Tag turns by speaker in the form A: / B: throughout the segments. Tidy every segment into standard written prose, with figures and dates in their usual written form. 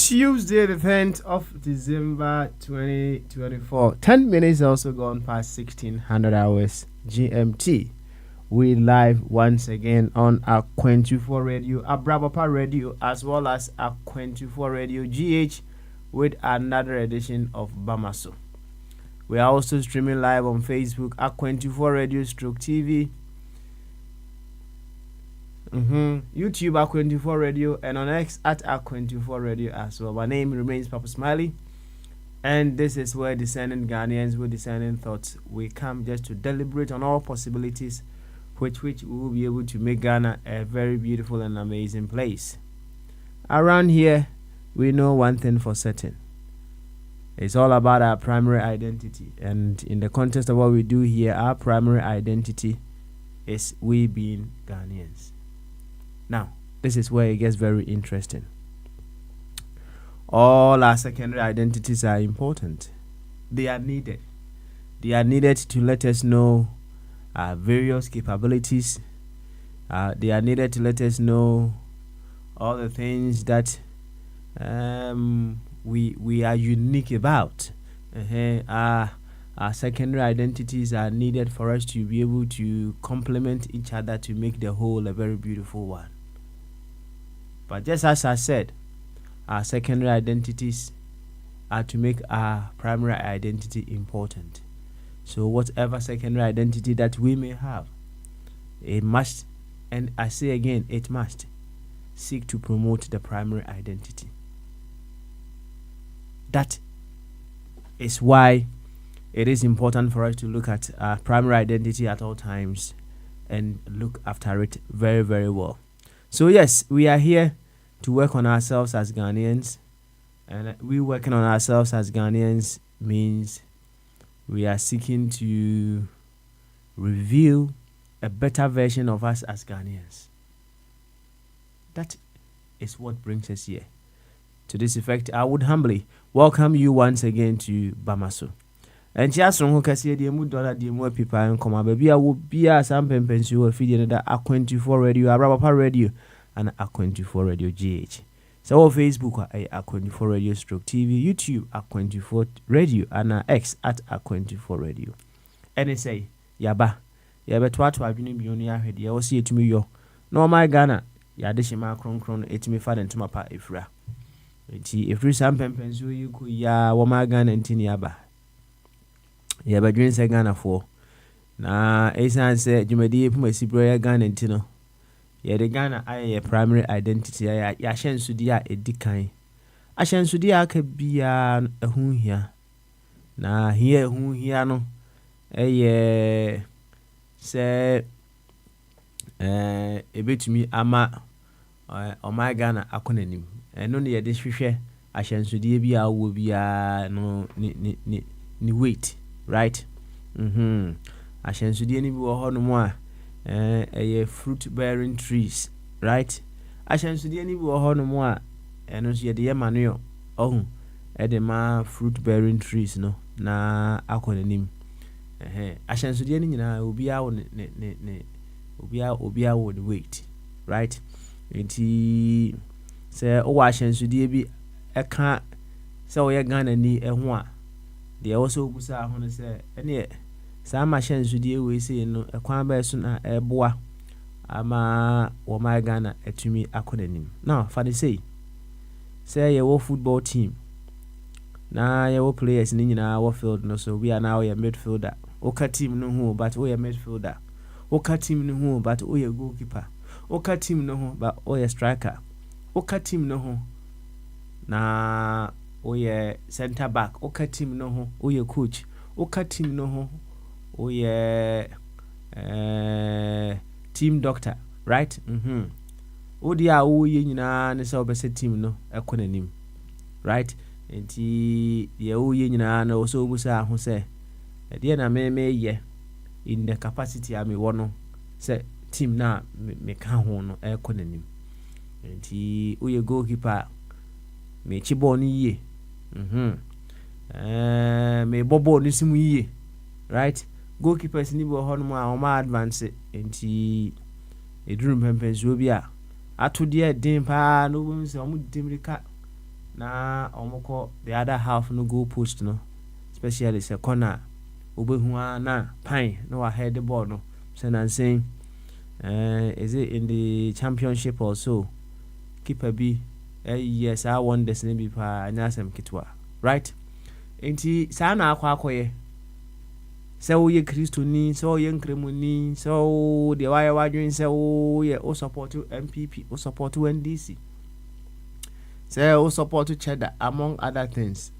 A: Tuesday, the 10th of December 2024. 10 minutes also gone past 1600 hours GMT. We live once again on Aqu24 Radio, Abrabapa Radio, as well as Aqu24 Radio GH with another edition of Bamaso. We are also streaming live on Facebook, Aqu24 Radio Stroke TV. YouTube Aqu24 Radio, and on X at Aqu24 Radio as well. My name remains Papa Smiley, and this is where discerning Ghanaians with discerning thoughts we come just to deliberate on all possibilities which we will be able to make Ghana a very beautiful and amazing place. Around here, we know one thing for certain. It's all about our primary identity, and in the context of what we do here, our primary identity is we being Ghanaians. Now, this is where it gets very interesting. All our secondary identities are important. They are needed. They are needed to let us know our various capabilities. They are needed to let us know all the things that we are unique about. Our secondary identities are needed for us to be able to complement each other to make the whole a very beautiful one. But just as I said, our secondary identities are to make our primary identity important. So whatever secondary identity that we may have, it must, and I say again, it must seek to promote the primary identity. That is why it is important for us to look at our primary identity at all times and look after it very, very well. So yes, we are here to work on ourselves as Ghanaians, and we working on ourselves as Ghanaians means we are seeking to reveal a better version of us as Ghanaians. That is what brings us here. To this effect, I would humbly welcome you once again to Bamaso. And just from Hokasia, the Mudora, the more people and come baby, I will be a sample pension or feeding that Aqu24 Radio, Abrabapa Radio, and Aqu24 Radio GH. So on Facebook, Aqu24 Radio Stroke TV, YouTube, Aqu24 Radio, and X at Aqu24 Radio. And they say, Yaba, twat, I've been beyond your head. You will see it to me, yo. No, my Ghana, Yadishima Cron, it me father and to my pa ifra. If you sample pension, you could ya, Wama Ghana and Tiniaba. Yaba dreams a Ghana for. Na Asan said, you may deep my Sibria Ghana and Tino. Yeah, the Ghana I primary identity. Ya shen sudia a decay. I shen sudia could be a who here. Na here who here no. Say a bit to me ama or my Ghana akonanim. And only a dish I shen sudia be a will be a no ni wait, right? I shen sudia ni bo no more. Fruit bearing trees, right? I shall see any war no more, and also the manual. Oh, edema fruit bearing trees, no, na aquanim. I shall see any will be out, will be out with weight, right? It say, oh, I shall see be a can't so you're gonna need a one. They also was out on say, and yet. Some machines should deal with saying a quambe soon a boa ama or my Ghana to me acronym. Now, for the say your football team. Now, your players in our field, no, so we are now a midfielder. Oka team no who, but we a midfielder. Oka team no who, but we a goalkeeper. Oka team no who, but we a striker. Oka team no who. Na woyɛ center back, woka team no ho, woyɛ coach, woka team no ho, woyɛ team doctor, right? Wodi a woyɛ nyinaa ne sɛ wobɛsɛ team no ɛkɔ n'anim, right? Nti deɛ woyɛ nyinaa no so wobusa ho sɛ ɛdeɛ na meyɛ in the capacity a mewɔ no sɛ team na meka ho no ɛkɔ n'anim. Nti woyɛ goalkeeper, mekyi ball no yie, mebɔ ball no simu yie, right? Goalkeepers ni bi wɔ hɔ no mu a wɔma advance, nti ɛduru mpɛmpɛnsuo bi a ato deɛ den paa no wɔn sɛ wɔn dimirika na wɔn kɔ the other half no goal post no, especially sɛ corner obehu na pine no wa head the ball no. So I'm saying is it in the championship also keeper bi yes I won this ne bi pa anyasem kitwa, right? Enti saa na akwakoye sɛ woyɛ kristoni, sɛ woyɛ nkremoni, sɛ wo de wayɛ wadwen sɛ woyɛ o support MPP, o support NDC, sɛ o support Cheddar among other things.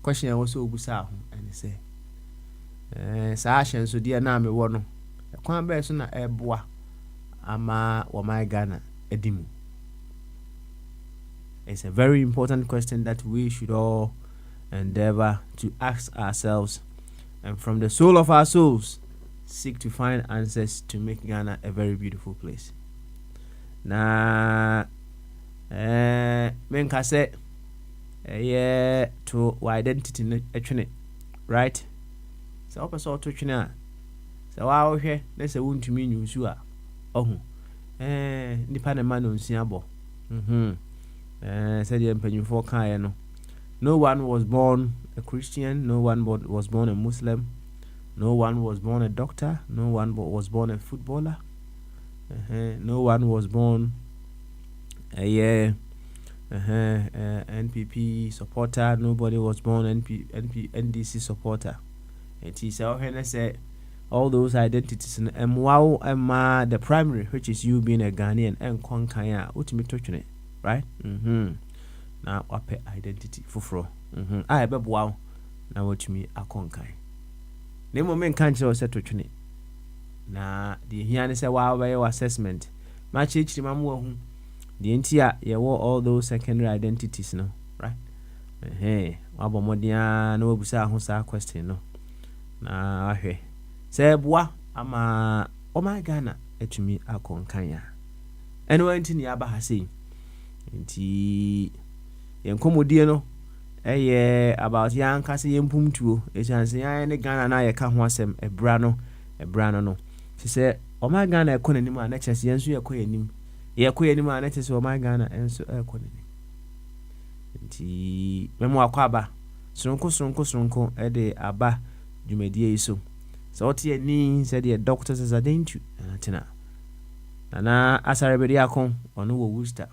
A: Question also obusa ho and say saa ahyenso deɛ na me wɔ no kwan bɛɛ so na ɛboa ama wɔman Ghana edimu. It's a very important question that we should all endeavor to ask ourselves, and from the soul of our souls seek to find answers to make Ghana a very beautiful place. Na menka sɛ to identity no atwene, right? Sɛ wopɛ sɛ ɔto twene a sɛ woahwɛ na sɛ wontumi nyusu a ɔho nipa ne ma no nsua bɔ. Sɛ deɛ mpanyimfoɔ kaeɛ no, no one was born a Christian, no one was born a Muslim, no one was born a doctor, no one was born a footballer, no one was born a NPP supporter, nobody was born NDC supporter. It is say all those identities and wow the primary, which is you being a Ghanaian and Konkaya ultimate touching it, right? Now wape identity fufro. I be wow now what me a Konkai. Name men can't show set touching it. Na the here say wow by your assessment. Match each mamu the entire you wore all those secondary identities, no, right? Wabomodia no busa ho question no. Na ahwe sɛ boa ama my Ghana etumi akonkan ya ɛno anti ne aba ha sei nti yenkomodie no about yanka se yempumtuo echanse yan ne Ghana na yɛka ho asɛm ebra no no sɛ my Ghana ekɔ nanim a na kyerɛ yenso yɛkɔ yanim a na kyerɛ sɛ my Ghana enso ekɔ nanim nti memo akɔ aba sonko de aba dwumadie yi so sɛ wote ani sɛ deɛ doctors is adentu anatina na asarebedi akon ɔno wɔ Worcester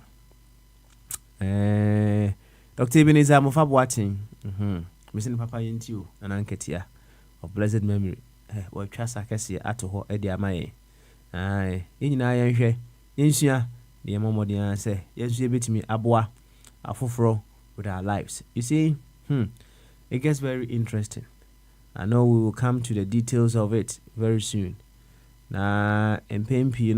A: Dr. Ebenezer Mofa Boateng mesin papa yentio ananketia of blessed memory wɔtwa sakɛse ato hɔ de ama yɛn nyinaa yɛnhwɛ yɛnsua deɛ mmɔmmɔden sɛ yɛnso yɛbɛtumi aboa afoforo with our lives. You see, it gets very interesting. I know we will come to the details of it very soon. Na MPMP,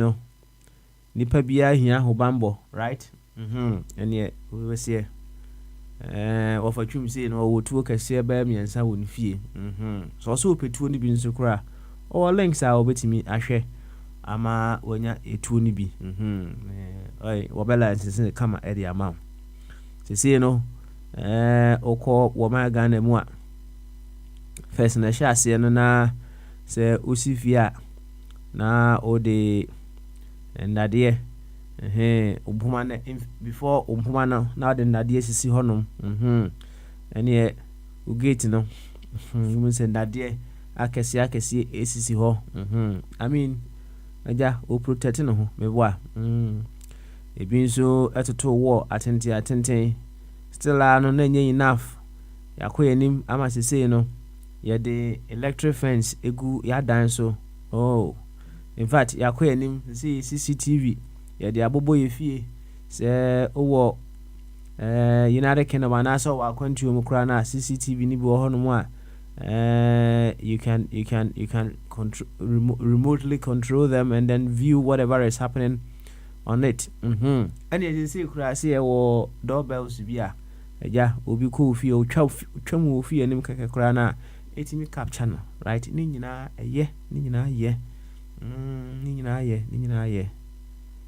A: nipa biya hiya hobambo, right? And yet we will see. Of a trim say no would work a sear bear me and so wouldn't fear. So also pay 20 bins to cry. Or links are over to me, Ashe. Ama when ya a 20 be. Wabella is come at the amount. To say no, call Wama Ghana Mua. First na shasi na se usifia na ode ndade umpuma na before umpuma na de ndade sisi honom ene ugate no mu se ndade akesi esisi ho I mean aja o protect no ho meboa ebi nso etoto war atenten still no na nye enough yakoyanim ama sese no ya the electric fence egu ya dan so in fact yakoyanim see CCTV ya the abobo ye fie se owo United Kingdom and also our country CCTV ni bi wɔ hɔ no mu a you can remotely control them and then view whatever is happening on it. And you see kura see ɛwɔ doorbells bi a ɛgya obi kɔ ofie otwa mu ofie anim kɛkɛ kura na etimi capture no, right? Ni nyinaa ɛyɛ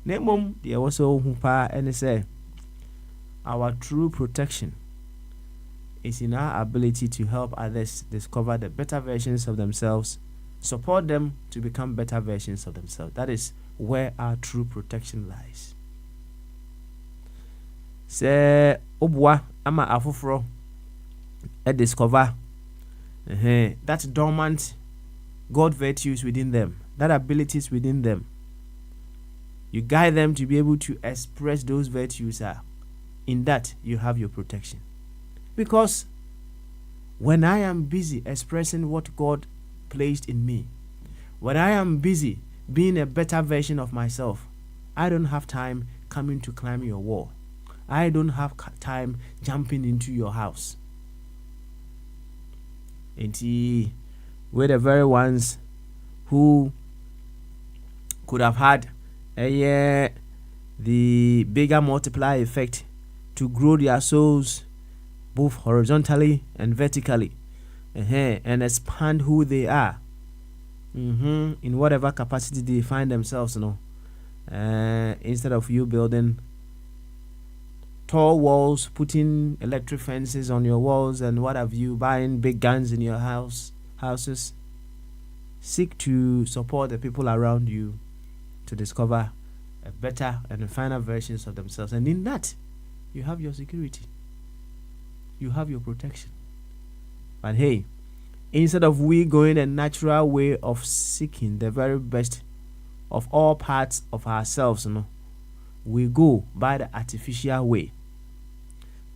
A: na mmom deɛ wɔ so hu paa ɛne sɛ our true protection is in our ability to help others discover the better versions of themselves, support them to become better versions of themselves. That is where our true protection lies. Say obwa ama afoforo discover that dormant God virtues within them, that abilities within them. You guide them to be able to express those virtues. In that you have your protection. Because when I am busy expressing what God placed in me, when I am busy being a better version of myself, I don't have time coming to climb your wall. I don't have time jumping into your house. And we're the very ones who could have had the bigger multiplier effect to grow their souls both horizontally and vertically, and expand who they are in whatever capacity they find themselves, instead of you building tall walls, putting electric fences on your walls and what have you, buying big guns in your houses. Seek to support the people around you to discover a better and finer versions of themselves, and in that you have your security, you have your protection. But hey, instead of we going a natural way of seeking the very best of all parts of ourselves, we go by the artificial way.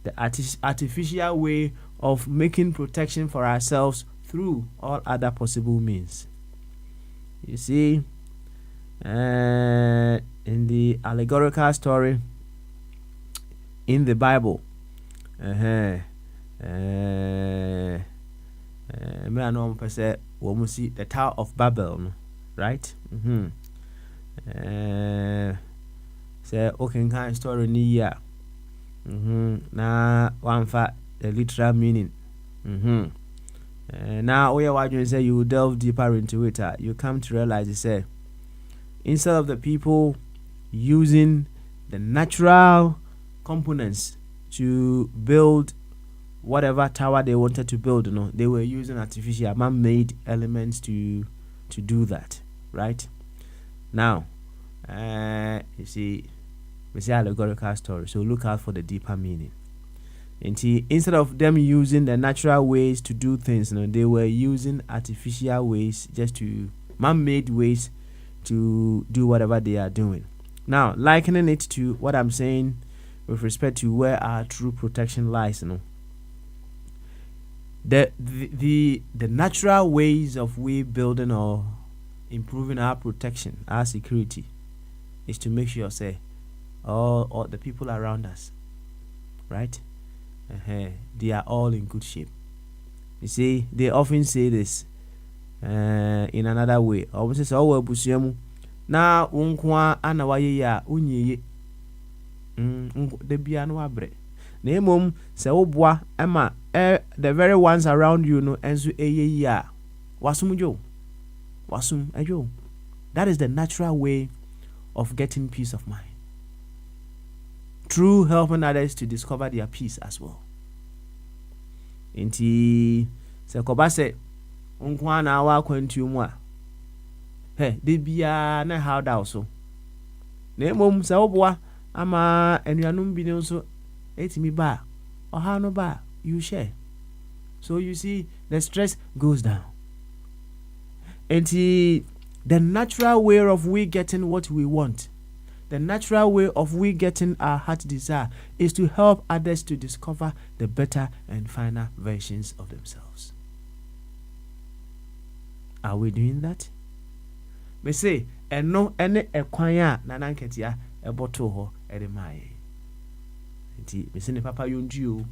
A: The artificial way of making protection for ourselves through all other possible means. You see, in the allegorical story in the Bible, the Tower of Babel, right? Say okay, kind story ni ya. Na one fa the literal meaning. Now we are say you delve deeper into it. You come to realize it say instead of the people using the natural components to build whatever tower they wanted to build, they were using artificial man-made elements to do that, right? Now, you see, we say allegorical story, so look out for the deeper meaning. And see, instead of them using the natural ways to do things, they were using artificial ways, just to man-made ways to do whatever they are doing. Now, likening it to what I'm saying with respect to where our true protection lies, the natural ways of we building or improving our protection, our security, is to make sure say all the people around us, right, they are all in good shape. You see, they often say this in another way. Always say, "Oh, busiemu na unkwa ana waye ya unyiye de bia no abre." Na emom se woboa ema the very ones around you enso eye ya wasum ajo. That is the natural way of getting peace of mind, through helping others to discover their peace as well. Inti se koba se unkwa na wa kwantu mu a de bia na how da so. Na emom se woboa ama enuanum bi ne so etimi ba oha no ba, you share. So you see, the stress goes down. And the natural way of we getting what we want, the natural way of we getting our heart desire, is to help others to discover the better and finer versions of themselves. Are we doing that? Me say, eno ene ekwanya na nanketia eboto ho edemaye. nti me se ne papa yontu o.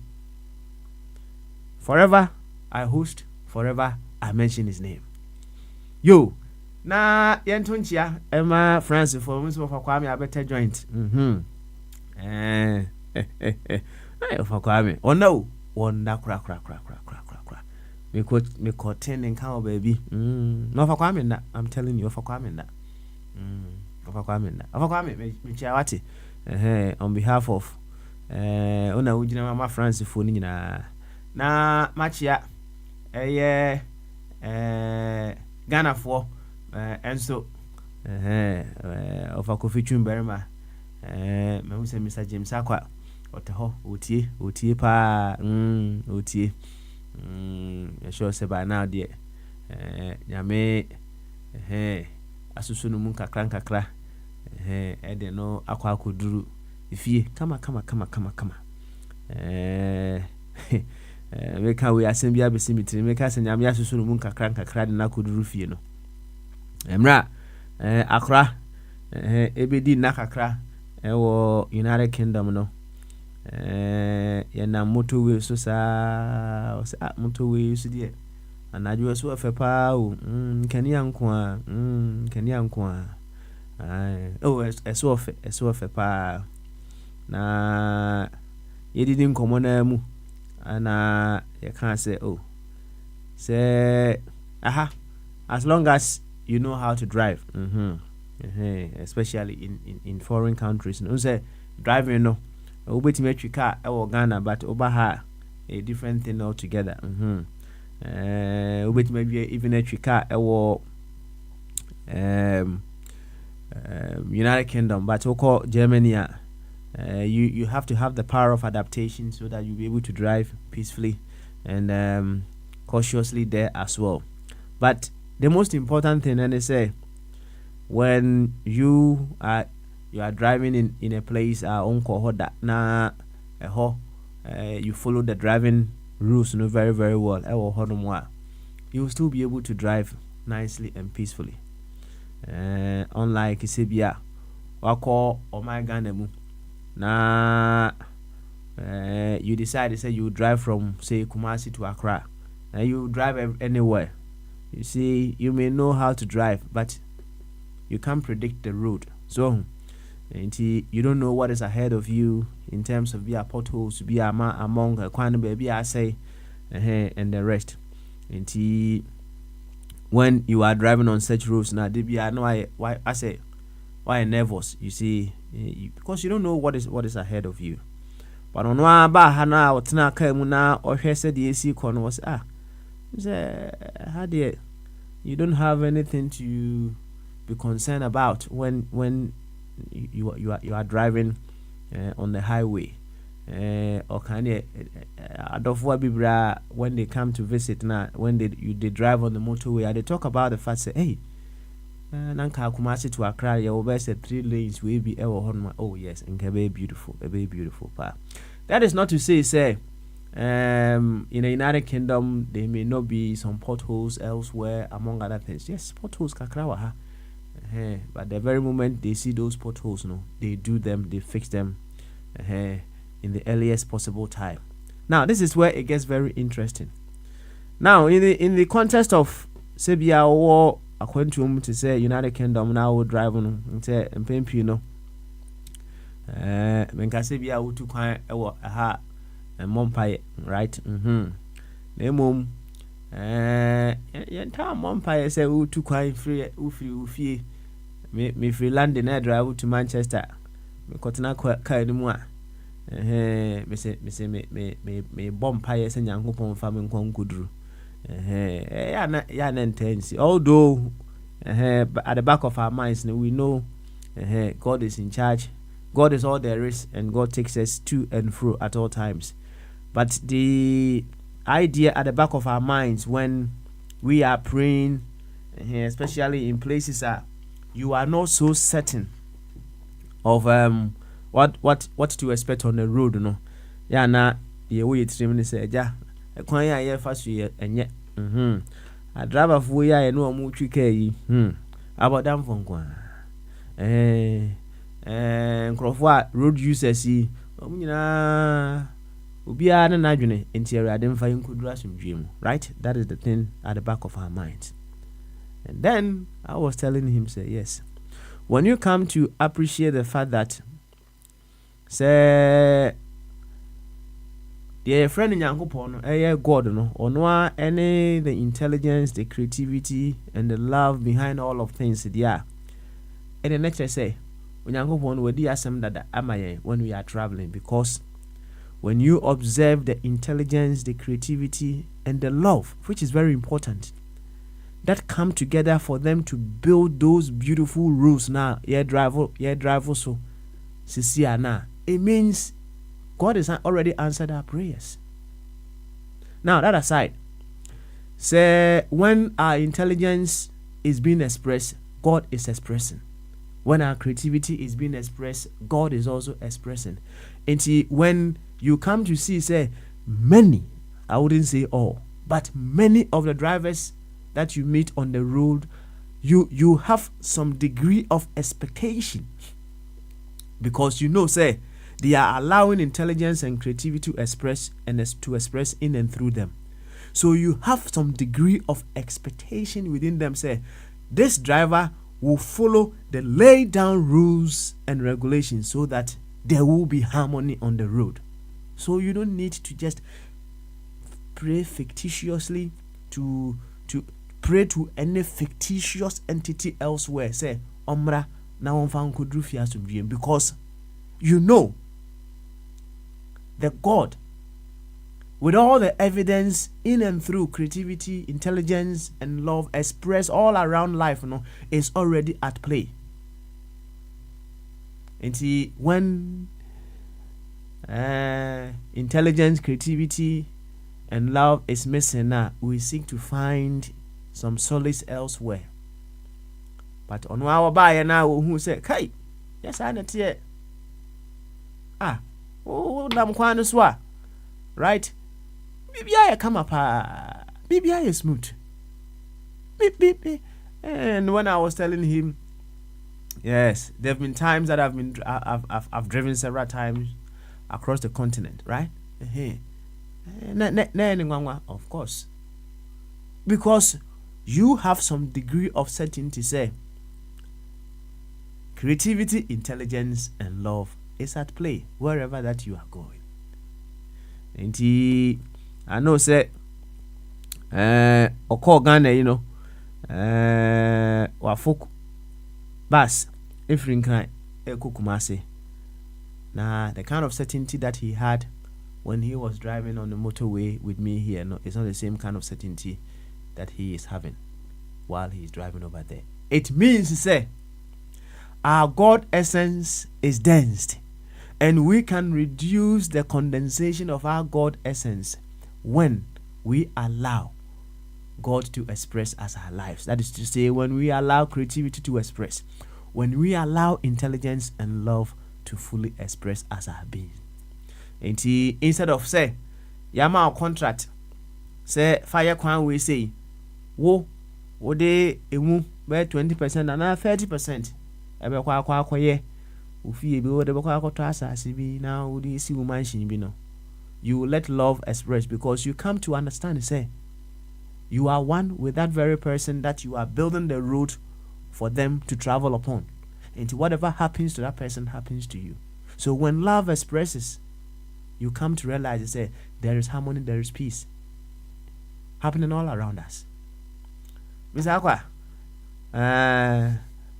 A: Forever I host, forever I mention his name. Yo, na yento nchia Emma Francis for me so for Kwame abeta joint. For Kwame. Oh no, wonder crack. Me caught 10 and count baby. No for Kwame na. I'm telling you for Kwame na. For Kwame na. For Kwame me chiawati. On behalf of ona ujina mama Francis for ni na machia Ghana for enso of Kofi Twumberima me hu se Mr James Akwa oteho otie pa otie ya sure se ba now there nyame asusu no mun kakra de no akwa akoduru ifie kama meka we asem bia be simitri meka se nyame asusu no mun kakra de na koduru fie no emra akra ebedi na kakra ewo United Kingdom no na motorway so sa motorway so die anaju so afepa o kani anko a eso afepa na yedidi nkomo na mu ana you can't say say as long as you know how to drive especially in foreign countries no say driving no obetime twi car e wo Ghana but oba ha a different thing altogether obetime even a twi car e wo United Kingdom but we call Germany you have to have the power of adaptation so that you'll be able to drive peacefully and cautiously there as well. But the most important thing, and they say, when you are driving in a place you follow the driving rules very, very well, you will still be able to drive nicely and peacefully. Unlike Sibia, wako Ghana na you decide to say you drive from say Kumasi to Accra and you drive anywhere. You see, you may know how to drive, but you can't predict the road. So you don't know what is ahead of you in terms of potholes, among a baby I say and the rest. When you are driving on such roads now, I know why I say why nervous. You see, because you don't know what is ahead of you. But on one ba hana otna kaimuna or said the AC corner was how dear, you don't have anything to be concerned about when you are driving on the highway. Or can when they come to visit now, when they drive on the motorway, they talk about the fact say, hey, Nanka Kumasi to Accra, you will 3 lanes will be oh yes, and a very beautiful pa. That is not to say in the United Kingdom there may not be some potholes elsewhere among other things. Yes, potholes kakrawa but the very moment they see those potholes, they do them, they fix them in the earliest possible time. Now this is where it gets very interesting. Now in the context of Sebia or according to say United Kingdom now will drive on say mpempi menka Sebia wo tu kwan ha Mompaye, right? Nemom yenta Mompaye say wo tu kwan free ufie me free London I drive to Manchester me kotena car ni mu a me say me Bompaye say Nyankopon fa me nkon kuduru intense. Although at the back of our minds we know God is in charge, God is all there is, and God takes us to and fro at all times. But the idea at the back of our minds when we are praying, especially in places you are not so certain of what to expect on the road, na ye we trim say ja kwan ya ye fa so ye enye a driver fu ya ye no mu twika yi abodam fon kwa nkrofo road users yi Obiara na adwene enti Awurade mfa yinkudura asomdwe mu, right? That is the thing at the back of our minds. And then I was telling him, say, yes, when you come to appreciate the fact that, say, the friend in Yankopon, God, no, or any the intelligence, the creativity, and the love behind all of things, yeah. And the next I say, when Yankopon, we do some that when we are traveling, because when you observe the intelligence, the creativity, and the love, which is very important, that come together for them to build those beautiful roofs now, drive so, now, it means God has already answered our prayers. Now, that aside, say when our intelligence is being expressed, God is expressing. When our creativity is being expressed, God is also expressing. And see, when you come to see, say, many, I wouldn't say all, but many of the drivers that you meet on the road, you have some degree of expectation, because you know, say, they are allowing intelligence and creativity to express in and through them. So you have some degree of expectation within them, say, this driver will follow the laid down rules and regulations so that there will be harmony on the road. So you don't need to just pray fictitiously to pray to any fictitious entity elsewhere. Say, Omra na wonfa nkudru fi asomdwem, because you know the God, with all the evidence in and through creativity, intelligence, and love expressed all around life, is already at play. And see, when intelligence, creativity, and love is missing now, we seek to find some solace elsewhere. But on our buyer now, who say, "Hey, yes, I not yet." Nam kwano swa, right? Bibia come up, Bibia is smooth. Beep. And when I was telling him, yes, there have been times that I've driven several times across the continent, right? Of course, because you have some degree of certainty, say, creativity, intelligence, and love is at play wherever that you are going. And I know, say, Oko Ghana, wafuk bus if rinkai Kumasi. Now the kind of certainty that he had when he was driving on the motorway with me here, it's not the same kind of certainty that he is having while he is driving over there. It means to say our God essence is dense, and we can reduce the condensation of our God essence when we allow God to express as our lives. That is to say, when we allow creativity to express, when we allow intelligence and love to fully express as our being. And instead of say, Yama contract, say fire kwan we say, wo de emu be 20% and 30%. Ebe kwa ye. Ufi be wo de kwa to asase bi na wo de si woman shin bi no. You will let love express, because you come to understand, say, you are one with that very person that you are building the road for them to travel upon. And whatever happens to that person happens to you. So when love expresses, you come to realize, you say, there is harmony, there is peace happening all around us. Mr. Akwa,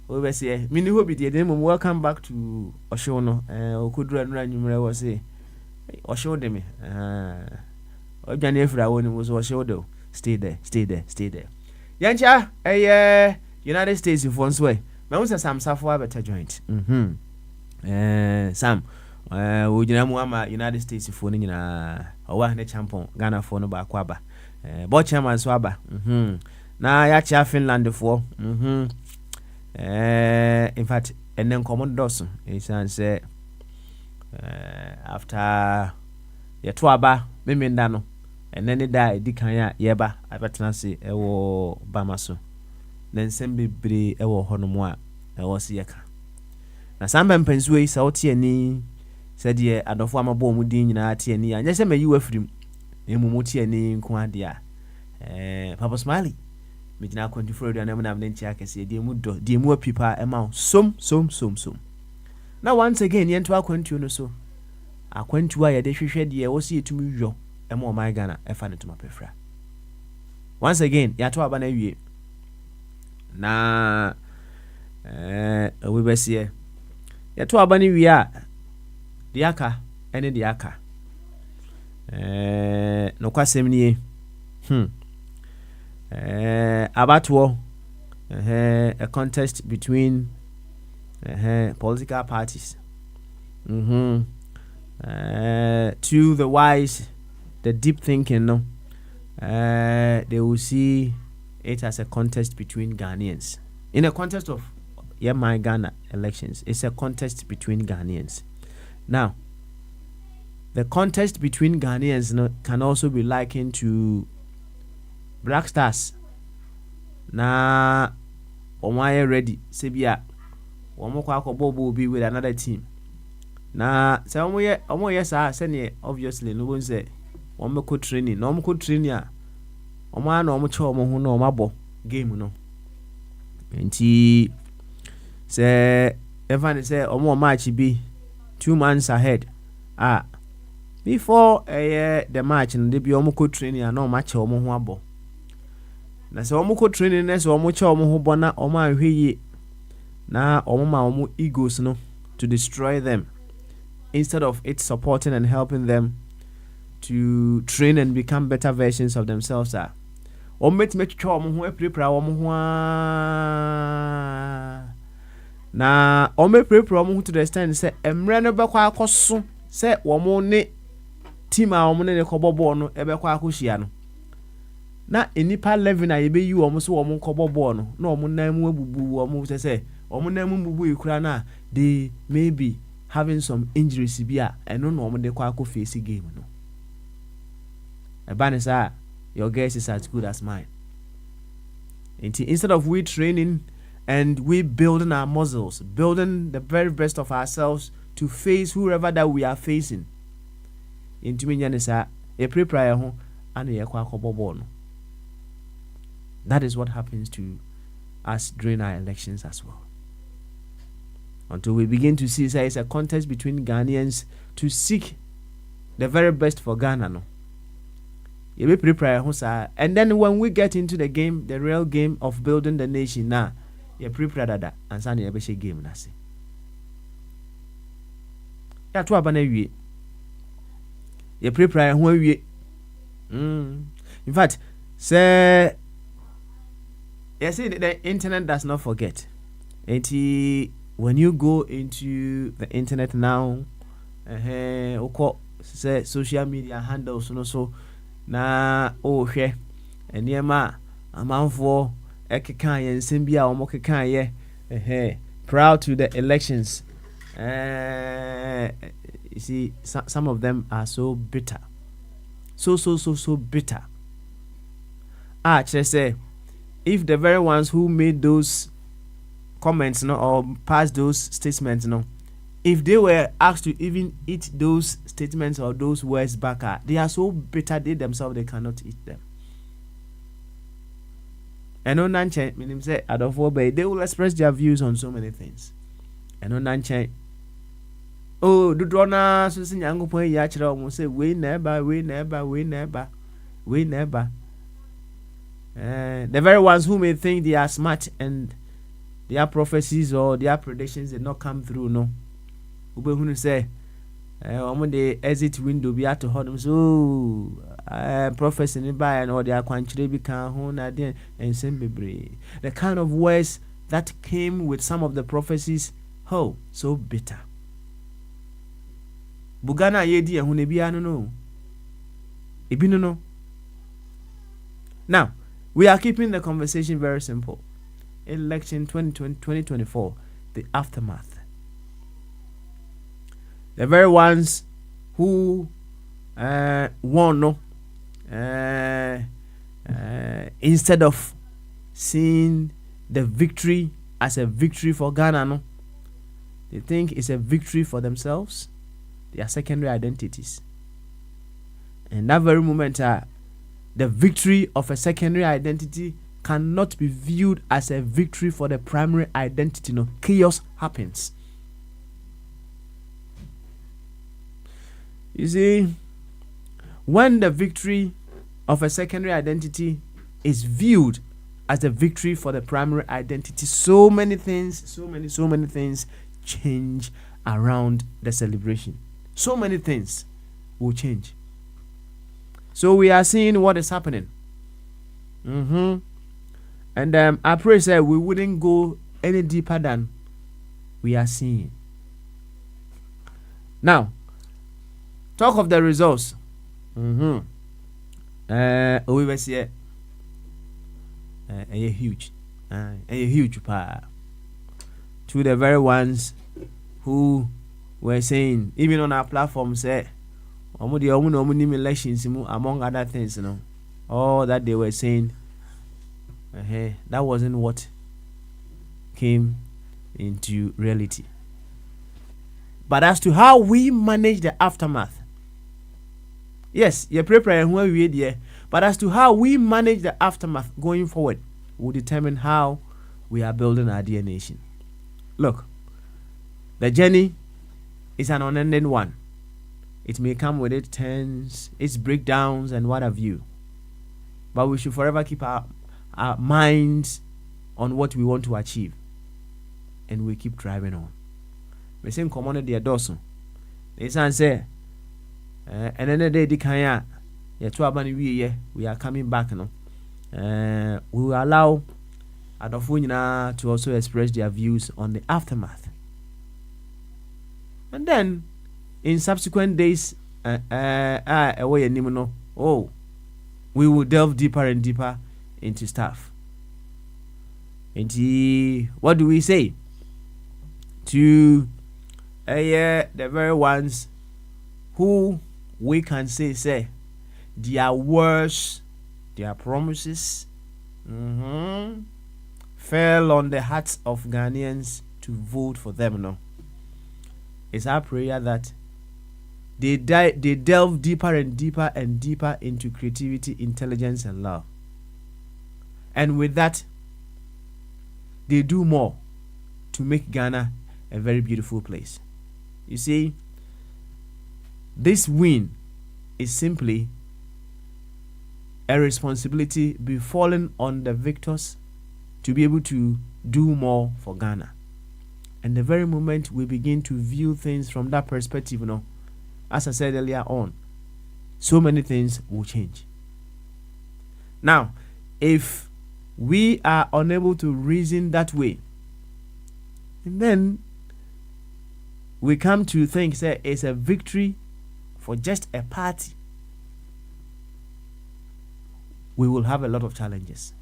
A: we say, Mini Hobby, welcome back to Oshono. Okudra Numero was say, Osho me. Ojanefra when it was Oshodo. Stay there. Yancha, United States if once way. Mousa Sam Safwa better joint. Sam, Ujinamuama, United States if one or ne champon, Ghana for no bakwaba. Bochama swaba. Na yacha Finland for. In fact, and then common Dawson, it's say after Yatuaba, Mimindano. And then it died, Dikanya, Yeba, Abatanasi, Ewo Bamaso. Then send be Ewo Honomoa, Ewo Siaka. Na Samba Pensway, Sauti, said ye adofo amabo mu din nyina tie ni anya se mayi wafrim emu mu tie ni nko ade a Papa Smiley me gina akwantu radio na na nchi akese de mu do de mu apipa ema som na once again ye nto akwantu no so akwantu a ye de hwehwe de wo se etumi yo ema o my Ghana efa ne tuma pefra once again ya to aba na wie na we be se ya to aba ni wie a de aka ene de aka no kwasem ni abatwo a contest between political parties to the wise, the deep thinking, no, they will see it as a contest between Ghanaians. In a contest of my Ghana elections, it's a contest between Ghanaians. Now, the contest between Ghanaians, no, can also be likened to Black Stars. Na omaye ready sebia omo kwa akobobo bi with another team. Na se omo ye sa se ne obviously no won say omo ko training na omo ko training a omo ana omo che omo ho na omo abo game no. Enti se Evan say omo match bi 2 months ahead. Before the match no dey bi omo ko training na omo che omo ho abo. Na se omo ko training na se omo che omo ho bona omo ahweyi na omo ma omo egos no to destroy them instead of it supporting and helping them to train and become better versions of themselves. Omo metime twetwa omo ho aprepra omo ho na omo aprepra omo ho to the extent say emre no bekwa akoso say omo ne team a omo ne kobobo no ebekwa akohia no na enipa 11 a yebe yi omo so omo kobobo no na omo nan mu abubu omo say omo nan mu bubu ikura na they may be having some injuries bia eno no omo de kwa face game no ebanisa your guess is as good as mine. Instead of we training and we building our muscles, building the very best of ourselves to face whoever that we are facing, into me nyanisa e prepare ho ana ye kwa kobobo no. That is what happens to us during our elections as well. Until we begin to see it's a contest between Ghanaians to seek the very best for Ghana. No? You be prepare, and then when we get into the game, the real game of building the nation, now you prepare that and suddenly you be game na see. Ya to abana wie. You prepare ho wie. In fact, say you see, the internet does not forget. And when you go into the internet now, say social media handles so na hwe enema amanfo ekeka ye nsem bia omo keka ye proud to the elections. You see, some of them are so bitter, so bitter. Just say if the very ones who made those comments or passed those statements if they were asked to even eat those statements or those words back, they are so bitter they themselves they cannot eat them. And on Nanche, meaning say they will express their views on so many things. And on Nanche, oh, do drona so sin yango point ya chira almost say we never. The very ones who may think they are smart and their prophecies or their predictions did not come through, no. Ube who say, when the exit window be at to hold them, so prophecy nearby and all their quantity become home and send the kind of words that came with some of the prophecies, so bitter. Bugana yedi and hunebiano no. Ibino no. Now, we are keeping the conversation very simple. Election 2024, the aftermath. The very ones who won, no, instead of seeing the victory as a victory for Ghana, no, they think it's a victory for themselves, They are secondary identities. And that very moment, the victory of a secondary identity cannot be viewed as a victory for the primary identity. No, chaos happens. You see, when the victory of a secondary identity is viewed as a victory for the primary identity, so many things change around the celebration. So many things will change. So we are seeing what is happening. And I pray that we wouldn't go any deeper than we are seeing. Now, talk of the results. We were here. Huge. Huge power. To the very ones who were saying, even on our platform, say, elections, among other things, all that they were saying, that wasn't what came into reality. But as to how we manage the aftermath, yes, you prepare and where we are, but as to how we manage the aftermath going forward will determine how we are building our dear nation. Look, the journey is an unending one. It may come with its turns, its breakdowns, and what have you. But we should forever keep our minds on what we want to achieve. And we keep driving on. We say, come on, dear Dawson. They say, and then the day, we are coming back. We will allow Adofunyina to also express their views on the aftermath. And then, in subsequent days, we will delve deeper and deeper into stuff. And what do we say to the very ones who we can say their words, their promises fell on the hearts of Ghanaians to vote for them? No, it's our prayer that they delve deeper and deeper and deeper into creativity, intelligence, and love. And with that, they do more to make Ghana a very beautiful place. You see, this win is simply a responsibility befallen on the victors to be able to do more for Ghana. And the very moment we begin to view things from that perspective, as I said earlier on, so many things will change. Now, if we are unable to reason that way, and then we come to think that it's a victory for just a party, we will have a lot of challenges.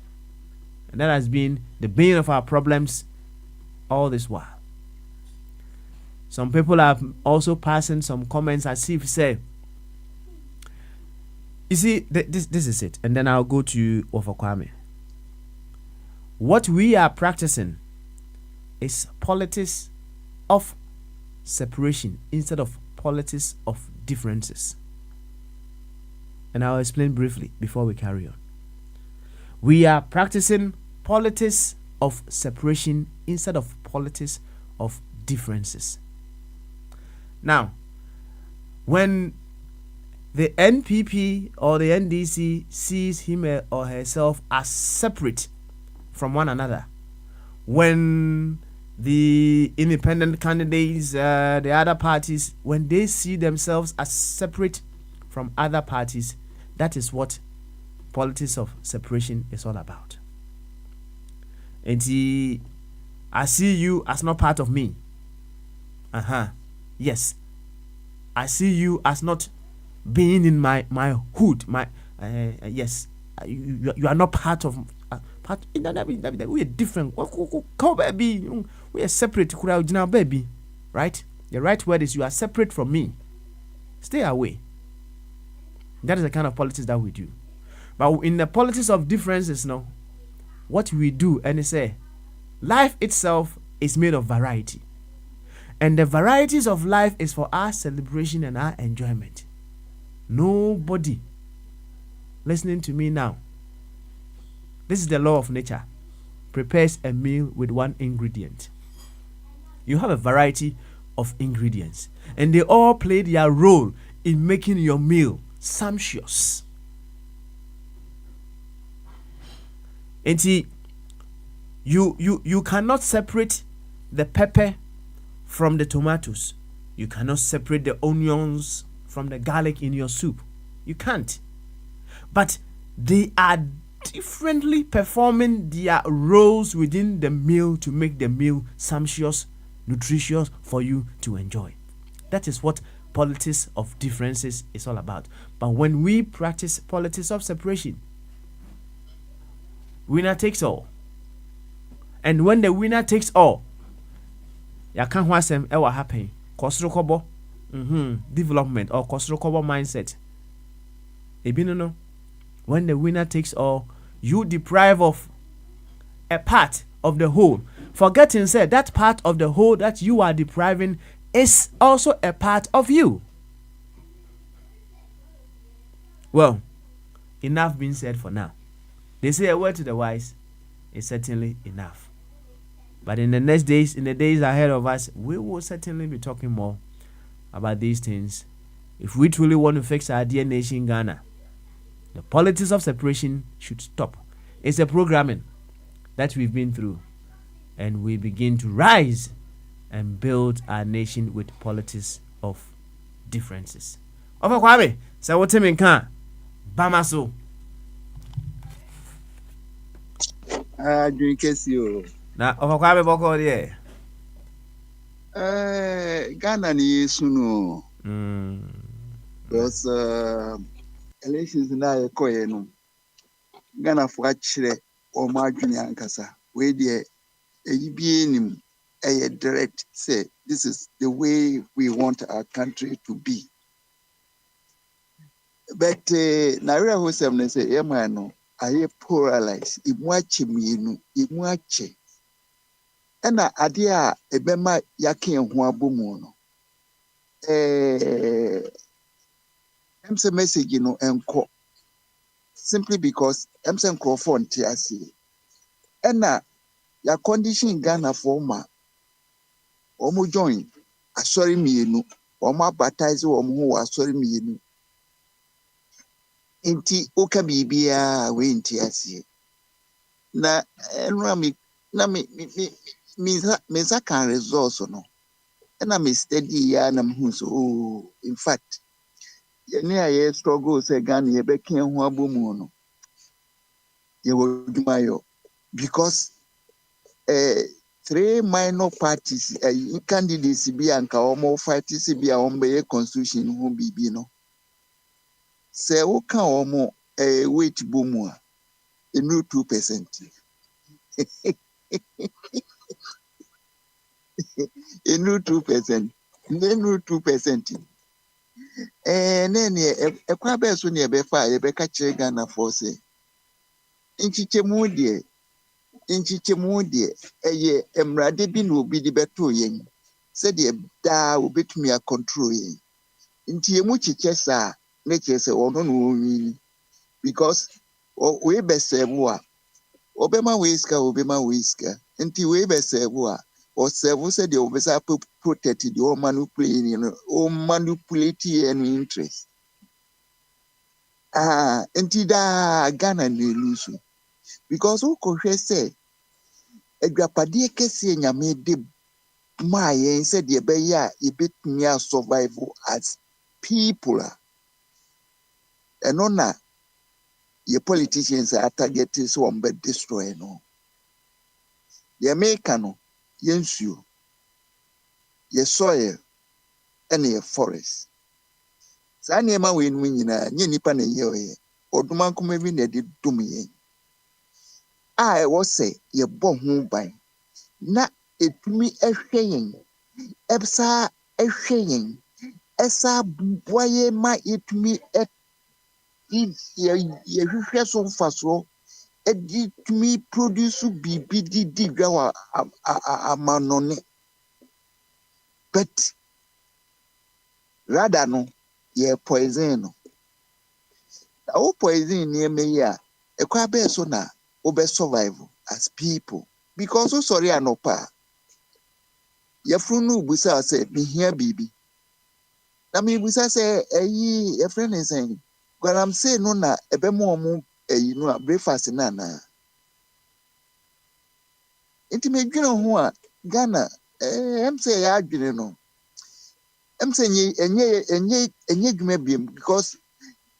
A: And that has been the bane of our problems all this while. Some people are also passing some comments as if say, you see, this is it. And then I'll go to Ofa Kwame. What we are practicing is politics of separation instead of politics of differences. And I'll explain briefly before we carry on. We are practicing politics of separation instead of politics of differences. Now, when the NPP or the NDC sees him or herself as separate from one another, when the independent candidates, the other parties, when they see themselves as separate from other parties, that is what politics of separation is all about. And I see you as not part of me. Yes, I see you as not being in my hood. Yes, you are not part of part. We are different. We are separate. Baby, right? The right word is you are separate from me. Stay away. That is the kind of politics that we do. But in the politics of differences, now, what we do and say, life itself is made of variety. And the varieties of life is for our celebration and our enjoyment. Nobody listening to me now, this is the law of nature, prepares a meal with one ingredient. You have a variety of ingredients, and they all play their role in making your meal sumptuous. And see, you cannot separate the pepper from the tomatoes. You cannot separate the onions from the garlic in your soup. You can't. But they are differently performing their roles within the meal to make the meal sumptuous, nutritious for you to enjoy. That is what politics of differences is all about. But when we practice politics of separation, winner takes all. And when the winner takes all, ya can't watch them ever happen. Kosrokobo development or Kosrokobo mindset. No. When the winner takes all, you deprive of a part of the whole. Forgetting said that part of the whole that you are depriving is also a part of you. Well, enough being said for now. They say a word to the wise is certainly enough. But in the next days, in the days ahead of us, we will certainly be talking more about these things. If we truly want to fix our dear nation, Ghana, the politics of separation should stop. It's a programming that we've been through, and we begin to rise and build our nation with politics of differences. Ofa Kwame, say what me kan Bamaso.
B: Drink you.
A: Na Ofa Kwame boko there.
B: Ghana ni suno. Because elections na ekoye no. Ghana for achire o ma adwene ankasa. We dey eyi nim direct say this is the way we want our country to be. But Naira Hosem say no aye polarize imuache mienu imuache. Ena ade a ebema yake ho abomu no. Emse message no enko simply because emse nkrofo nte ase. Ena ya condition Ghana for ma omo join asori mienu omo baptize omo ho asori mienu. Inti oka bibia we nte ase. Na enra mi na me kan results no. Ena me steady ya na mhu so in fact yene aye struggle say Ghana ye be kan ho abomu no. Ye wo dumayo because three minor parties candidates bi anka omo fight si bi a omo be constitution ho bibi no. Se wo kan omo wait bomu a enu 2%. Enu 2%. Enu 2%. Nene ekwa be so ne be fa ye be ka kire Ghana for say nchichemu de eye emrade bi no obi di beto yen se de da obetumi a control yen nti emu chiche sa na chese ono no win because we be sebu a obema we iska nti we be sebu a o sebu se de obesa protect the o manipulate any interest nti da Ghana na lose because who could say Edwapade kese nyame de ma yen said ye be ya ye betumi survive as people and na ye politicians are targeting so on be destroy no ye make no ye nsuo ye soil and ye forest sa niema we nu nyina nye nipa na ye oye oduma nkoma bi na de dum yen I was say ye bo ho ban na etumi ehwe yen ebsa ehwe yen esa boye ma etumi ye hwehwe so mfaso etumi produce bibi di gwa amanone but rather no ye poison no na poison near me ya e kwa be so na be survive as people because so sorry anopa ye funu busa say me here bibi na me busa say eyi your friend is saying when I'm saying no na ebe mo mo eyi no a breakfast na na inti me dwene ho a Ghana em say ya dwene no em say enye dwuma biem because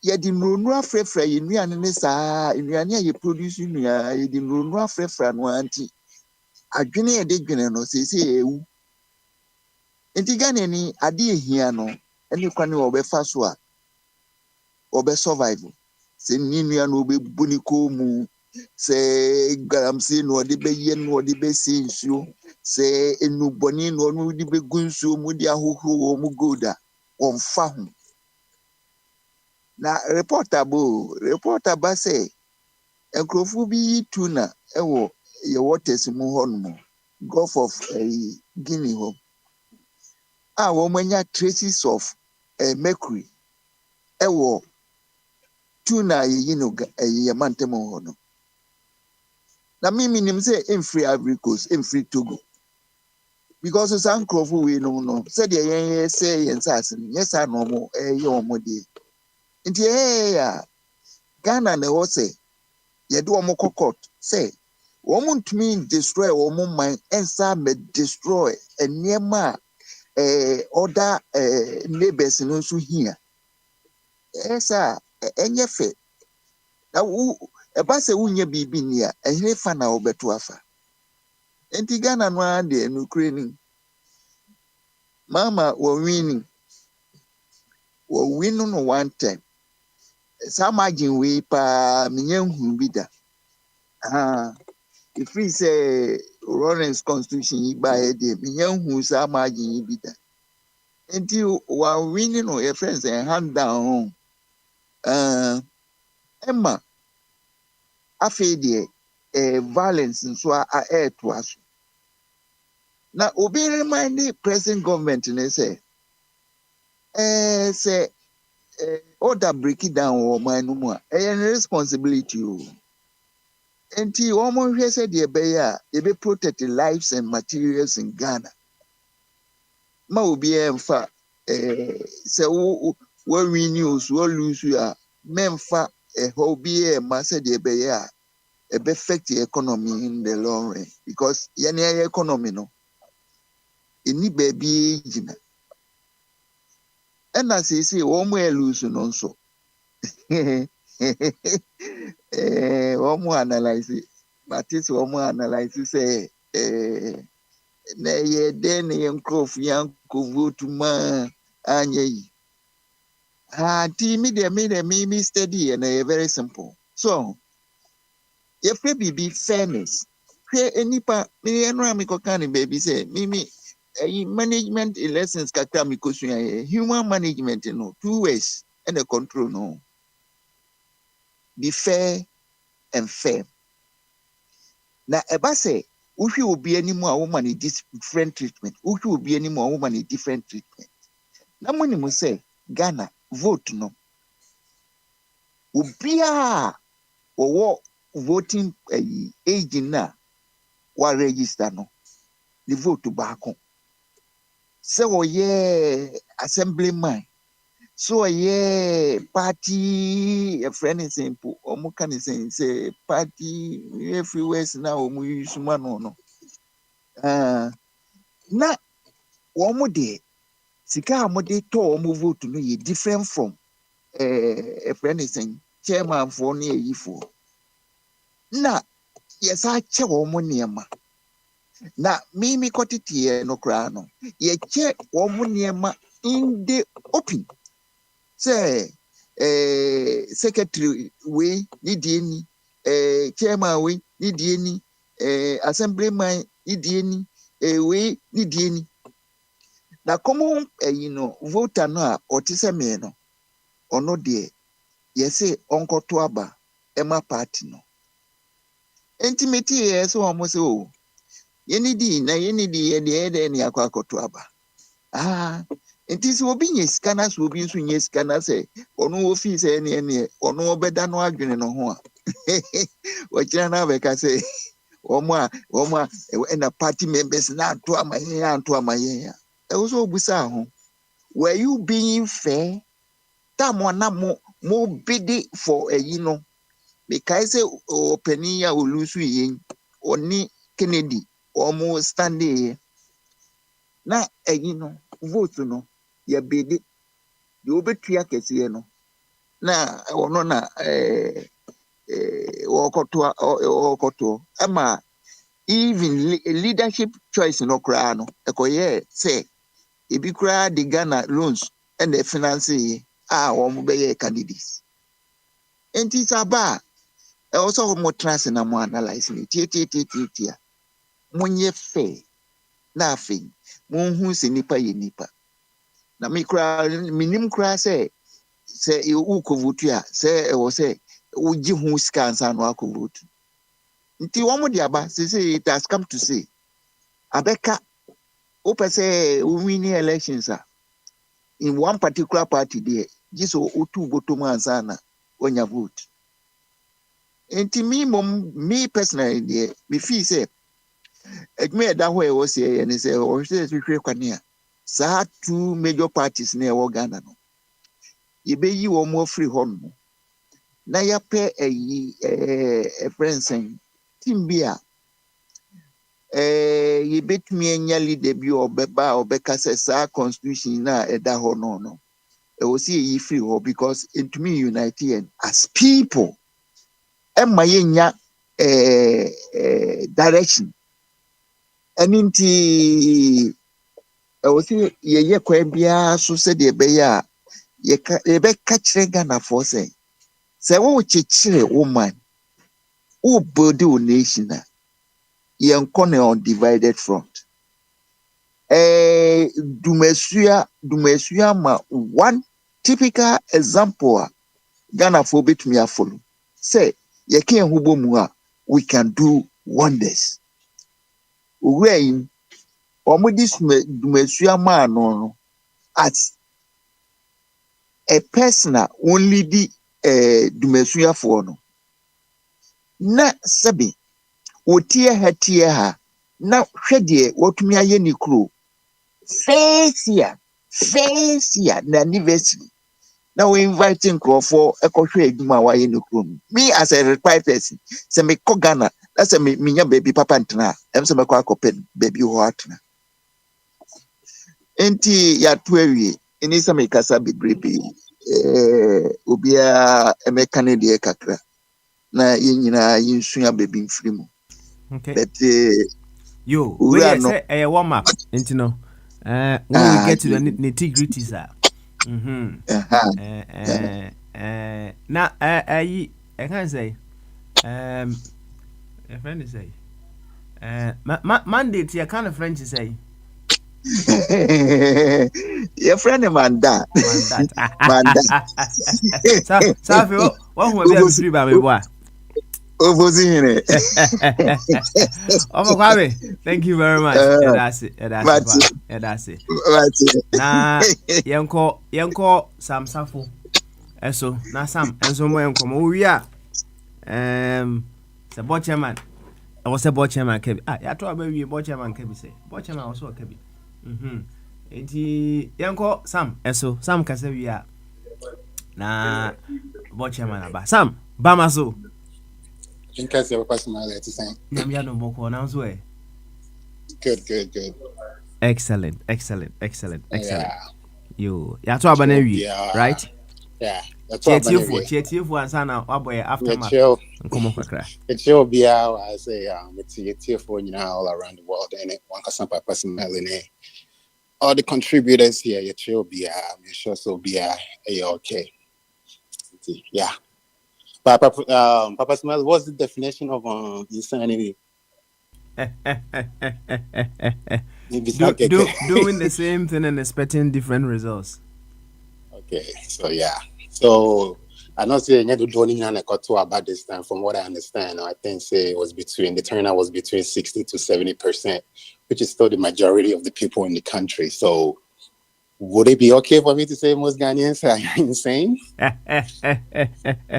B: ye di nronu afrefra ye nuane ne saa nuane ye produce nua ye di nronu afrefra no anti adwene ye de dwene no sese ewu inti Ghana ni ade ehia no ene kwane obefa so a obe survive se ni nua no obebu ni ko mu se garamsi no de be ye no de be se nsuo se enuboni no de be gu nsuo mu de ahohoro wo mu goda wonfa ho na reporter ba say enkrofo bi tuna ewo ye waters mu ho no Gulf of Guinea ho wo manya traces of mercury ewo tuna ye no ye mantem ho no na mimi nim say emfree Ivory Coast emfree Togo because some enkrofo we no said ye say yen sase yes I no mo ye omo de nti ya Ghana na wo say ye do omo court say woman to me destroy woman mind and some destroy and near ma other neighbors no so here esa enye fe na wo e ba se wunya bibi ni a ehwe fa na obeto afa enti Ghana no ade no kreni mama wo win no one time some margin we pa menye hu bi da if we say Lawrence constitution yi ba e de menye hu some margin yi bi da enti wa winning no your friends and hand down Emma afi de violence nso a air to us na obi remind the present government ne say say order break it down or man no more responsibility o enti omo hwe say de be ya e be protect the lives and materials in Ghana ma obi emfa say wo win news wo lose ya memfa obi ma say de be ya e be affect the economy in the long run because any economy no any baby jina and as you say one way lose no so one more analyze it but it's one more analyze say na ye den yan krof yan ko vote ma anya yi ti me steady and very simple so if we be fairness where enipa me enra me kokani baby say me management lessons kakra me kosua human management no 2 ways and the control no be fair and firm na eba say uhwe obi animu a woman is different treatment uhwe obi animu a woman is different treatment na money mo say Ghana vote no obi a wo voting age na wa register no the vote back so assemblyman so party a friend is simple omo kan say party everywhere now omo use man no na omo de sika amode to omo vote no ye different from a friend is saying chairman for na yifo na yesa che omo niema na mimi kotiti no kra no ye che omo niema in the open say secretary we ni die ni chairman we ni die ni assemblyman ni die ni we ni die ni na common voter no a otise me no ono de ye say onkoto aba ema party no intimate ye so omo say o ye ni di na ye ni di ye de ni akwakoto aba Nti sɛ obi nye sika na sɛ obi nso nye sika na sɛ ɔno ofi sɛ ɛneɛ ɔno ɔbɛda no adwene no ho a wɔkyerɛ no abɛka sɛ wɔn a ɛna party members na ato ama yɛn a ɛwɔ sɛ obusa ho, were you being fair? Time na mo bidi for ɛyi no mekae sɛ ɔpanin a olusu yɛn ɔne Kennedy ɔmo standing na ɛyi no vote no yɛ bidi deɛ obetua kɛseɛ no na ɔno na wɔkɔtɔ ama even leadership choice no koraa no ɛkɔyɛ sɛ ebi koraa de Ghana loans ɛna finance yi a wɔn bɛyɛ candidates nti saba a ɛwɔ sɛ wɔn trans na mo analyse ne tie mo nyɛ fair na afei mo hu sɛ nipa yɛ nipa na me koraa minim koraa sɛ wokɔ vote a sɛ ɛwɔ sɛ wogye ho sika ansa no akɔ vote nti wɔn de aba sɛ it has come to say abɛka wopɛ sɛ winning elections a in one particular party there gye sɛ wotu bottom ansa na wonya vote nti me personally there me feel sɛ adwuma ɛda hɔ ɛwɔ sɛ ɛyɛ ne sɛ ɔhwɛ sɛ hwehwɛ kwane a saa two major parties na ɛwɔ Ghana no yɛbɛyi wɔn afiri hɔ no na yɛpɛ friends team bi a yɛbɛtumi anya leader bi ɔbɛka sɛ saa constitution na ɛda hɔ no ɛwɔ sɛ yɛyi firi hɔ because ntumi unite yɛn as people ɛma yɛnya direction ɛno nti ɛwɔ sɛ yɛyɛ kwan biara so sɛdeɛ ɛbɛyɛ a yɛbɛka kyerɛ Ghanafoɔ sɛ wokyekyere wo man wobuild wo nation a yɛnkɔ ne on divided front dumasua ma one typical example a Ghanafoɔ betumi afollow sɛ yɛka yɛn ho bɔ mu a we can do wonders owura yi wɔn de dumasua ma no as a person a only di dumasuafoɔ no na sɛbi wotie ha na hwɛ deɛ wɔtumi ayɛ ne kuro first year na anniversary na we invite nkurɔfoɔ ɛkɔhwɛ adwuma a wɔayɛ ne kuro me as a retired person sɛ mekɔ Ghana na sɛ menya baabi papa ntena a ɛm sɛ mɛkɔ akɔpɛ baabi hɔ atena nti yɛato awie ɛne sɛ mekasa bebrebe obiara ɛmɛka ne deɛ kakra na yɛn nyinaa yɛnsua baabi mfiri mu.
A: Okay.
B: But
A: we say a warm up, you know. When we get to the nitty-gritties, now I can't say. A friend is say. Mandate, your kind of French is say.
B: Your friend Mandat.
A: So, what will be free by me, boy?
B: Oh,
A: thank you very much. That's it. Na yanko Sam Safo. Eso na Sam enso mo yanko mo wi a se board chairman. I was a board chairman kebi. Ya to abawi board chairman kebi say. Board chairman also kebi. Enti yanko Sam eso Sam kasa wi a na board chairman aba. Sam Bamaso.
C: In case you have a personality saying.
A: Good. Excellent. Yeah. You to abanewi, right?
C: Yeah.
A: Cheerful and sana aboy aftermath. Come on, kakra.
C: It will be how I say it's cheerful all around the world and one person personality. All the contributors here, it will be sure so be okay. Yeah. Papa Smile, what's the definition of insanity?
A: Doing the same thing and expecting different results.
C: Okay, so yeah. So I'm not saying you don't about this time. From what I understand, I think the turnout was between 60 to 70%, which is still the majority of the people in the country. So Would it be okay for me to say most Ghanaians are insane?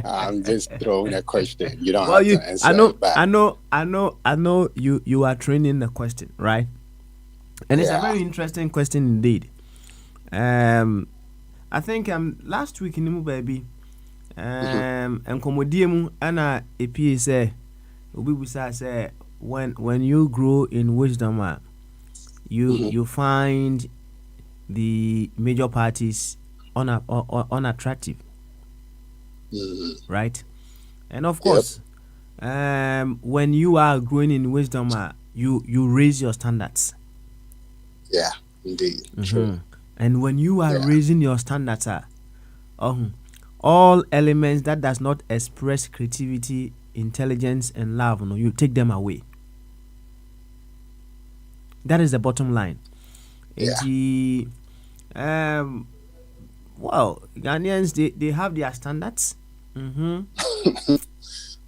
C: I'm just throwing a question. You don't
A: Well,
C: have to
A: you, I
C: answer
A: know,
C: it back.
A: I know. You are training the question, right? And it's a
C: Yeah.
A: very interesting question indeed. I think last week in the baby,
C: Mhm.
A: and komodiemu ana epi say obi busa say when you grow in wisdom,
C: Mhm.
A: you find the major parties unattractive,
C: Mhm.
A: right? And of
C: Yep.
A: course, when you are growing in wisdom, you raise your standards.
C: Yeah. Indeed. True.
A: Mm-hmm. And when you are
C: Yeah.
A: raising your standards, all elements that does not express creativity, intelligence, and love, no, you take them away. That is the bottom line. And
C: Yeah.
A: um, well, Ghanaians they have their standards. Mm-hmm.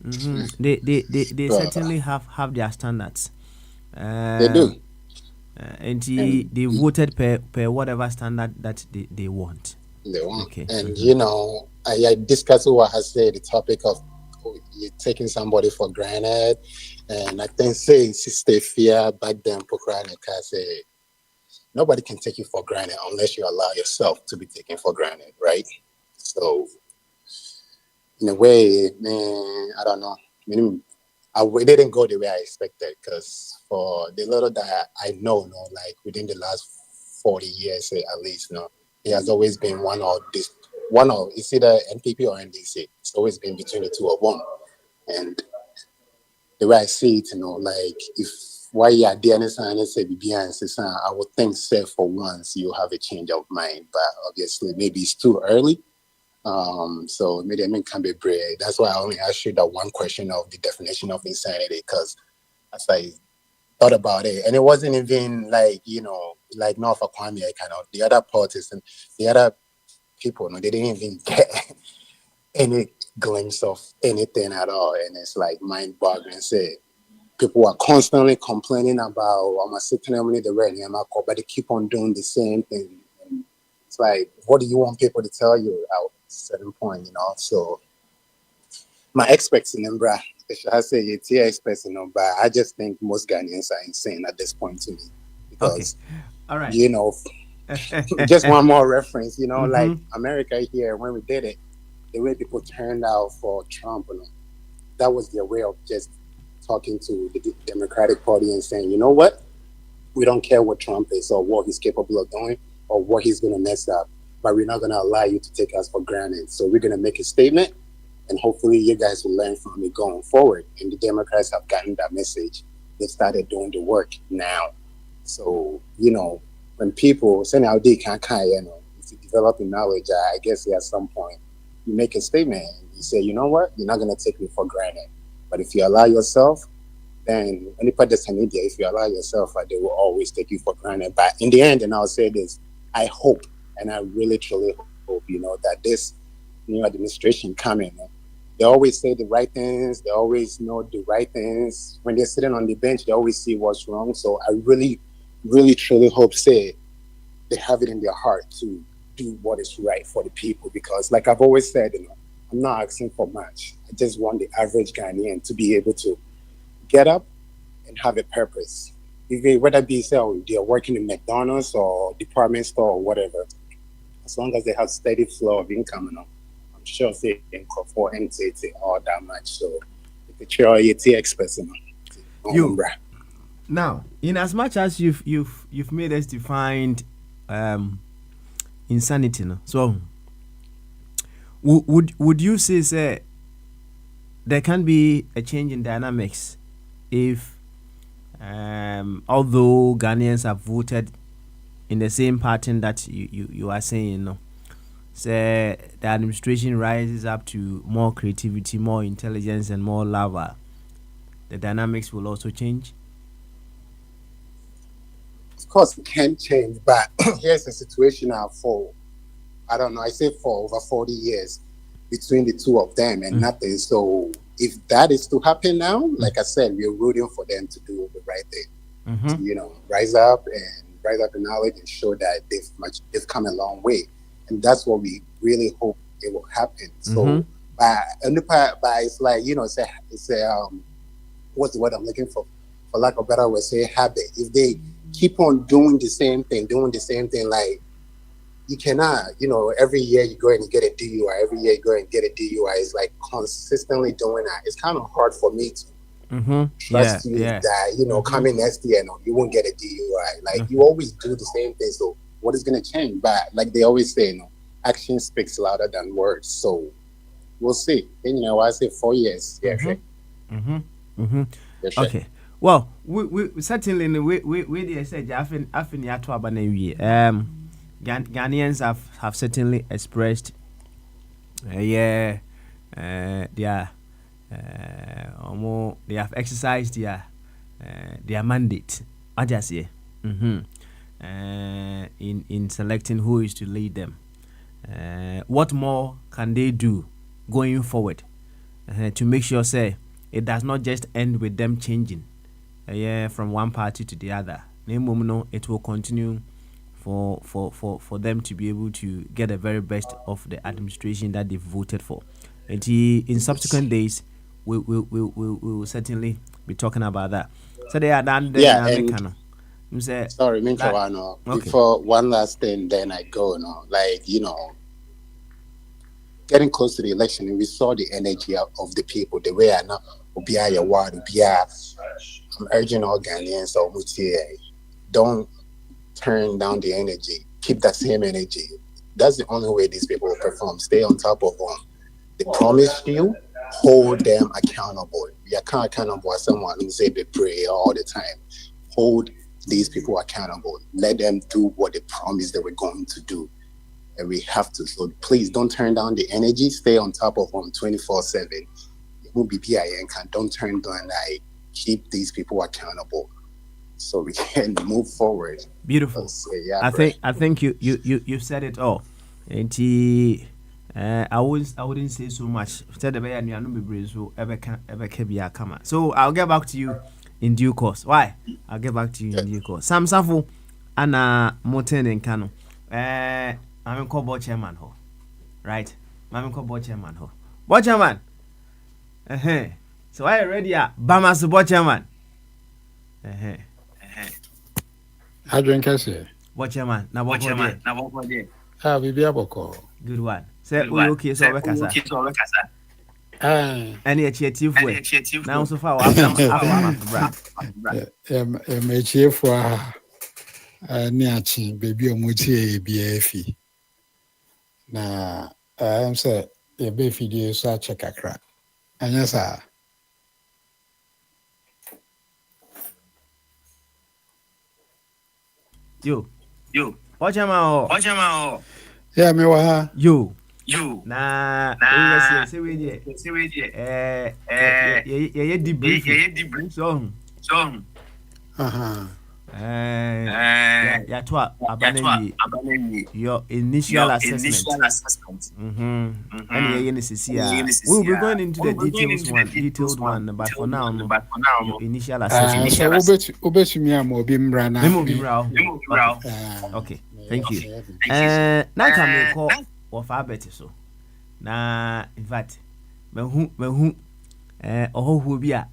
A: Mm-hmm. They
C: Uh,
A: certainly have their standards.
C: they do.
A: Um, and
C: And
A: they voted per whatever standard that they want.
C: they won't.
A: Okay.
C: And
A: Mm-hmm.
C: I discussed what I said the topic of you taking somebody for granted, and I think say Sister Fear back then Pokranika say nobody can take you for granted unless you allow yourself to be taken for granted, right? So in a way, man, I don't know. I mean, it didn't go the way I expected because for the little that I know, no, like within the last 40 years at least, no, it has always been one or it's either NPP or NDC. It's always been between the two of them. And the way I see it, like if why you are there and say behind I would think say for once you have a change of mind, but obviously maybe it's too early. So maybe I mean can be brave. That's why I only asked you that one question of the definition of insanity, because as I thought about it, and it wasn't even like like Norfolk Kwame kind of the other parties and the other people, no, they didn't even get any glimpse of anything at all, and it's like mind-boggling. Say people are constantly complaining about I'm sitting there with the red and but they keep on doing the same thing. And it's like, what do you want people to tell you at a certain point, So my experts in Embra, I say it's your experts in but I just think most Ghanaians are insane at this point to me.
A: Okay.
C: Because,
A: All right.
C: you know, just one more reference,
A: Mm-hmm.
C: like America here, when we did it, the way people turned out for Trump, that was their way of just talking to the Democratic Party and saying, you know what? We don't care what Trump is or what he's capable of doing or what he's going to mess up, but we're not going to allow you to take us for granted. So we're going to make a statement, and hopefully you guys will learn from it going forward. And the Democrats have gotten that message. They started doing the work now. So, when people say now they can't, if you develop knowledge, I guess at some point you make a statement and you say, you know what, you're not going to take me for granted. But if you allow yourself, then anybody that's an idiot, if you allow yourself, they will always take you for granted. But in the end, and I'll say this, I hope, and I really truly hope, that this new administration coming, they always say the right things, they always know the right things. When they're sitting on the bench, they always see what's wrong. So I really, really, truly hope, say, they have it in their heart to do what is right for the people. Because, like I've always said, I'm not asking for much. I just want the average Ghanaian to be able to get up and have a purpose. Whether it be they're working in McDonald's or department store or whatever, as long as they have steady flow of income, I'm sure they can afford and all that much. So it's a express,
A: You now, in as much as you've made us define um insanity, no? So would you say there can be a change in dynamics if although Ghanaians have voted in the same pattern that you are saying, no, say the administration rises up to more creativity, more intelligence, and more lava, the dynamics will also change.
C: Of course, it can change, but here's the situation now for, I don't know, I say for over 40 years between the two of them and
A: Mm.
C: nothing. So if that is to happen now,
A: Mm.
C: like I said, we're rooting for them to do the right thing.
A: Mm-hmm.
C: Rise up and rise up in knowledge and show that they've come a long way, and that's what we really hope it will happen. So, but it's like it's a what's the word I'm looking for lack of better word, say habit. If they keep on doing the same thing, like you cannot, every year you go and you get a DUI, every year you go and get a DUI. It's like consistently doing that. It's kind of hard for me to trust you that, coming next year, no, you won't get a DUI. Like you always do the same thing. So what is going to change? But like they always say, action speaks louder than words. So we'll see. And, I say 4 years. Yeah, sure.
A: Okay. Well, we certainly we said I think you have to abandon Ghanaians have certainly expressed they have exercised their mandate. I just say in selecting who is to lead them. What more can they do going forward to make sure say it does not just end with them changing from one party to the other. It will continue for them to be able to get the very best of the administration that they voted for. And in subsequent days, we will certainly be talking about that. So they are done.
C: Sorry, before one last thing, then I go. Getting close to the election, and we saw the energy of the people, the way I know. I'm urging all Ghanaians, don't turn down the energy. Keep that same energy. That's the only way these people will perform. Stay on top of them. They promised you, hold them accountable. You can't accountable as someone who say they pray all the time. Hold these people accountable. Let them do what they promised they were going to do. And we have to. So please don't turn down the energy. Stay on top of them 24/7. Don't turn down that. Keep these people accountable so we can move forward.
A: Beautiful. I think you said it all. And I wouldn't say so much. So I'll get back to you in due course. Why? I'll get back to you in due course. Sam Safo Anna Moten and Kano. I'm called board chairman ho. Right? I'm called board chairman ho. Board chairman. So I ready Bamas board chairman.
D: I drink I
A: Board chairman. Now what chairman?
D: We be able call.
A: Good one. Say we okay so we kasa. Any achieve way. Now so far
D: me chie for niachi baby omuti BFE. Na am say e be fidie so a check akra. Anya sa
A: Yo. Watch him out.
D: yeah, me wa ha.
A: Yo. Nah. Say we there. Yeah, debrief. Song. Yeah, abandon your initial assessment. We'll be going into the detailed one, but for now, your initial assessment.
D: So obesumi amobi mrana.
A: Okay, thank you. Now can we call of our better so. Na in fact, mehu who be a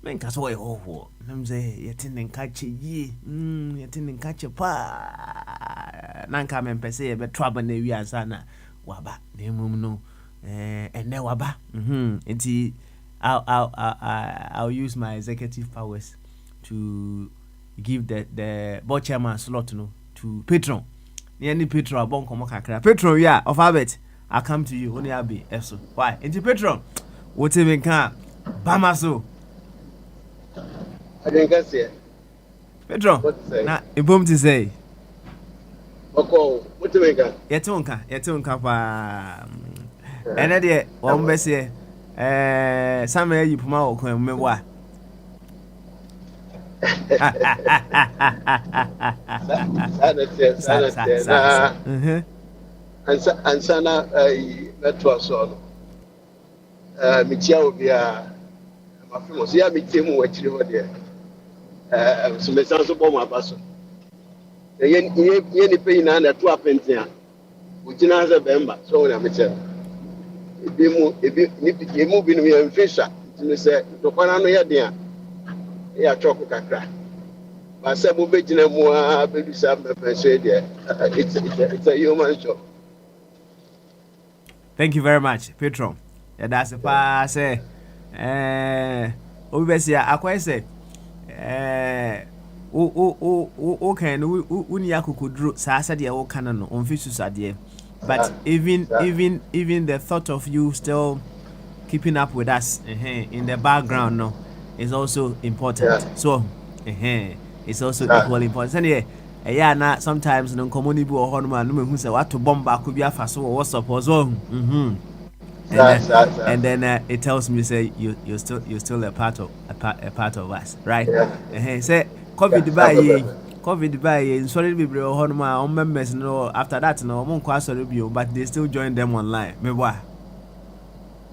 A: men ka so ho nam say yetin nkache yi yetin nkache pa na nka men pese ye be trouble na wi ansa na waba na emum no ene waba enti I'll use my executive powers to give the board chairman slot no to patron any patron abon komo kakra patron ya of Albert I come to you only abi eso why enti patron what even can bamaso
E: I didn't see it.
A: Pedro, na ibom to say.
E: Okay, what do you make?
A: Yetunka pa. Ene de won be se Samuel yi puma o kon mewa.
E: Ansana network so. Mitia obi a mafimo so ya mitie mu wachiri ho de. So me sanso bom abaso. Ye ni pe ina na to apenti a. Ujina ze bemba so na me che. Ebi ni mu bi no ye mfisha. Tinu se to kwana no ye den a. Ya choko kakra. Ba se mo be gina mu a be bi sa me pense de. It's a human show.
A: Thank you very much, Petron. Yeah, that's a pass. Obesia, I say, okay, uni akukudru sasa dia o kanano on fisu sadie. But even the thought of you still keeping up with us in the background no is also important.
E: Yeah.
A: So it's also equally important. And yeah, na sometimes no communi bi ho no ma no mehu say what to bomb back bi afa so what suppose and then it tells me say you're still a part of us, right? Say COVID by sorry be ho no ma on members no after that no mo kwa sorry bi but they still join them online. Me boy.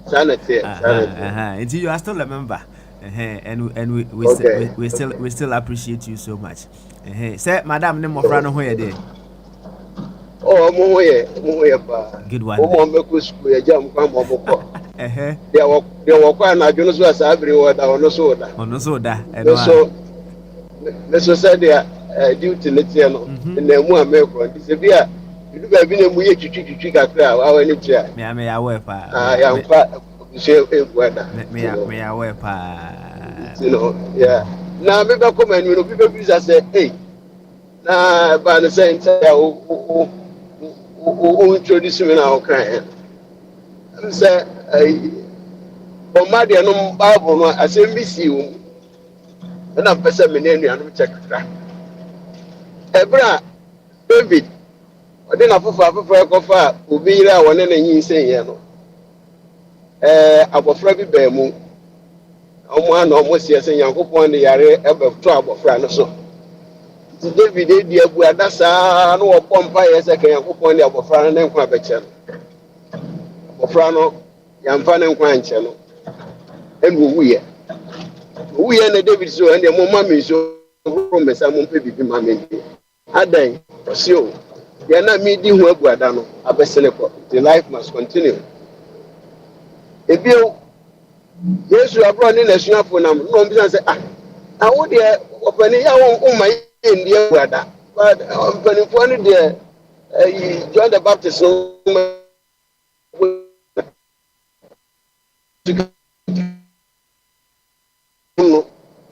A: Until you are still a member. And we still appreciate you so much. Say, Madam, name of Rano where there.
E: Oh, Moye,
A: Good one.
E: Jam, there were quite a Jonas was everywhere on the soda.
A: On the soda. And
E: so, the society due to Letiano, and then more American. It's a beer. You have been a way to trick a crowd, our any chair.
A: May I wear?
E: I am fat.
A: May I wear?
E: You know, yeah. Now, maybe I come and you know, people say, hey, now, by the same time, who introduce me now, crying. And say, for my dear, no Bible, I say, miss you. And I'm person, my name, and check. Ebra, David, I didn't have a far, who be there one and you say, you know. Abofra bi ba mu omo ana omo sie se Yankopon de yare ebe to abofra no so ti David di abu adasa no wo pompa ye se kan Yankopon de abofra no nkwa beche no abofra no yamfa ne nkwa nche no enu wuye na David so ende mo mami so ro mesa mo pe bibi mami adan osio ya na mi di hu abu ada no abesele ko the life must continue. Ebio Yesu abro ni nasuafo nam no mbi say awo de opani ya won ma ndi aguada but opani fo ni de John the Baptist no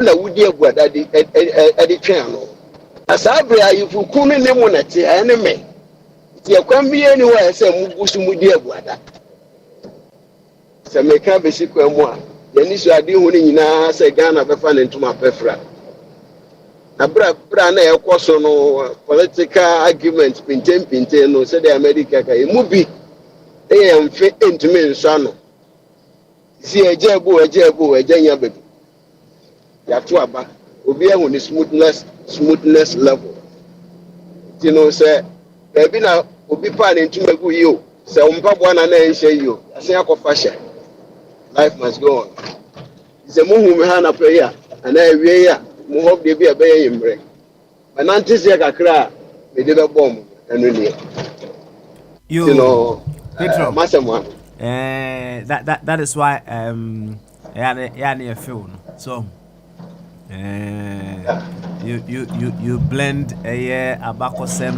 E: na wudi aguada di edi twen no asabre ayifu kunu ne mu na te ene me ti akwan bi eni wa say mu gusu mu di aguada se meka be sikwa mu a yani so ade hu ni nyina se Ghana be fa ne ntuma pefra na bra na ekoso no political argument pintem no se the America ka emu bi mfe entumi nso no si ejebu ejenya be ya to aba obi ehun ni smoothness level you know say be na obi pa ne ntuma gu yi o se mpaboa na enhye yi o ase akofa hye. Life must go on. It's a movie hana prayer, and I wear more hope they be a bay in break. But not this year, Kakra, they did a bomb and really. You know,
A: that is why yeah, film. So you blend a abakosem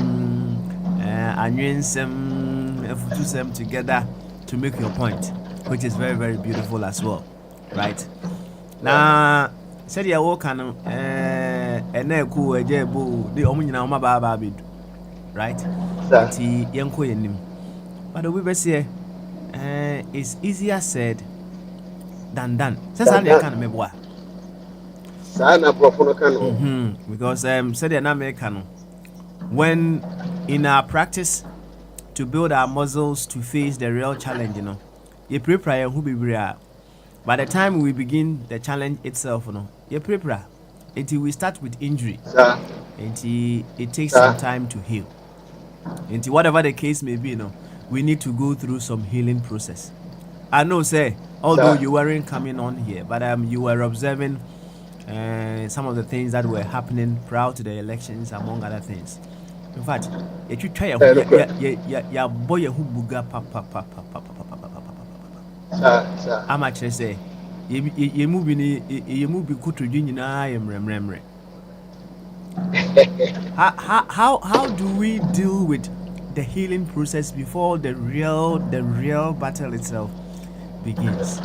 A: anwensem efutusem together to make your point, which is very, very beautiful as well, right? Now, said ya walk on eneku ejebu the omunyina oma baba bid, right? Ati yanko yenim. But the we say it's easier said than done. Says I can meboa.
E: Sana profono kanu.
A: Because said ya na me kanu. When in our practice to build our muscles to face the real challenge, you know. You prepare who be bria. By the time we begin the challenge itself, you know, you prepare until we start with injury. Until it takes some time to heal. Until whatever the case may be, you know, we need to go through some healing process. I know, say, although you weren't coming on here, but you were observing some of the things that were happening prior to the elections, among other things. In fact, you try ya boy who buga papa. I'm actually say you movie kutu nyina yemremremre. How do we deal with the healing process before the real battle itself begins?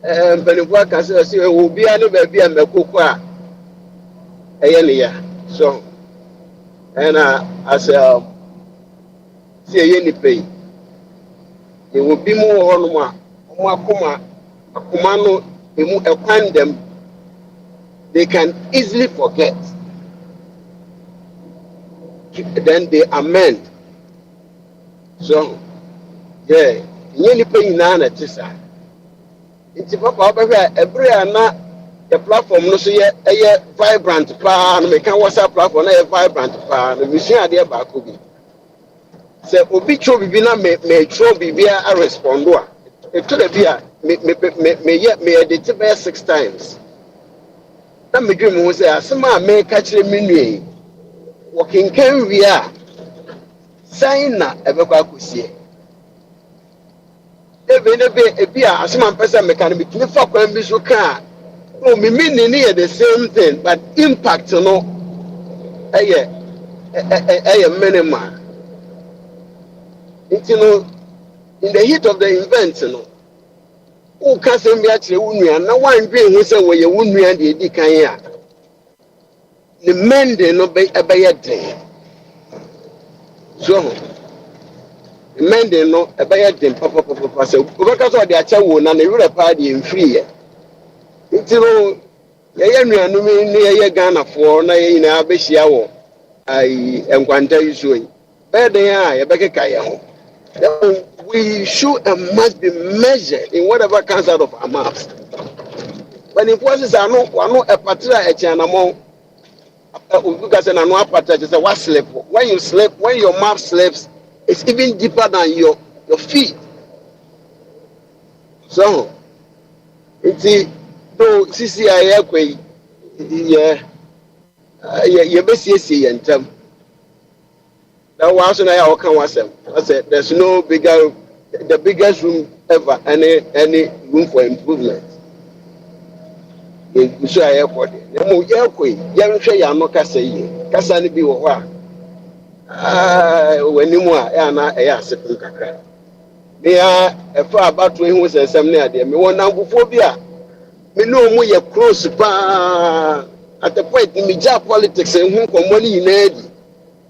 E: Mpanimfoɔ kasa sɛ obiara no baabi a mmɛkoko a ɛyɛ ne ya so ɛna asɛ sɛ ɛyɛ nipa yi yɛwɔ bi mu wɔ hɔnom a wɔn akoma no emu ɛkwan dɛm they can easily forget then they amend so yeah nyɛ nipa nyinaa na ɛte saa. Nti papa ɔbɛhwɛ ɛbere a na the platform no so yɛ vibrant paa no meka WhatsApp platform na yɛ vibrant paa no mesua adeɛ baako bi sɛ obi twerɛ biribi na metwerɛ biribi a respond a ɛtɔ da bi a meyɛ de te bɛyɛ 6 times na medwene me ho sɛ asɛm a meka kyerɛ me nua yi wɔkenkan wie a sɛn na ɛbɛkɔ akɔsie ebi a asoma mpɛsɛ meka no bitumi fa kwan bi so ka no me meaning ne yɛ the same thing but impact no ɛyɛ minimal nti no in the heat of the event no woka sɛm bi akyerɛ wo nua na woandwen ho sɛ wɔyɛ wo nua deɛ ɛdi kan a ne mending no ɛbɛyɛ den so mending no ɛbɛyɛ den papapapa sɛ wobɛka sɛ ɔde akyɛ wo na ne werɛ paa deɛ mfiriɛ nti no yɛyɛ nnuanom ne yɛyɛ Ghanafoɔ na yɛ nyinaa bɛhyia wɔ nkwanta yi so yi bɛyɛ den a yɛbɛkeka yɛn ho we should and must be measured in whatever comes out of our mouths mpanimfoɔ sɛ sɛ ano ɛpatre a ɛkyɛn anamɔ obi ka sɛ n'ano apatre kyɛ sɛ waslip when your mouth slips it's even deeper than your feet. So, it's though CCI airquay, yeah, basically, and that was I can was I said there's no the biggest room ever, any room for improvement. In so airport, the more airquay, young say, I'm not Cassani be what. When you are a second kakra. They are a far about to him was a seminar. Me one number phobia. Me no more your close pa at the point in media politics and whom come money in Eddie.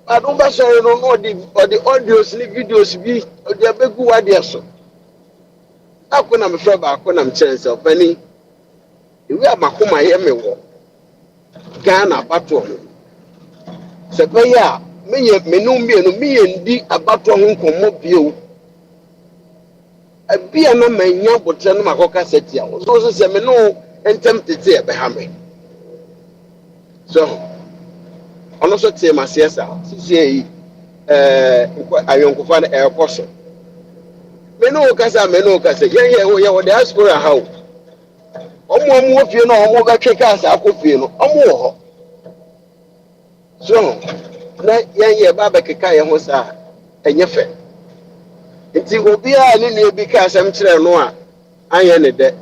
E: I don't know or the audios and videos be or the big ideas. How can I afraid about when I'm chance of penny? We are Makuma Yemi Ghana battle. Sepaya. Me no me ndi abato ho nkomo bio abia na manya botre no makoka setia so se me no entem tete e be ha me so ono so tie masiesa sisi ayonkofa na ekoso me no kasa yen ye wo diaspora ha omo ofie no omo ba tweka asa akofie no omo wo ho so na yɛn ba bɛkeka yɛn ho saa ɛnyɛ fɛ nti obiara ne nua bi ka asɛm kyerɛ no a anyɛ ne dɛ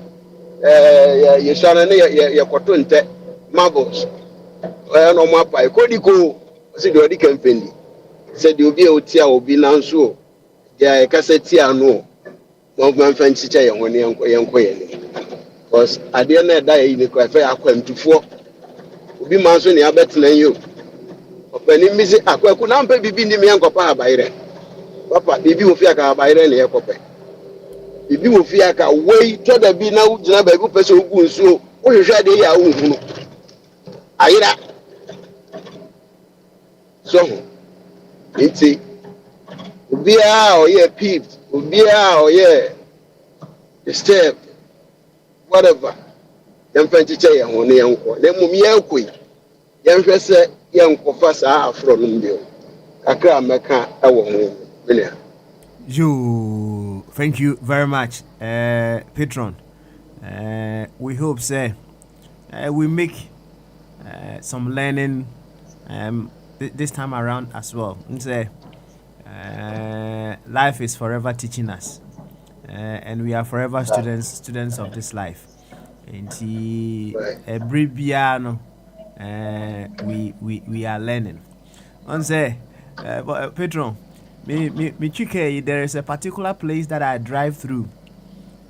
E: yɛsua no ne yɛkɔto ntɛ marbles ɛyɛ no ɔmo apa kodiko sɛ deɛ ɔde kamfɛndi sɛ deɛ obi a otia obi nanso deɛ yɛkasa tia no ma ɔmfa nkyekyɛ yɛn ho ne yɛnkɔ yɛn ni because adeɛ na ɛda yɛ yi ne kɔ ɛfɛ akwantufoɔ obi ma nso ne abɛtena yi o Ọ̀pẹ̀ni mísí àkọ́kọ́ náà ń pẹ́ bíbí ní mìíràn kọ́pá àbáyé rẹ̀. Pápá bíbí wò fi àkà àbáyé rẹ̀ nìyẹn kọ́pẹ́. Bíbí wò fi àkà wéyí tọ́jà bí náà gyina bẹ̀ẹ́bí pẹ̀sẹ̀ ogun nsuo ó hwehwẹ́ adé yà ó hùn. Àyíra. Sọ́hùn. Nti obiara ọ̀yẹ́ peeved obiara ọ̀yẹ́ disturbed whatever yẹn fẹ́ nkyekyẹ yẹn ho ne yẹn nkọ na mmom yẹn kọ yi yẹn hwẹ sẹ yẹn nkọfa saa afro no mbio kakra mẹka ẹwọ ho bẹlẹ.
A: You, thank you very much, Patron. We hope, say, we make some learning this time around as well. Say, life is forever teaching us, and we are forever students of this life. And every piano, we are learning. On say, Petron, there is a particular place that I drive through.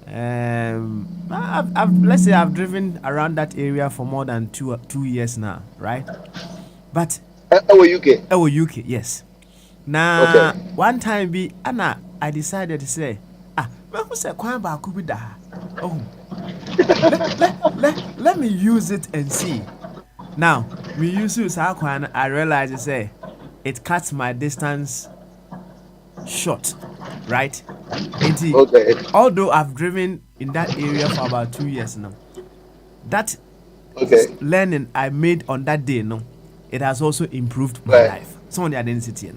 A: Let's say I've driven around that area for more than 2 years now, right? But
E: UK,
A: yes. Now, one time Anna, I decided to say, who said oh, let me use it and see. Now, we use it, I realize it cuts my distance short, right? Although I've driven in that area for about 2 years now, that learning I made on that day, it has also improved my life. So on the identity,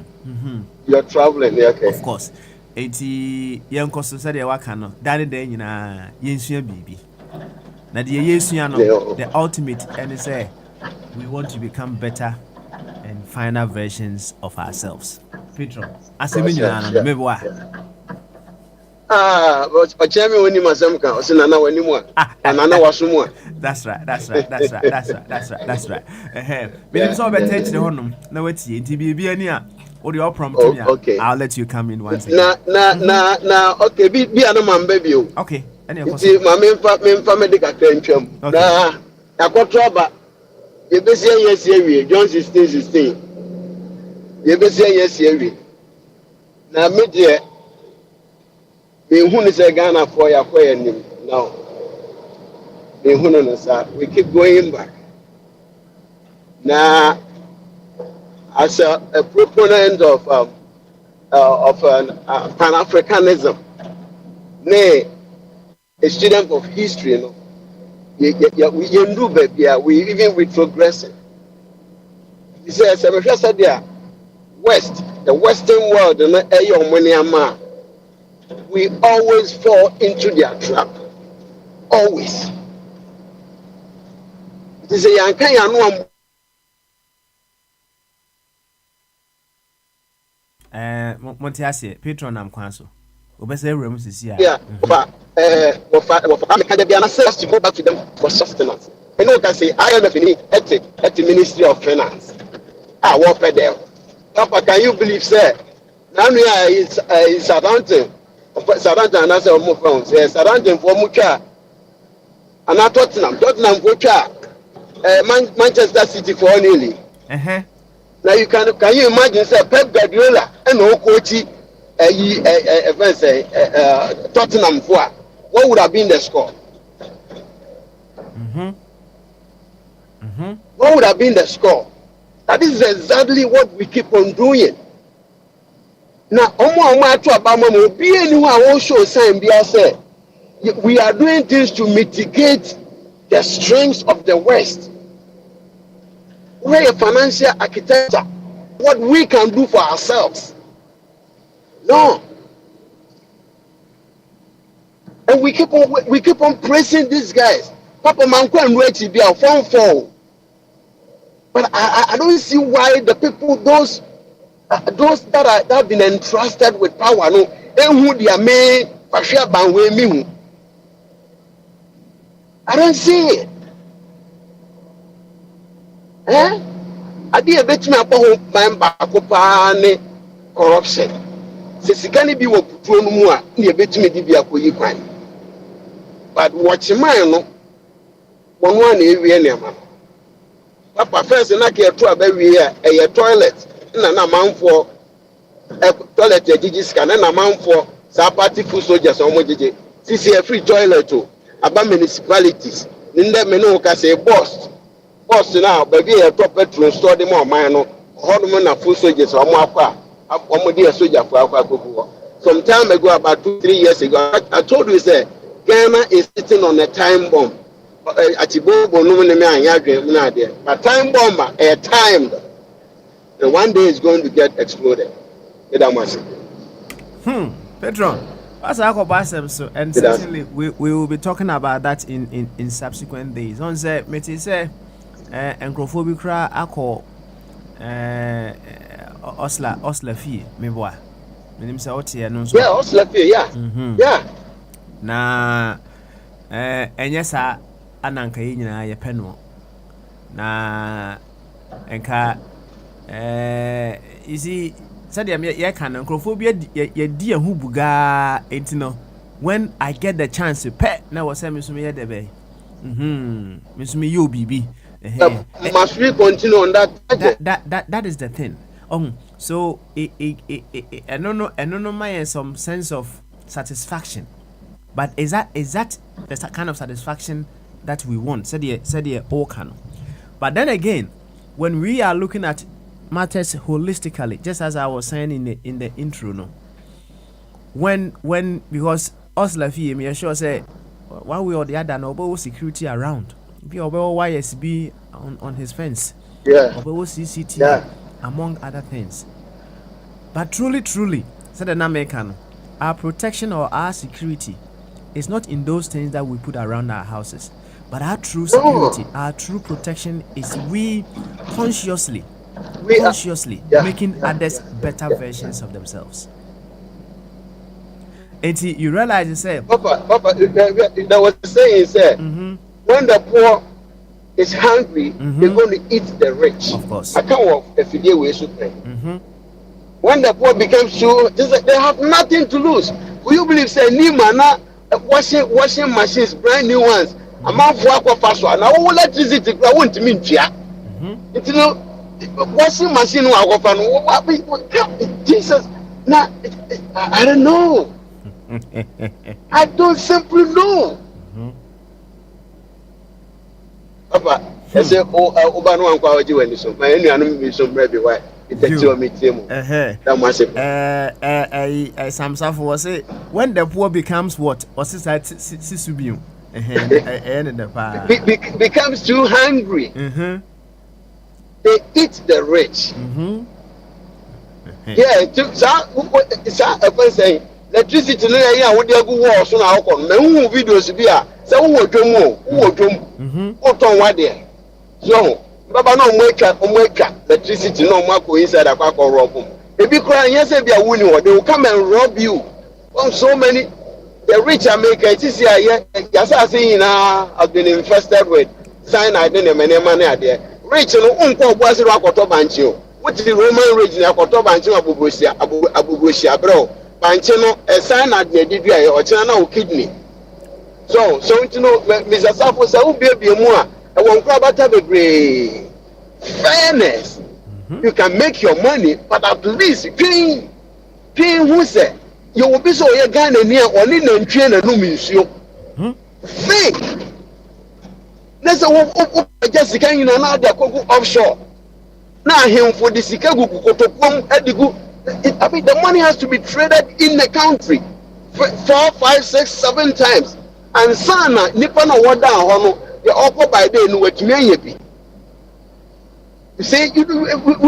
E: you're traveling, okay.
A: Of course. Young cost said the wakano, daddy day in a yensia baby. Now the ultimate and say we want to become better and finer versions of ourselves. Petro, as a minion, maybe why?
E: But Jamie, when you must have come, Nana, when you want, and Nana was more.
A: That's right. We so better the honum. No, it's be any or your prompt.
E: Okay,
A: I'll let you come in once.
E: Now, okay, be a man, baby.
A: Okay, and
E: see, my main family got attention. Nah, I got trouble. You be saying yes, here, John 16. You be saying yes, here. Now, media. Who is a Ghana for your now? We keep going back. Now, as a proponent of Pan-Africanism, nay, a student of history, we even retrogressing. He says, the Western world, we always fall into their trap. Always. It is a Yankaya.
A: Montiasi, Patron, I'm Quanso. Obey rooms is here.
E: Yeah, but to go back to them for sustenance. And you can say, I am at the Ministry of Finance. I work for them. Papa, can you believe, sir? Now we are in Southampton. Southampton and that's more from Southampton for Mucha and not Tottenham for Manchester City for nearly. Now you can you imagine say Pep Guardiola and no coachy Tottenham for what would have been the score? What would have been the score? That is exactly what we keep on doing. Now, be anyone also saying, we are doing things to mitigate the strengths of the West. We're a financial architecture. What we can do for ourselves. No. And we keep on praising these guys. Papa Manko and Rechi be a phone fall. But I don't see why the people, those that have been entrusted with power, no, and who they are made, I don't see it. I did a bit me about my corruption. Since can be what put more near bit me be a crime. But watch mine, no one area. Papa first, and I can't try every year a toilet. And a man for a toilet, a scan, and a man for party food soldiers on what did see a free toilet to about municipalities. In that menu can say boss now, but be a proper to store them on mine. Hormone of food soldiers or more dear soldier for our some time ago, about 2-3 years ago, I told you, say Ghana is sitting on a time bomb. At a time bomb, a time. And one day it's going to get exploded.
A: Petron, as I go so and certainly we will be talking about that in subsequent days. On say, Meti say, nkurɔfoɔ bi koraa akɔ Osla fie meboa menim sɛ woteɛ no nso
E: yeah Osla fie yeah yeah
A: na ɛnyɛ saa ananka yi nyinaa yɛpɛ no na enka you see said yɛka no nkurɔfoɔ bi yɛdi ɛho bugaa enti no when I get the chance to pɛ na wɔ sɛ me so meyɛ dɛ bɛyɛ me so meyɛ obibi
E: must we continue on that
A: that is the thing so I don't know my some sense of satisfaction, but is that the kind of satisfaction that we want said all can. But then again, when we are looking at matters holistically, just as I was saying in the intro, no, when because us Lafie, me sure say one way or the other, no security around. Be YSB on his fence,
E: yeah,
A: CCTV,
E: yeah,
A: among other things. But truly, said an American, our protection or our security is not in those things that we put around our houses. But our true security, our true protection is we consciously making others better versions of themselves. And you realize you say,
E: Papa, that was saying, say, when the poor is hungry, they're going to eat the rich.
A: Of course.
E: I can't walk if you way so when the poor becomes too, they have nothing to lose. Will you believe, say, Nimana washing machines, brand new ones? A man for aqua fast one. Now, all electricity, I want to mean, Chia. You know, washing machine, Jesus. Now, I don't know. I don't simply know. Papa, I say, Obano and Kwaji when you so my enemy is some maybe why it takes you me team. That must say,
A: some stuff was say when the poor becomes what? Or society Sisubium.
E: Becomes too hungry. They eat the rich. Yeah, it's a person saying electricity no ya wo dey go war so na akọ me hu videos bi a se wo dwom o ton wa dey so baba no mo atwa electricity no mo akọ inside akọ rob e bi kra yen se bia wuni wo they will come and rob you so many the rich America it is here yasa say na have been infested with sign I didn't many money there rich no unko obuase ro akoto banchi o what the Roman rich na akoto banchi abubusia bro banchi no a sign at the did or channel kidney so you know Mr. Safo say who be mu a e won kra bata bebre fairness you can make your money but at least paying who say you will be so you Ghana near only nantwie na no nsuo fake let's say just can you na dey offshore na him for the sika gugu kotopom edigu I mean the money has to be traded in the country 4, 5, 6, 7 times and sana nipa na wada ho no the upper by day no watimi anyebi you see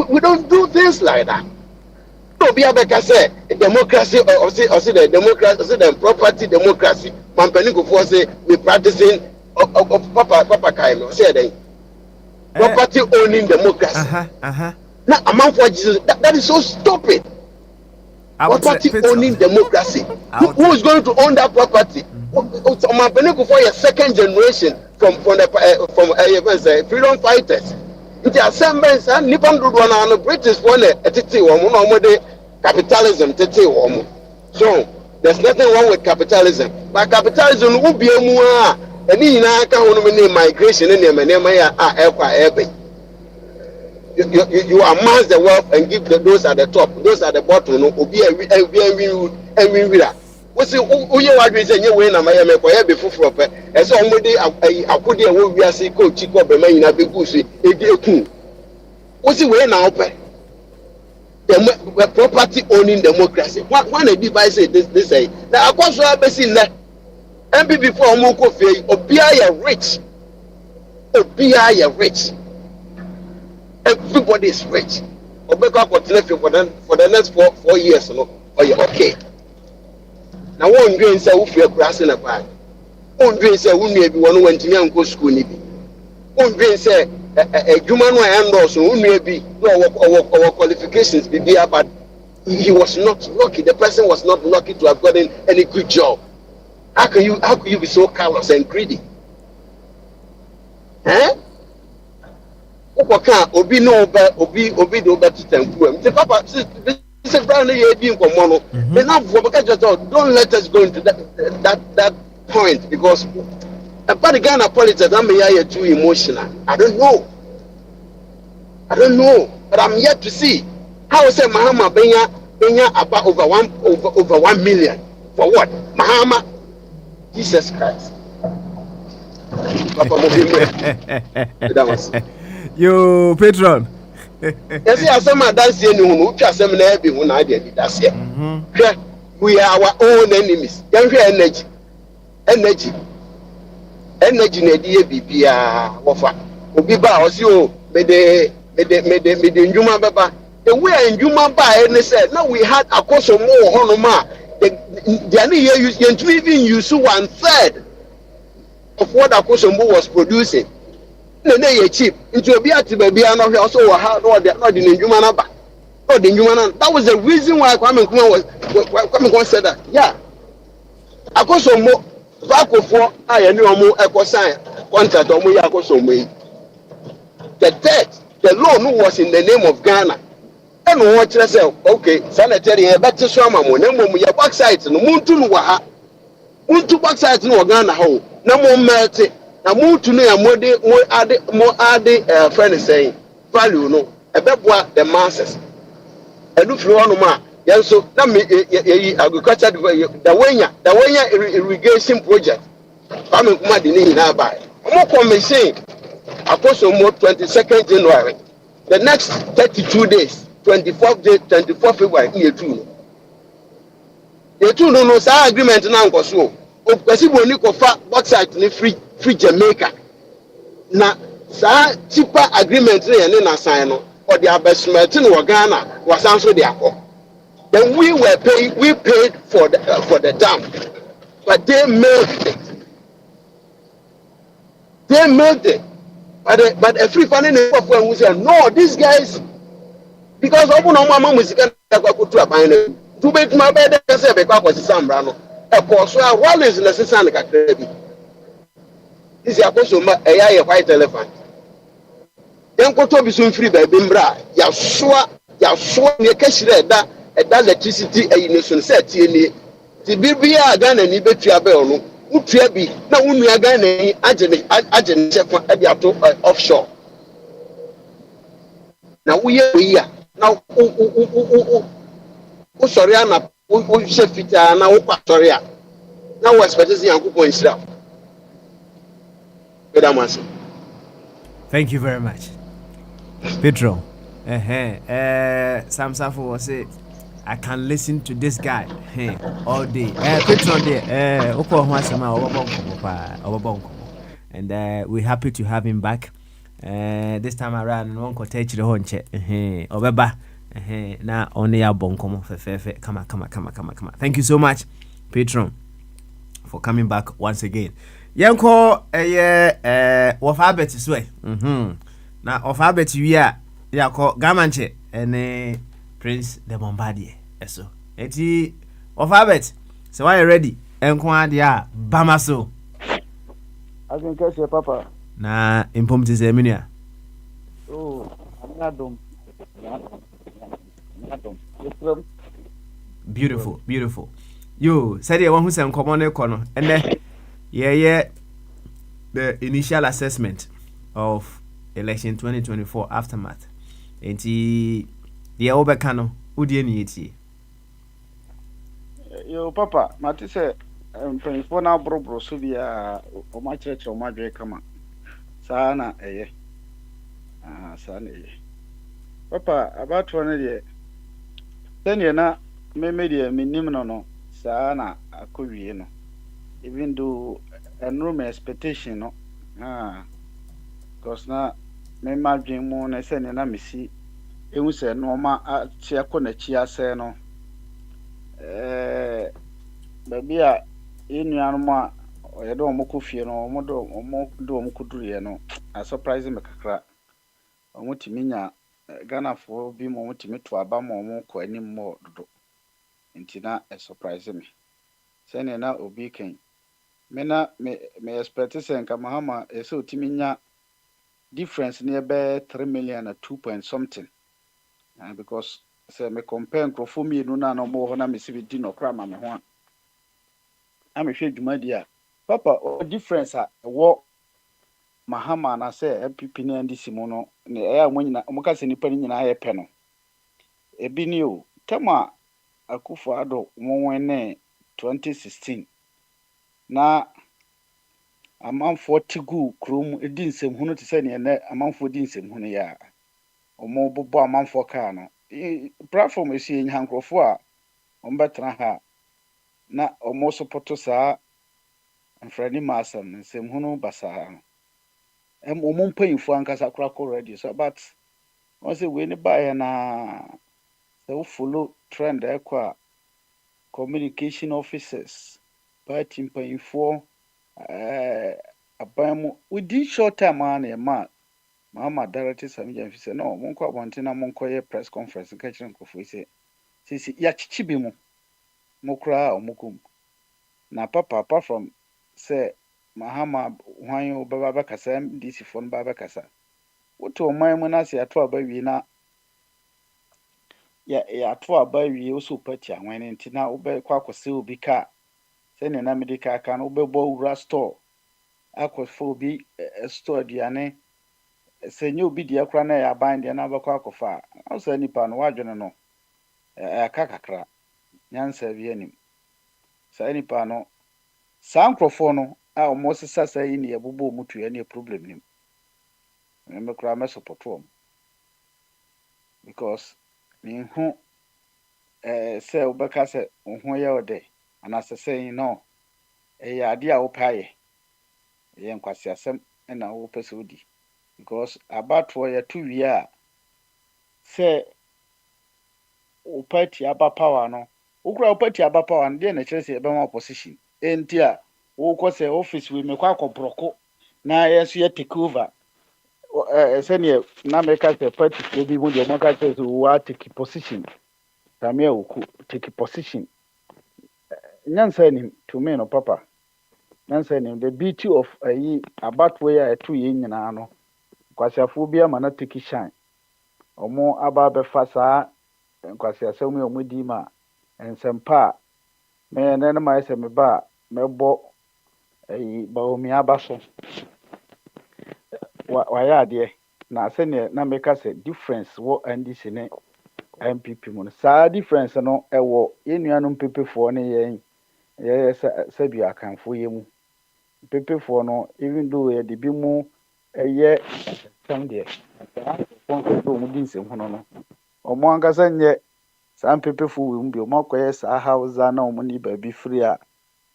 E: we don't do things like that. No, be a say democracy or say the democracy, or say the property democracy. Mampeni go for say we practicing Papa Kaimo say that property owning democracy. Now a man for Jesus that is so stupid. Property owning democracy. Who is going to own that property? Mampeni go for a second generation from freedom fighters. Nti assemblies and Nippon do one on the British one etiti woman no capitalism tete woman. So there's nothing wrong with capitalism. But capitalism will be a more any na ka hono me migration ne me ya ekwa you amass the wealth and give those at the top, those at the bottom no obi every what's uye wadwe say nye we na maye me koye be fufuro pe e so omode akode e wo wiase ko chiko be man na be gusu edi ekun what's we na ope the property owning democracy one a device say this say na akwaso abesi na MB before omo ko fe obia ya rich everybody is rich obeka continue for the next 4 years no okay. Now one dream say who fear grass na bag. One dream say who need one went to school ni bi. One dream say adwuma no endorse no nua bi no qualifications bibia, but he was not lucky. The person was not lucky to have gotten any good job. How can you be so callous and greedy? Eh? Obi no obi do better than you. The papa this brand new being common. Enough for because don't let us go into that point, because about the Ghana politics, I'm here too emotional. I don't know, but I'm yet to see how say Mahama Benya about over 1 million for what? Mahama, Jesus Christ. Papa that was.
A: Yo, patron.
E: Yes, I said my dance here. No, just some never when I did that's it. We are our own enemies. Don't hear energy. Na die bibia wofa. Obi ba o si o me de ndwuma beba. The way ndwuma ba e ne said, now we had akoso mo ho no ma. The ani you even use 1/3 of what akoso mo was producing. Na cheap. Into obi atibabi ano hwe also wa ha no de ndwuma na ba. No de ndwuma na. That was the reason why Kwame Nkrumah said that. Yeah. Akoso mo Bakofo ayani omo ekosan contract omo ya akoso mo yi. The debt, the loan was in the name of Ghana. And what you say, okay, sanitary e better so ama mo na mo ya backside no muntu no wa ha. Muntu backside no Ghana ho. Na mo mete na muntu no ya mo ade friend saying value no e beboa the masses. Enu firi hono ma yenso na me agriculture the wenya irrigation project. Kwame Nkrumah de ni na ba. Omo commission akoso mo 22nd January. The next 32 days, 24 February yetu. Yetu no sa agreement na nkoso. O pesi boni ko fa bauxite ni free Jamaica. Na sa cheaper agreement ne na sign no. Or the investment in Ghana was also the akko. Then we paid for the dam, but they milked it. But a free funding of when we said no, these guys, because open on my mom is going to buy to make my bed and say because some brano. Of course, one is necessary. This is a white elephant. Then go to be soon free by Bimbra. Ya sure near Kashire that electricity a nation set in the Bibia Ghana and Ibetia Bello, Utriabi, now we are Ghana, agent offshore. Now we are now. Soriana, Shefita, now Patoria. Now we're expecting Uncle Point.
A: Thank you very much. Pedro, Sam Safo was say, I can listen to this guy all day. Pedro there, and we're happy to have him back. This time around, no one could touch the honche. Obeba, na only a bonkomo fefe. Come. Thank you so much, Pedro, for coming back once again. Yanko, wafabet is way. Na alphabet we are ya ko Gamanche and Prince the Bombardier. Eso. Eti alphabet. So why you ready? Enko adia bamaso.
F: I can catch your papa.
A: Na impomti seminia.
F: Oh, I'm not
A: Beautiful. Yo, said you one who say common kono. And then yeah, the initial assessment of election 2024 aftermath. Enti the obekano udie ni eti.
F: Yo papa, mati se mpanyifo na brobro so bia o ma cheche o ma dwe kama. Saa na eye. Saa na eye. Papa, about one de then na me media minim no saa na akowie no. Even though enroll expectation no. Because na me madwen mu na se ne na mesi ehu se no ma atia ko na chi ase no baby a enuanu a oyedo omoko fie no omodo omoduru ye no a surprise me kakra ɔmotumi nya Ghanafoɔ bi ma ɔmotumi to aba ma ɔmo kɔ anim mɔ dodo nti na surprise me sɛnea na obi kan me na me expect sɛ nka Mahama ɛsɛ otumi nya difference ne ɛbɛyɛ 3 million na 2 point something because sɛ me compare nkurɔfoɔ mmienu na ɔmo wɔ hɔ na mesi bi di nɔkora ma me ho a mehwɛ dwumadi a papa difference a ɛwɔ Mahama na sɛ MPP ne NDC mu no ne ɛyɛ a ɔmo ka sɛ nipa no nyinaa yɛ pɛ no ebi ne o tema Akufo-Addo wɔn ne 2016 na amanfoɔ te gu kurom di nsɛmhunu te sɛ nea nɛ amanfoɔ di nsɛmhunu yɛ a ɔmo bobɔ amanfoɔ kaa no platform esi yɛ nya nkurɔfoɔ a ɔmo bɛtena ha na ɔmo sopoto saa mfrani ma asɛm nsɛmhunu basaa no ɔmo mpanyinfoɔ ankasa kora kɔ radio so but wɔn sɛ wei ne baayɛ na sɛ wo follow trend ɛkɔ a communication officers party mpanyinfoɔ aban mu within short time a na ɛma Mahama director Sami Gyamfi sɛ no monkɔ abɔnten na monkɔyɛ press conference ka kyerɛ nkurɔfoɔ sɛ sisi yɛakyekye bi mu mo koraa a ɔmo kɔm na papa apart from sɛ Mahama hwan wobɛba bɛkasa MDC foɔ no ba bɛkasa wote ɔman mu na sɛ yɛato aba wie na yɛato aba wie wo sɛ wopati ahwan no nti na wobɛkɔ akɔsɛ obi ka sɛnea na mede ka aka no wobɛbɔ wura store akɔfa obi store aduane sɛ nyɛ obi deɛ kora na ɛyɛ aban deɛ na wobɛkɔ akɔfa a sɛ nipa no wadwene no ɛka kakra nyansa bi anim saa nipa no saa nkurɔfoɔ no a ɔmo sesa saa yi ne yɛbobɔ ɔmo tua ne problem nim me kora mɛsopɔto ɔmo because menhu sɛ wobɛka sɛ wo ho yɛ wo dɛ anaasɛ sɛ yi no ɛyɛ adeɛ a wopɛ ayɛ ɛyɛ nkwasiasɛm ɛna wopɛ sɛ wodi because abatoɔ yɛto wie a sɛ wo party aba power no wokura wo party aba power no deɛ na kyerɛ sɛ yɛbɛma opposition enti a wokɔ sɛ office wi mekɔ akɔbrɔko na yɛnso yɛ take over sɛneɛ na meka sɛ party foɔ bi mu deɛ ɔmɔka kyerɛ sɛ wɔa take position same a woku take position nyansa nim to me no papa nyansa nim the beauty of ayi abatoɔ yi a ɛto yɛ nyinaa no nkwasiafoɔ bi ama na take shine ɔmo aba bɛfa saa nkwasiasɛm yi ɔmo di ma nsɛmpa a mɛyɛ nɛ no ma ɛsɛ me ba a mɛbɔ ayi Baomi aba so wayɛ adeɛ na sɛneɛ na meka sɛ difference wɔ NDC ne MPP mu no saa difference no ɛwɔ yɛn nuanom pepefoɔ ne yɛn yɛyɛ sɛbi akanfoɔ yɛ mu pepefoɔ no even though yɛde bi mu ɛyɛ sɛm deɛ saa nkurɔfoɔ nkɔdɔ ɔmo di nsɛmhunu no ɔmo ankasa nyɛ saa pepefoɔ wɔ mu bi ɔmo akɔyɛ saa Hausa na ɔmo ne baabi firi a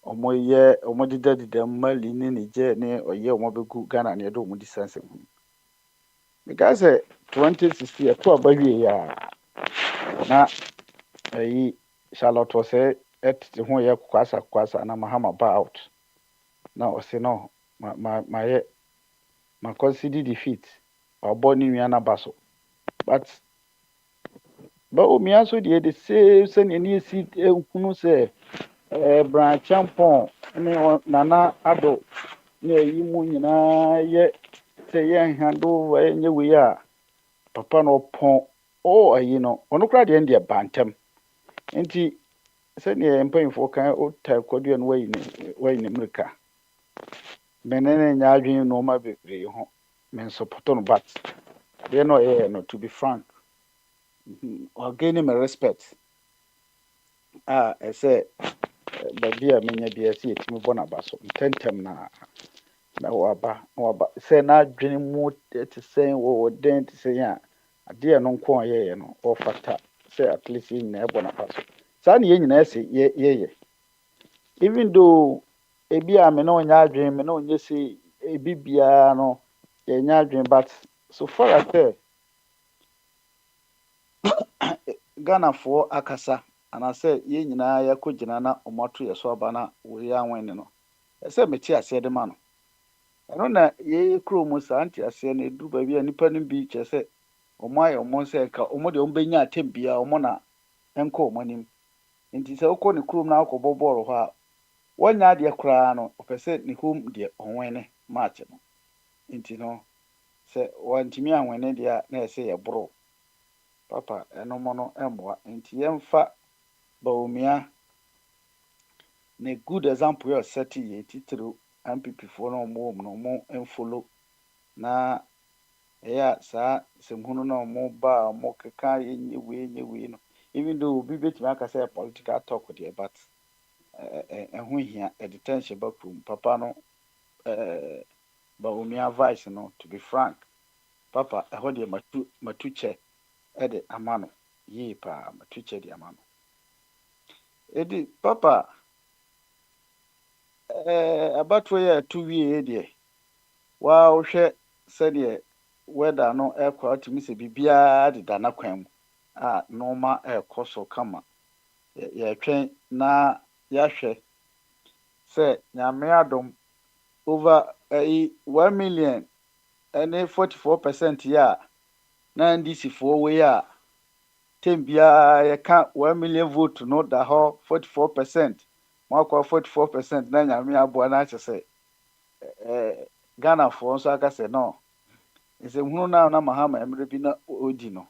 F: ɔmo deda Mali ne Niger ne ɔyɛ ɔmo bɛgu Ghana ne yɛde ɔmo di saa nsɛmhunu meka sɛ 2016 yɛto aba wie a na ayi Charlotte sɛ ɛtete ho yɛ kwasa na Mahama ba out na ɔse no mayɛ ma concede defeat ɔbɔ ne nua n'aba so but Baomi so deɛ de sɛneɛ ne yɛsi ehunu sɛ Brian Champon ne Nana Addo ne ayi mu nyinaa yɛ sɛ yɛn handle ɛnyɛ wei a papa no ɔpɔn ayi no ɔno koraa deɛ deɛ bantam nti sɛneɛ mpanyinfoɔ kan ɔtaa kwadua no wayi ne mmirika mene ne nya adwene nneɛma bebree ho me nsopɔtɔ no but deɛ no ɔyɛ no to be frank ɔgani me respect a ɛsɛ baabi a menya bi ɛsɛ yɛtumi bɔ n'aba so ntɛntɛm na waba sɛ n'adwene mu te sɛ wɔ den te sɛ a adeɛ no nko a yɛyɛ no ɔfata sɛ at least yɛn nyinaa bɔ n'aba so saa ne yɛn nyinaa sɛ yɛyɛ even though ebi a me na ɔnya adwene me na ɔnyɛ sɛ ebi biara no yɛnya adwene but so far as Ghanafoɔ akasa anaasɛ yɛn nyinaa yɛkɔ gyina na ɔmo ato yɛ so aba na wɔyɛ anwene no ɛsɛ mete aseɛ de ma no ɛno na yɛyɛ kurom saa nte aseɛ no ɛduru baabi a nnipa no bi kyerɛ sɛ ɔmo ayɛ ɔmo sɛ ka ɔmo deɛ ɔmo bɛnya atam biara ɔmo na ɛnkɔ ɔmo anim nti sɛ wokɔ ne kurom na akɔbɔ bɔɔlo hɔ a wɔnya adeɛ koraa no ɔpɛ sɛ ne home deɛ ɔwɛne match no nti no sɛ wɔntumi anwɛne deɛ a na ɛsɛ yɛboro papa ɛnom no ɛmmoa nti yɛmfa Bawumia ne good example yɛ ɔsɛte yɛ titiri MPP foɔ no ɔmo wɔ mu no ɔmo ɛmfolo na ɛyɛ a saa sɛmhunu no ɔmo ba a ɔmo keka yɛnyɛ wei no even though obi betumi aka sɛ political talk deɛ but ɛho hia ɛde tension ba kurom papa no Bawumia vice no to be frank papa ɛhɔ deɛ matu kyɛ ɛde ama no yie paa matu kyɛ de ama no ɛdi papa abatoɔ yɛ atu wie deɛ waa wohwɛ sɛdeɛ weather no ɛkɔ atumi sɛ biribiara deda n'akwan mu a nneɛma ɛrekɔ so kama yɛtwɛn na yɛahwɛ sɛ nyame adom over 1 million ɛne 44% yɛ a na NDC foɔ wei a tem biara yɛka 1 million vote no da hɔ 44% mwakɔ 44% na nyame aboa na akyɛ sɛ Ghana foɔ nso aka sɛ no nsɛmhunu na Mahama mmerɛ bi na odi no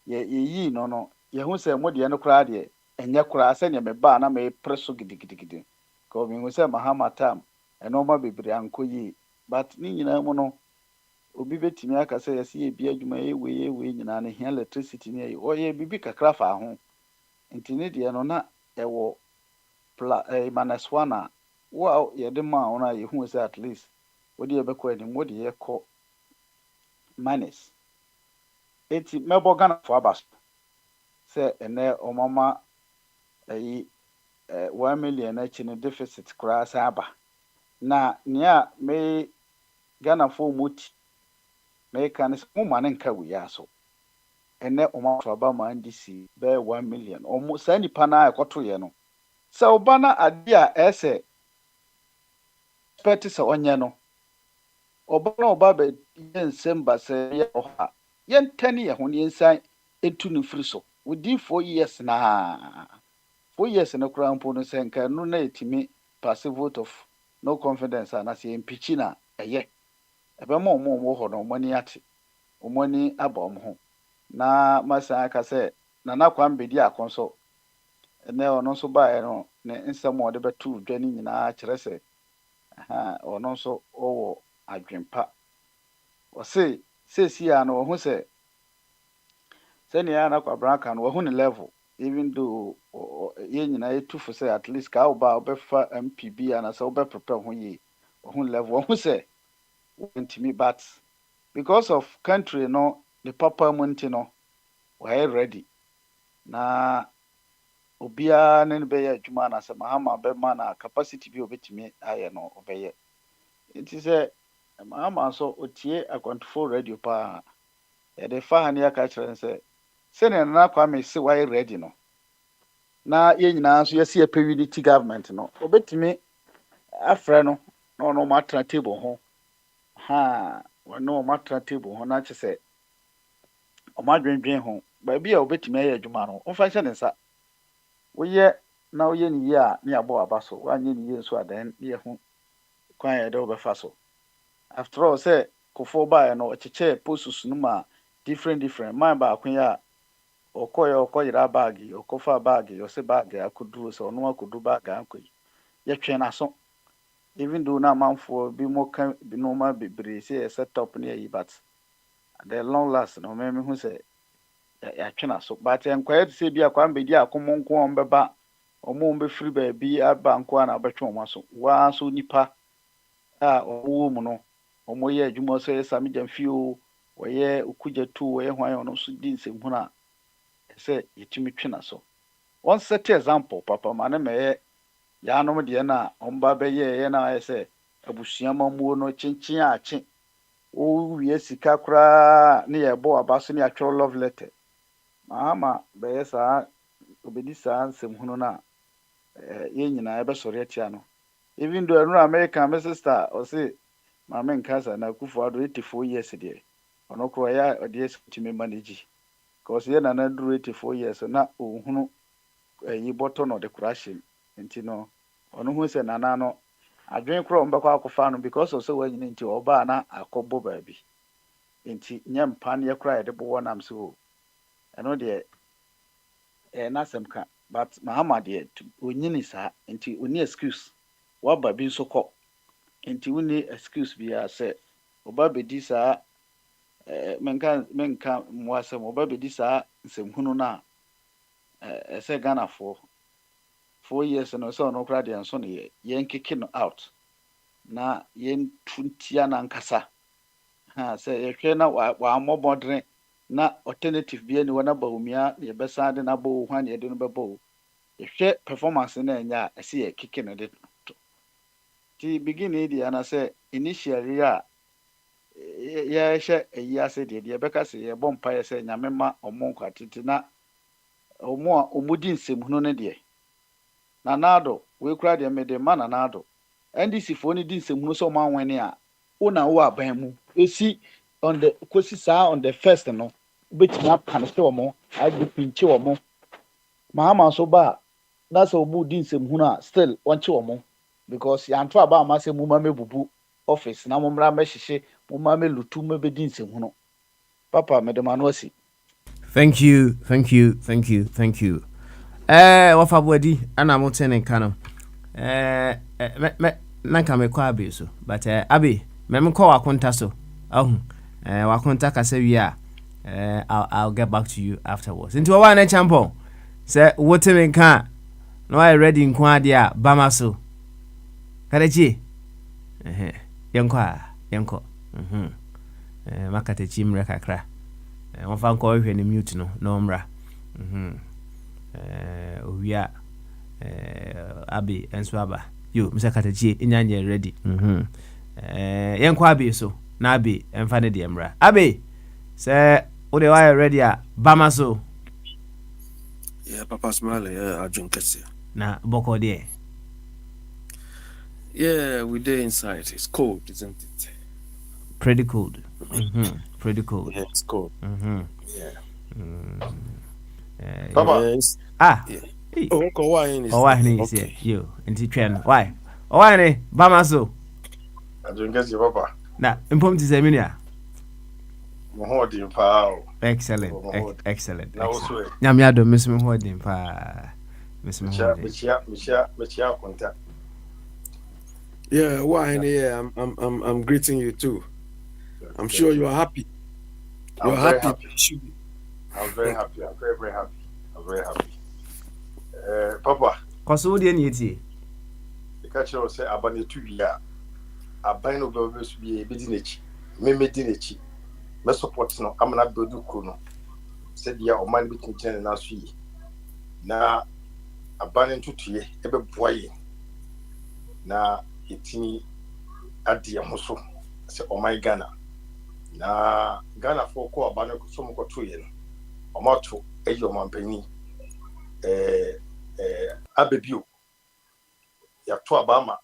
F: yɛyi no yɛhu sɛ mo deɛ no koraa deɛ ɛnyɛ koraa sɛnea mebaa na mepere so gidigidi ka ɔmehu sɛ Mahama tam ɛnɔɔma bebree ankɔ yie but ne nyinaa mu no obi betumi aka sɛ yɛsɛ yɛ bi adwuma yɛwei nyinaa no hia electricity ne ɔyɛ bibi kakra fa ho nti ne deɛ no na ɛwɔ manaswana wo a yɛde ma wo na yɛhu sɛ at least wode yɛbɛkɔ anim wode yɛkɔ manis eti mɛbɔ Ghanafoɔ aba so sɛ ɛnɛ ɔmama 1 million akyi no deficit koraa sɛ aba na nea me Ghanafoɔ mu ti mɛka ne sɛ moma ne nka wei aso ɛnɛ ɔmafo aba ma NDC bɛyɛ 1 million ɔmo saa nipa na ɛkɔtoyɛ no sɛ ɔba na ade a ɛsɛ pɛte sɛ ɔnyɛ no ɔba na ɔba bɛ yɛ nsɛm ba sɛ yɛ ɔha yɛntɛne yɛ ho ne yɛnsan ɛtu no firi so within 4 years na 4 years no koraa mpo no sɛ nka no na yɛtumi passive vote of no confidence a na sɛ yɛmpichi na ɛyɛ ɛbɛma ɔmo hɔ no ɔmo ani ate ɔmo ani aba ɔmo ho na masan aka sɛ Nana Kwame Bedi akɔnso ɛnɛ ɔno nso baeɛ no ne nsɛm a ɔde bɛto dwa no nyinaa kyerɛ sɛ ɔno nso ɔwɔ adwempa ɔse sɛsi a no ɔho sɛ sɛnea Nana Kwabena aka no ɔho ne level even though yɛn nyinaa yɛtu fo sɛ at least ka ɔba ɔbɛfa MPB anasɛ ɔbɛprepare ho yie ɔho level ɔho sɛ wɔntumi but because of country no the papa mu nti no wɔyɛ ready na obiara ne bɛyɛ adwuma na sɛ Mahama bɛma na capacity bi obetumi ayɛ no ɔbɛyɛ nti sɛ Mahama nso otie akɔntofo radio pa yɛde fa ha ne aka kyerɛ sɛ sɛnea Nana Kwame se wɔyɛ ready no na yɛn nyinaa nso yɛsi yɛpɛ unity government no obetumi afrɛ no na ɔno ɔmo atena table ho wɔne ɔmo atena table ho na kyerɛ sɛ ɔmo adwendwen ho baabi a obetumi ayɛ adwuma no ɔmfa nhyɛ ne nsa woyɛ na woyɛ ne yie a ne abɔ aba so woanyɛ ne yie nso a dan ne yɛho kwan yɛ dɛ wobɛfa so after all sɛ Kufuor baeɛ no ɔkyekyɛɛ posts no ma different man baako yɛ a ɔkɔyera baage ɔkɔfa baage ɔsɛ baage akɔduro sɛ ɔno akɔduro baage akɔ yi yɛtwɛn n'aso even though na amanfoɔ bi mo ka nneɛma bebree sɛ yɛ set up ne yɛyi but at the long last no mɛmi hu sɛ yɛatwe n'aso but nkɔyɛ te sɛ bi a Kwame Bedi akɔmɔ nko a ɔmbɛba ɔmo bɛfiri baabi aba nko a na ɔbɛtwe ɔmo aso waa nso nipa a ɔwɔ mu no ɔmo yɛ adwuma sɛ yɛ Sami Gyamfi o wɔyɛ Okudza tu wɔyɛ hwan ɔno nso di nsɛmhunu a ɛsɛ yɛtumi twe n'aso wɔn set example papa ma ne mɛyɛ yɛanom deɛ na ɔmba bɛyɛ yɛ na ayɛ sɛ abusua mamuo no kyenkyen akye wowie sika koraa ne yɛbɔ aba so ne atwerɛ love letter Mahama bɛyɛ saa obedi saa nsɛmhunu no a yɛn nyinaa yɛbɛsɔre atia no even though ɛno American my sister ɔse maame nkasa na Akufo-Addo 84 years there ono kro ya ode esutimi manage because ye na na duru 84 years na ohunu yi botto no de crashing nti no ono hu se nana no adwen kro mbekọ akọfa no because of so wanyini nti oba na akọbọ baabi nti nyempa ne kra de bo nam so eno de na semka but mahama de onyini sa nti oni excuse waba bi nso kọ nti woni excuse bi a se oba bedi sa menka mwasem oba bedi sa nsemhunu na ese Ghana for 4 years no so no kra de nso ne yen kicking out na yen tuntia na nkasa ha se yehwe na wa amobodre na alternative bi ani wana bawumia ye besa de na bo hwan ye de no bebo yehwe performance na enya ese ye kicking de ti beginning di ana se initially a ye hye eyi ase de beka se ye bompa ye se nyame ma omo kwatete na omo a omudi nsemhunu ne de na nado we kra de me de ma na nado NDC fo ni di nsemhunu so ma nwene a una wo aban mu esi on the kosi sa on the first no betima kan se omo agi pinche omo mahama so ba na so obu di nsemhunu a still wonche omo because ya nto aba ma se mu ma mebubu office na mo mra mehihye mo ma melutu mebedi nsemhunu papa me de manwasi.
A: Thank you. Wafa body ana mo tene kano nanka me kwa abi so but abi me ko wakonta so wakonta kasa wi a I'll get back to you afterwards. Into wa na champion say wote me kan no I ready nkwa dia bama so kalechi yenko makate chimre kakra wafa nko hwe ni mute no mra owia abi enso aba yo misa katachi inyanye ready yenko abi so na abi emfa ne de emra abi say o de why ready a bama so
G: yeah papa smile yeah ajun kese
A: na boko de
G: yeah we there inside it's cold isn't it
A: pretty cold pretty cold
G: yeah it's cold yeah
C: Papa.
G: yes.
A: Yeah.
G: Oh, why
A: is here yo enti twen why ne bama so
C: Ajun kesi papa.
A: na impom ti se minia
C: Mo ho di pa o.
A: excellent
C: Na wo so e.
A: nyame ado mesme ho din pa mesme ho din
C: Mechia konta.
G: yeah why yeah I'm greeting you too. I'm sure you are happy.
C: I'm very happy.
G: Happy.
C: I'm very happy. I'm very, very happy. I'm very happy. Papa.
A: Koso de na yeti.
C: The catcher will say, Abane 2 year. Abane no be so be nechi. Me di nechi. Me support no. I'm not build kuno. Said ya o man bitin chen na so yi. Na Abane ntutuye ebe boye. Na etini ade ho so. Say o my Ghana. Na Ghana for ko Abane so mo ko toye no. Omato eyo mampani Abebio ya to Obama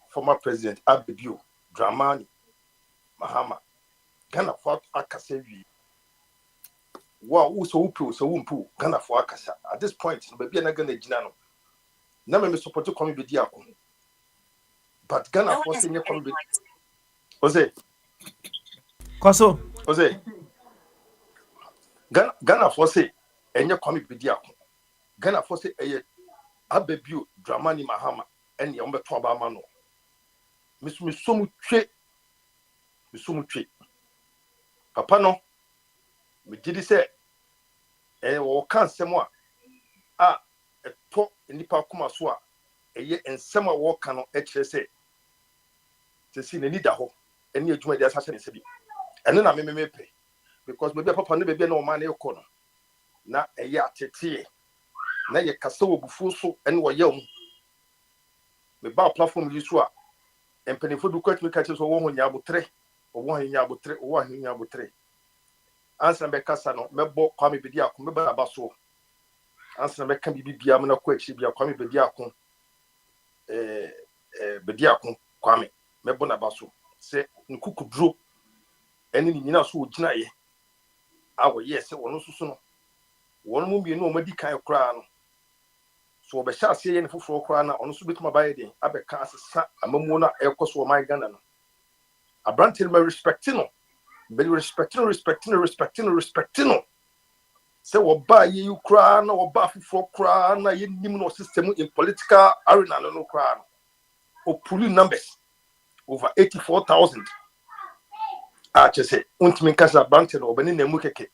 C: former president Abebio Dramani Mahama Ghana for akasa wi wa so upu so umpu Ghana for akasa at this point no be na Ghana gina no na me support come be dia ko but Ghana for say come be Ose
A: Koso
C: Ose Ghana for say enye kwame bedi akon Ghana for say eye Abebio Dramani Mahama ene ye mbeto Obama no misomu twe papa no me gidi say wo kan semo a eto nipa kuma so a eye ensem a wo kan no e kire say se ne ni da ho ene adwuma dia sase ne se bi ene na me pe because baby papa no baby na o man e ko no na eye atete na ye kasa wo bufu so ene wo yam me ba platform yi so a empenifo du kwat me ka che so wo ho nya abotre wo nya abotre ansa be kasa no me bo kwa me bedi akon me ba so ansa me kan bibia me na kwa chi bia kwa me bedi akon bedi akon kwa me bo na ba so
G: se nkukudro ene ni nyina so ogina ye awo yes wono susu no wono mu mienu o madi kan kra no so be sha ase ye ne foforo kra na ono so betuma baye den abeka asesa amamu na ekoso o man Ghana no abrantel me respecting no be respecting no se wo ba ye yu kra na wo ba foforo kra na ye nim no system in political arena no kra no o pulling numbers over 84,000 chese untimi kasa abrantel no obani na mu keke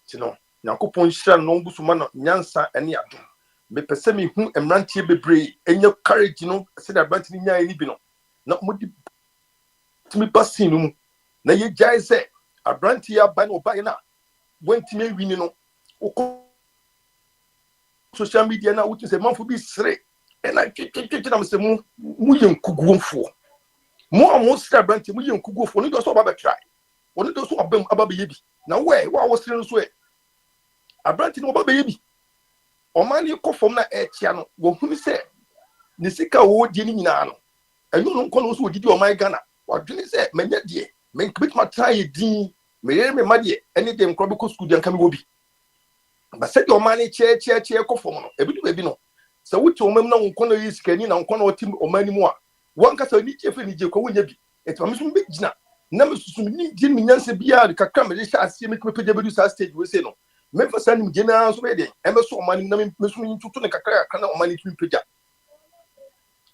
G: tino Nyankopon hira no ngusuma no nyansa ene ado me pese me hu emrantie bebre enye courage no se da banti nya eni bi no na mudi timi basin no mu na ye jai se abrantie aba no ba na wentimi wini no uko social media na wuti se manfo bi sere ena twetwetwe na se mu yenkuguonfo mo amo se abrantie mu yenkuguonfo no do so ba be try woni do so abam aba be yebi na we wa wo sere no so abrantie no ba be yebi omani ko fom na echia no wo hunu se ne sika wo die ni nyina no enyo no nko no so odidi oman Ghana wadwene se menya de men kbit ma try din me yere me ma de ene dem kro be ko school dem kan wo bi ba se de omani che ko fom no ebidu bebi no se wuti omam na nko no yi sika ni na nko no otim omani mu a won ka se ni chefe ni je ko wonya bi eto me so be gina na me susu ni di mi nyanse bia kakra me sha asie me ko peje bedu sa stage we se no me fa sani me gina so be de e me so omani na me so ni tutu ne kakra kana omani tumi peja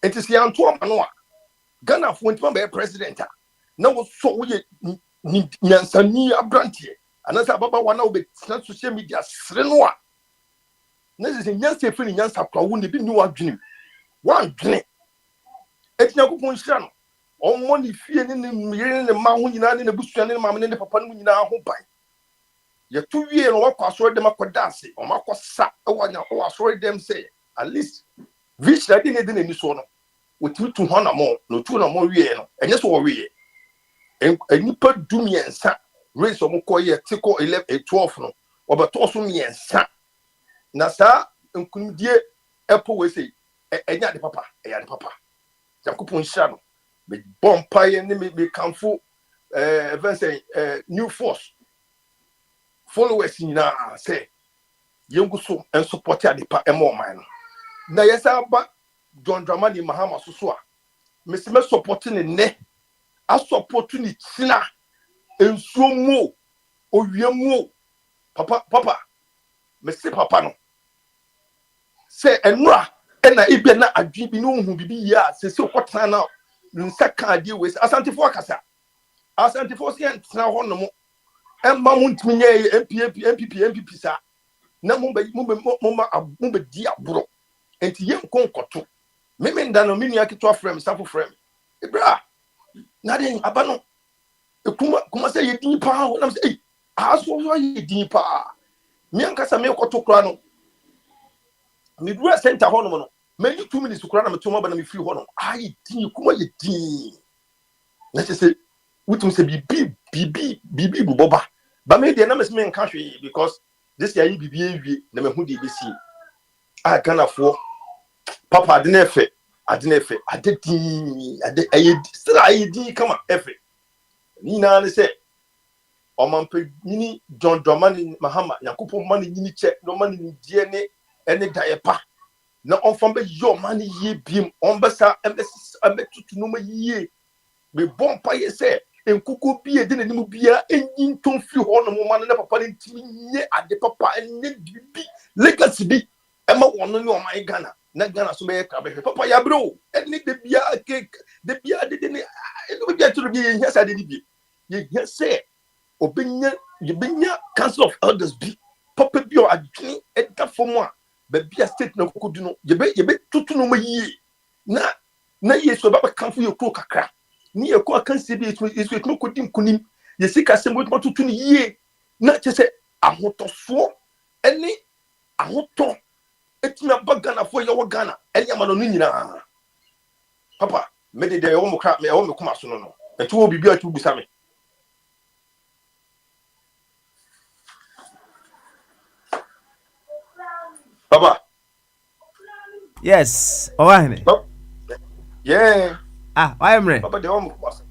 G: enti se anto omano a Ghana fo ntima be president a na wo so wo ye nyansani abrantie anasa baba wana wo be na social media sere no a na se nyansa firi nyansa kwa wo ne bi ni wa dwene etinya ko pon hira no omo ni fie ne mire ne ma ho nyina ne busua ne ma ne papa ne nyina ho ban ye tu wie no wakwa so dem akoda ase o makosa e wanya o asoro dem say at least reach that dey dey ni so no otu tu ho na mo no tu na mo wie no enye so wo wie enipa dumiensa race o mo koye tiko 11 12 no obeto so miensa na sa nkunudie epo we say enya de papa eya de papa yakopon hia no be bompaye ne me kanfo say new force followers nyina say yengu so en support adepa emo man na yesa ba John Dramani Mahama so a mesime support ne a support ni tina ensuo mu owiemu papa mesi papa no say enura ena ibe na adwi bi no hu bibi ya se okotana na nsa ka die we asantifo akasa asantifo se entra ho no mo emma muntimi nye MPP sa na mo be di aburo enti ye nkonkoto meme ndano mini akitwa frame safo frame ibra na den abano kuma se ye din pa ho na se aso so ye din pa mi ankasa me koto kra no mi dura center ho no many 2 minutes kra na me tuma ba na me free ho no ai din kuma ye din na se wutum se bibi buboba ba me de na me se me nka hwe because this year yi bibi ewie na me hu de besi a Ghana fo papa adenefe adedin ade ayedi kama efe ni na ne se omampe ni John Dramani Mahama Yakubu mani ni che no mani ni die ne ene daepa na onfam be yo mani ye biem onbesa embetutu no ma ye be bompa ye se enkuko bie de nanim bia enyin tonfi ho no mo na papa ne ntimi nye ade papa enye bibi legacy bi ema wono ne o man Ghana na Ghana so be ka be papa ya bro ene de bia cake de bia de ne eno bia turu bi ye hia de bi ye hia se obenya ye benya council of elders bi papa bi o adwene eda fomo a ba bia state na kokodu no ye be tutu no ma yie na ye so ba kanfo ye kro kakra ni ye ko akanse bi esu no kodim kunim ye sika sembo tutu ni yie na chese ahotofo ene ahoto etina bagana fo ye wo Ghana ene ama no nyina papa me de wo mo kra me wo me kuma so no etu wo bibia tu busa me papa
A: yes owahene
G: yeah
A: why am I?
G: Papa, the home was.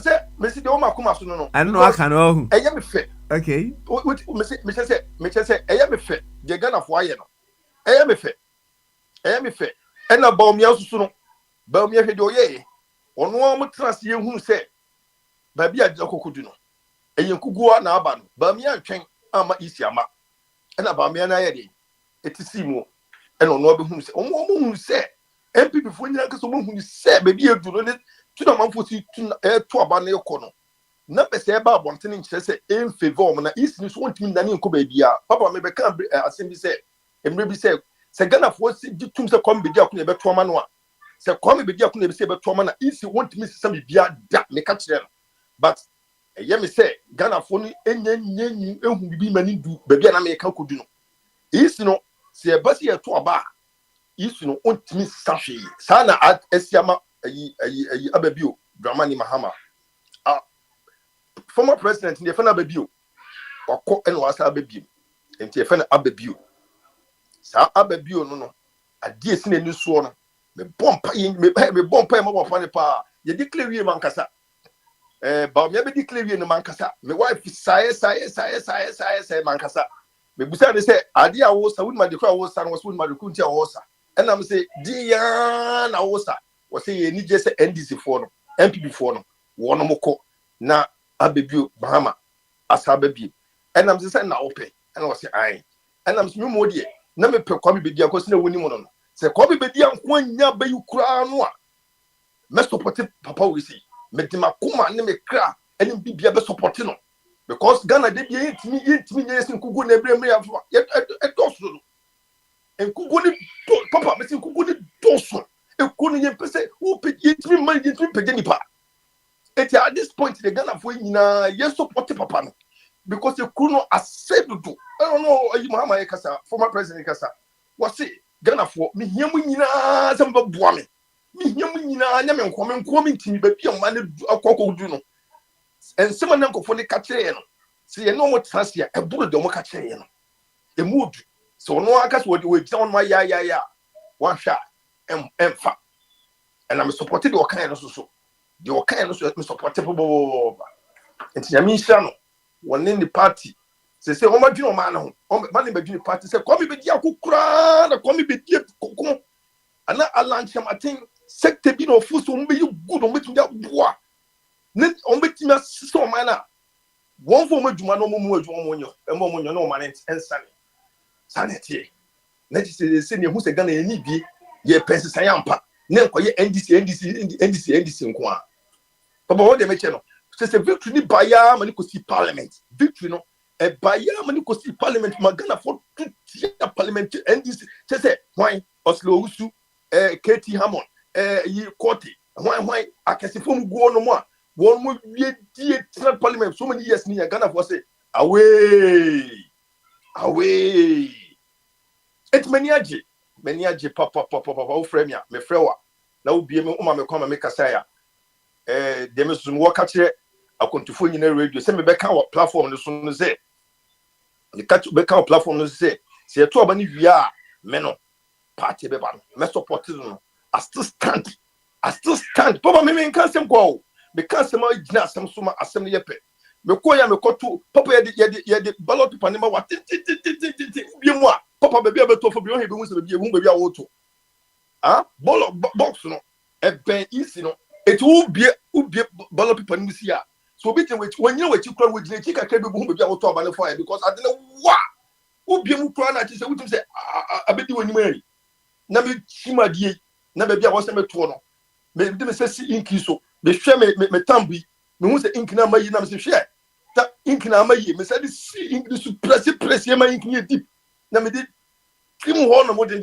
G: Say, Missy, the home akumasu no.
A: I don't know. I can know.
G: I am fit.
A: Okay.
G: What Missy say, I am fit. The gun of wire. I am fit. I am fit. And about me also soon. Baumia hedo ye. On one trust you who say, Baby, I don't could do. And you could go on Aban, Bamia train, Ama Isiama. And about me and I, it is Simo. And on one who said, MP before you can someone who said, Baby, you do it to the man for you to about your corner. Never say about one thing, she said, in favor, and East is one thing than you could be. Papa may become assembly said, and maybe say, Sagana for to come be there, never to a man. Say, come be there, never say, but to a man, East want to miss some be that may catch them. But Yemi say, Ghana for any who be many do, baby, and America could do. East no, say a bus here to a bar. East no, want to miss Sashi. Sana at Esiama, Ababio, Dramani Mahama. Former president in the Fana Babio, or Co and was Ababio, and the Fana Ababio. Sa Ababio, no, a dear sin a new sworn, me bomb paying more funny power. You declare you Mancasa. But me declare you in Mancasa. My wife is say Mancasa. Me Busan say, Adia was a woman, the crowd was son was with my Kuntia Osa. And I'm say, Diana Osa was saying, you just NDC for no, MPP for no, one more na Abebu Bahama as Abebu. And I'm saying, now open. And I was saying, aye. And I'm saying, more dear. Na me pe kwami bedia ko sina woni mo no se kwami bedia nkwanya ba yu kura no a me support papa we see me di makoma ne me kra ene bibia be support no because Ghana de bia yentimi nyesi nkugu na ebre me afa e doso no nkugu ni papa me sin nkugu ni doso e ko ni yempese wo pe yentimi man yentimi pe nipa at this point the Ghana for nyina yes support papa no because the Kuno has said to do. I don't know, Muhammad Kasa, former president Kasa. What's it? Ghana for me, Yamina, some Buame. Me, Yamina, Yaman, coming to me, but young man, a cocoa do. And some of them go for the catcher. See, no more trust here, a bullet don't catcher. The mood. So no, I guess what you would down my ya. One shot, and fat. And I'm supported your kind of so. Your kind of supportable. And Yamisha. One in the party. Say, oh, my dear man, money by the party. Say, come be dear kukra, come be dear kukum. And I lunch him, I think, sector be no food, so be you good on making that bois. Net on making us so manner. One for my Jumano Mojo, and one no man and sunny. Sanity. Let us say, the senior who's a gun and need be, ye penses I am pa. Never NDC in Kwa. But what they make channel. C'est victory by Yamani could see parliament. Victory no a by Yamani could see parliament. Magana for parliament and this say why Oslo Usu, Katie Hammond, ye Coty, why I can see from go no more. One more dear parliament so many years near Ghana for say away. It's many papa frame ya me frewa. Now be me come and make a say. Dem is some work at akontufo nyina radio se me beka wa platform no so no se the catch beka wa platform no se se to aba ni wia me no party be ba no me support no I still stand papa me kan sem ko me kan sem a gina sem so ma asem ne yepe me ko ya me ko to papa ye de ballot paper ne ma wa bi mu a papa be be to fo bi o he be mu se be hu be a wo to ballot box no e ben easy no it will be ballot paper ni si a so be when you were to cry with the chicken can be able to about fire because I don't know what who be mu cry na say we say abedi woni mari na me chima die na be bia wo se me to no me de me say si inki so me hwe me tambi me hu say inki na mayi na me say hwe ta inki na mayi me say si inki so press ma inki ye deep na me de kim ho no mo den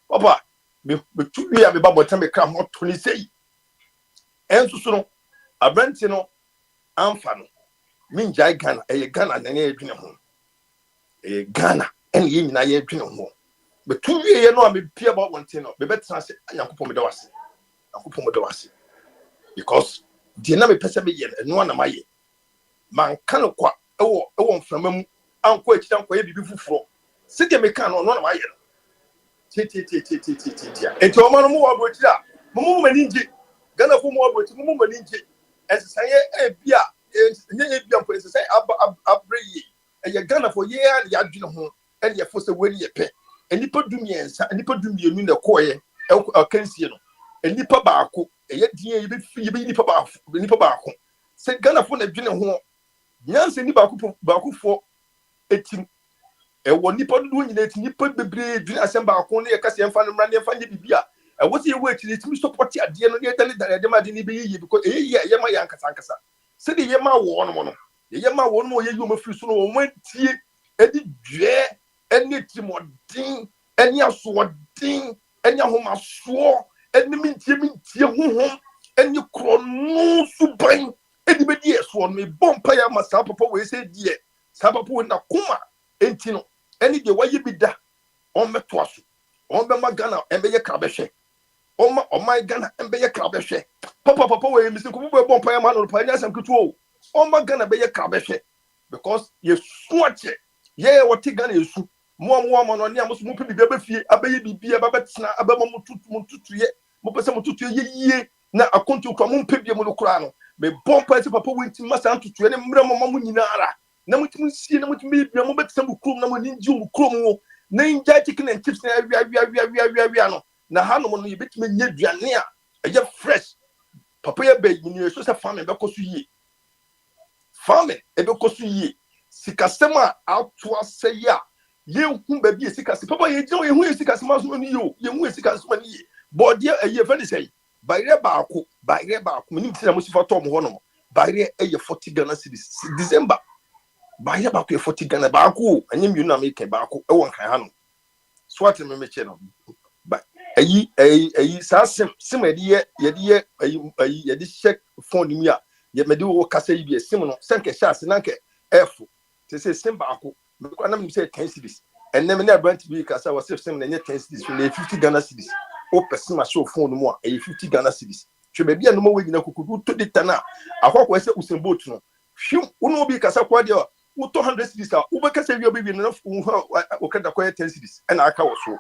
G: papa me tu wi a me ba botan me kra mo to ni sei enso so no Abrante no amfa no minjai Ghana Ghana na ye dwene ho Ghana en ye nyina ye dwene ho but two ye no am pia about one thing no be better say Yakopom de wase because the na me pese be ye no na maye man kan kwa ewo mframa mu anko akita anko ye bibi fufuro se de me kan no na maye Enti o manu mu wa bochira mu maninje Ghana fu mu wa bochira mu maninje ensesaye ebia nye ebia mpo ensesaye abreye eye Ghana for ye ya adwene ho e ye fo se wani ye pe enipa dumiensa enipa dumienu na koye kansie no enipa baako eye die ye be nipa baako se Ghana fo na adwene ho nyanse ni baako fo etim ewo nipa do nyina etim nipa bebre adwene asem baako ne ye kase emfa no mra ne emfa nye bibia ewo se ye wo akiri etim support ade no ne dane de ma de ni be yiye because ye ma yankasa se de ye ma wo no ye ma wo no ye yo ma firi so no wo mantie edi dwe eni timodin eni asodin eni ahomaso eni mintie honhom eni krono suban edi be die so no me bompa ya ma sa papa we se die sa papa we na kuma enti no eni de waye bi da on meto aso on be magana embe ye krabehwe on my Ghana embe ye krabehwe papa we mi se ko be bompa ya ma no pa nya sam kutu o magana be ye krabehwe because ye suache ye wati Ghana yesu mo no ne amoso mo pe bibia ba fie abaye bibia ba betena abama mo tutu ye mo pese mo tutu ye yie na akontu kwa mo pe bibia mo no kura no me bompa ti papa wenti masa tutu ye ne mra mo nyina ara na mo timi sie na mo timi bibia mo betesa mo krom na mo ninji mo krom wo na inja chicken and chips na awia no na ha no mo no ye betime nya duane a eye fresh papa ye be ni so se famine be koso yie famine e be koso yie sikasema atwa seya ye hu ba bi sikase papa ye je ye hu sikase ma so ni yo ye hu sikase ma ni body ye fa ni say bayre baako ni tira mo sifa to mo ho no bayre ye 40 Ghana cedis December bayre baako ye 40 Ghana baako anyim yu na me ke baako e won kan ha no swat me che no ba ayi sa sim ye de check phone mi a ye me de wo kasa yi bi sim no senke chance na ke f te say sim baako me kwa na me say 10 cedis and then na branch bi kasa was sim na 10 cedis na 50 Ghana cedis o person ma show phone mu a 50 Ghana cedis hwe be bia no ma wagi na kukudu to de tana akwa say usemboat no hwim uno bi kasa kwa de wo 200 cedis a wo be kasa wi obi na o kada kwa 10 cedis and aka wo so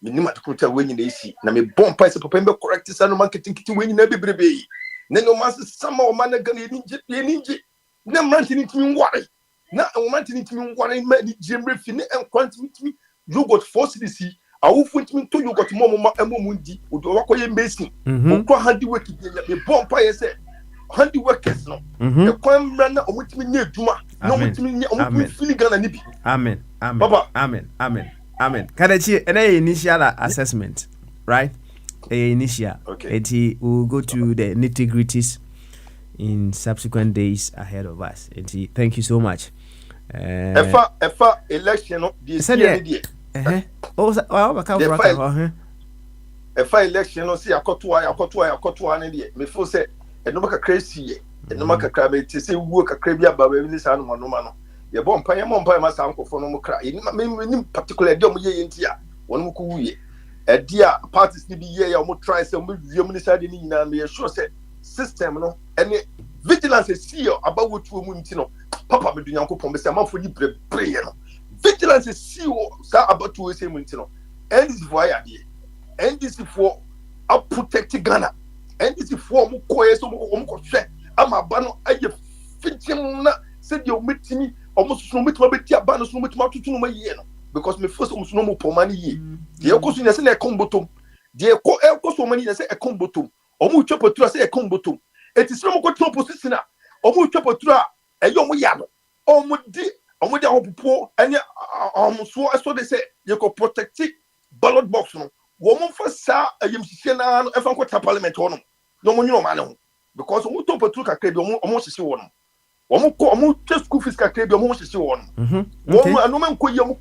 G: minima to kuta wenyi na isi na me bompa ese papa mbe correct sa no marketing kiti wenyi na bebrebe ne no man sama o man ga ne ninje na mranti ni timi nware na o man timi nware ma ni jemre fi ne enkwant mitimi yogurt 4 cedis awufu ntimi to yogurt mo ndi odo wakoye mbesi okro handiwork me bompa ese handiworkers no e kwan mra na omutimi nya adwuma na omutimi nya omutimi fili Ghana ni bi
A: amen
G: Baba.
A: Amen. Kadachi, and initial assessment, right? Initial.
G: Okay.
A: We'll go to the nitty-gritties in subsequent days ahead of us. Thank you so much.
G: Efa election no this year ni Efa election no si akotoa ne die. Me feel say enoma kakra sie. Enoma kakra me ti say wuo kakra bi aba ba ni sa no no. Ye bon pa ma sa nkofo no mo kra ni particular de mo ye enti a won mo ko wuye e dia parties ni bi ye ya mo try say mo wiem ni sa de ni nyina me sure say system no ene vigilance see about wotu mu nti no papa me dunyankopon be say amafo ni brebre ye no vigilance see sa about we say mu nti no NDC for ya de NDC for a protect Ghana NDC for mo ko ye so mo ko hwe ama ba no aye fitim na se de o metimi almost no metuma beti aba no so metuma tutu no maye no because me first almost no mo pomani ye de ekoso ni se na ekombotom de ekoso mani na se ekombotom omo twa patura se ekombotom eti se mo ko twa position a omo twa patura eyo mo ya no omo di ahopopo anya omo so eso de se ye ko protect ballot box no wo mo fa sa ayem hihie na no efa ko ta parliament ho no mo nyino ma ne ho because omo twa patura kakra bi omo hihie wo no omo school fees kakra bi omo hihie wo no wo anu man ko ye omo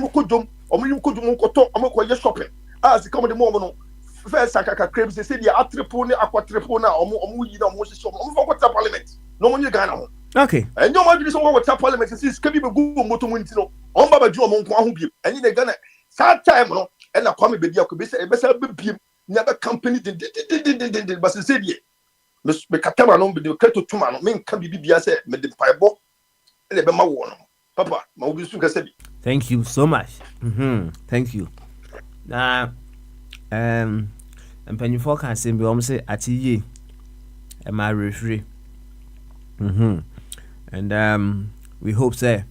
G: ko dom ko to omo ko ye shopping as come the mo no first kakra bi se dia atrepo ne akwatrepo na omo yi na omo hihie omo fa ko ta parliament no mo nyega na ho
A: okay
G: and you want to so what parliament says can be go moto mu ntino on baba ju omo nko aho biem and you Ghana that time no and na kwame bedia ko be say be say biem na be company de but say die me katama no be de kreto tuma no me nka bibia say me de paibo e be ma wo no papa ma obi su ka say
A: thank you so much thank you na mpanyinfoɔ ka asɛm bi wɔn sɛ ate yie ɛma awerɛfiri. And we hope say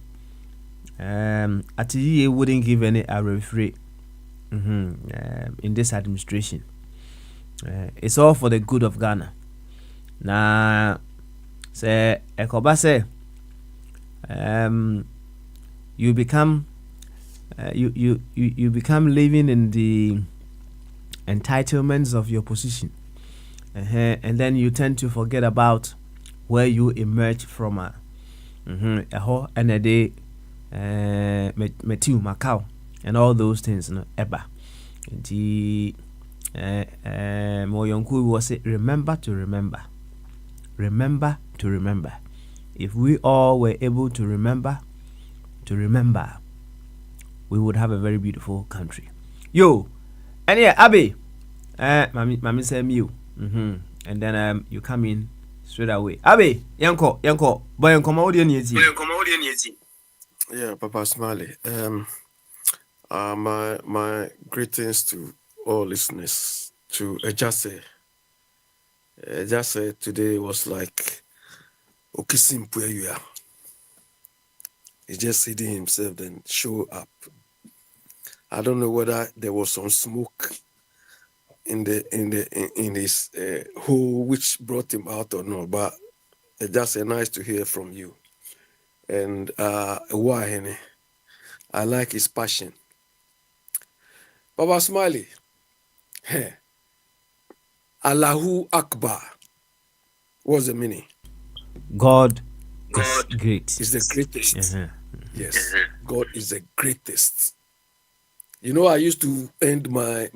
A: ate yie wouldn't give any awerɛfiri in this administration. It's all for the good of Ghana. Na say ekoba say you become you become living in the entitlements of your position, and then you tend to forget about where you emerge from. Eho and a day metiu Macau and all those things no eba. The Moyonku was it remember to remember. Remember to remember. If we all were able to remember, we would have a very beautiful country. Yo, and yeah, Abby, Mami say you, and then you come in straight away. Abby, Yanko, boy, Yanko, audience.
H: Yeah, Papa Smiley. My greetings to all listeners. To Ejase. Ejase today was like Okisimpuya. He just hidden himself then show up. I don't know whether there was some smoke in his hole which brought him out or not, but Ejase, nice to hear from you. And why I like his passion. Papa Smiley, hey, Allahu Akbar. What's the meaning?
A: God is great.
H: Is the greatest. Yes, God is the greatest. You know, I used to end my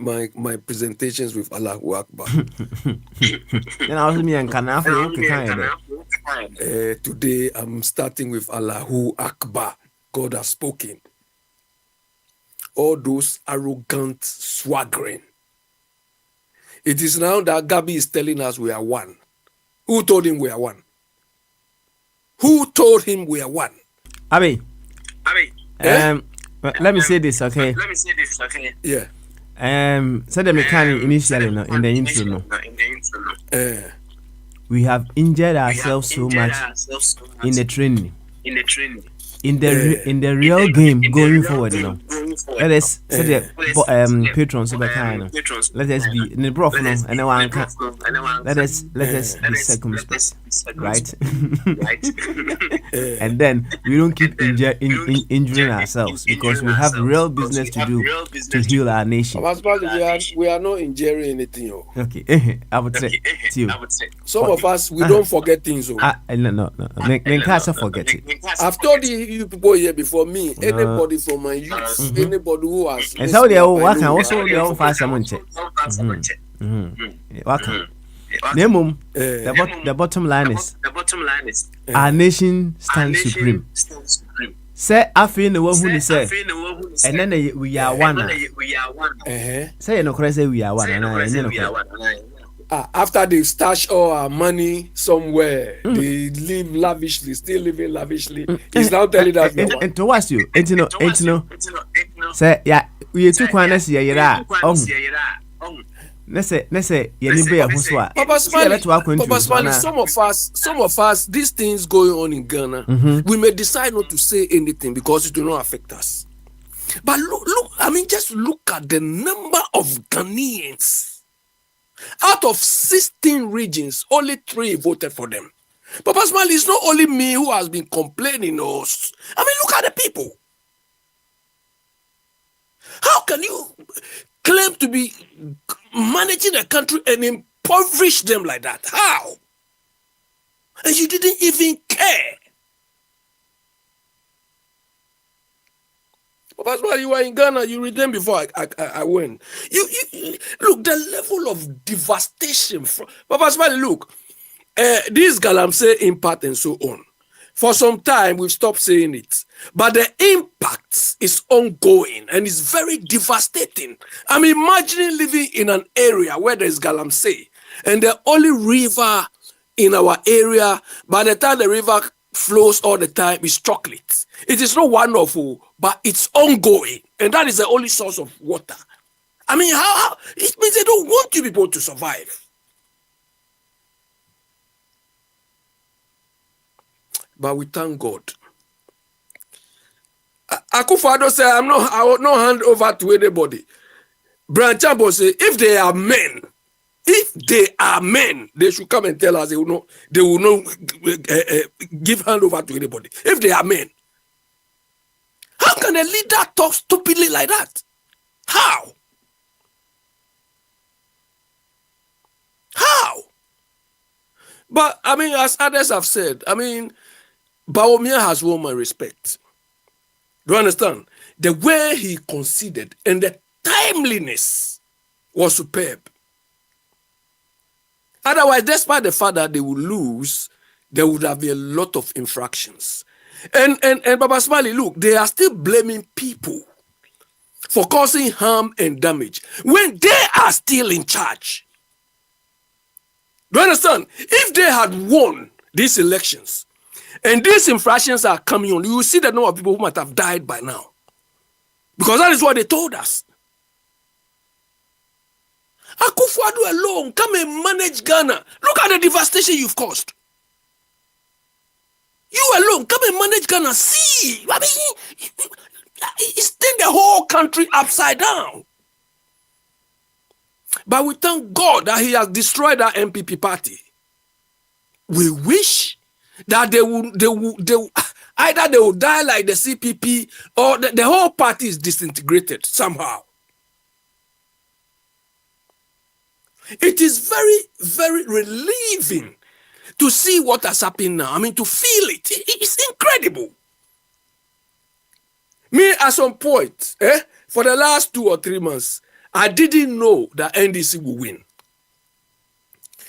H: presentations with Allahu Akbar. Today I'm starting with Allahu Akbar. God has spoken. All those arrogant swaggering. It is now that Gabi is telling us we are one. Who told him we are one? Who told him we are one?
A: Abi. Let me say this, okay?
H: Yeah.
A: Said the mechanic initially no, in the intro. No. We have injured ourselves so much in the training. In the real game going forward, you know. Let us say the patrons of the kind. Let us be in the prof no, and one can. Let us be circumspect, right? And then we don't keep injuring ourselves because we have real business to do to heal our nation.
H: We are not injuring anything.
A: Okay, I would say to you.
H: Some of us we don't forget things.
A: No. Then can't forget it.
H: I've told you people here before me. Anybody from my youth, anybody who has.
A: And so they work and also they all fast someone check. Nemum, the bottom line is our nation stands supreme. Say I feel the one who say, and then we are one. Say no correct say we are one.
H: After they stash all our money somewhere, they live lavishly, still living lavishly. He's now telling us
A: and to watch you, and you know, say yeah, we too quiet here. Let's say
H: Papa Smiley, some of us, these things going on in Ghana, we may decide not to say anything because it do not affect us. But look, I mean, just look at the number of Ghanaians. Out of 16 regions, only 3 voted for them. Papa Smiley, it's not only me who has been complaining. I mean, look at the people. How can you claim to be managing a country and impoverish them like that? How? And you didn't even care. Papa Smiley, you were in Ghana. You read them before I went. You look the level of devastation. Papa Smiley, look, this Galamsey impact and so on. For some time, we've stopped saying it. But the impact is ongoing and it's very devastating. I'm imagining living in an area where there's Galamsey and the only river in our area, by the time the river flows all the time, is chocolate. It is not wonderful, but it's ongoing. And that is the only source of water. I mean, how it means they don't want you people to survive. But we thank God. Akufo-Addo said, I will not hand over to anybody. Brian Chambo said, if they are men, they should come and tell us they will not give hand over to anybody. If they are men. How can a leader talk stupidly like that? How? How? But, I mean, as others have said, I mean, Bawumia has won my respect. Do you understand? The way he considered and the timeliness was superb. Otherwise, despite the fact that they would lose, there would have been a lot of infractions. And Baba Smiley, look, they are still blaming people for causing harm and damage when they are still in charge. Do you understand? If they had won these elections and these infractions are coming on, you will see the number of people who might have died by now. Because that is what they told us. Akufo-Addo alone, come and manage Ghana. Look at the devastation you've caused. You alone, come and manage Ghana. See, I mean, it's turned the whole country upside down. But we thank God that he has destroyed our MPP party. We wish that they will either they will die like the CPP or the whole party is disintegrated somehow. It is very, very relieving to see what has happened now. I mean, to feel it. It's incredible. Me, at some point, for the last 2 or 3 months, I didn't know that NDC would win.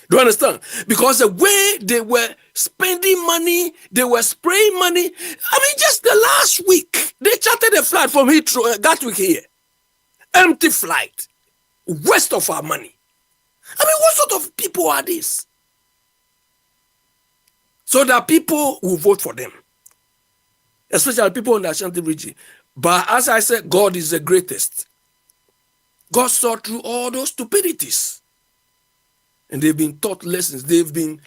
H: Do you understand? Because the way they were spending money, they were spraying money. I mean, just the last week, they chartered a flight from Heathrow, Gatwick here. Empty flight. Waste of our money. I mean, what sort of people are these? So that people will vote for them. Especially people in the Ashanti region. But as I said, God is the greatest. God saw through all those stupidities. And they've been taught lessons. They've been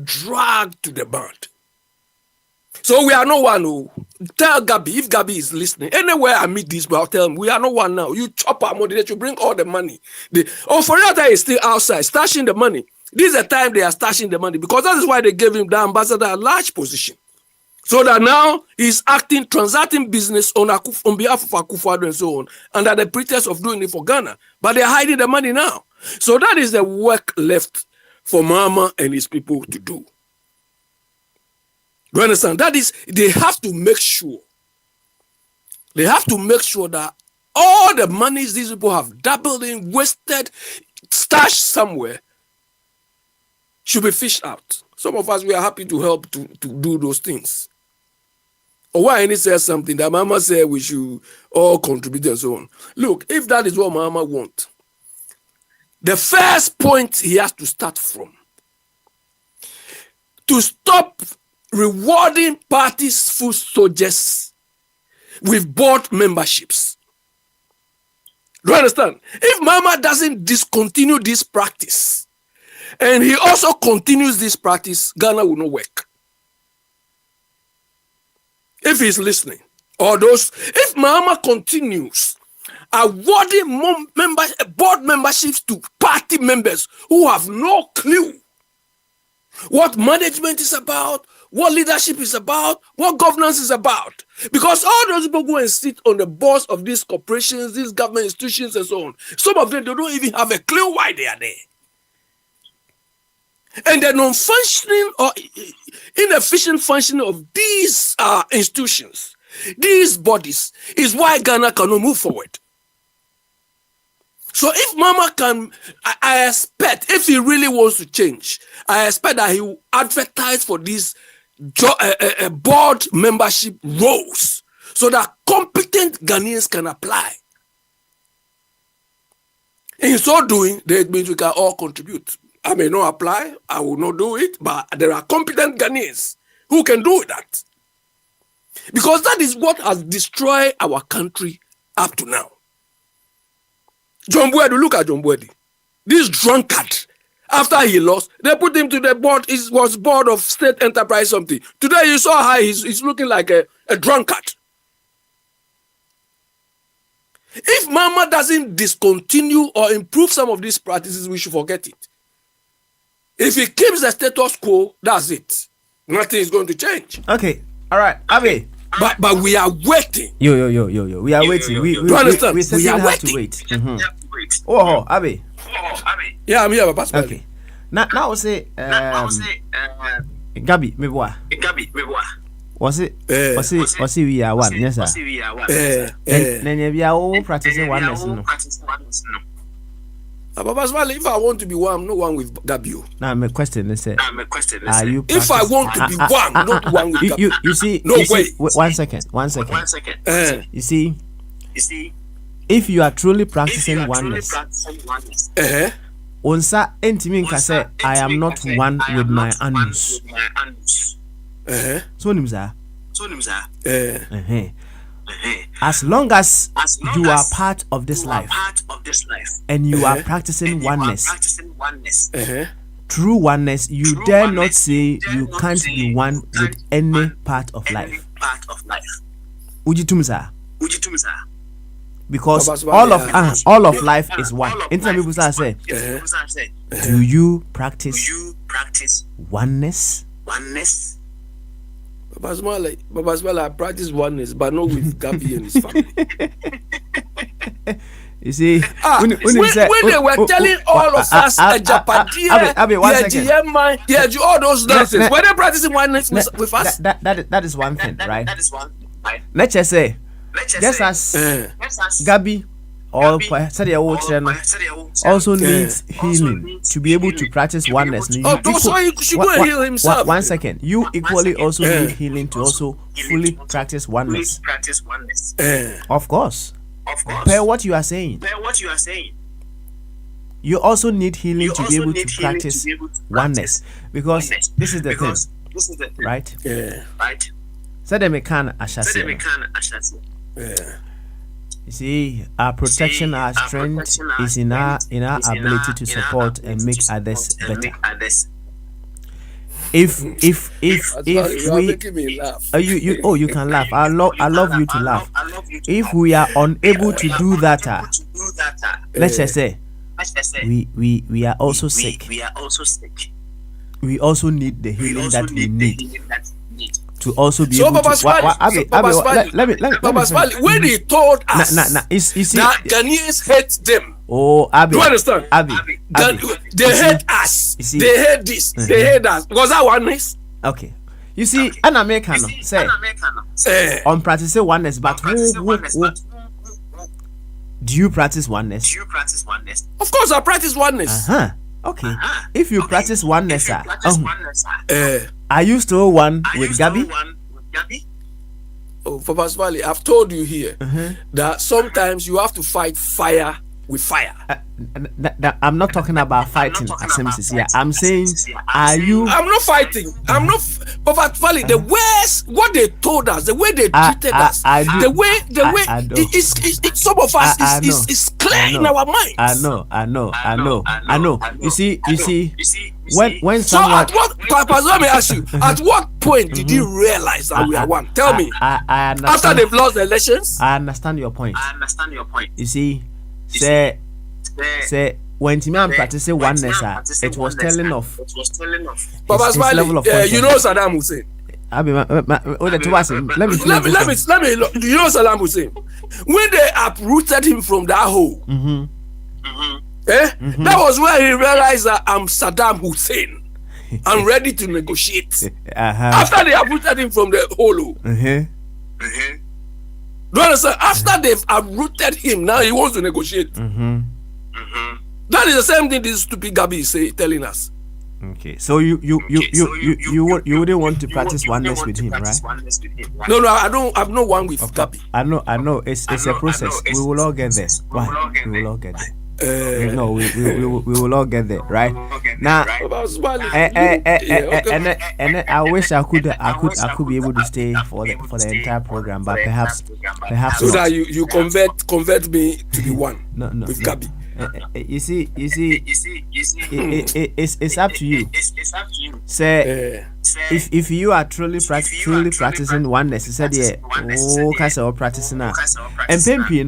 H: dragged to the mud. So we are no one who tell Gabi, if Gabi is listening, anywhere I meet this, I'll tell him, we are no one now. You chop our money, that you bring all the money. For that time, is still outside, stashing the money. This is the time they are stashing the money because that is why they gave him the ambassador a large position. So that now he's transacting business on behalf of Akufo-Addo and so on, under the pretext of doing it for Ghana. But they're hiding the money now. So that is the work left for Mahama and his people to do. Do you understand? That is, they have to make sure. They have to make sure that all the monies these people have dabbled in, wasted, stashed somewhere, should be fished out. Some of us, we are happy to help to do those things. Or why any says something that Mama said we should all contribute and so on. Look, if that is what Mama wants, the first point he has to start from, to stop rewarding parties' foot soldiers with board memberships. Do you understand? If Mama doesn't discontinue this practice, and he also continues this practice, Ghana will not work. If he's listening, if Mahama continues awarding board memberships to party members who have no clue what management is about, what leadership is about, what governance is about. Because all those people go and sit on the boards of these corporations, these government institutions and so on. Some of them, they don't even have a clue why they are there. And the non-functioning or inefficient functioning of these institutions, these bodies, is why Ghana cannot move forward. So if Mama can, I expect, if he really wants to change, I expect that he will advertise for these board membership roles so that competent Ghanaians can apply. In so doing, that means we can all contribute. I may not apply, I will not do it, but there are competent Ghanaians who can do that. Because that is what has destroyed our country up to now. John Boedi, look at John Boedi. This drunkard, after he lost, they put him to the board. He was board of state enterprise something. Today you saw how he's looking like a drunkard. If Mama doesn't discontinue or improve some of these practices, we should forget it. If he keeps the status quo, that's it. Nothing is going to change.
A: Okay. All right. Abi.
H: But we are waiting.
A: Yo. We are waiting. We
H: understand?
A: We
H: We are
A: have to
H: waiting.
A: wait. Oh, Abi.
H: Yeah, I'm here, Papa.
A: Okay. Now say Gabi, me boy. Was it we are one? Yes, sir. Then you are all practicing oneness. No.
H: Papa Smiley, if I want to be one, I'm not one with Gabi.
A: Now my question is, are you?
H: If I want to be one, not one with Gabi.
A: You see?
H: No way.
A: One second. You see? If you are truly practicing oneness, onsa entimi nka say I am not one with my anus. So nimza. As long as you are part of this life and you are practicing oneness, true oneness, you dare not say you can't be one with any part of life. Ujitumza. Because all of life is one. Anytime people say, do you practice oneness?
H: Papa Smiley, I practice oneness, but not with Gabi and his family.
A: You see,
H: when they were telling all of us, Japadia, all those nonsense, were they practicing oneness with us?
A: That is one thing, right? Let's just say, just as Gabi or also needs healing to be able to practice oneness.
H: So he should go and heal himself.
A: One second, you equally also need healing to also fully practice oneness. Of course. Per what you are saying. You also need healing to be able to practice oneness, because this is the thing, right? So they can you see, our protection, our strength is in our ability to support and make others better. If we you can laugh. I love you to laugh. If we are unable to do that, let's just say we are also sick. We also need the healing that we need to also be able to. Let me
H: when he told us that Ghanaians hate them.
A: Oh, Abi,
H: do you understand?
A: Abi.
H: They hate us. They hate this. They hate us. Was that oneness?
A: Okay. You see, an American say on practicing oneness, but who do you practice oneness?
H: Of course, I practice oneness.
A: Okay. If you practice oneness, are you still one with Gabi?
H: Oh, Papa Smiley, I've told you here that sometimes you have to fight fire with fire.
A: I'm not talking about fighting. I'm saying, are you?
H: I'm not fighting. I'm not. Papa Smiley, the worst, what they told us, the way they treated us, the way it's some of us is clear in our minds.
A: I know. You see. When someone,
H: so at what, Papa, let me ask you, at what point did you realize that we are one? Tell me.
A: I understand.
H: After they've lost the elections?
A: I understand your point. You see, say when Timan practicing oneness, it was telling of
H: Papa Smiley, you know Saddam Hussein.
A: Let me.
H: Do you know Saddam Hussein? When they uprooted him from that hole, that was where he realized that I'm Saddam Hussein. I'm ready to negotiate. After they uprooted him from the hole. Do you understand? After they've uprooted him, now he wants to negotiate. That is the same thing this stupid Gabi is telling us.
A: Okay, so you wouldn't want to practice oneness with him, right?
H: No, I'm not one with Gabi.
A: I know. It's a process. We will all get there. Right? We will all get there. No, we will all get there, right? Now, and I wish I could be able to stay for the entire program, but perhaps
H: so that you convert me to be one
A: no,
H: with Gabi.
A: You see, it's up to you. Say, if you are truly practicing oneness, you said yeah, or practicing now. And Pempi,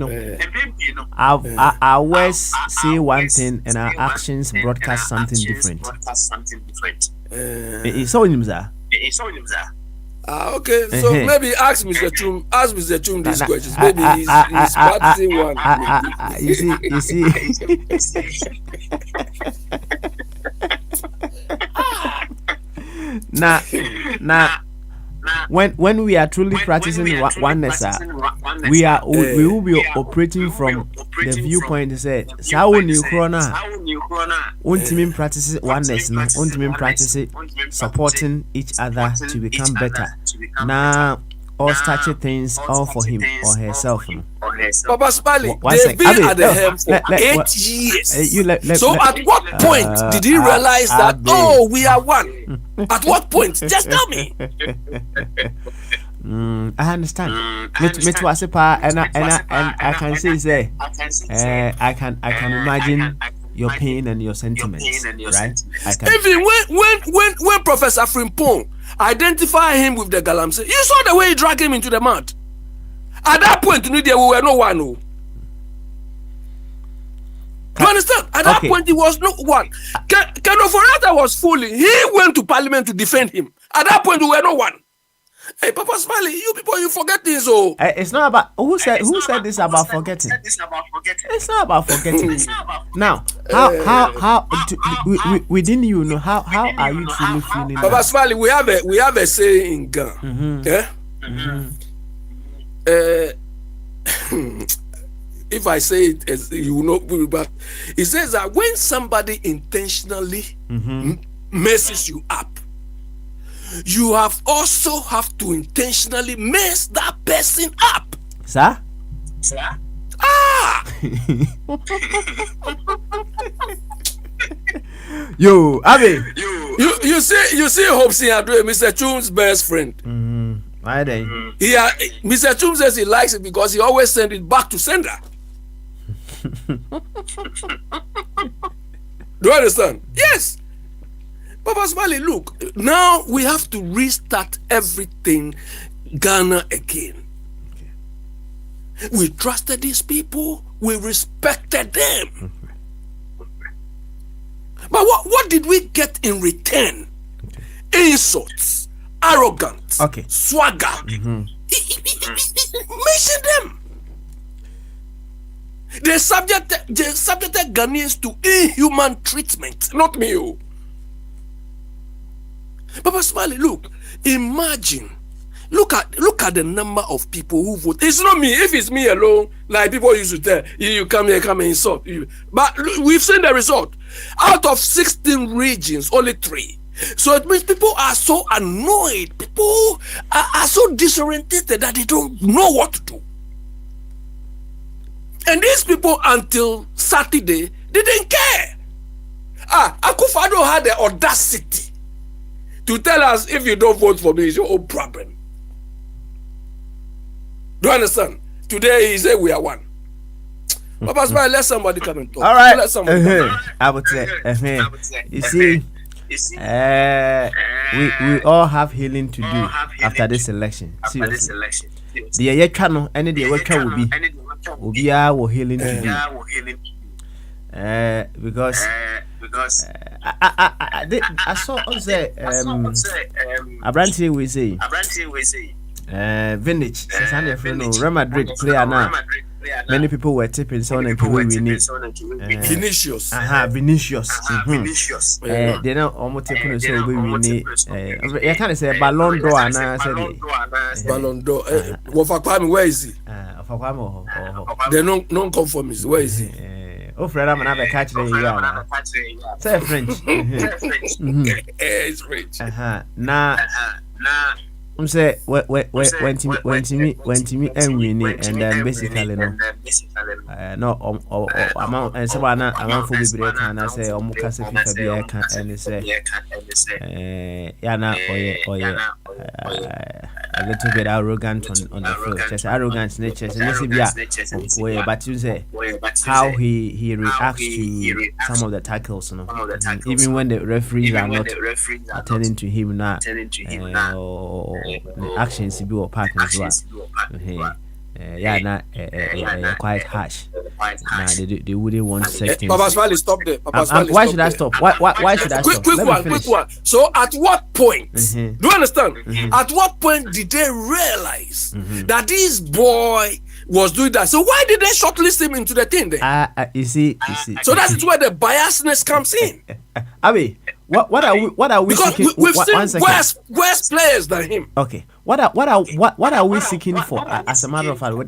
A: our words say one thing and our actions broadcast something different. It's all in there.
H: Okay, so maybe ask Mr. Chum these questions. Maybe he's practicing one.
A: You see. Now, when we are truly practicing oneness, we will be operating from the viewpoint to say, "Sao new corona, ultimate practice oneness, ultimate practice supporting each other to become better." Now, all such things, all for him or herself.
H: Papa Smiley, they've been at the helm for 8 years. So at what point did he realize that, we are one? At what point? Just tell me.
A: I understand. And I can say, I can imagine your pain and your sentiments, right?
H: Even when Professor Frimpong identified him with the Galamsey, you saw the way he dragged him into the mud. At that point, we were no one. Do you understand? At that point, he was no one. Kenoforata was fooling. He went to Parliament to defend him. At that point, we were no one. Hey, Papa Smiley, you people, you forget this.
A: It's not about who said this about forgetting. It's not about forgetting. Now, how within you know how are you truly feeling?
H: Papa Smiley, we have a saying in Ghana. Yeah. If I say it, as you will not, but it says that when somebody intentionally messes you up, you have to intentionally mess that person up.
A: Sir? Yo, Abby.
H: You see Hobson Adre, Mr. Chum's best friend.
A: Why then?
H: Mr. Chum says he likes it because he always sends it back to sender. Do you understand? Yes. Papa Smiley, look, now we have to restart everything Ghana again. Okay. We trusted these people, we respected them. But what did we get in return? Okay. Insults, arrogance, swagger. Mention them. They subjected Ghanaians to inhuman treatment, not me. Papa Smiley, look, imagine, look at the number of people who vote. It's not me. If it's me alone, like people used to tell you come here, come and insult you. But we've seen the result. Out of 16 regions, only 3. So it means people are so annoyed. People are so disoriented that they don't know what to do. And these people, until Saturday, they didn't care. Akufo-Addo had the audacity to tell us, if you don't vote for me, it's your own problem. Do you understand? Today he said we are one. Papa Smiley, let somebody come and talk.
A: All right.
H: Let somebody come.
A: I would say, you see, we all have healing to do after this election. Seriously. The channel, any day what will be our healing to do. Because I saw also Abranti we say Vintage Real Madrid player now. Many people were tipping son and we need
H: Vinicius.
A: Vinicius. They know almost tipping so we need I can't say Ballon d'Or and I said
H: Ballon d'Or. Where is he? They're non-conformist. Where is he?
A: Fred, I'm gonna catch the say French.
H: It's French.
A: Now, I'm say when to me and winning and then basically no amount and so I'm for the break and I say Omukase FIFA and say yeah na a little bit arrogant on the field. Just arrogant nature. But you say how he reacts to some of the tackles, even when the referees are not attending to him now, or the actions be or part as well. Quite harsh. Nah, they wouldn't want such things.
H: Papa Smiley, stop there.
A: Why should I stop? Why should I stop?
H: Quick one. So at what point, do you understand? At what point did they realize that this boy was doing that? So why did they shortlist him into the thing then?
A: You see.
H: So that's where the biasness comes in.
A: Abi, what are we
H: because
A: seeking?
H: We've seen worse players than him.
A: Okay. What are we seeking for? As a matter of fact, what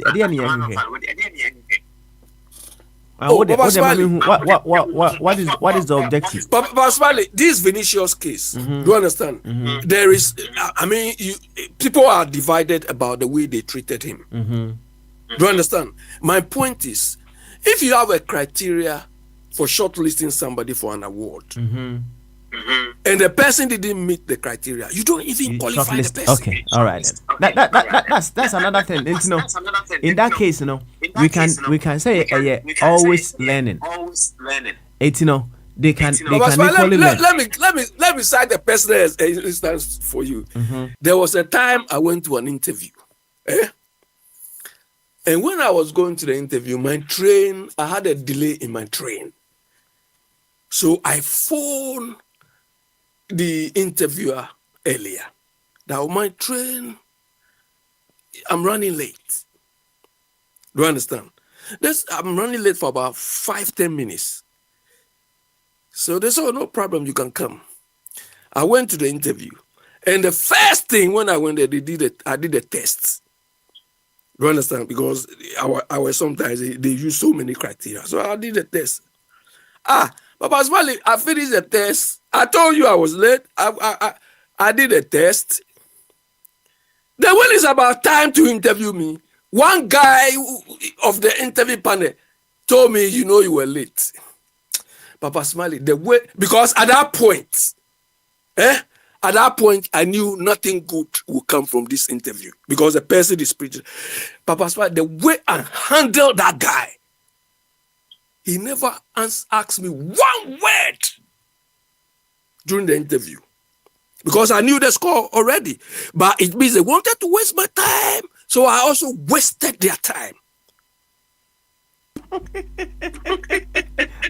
A: is the objective?
H: But Smiley, this Vinicius case, do you understand? There is, people are divided about the way they treated him. Do you understand? My point is, if you have a criteria for shortlisting somebody for an award, and the person didn't meet the criteria, you don't even qualify the person.
A: Okay, all right then. That's another thing. In that case, we can say always learning. They can equally learn.
H: Let me cite the personal instance for you. There was a time I went to an interview, and when I was going to the interview, I had a delay in my train, so I phoned the interviewer earlier that my train, I'm running late. Do you understand? I'm running late for about 5-10 minutes. So they said, no problem, you can come. I went to the interview, and the first thing when I went there, I did a test. Do you understand? Because I was sometimes they use so many criteria. So I did a test. Papa Smiley, I finished the test. I told you I was late. I did a test. Then when it's about time to interview me, one guy of the interview panel told me, you were late. Papa Smiley, because at that point, I knew nothing good would come from this interview because the person is preaching. Papa Smiley, the way I handled that guy, he never asked me one word during the interview because I knew the score already. But it means they wanted to waste my time, so I also wasted their time.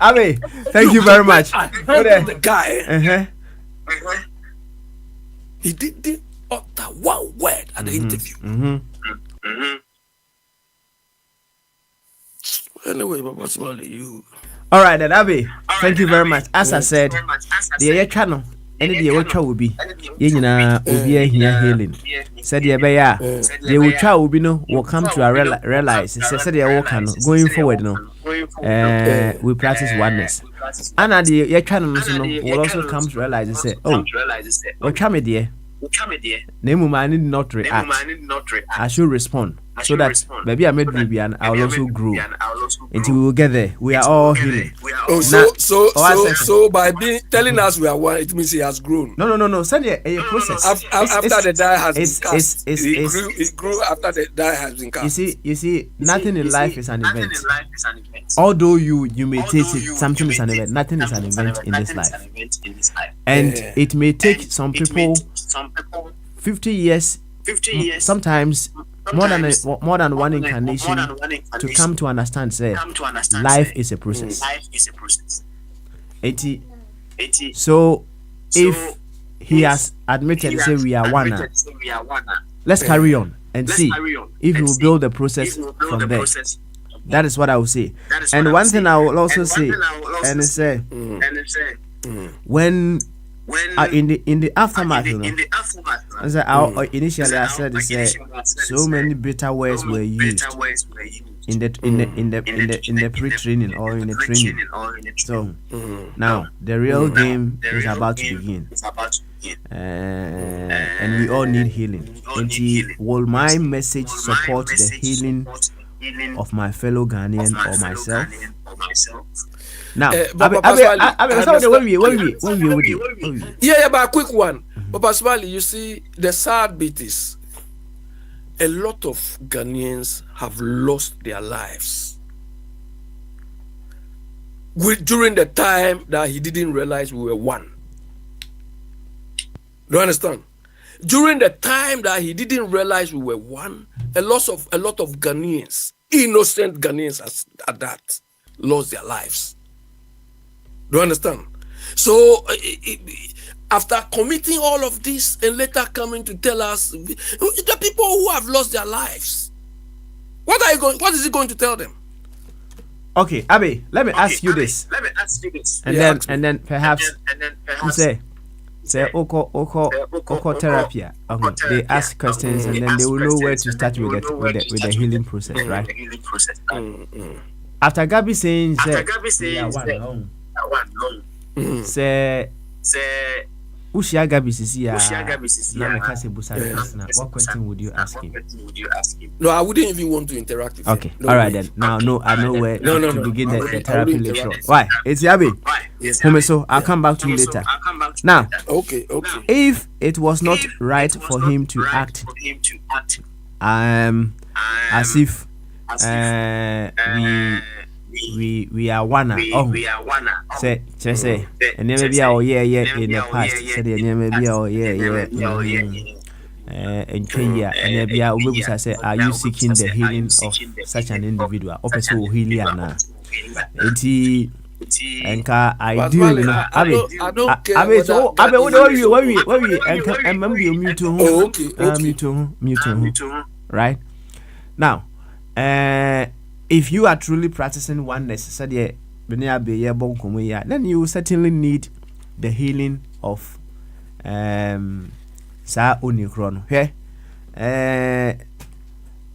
A: Abi, thank you very much.
H: I handled the guy. He didn't utter one word at the interview. Anyway, Papa Smiley, you.
A: All right, then, Abi. Thank you very much. As I said, the channel, any the watcher will be, healing. Said the they will try will come to realize. Said the going forward, we practice oneness. And the channel will also come to realize and say, what come dear? I need not react. I should respond. So that maybe I made Ruby and I'll also grow until we will get there. We are all healing.
H: So by telling us we are one, it means he has grown.
A: No. Send a process.
H: After the die has been cast, it grew after the die has been cast.
A: You see, nothing in life is an event. Although you may take it, something is an event. Nothing is an event in this life. And it may take some people 50 years, sometimes more than one incarnation to come to understand say life is a process. So if he has admitted say we are one now, let's carry on and see if we will build the process from there. That is what I will say. And one thing I will also say and say when in the aftermath, initially I said so many bitter words were used in the pre-training or in the training. So now the real game is about to begin, and we all need healing. And will my message support the healing of my fellow Ghanaian or myself? Now, but
H: a quick one. Papa Smiley, you see, the sad bit is a lot of Ghanaians have lost their lives during the time that he didn't realize we were one. Do you understand? During the time that he didn't realize we were one, a lot of Ghanaians, innocent Ghanaians at that, lost their lives. Do you understand? So after committing all of this and later coming to tell us the people who have lost their lives, what is he going to tell them?
A: Okay, Abe, let me ask you this. And then perhaps you say Oko therapy. They ask questions and then they will know where to start with the healing process, right? After Gabi saying say Ushia Gabi what question would you ask him?
H: No, I wouldn't even want to interact with him.
A: Okay, all right then. Now, I know where to begin the therapy later on. Why? It's Yabe.
H: Yes.
A: So I'll come back to you later. Now,
H: Okay.
A: if it was not right for him to act as if we are one. Oh, say, and then maybe in the past, said maybe and Kenya, and maybe I say, are you seeking the healing of such an individual? Also, healing and I do, you know, Abe, so Abe, what we mute, right now, if you are truly practicing oneness, then you certainly need the healing of Sa Unicron. Hey,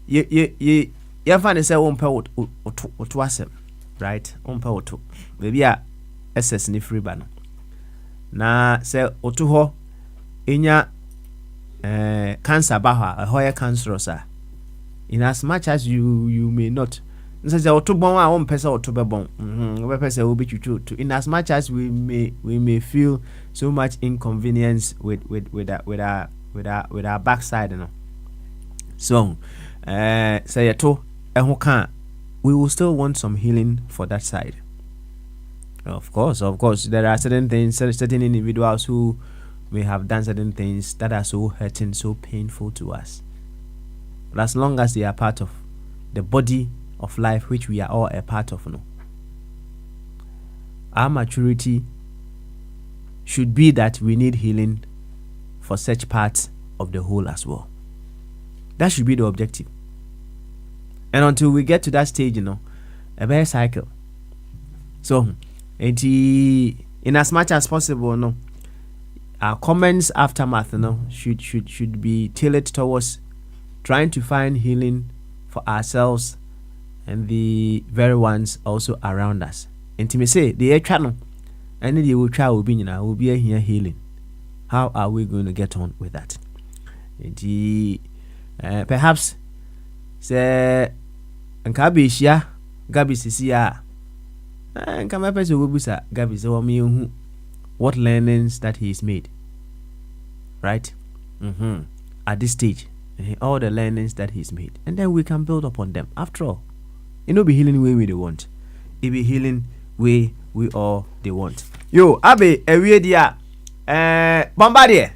A: you find yourself on right? Maybe SS ni free ban. Na say otuho inya cancer baha a higher cancerous. In as much as you may not. Say otubon a one person otubebon. We person will be to in as much as we may feel so much inconvenience with our backside, you know. So say to we will still want some healing for that side. Of course, there are certain things, certain individuals who may have done certain things that are so hurting, so painful to us. But as long as they are part of the body of life, which we are all a part of, no, our maturity should be that we need healing for such parts of the whole as well. That should be the objective. And until we get to that stage, you know, a better cycle. So, in as much as possible, no, our comments aftermath, you know, should be tailored towards trying to find healing for ourselves and the very ones also around us. And to me say, the channel, and the will try will be here healing. How are we going to get on with that? Perhaps say Gabi sisia and come up as a wubusa Gabi so what learnings that he's made, right? At this stage, all the learnings that he's made, and then we can build upon them. After all, it no be healing way we they want, it be healing way we all they want. Yo, Abe, ewie dia, Bombardier,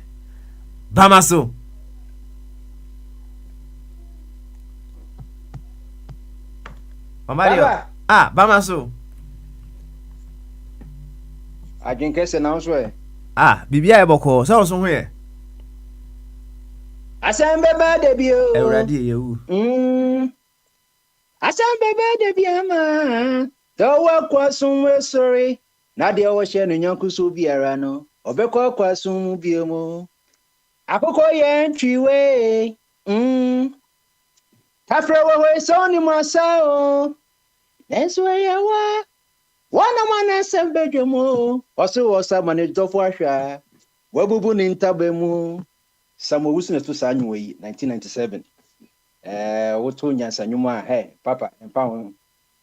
A: Bamaso. Mario. Bamaso.
I: I can guess an answer.
A: Bibia Boko, so somewhere.
I: Asam baba debio.
A: Already you.
I: Asam baba debia ma. Do work was somewhere sorry. Nadia was sharing Yankusu Biarano. Obeko kwasum biomo. Akoko yen triwe. Afra we so ni masao. Neswe yawa. Wana mana sembejomo. Oso osa manager for Asha. Wabubu ni ntabemu. Samuel Wilson to Sanway 1997. Woto nyansa nyuma papa empa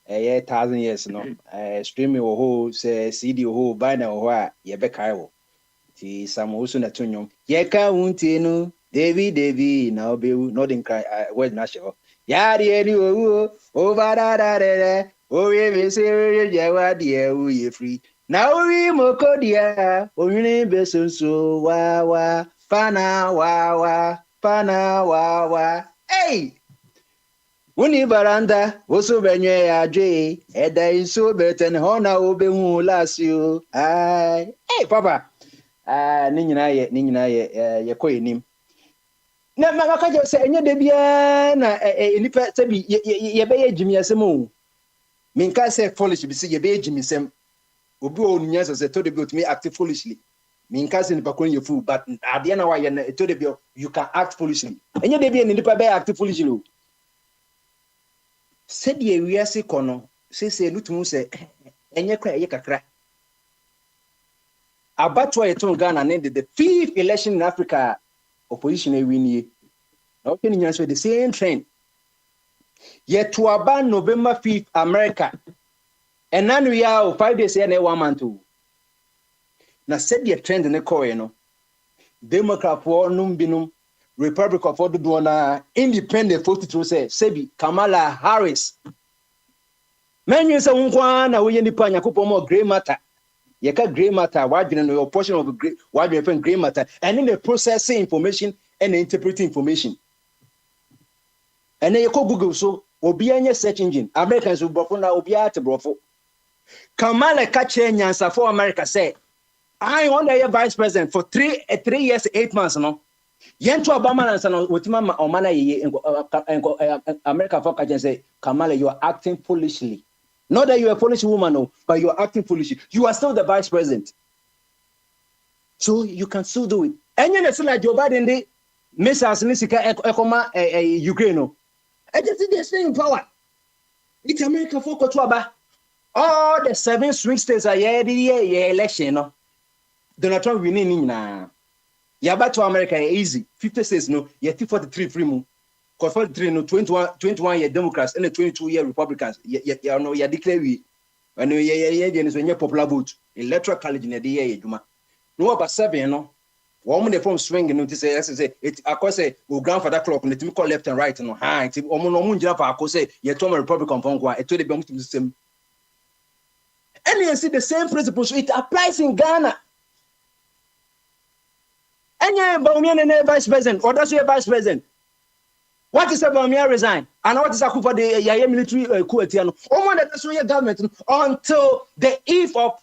I: 1,000 years no. Streaming wo say CD wo banner wo a ye be kai wo. Ti Samuel Wilson to nyom. Ye ka unti no Davy, now be nothing cry. Where's Nashville? Yadi, over that, oh, we say, yeah, dear, we free. Now we moko dia, oyune beso so wa, pana wa. Hey! Wuni baranda, woso benye aje, eda iso beten hona obe hu lasio. Ay, hey papa. Ni nyina ye koye nim. Na maka je se enye de bia na nipa sabi ye be ye jimi asem o. Minka se foolish bi se ye be jimi sem. Obi o nunya se to de bi otumi act foolishly. Minka se nipa kon ye fool, but ade na wa ye na to de bi you can act foolishly. Enye de bia ni nipa be act foolishly o. Said ye wiase kono se lutumu se enye kwa ye kakra. Abatwa yeton Ghana named the 5th election in Africa opposition e win ye. Okay, ni the same trend. Yet to about November 5th America. And now we are 5 days and 1 month. Now said the trend in the core, no. Democrat for numbinum, Republic of Odudwana, independent 42 say Sebi Kamala Harris. Many say unkwana we ni panya kupo more gray matter. Yeka gray matter, why your portion of gray, why you gray matter, and in the processing information and the interpreting information. And then you go Google so obi any search engine. Americans will brofo na obi ate brofo. Kamala kache nyansa for America say, I want a vice president for 3 years 8 months no. Yentu Obama na sana wotima omana ye America for kache say Kamala you are acting foolishly. Not that you are a foolish woman, no, but you are acting foolishly. You are still the vice president. So you can still do it. And you know, like Joe Biden, the missiles, Ekoma, Ukraine, no. And just they're staying in power. It's America for Kotuaba. All the 7 swing states are the election, no. Donald Trump winning now. Yeah, back to America easy. 50 states, no. Yeah, 43 free move. Because 43, no, 21 year Democrats and the 22 year Republicans, you declare we, and you're popular vote, electoral college in the year, no about 7, no. Woman they from swing and say, it, I could say, go grandfather clock, and the call left and right, no, high, I could say, you're Tom Republican from Gua, it to the same. And you see the same principles, it applies in Ghana. And you're Baumian vice president, or that's your vice president. What is about me resign? And what is a coup for the military coup? That's your government until the eve of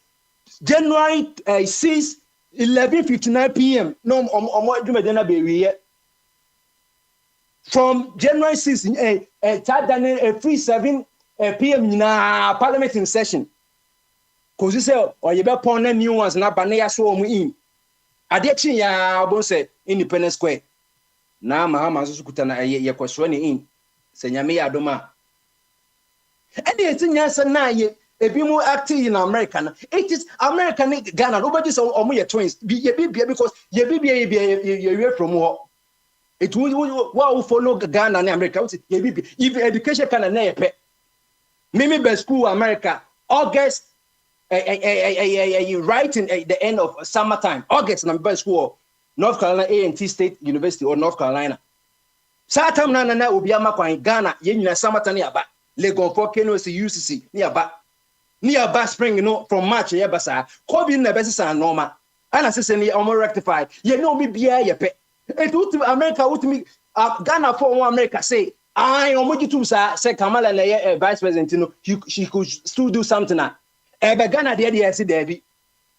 I: January 6, 11:59 p.m. No, from January 6, 3:7 p.m. in Parliament in session. Because you say, or you better pon new ones na banaya so in. Adekchi ya say Independence Square. Na mahama so kutana ye kwaswani in senyame ya adoma and the thing na ye ebi mu active in America. It is American Ghana nobody so omo ye twins because ye be from what it will follow Ghana and America ye be if education can na ye pe mimi be school America August right in the end of summertime August na be school North Carolina A&T State University or North Carolina. Satam na obiama kwa Ghana ye nyina samatani aba. Legon for Keno UCC ni aba. Ni aba spring no from March ye basa. Covid na besi sa normal. Ana sese ni omo rectify. Ye no bi bia ye pe. Et ultimate America ultimate Ghana for one America say I omo jitu sa say Kamala na ye vice president no she could still do something na. Ebe Ghana dey see there bi.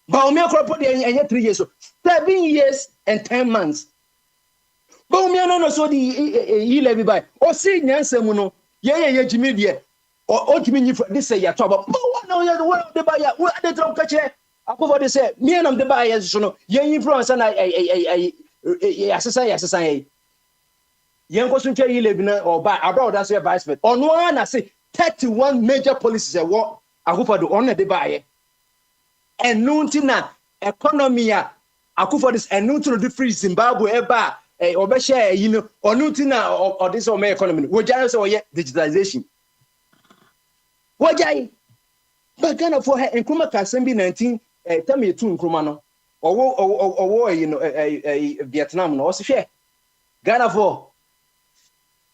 I: But me akropo dey 3 years so 7 years and 10 months. But me no so the he levy by. O see nyansem no ye jimi de o jimi ni this say ya to about. But what now you the buy ya what dey try catch akofo dey say me and am the buy ya so no ye influence na asesa ye nko so ntwa he levy na o buy about that say vice president. Ono na say 31 major policies e wo akofo do on dey buy ye. And nuntina economy akufo this and nuntina do free Zimbabwe eba obesha you know or nuntina or this or economy we just say digitalization wajai but Ghana for her nkruma kasembi 19 tell me two nkruma no or you know Vietnam no also share Ghana for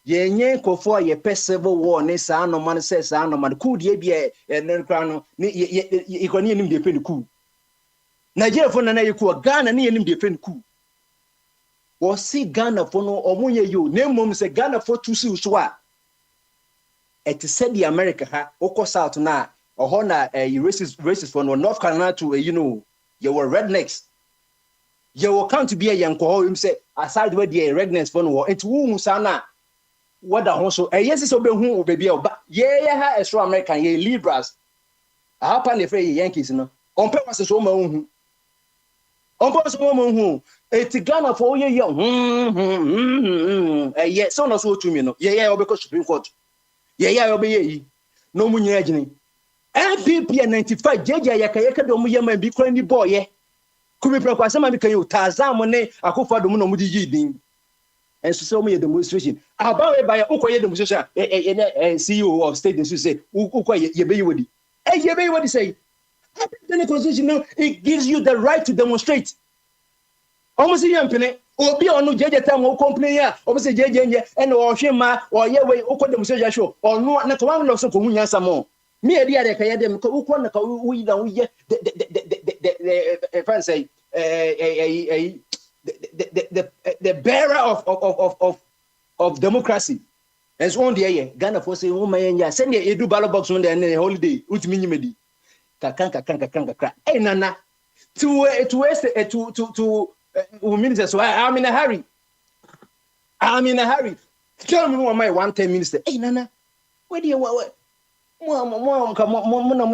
I: yenye kofo ye pe civil war ne sa no man say sa no man ku die bia ne kra no ne ikoni enim de pe ne ku Nigeria for na ye ku Ghana ne enim de pe ne ku wo si Ghana for no omunye yo ne mom say Ghana for tu si so a et said the America ha oko south na oho na racist for no North Carolina to you were rednecks you will come to be a young ko him say aside where the rednecks for no it wu sana what the so yes so be hu baby ba ha extra American ye liberals apa ne free Yankees no on purpose so ma hu on purpose so ma hu et Ghana for ye yes so no so to me no obeko Supreme Court obeye no mu nyina gini MPP 95 jeje yakayeka do mu yema bi kran ni boy kumi prakwa sama bi kan yo Tazam ne akofo do mu no mu di yidin enso so mu ye demonstration abawe ba ya ukoye demonstration CEO of state so say ukoye ye be yodi ye be yodi say the constitution now it gives you the right to demonstrate almost yampene obi onu jeje tam o complain ya obese jeje nje ene o hwema o ye we uko demonstration show onu na to wan lo so ko hunya samo me edi ade ka yedem ko uko na ka uyi da uye the fan say the bearer of democracy as on the year Ghana for say wo mayenya send the edu ballot box on the holiday utimi nyimedi kakan nana to minister so I'm in a hurry tell me what my 110 minister nana where do you what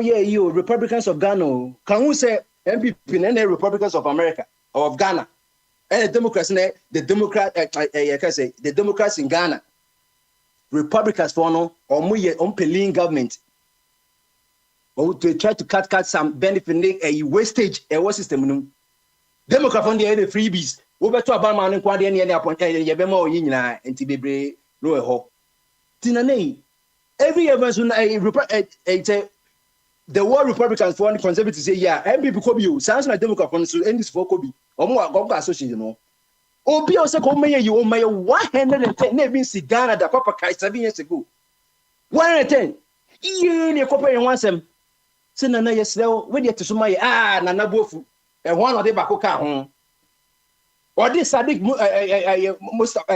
I: you Republicans of Ghana can we say MPP and the Republicans of America or of Ghana and the Democrats in Ghana Republicans for no or unpaying government or to try to cut some benefit a wastage a system Democrat on the freebies over to about man and any appointed Yabemo Yina and Tibebre no ho Tinane every event the war Republicans for the conservatives say MPP could be sounds like Democrat for this for Kobe or more association Obi also come you my 110 never see Ghana the Papa Kai 7 years ago 110 ye copper and once them say na yes we dey to so my nana bofu e one of the bakoka ho or this Sadiq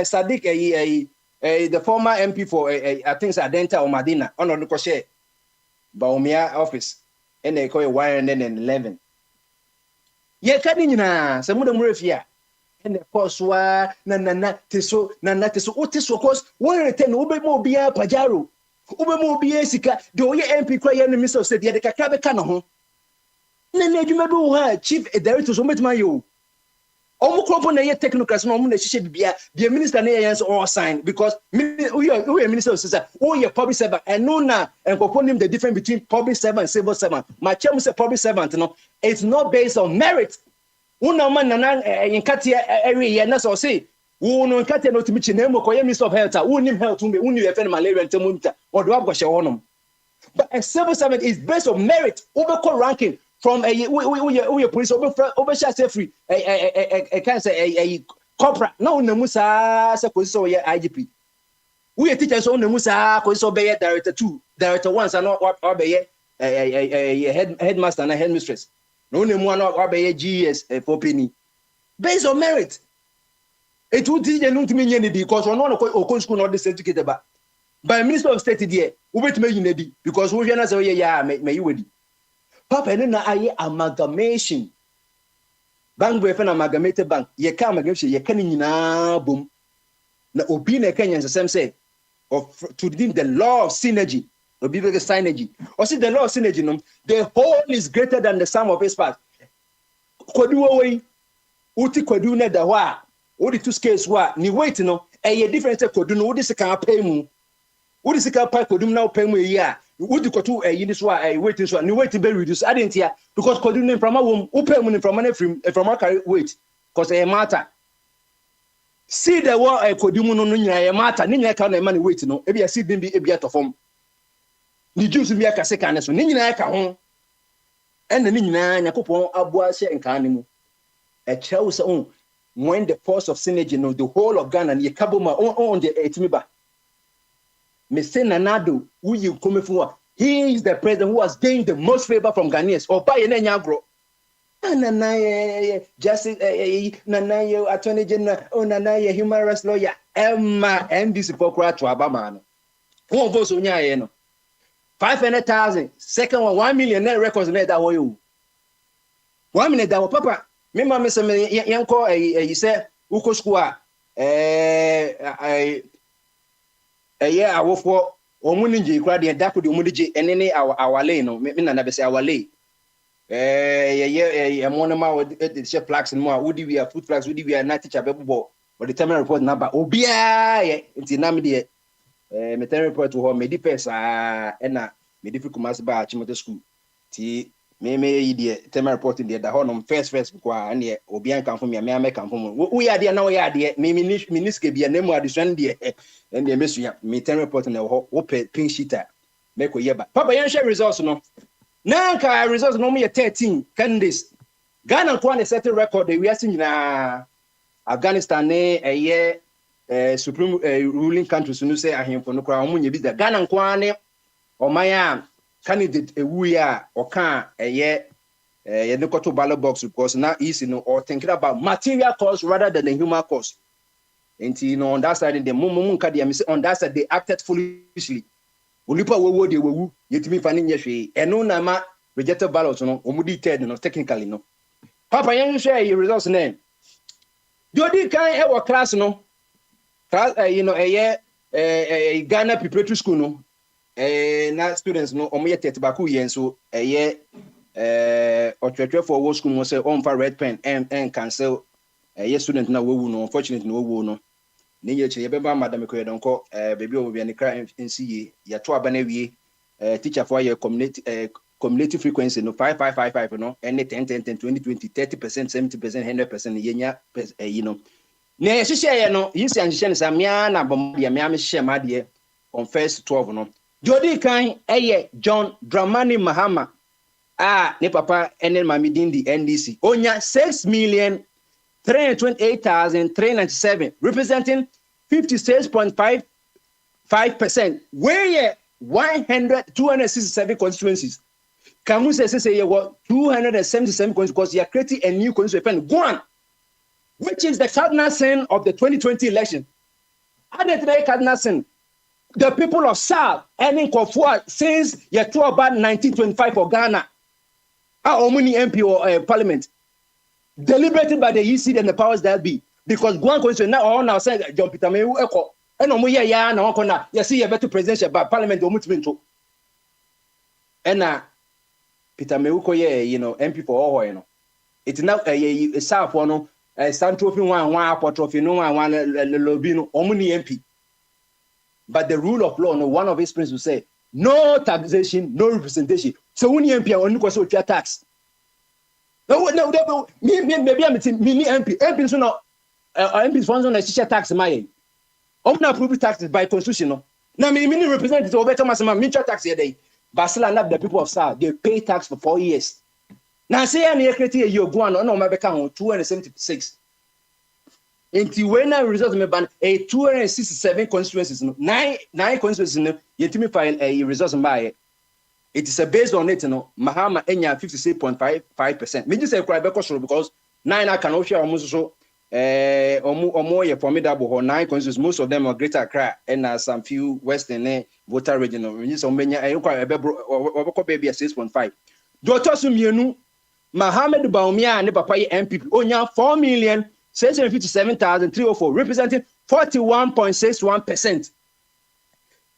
I: Sadiq the former MP for I think Adenta or Madina on the share Baumia office and they call it 111 ye kadi nyina se mu de murefia and the course wa na teso oteso course 110 obe mo bia pajaro obe mo bia sika de oye MP kwa ye minister of state ye de kakra be ka no ho na adwuma be wo ha chief director so metima yo omo kropo na ye technocrats na omo na hihye bibia the minister na ye yes all sign because we are minister of state we are public servant and no na enkoko nim the difference between public servant and civil servant my chairman say public servant no it's not based on merit una man na nkate every year na so say wo no nkate no timichi na mo koye minister of health wo nim health wo nim e fe malaria ntamunta o do abgo hye wonom but a civil servant is based on merit over ranking from a we police over share free a can say a corporate no na musa say ko so ye IGP we teachers on na musa ko so be director 2 director 1 and or be headmaster and headmistress no na mu or be GS for penny based on merit it would teach them to me because on no school not the certificate ba by minister of state there we bet me you because we na say me you wedi Papa na aye amalgamation bank we fe na amalgamated bank ye ka amalgamation ye ka ni nyina bom na obi na Kenya nsem say of to the law of synergy obi be synergy or see the law of synergy no the whole is greater than the sum of its parts kwadu we uti kwadu na da ho a odi two scales wa ni weight no e different kwadu no odi sika pay mu odi sika pay kwadu na pay mu yi a would you go to a unit waiting so and wait to be reduced? I didn't hear because could you name from a womb, open from a carry wait because a matter. See the war I could do no matter, Nina can money waiting. No, maybe I see them be a bit of home. The Jews be a second, so Nina can home and the Nina and a couple of boys and carnival. A child's own when the force of synergy, the whole of Ghana, you kabuma on the etimiba. Mr. Nanado, who you come for? He is the president who has gained the most favor from Ghanaians. Or by any agro. Nanaye, Justice, Nanaye, Attorney General, oh Nanaye, human rights lawyer, Emma, NDC for to Abama. Who votes on ya? 500,000. Second one, 1 million net records net that way. 1 minute that papa. Me mama say me yanko you say uko school yeah awofo omuni nje kura de da ko de omuni je enene awale no me na be say awale yeah monoma wo de she flags no wodi we food flags wodi we na teacher be bobo but the terminal report number obia ye nti na me de me terminal report ho me di pesa na me di fikumasi ba chimote school ti me yi de terminal report de da ho no first kwa na obia kan fo me kan fo mo wo ya de na wo ya de me miniske bia na mu adesuan de and the mesua me terminal report na ho wo pink sheet me ko yeba papa yan share results no na ka results no me 13 candidates Ghana ko na set record we are seeing na Afghanistan ne supreme ruling countries no say ahemfo no kra omunye bi da Ghana ko ne omaya candidate ewu ya oka ye ne koto ballot box because now is or thinking about material cost rather than the human cost. And on that side the mum on that side they acted foolishly. Ulipa wo de wu yetimi fani nyehwe eno na ma rejected ballot no omudi third no technically no. Papa yen share your results name. Jodi kan e wo class no. Class Ghana preparatory school no. Na students no omo yet baku yen so or for war school no say on for red pen and cancel student na wo no unfortunately no wo no ne ye che beba madam ko yedon ko baby o bi ne kra nca ya to aba na wie teacher for your community frequency no 5555 no and 10 20 30% 70% 100% yenya ne hye no yisi anhye ne samia na bom dia me hye ma de on first 12 no Jodi kan John Dramani Mahama ne papa enen mami dindi NDC onya 6,328,397 representing 56.55%. Where 267 constituencies. Kamu say you what 277 constituencies because you are creating a new constituency. Go on, which is the cardinal sin of the 2020 election. Identify cardinal sin. The people of South ending Kofua since year 1925 for Ghana. Our many MP or Parliament deliberated by the EC and the powers that be because one constitution now all now say John Peter Mewu Eko and omo ya na won na you see you better presidential but Parliament omutimento and Peter Mewu ko MP for all it now South for no stand trophy one apple trophy no one lobby no omo ni MP but the rule of law no one of his principles say no taxation no representation so when you MP on so tax no maybe I'm mini MP so no MPs funds on a tax my na approve taxes by constitution no now mini representative over Thomas mincha tax here day Barcelona the people of South they pay tax for 4 years now say any create a year go on no ma beka 276 until when I result me ban a 267 constituencies no nine constituencies no yetimi file a result by it is based on it no Mahama enya 56.55%. Me just say cry because 9 I can share almost so omo formidable 9 constituencies most of them are Greater Accra and some few western voter region no so menya e kwa obeko baby 6.5 Dr. Sumienu Mohammed Baumia ne papa MPP onya 4,657,304 representing 41.61%.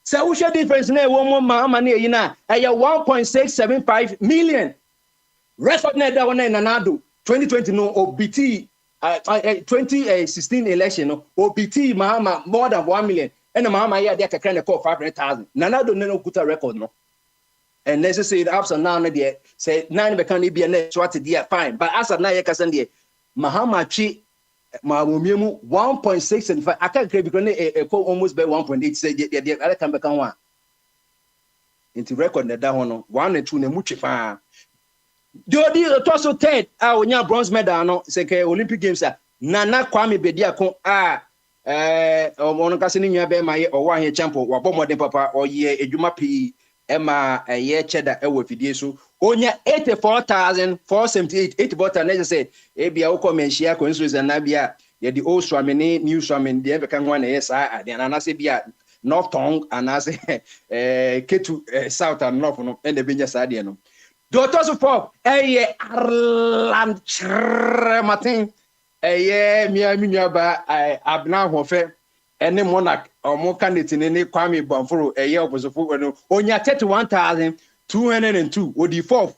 I: So we share difference na one Mahama na yina 1.675 million. Record na da one na nado 2020 no OBT 2016 election no OBT Mahama more than 1 million and Mahama ya dey kakra na call 500,000. Nanado no kuta record no. And let's say the ups and down there say 9 be can be na swat there fine but as na ya kasan there Mahama chi Mamumiemu 1.675. I can't create because almost by 1.8. Say the other can become one. Into record that one 1 and 2 ne much far. Jodi also third. Our bronze medal no say Olympic Games Nana Kwame Bediako ono kase ni nwa be ma ye owo ahye champo wabɔ modern papa oye edwuma pi ema ye cheda ewo fidie so onya 84,478 84 na say e bia wo commentia constituency na bia ye the old swami ni new swami de be kan ho na ye sa ade na say bia north tongue and say ketu south and north no e na benya sa ade no doctors for Arland Martin Miami Nyaba Abna Hofe ene monarch omo candidate ne Kwame Bamforo opposite no onya 31,202 odi fourth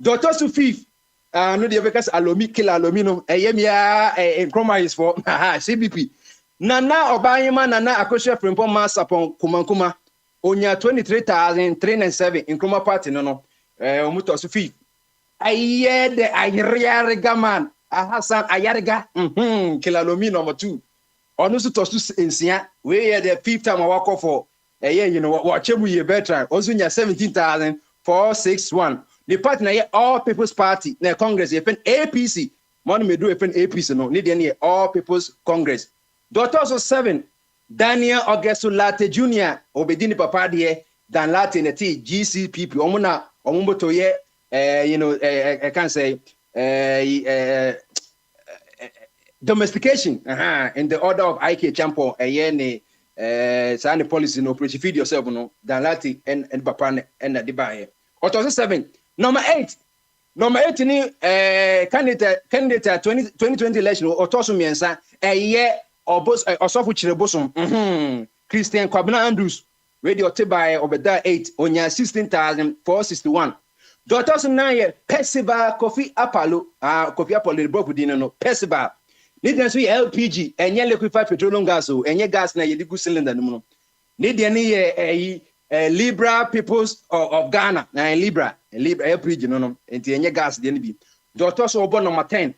I: Dr. Sufif no dey because alomi kill alomi no mia compromise for CBP Nana Obayima Nana Akosha Frimpong Masapon Kumankuma onya 23,307 in Kroma party no omuto Sufif de ayriariga man Hassan Ayariga Kilalomi number 2 onu so to so ensia we the fifth time I work for what chemu ye better also nya 17,461 the party na all people's party na congress ye pen APC money me do ye pen APC no need any all people's congress doctor so 7 Daniel Augusto Latte Jr. obedini papa de dan Latte na T GCPP omo to ye I can say domestication in the order of IK Champo any policy no preach feed yourself no dan Lati and papa and the buy. 7 number 8 ni candidate 2020 election otoso miensa osofu chirebosom Christian Kwabena Andrews radio by obeda 8 onya 16,461 Doctors 9 Percival Kofi Apollo Kofi Apollo broke dino no Percival need dem so LPG enye liquefied petroleum gas o enye gas na yedi gu cylinder no need dem ye Libra Peoples of Ghana na Libra LPG no enti enye gas dem bi Doctors obo number 10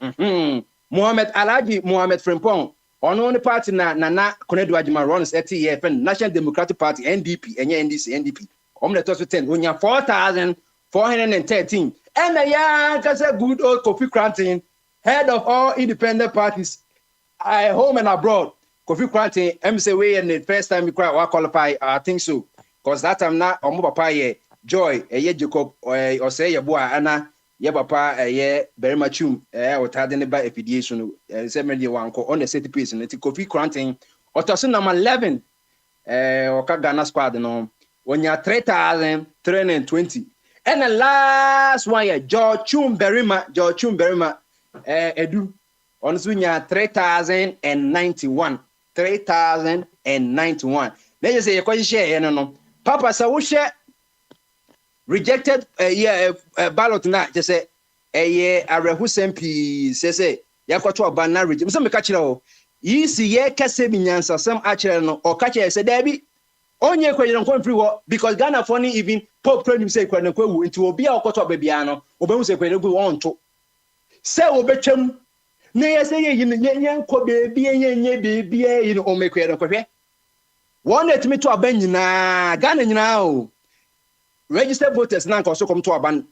I: Mohammed Alhaji Mohammed Frimpong ono ne party na Nana Konedu Ajima runs ETF National Democratic Party NDP enye NDP omle to 10 onya 4,413 and that's a good old Kofi Cranton, head of all independent parties home and abroad. Kofi Cranton MCW and the first time we qualify I think so because that time na omo papa ye Joy Jacob or say your boy Anna ye papa very much what had any by affiliation seminary one on the city piece and Kofi Cranton or number 11 or Ghana squad no when you 3,320 and the last one here, George Chumberima, Edu, on Sunya 3,091. 3,091. Let you say a question, no. Papa Sawusha rejected ballot na just say a Rehusempi says, Yakoto Banana regime. Some catch it all. Ye see, ye Casabians, some actual or catch it, said Debbie. Onye kwenya nkwa free war because Ghana funny even Pope President say kwenya nkwa into obi a okoto babiano obehu say kwenya nkwa wonto say obetwam na yese ye yin nkwa bebi yenye bebi yin o mekwenya nkwa one etimi to aban nyina Ghana nyina o registered voters na nkoso kom to aban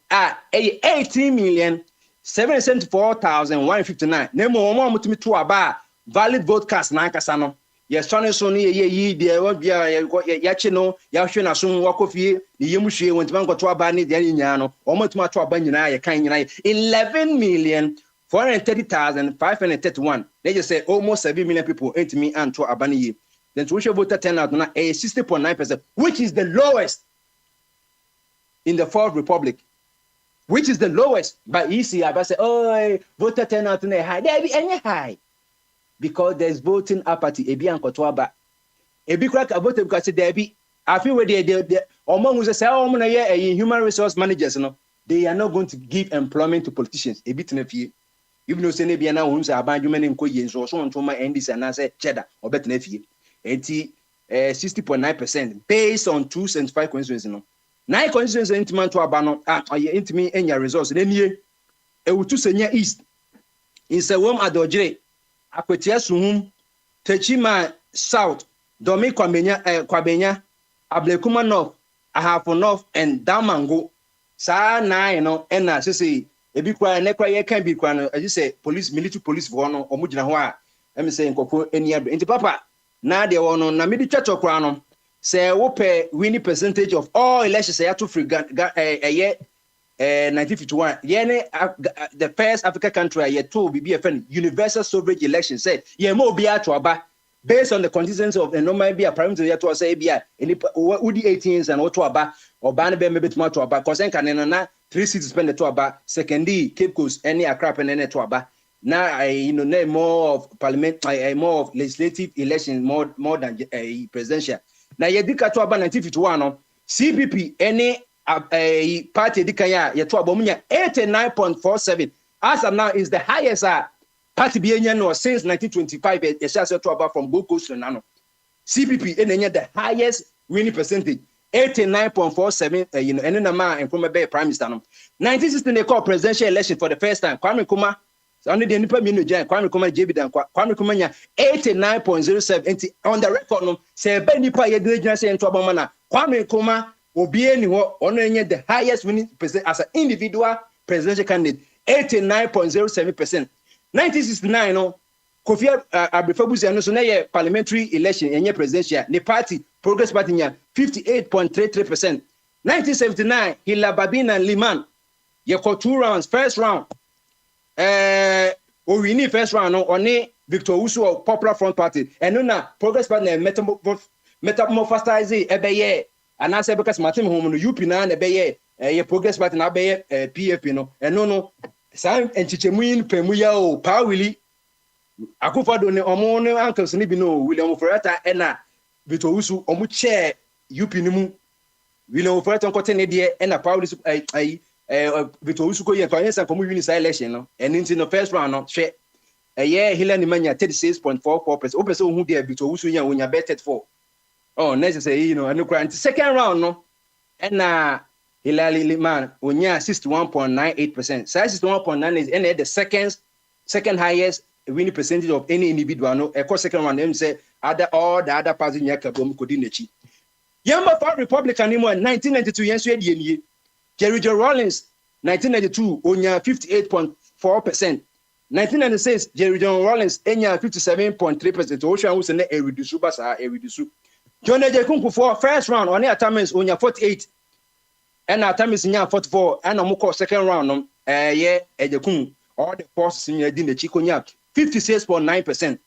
I: 18,774,159 na mo amutimi to aba valid vote cast na nkasa no yes trying so ye there what ya chino ya hwe na so wakofie ni yemuhwe wontima nkoto aba ni de nyanya no omotuma to aba nyina ye kan nyina 11,430,531 they just say almost 7 million people ain't me and to aba ni then to voter turnout na 60.9%, which is the lowest in the Fourth Republic, which is the lowest by EC. I say oh voter turnout na high there be any high because there's voting apathy ebi ankotwaba ebi crack about because there be I feel where they among who say oh na ye human resource managers no they are not going to give employment to politicians ebi tenafie even though say na bia na won say abanjuma ne nko ye so so ntoma NDC na say cheddar obetenafie enti 60.9% based on 275 constituencies no 9 constituencies intiman to abano intimi enya resource na nie ewutu senya east in Sewom Adojire Akwetia Suhum, Techima South, Domi Kwabenya, Ablekuma North, Ahafo North, and Damango. Sa na ena sisi ebi kwa ne kwa ye kan bi kwa no as you say police military police for no omo gina ho a em say nkofo eni abre enti papa na de wo no na me di twetwo kwa no say wo pe winning percentage of all elections say to free 1951 the first African country ye to be a universal suffrage election said ye mo bi ato aba based on the constituency of the normal be a primary ye to say bia any udi 18s and what to aba oba ne be mebetuma to aba cause enka ne no na 3 cities spend to aba secondly Cape Coast any Accra and any to aba now na more of parliament more of legislative election more than presidential now ye dika to aba 1951 no CPP any party dikaya ye to aba munya 89.47 as of now is the highest party be no since 1925 ye shall to aba from Gold Coast to Nano CPP enenya the highest winning percentage 89.47 and then and from a prime minister no 1960 they call presidential election for the first time Kwame Nkrumah only the nipa minu jan Kwame Nkrumah JB dan Kwame Nkrumah nya 89.07 on the record no say be nipa ye dey say into abama na Kwame Nkrumah obi eni ho ono enye the highest winning percent as an individual presidential candidate 89.07%. 1969 no Kofi Abrefabuzi no so na ye parliamentary election enye presidential ne party Progress Party nya 58.33%. 1979 Hila Babina Liman ye ko 2 rounds first round o wini first round no oni Victor Usu of Popular Front Party and na Progress Party metamorphosize ebeye anase because Martin home no UP na ebeye ye Progress Party na ebeye PFP no no san enchichemu yin pemuya o pa wili Akufo-Addo ne omo ne uncles ni bi no William Oforata ena Victor Usu omu chair UP ni mu William Oforata nkote ne de ena Paul Victor Usu ko ye ko yensa ko mu win say election no and in the first round no hwe Hillary Manya 36.44%. Ope so hu de Victor Usu ya wonya betted for next say and the second round no ena Hillary Liman wonya 61.98%. Say 61.9 is and the second highest winning percentage of any individual no second round them say all the other parties nya kabom kodi nechi yamba for Republican in 1992 yenso edie Jerry Joe Rawlings 1992 onya 58.4%. 1996 Jerry Joe Rawlings enya 57.3%. Osha who say na reduce basa reduce John Ejekun for first round on Atamis onya 48 and Atamis nya 44 and omukọ second round no Ejekun all the forces in the Chikonya 56.9%.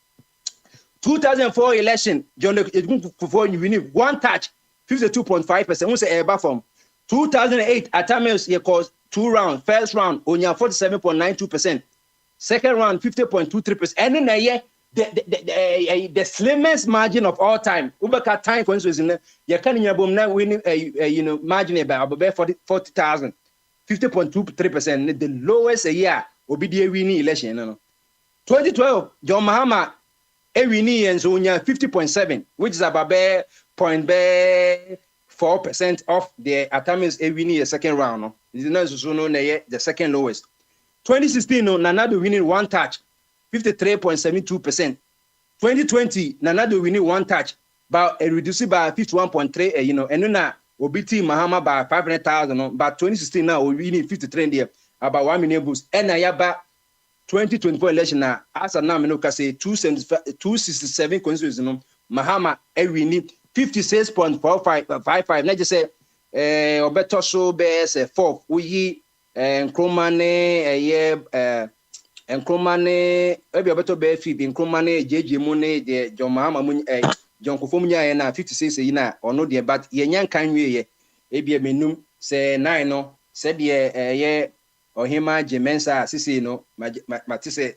I: 2004 election, John Ejekun winning one touch, 52.5%. We say eba from 2008 Atamis ye caused 2 rounds. First round onya 47.92%. Second round 50.23%. And then the slimmest margin of all time. Ubeka time for instance in ye can nyabom na winning margin about 40,000. 50.23%. The lowest a year obidi winning election no. 2012 John Mahama winning and so 50.7, which is about 0.4% of the Atamis winning a second round no. This is not so no the second lowest. 2016 no Nanado winning one touch 53.72%. 2020 Nanado winning one touch but reduced by 51.3 and na obiti Mahama by 500,000 no, but 2016 now we winning 53 there about 1 million boost and yaba 2024 election na as na me no ka say 267 constituencies no Mahama winning 56.45 na just say obeto so be say 4 we Nkrumah ne ebi obeto be fi Nkrumah ne jeje mu ne de John Mahama mu John Kufuor mu nya na 56 yi na ono de but ye nya kan wie ye ebi menum se 9 no se de ye Ohima Jemensa sisi no matise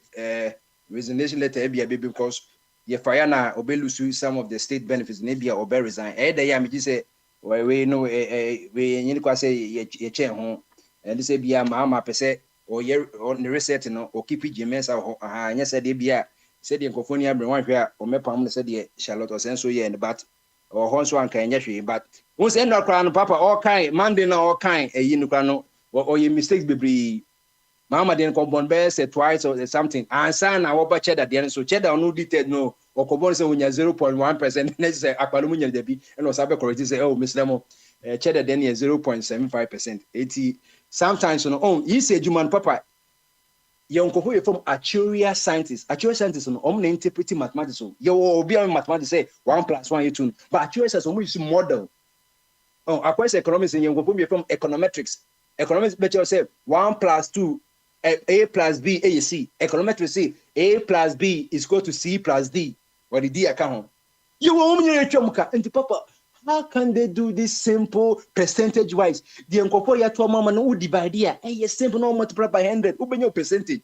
I: resignation letter ebi baby because ye fire na obelusu some of the state benefits ne bia obe resign dey ya me say we no we yin kwa say ye che ho and say bia Mahama pese o ye on the reset no o keep Jemensa ho anya say de bia say de nkofoni abre wan hwe a o mepam no say de Charlotte Osenso ye but o ho so anka nya hwe but won say no kra no papa all kind Monday na all kind eyi no kra no or your mistakes be Mahama then come born be say twice or something and sign na wo cheddar there so cheddar no detail no or come born say we 0.1% next say akwalu mu nya da bi and o sabe correct say oh Mr. Mo cheddar then 0.75%. 80 sometimes you say human papa young couple from actuarial scientists na interpret mathematics so you will be on mathematics say 1 + 1 2 but actuarial says use model across economics in young couple from econometrics better say 1 + 2 A + B A C econometrics say A + B is equal to C + D or the D account you will and papa. How can they do this simple percentage wise? The enkopo ya to mama no divide here. Yes, simple no multiply by 100. Open your percentage.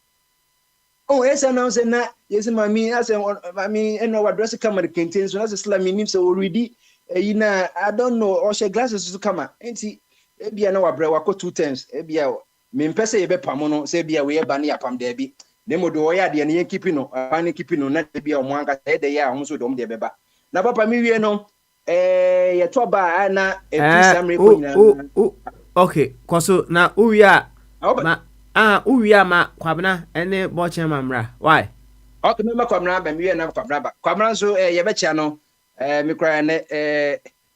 I: Oh, yes, I know say na yes, mami, I say mami, and our dress camera contains so that's a name so already. I don't know, or she glasses to come. Ain't he? Ebia na wabre wako 2 times. Ebia me mpese ye be pamono say bia we ba na yapam de bi. Nemo do ya de na keep no, pan keep no na bia omo anka say de ya ho so dom de beba. Na papa mi wie no ya toba na summary ko nyina
A: okay koso na uwia ma kwabna ene boche mamra why
I: okay me kwabna ba mi na kwabna so ye be chia no me kra ne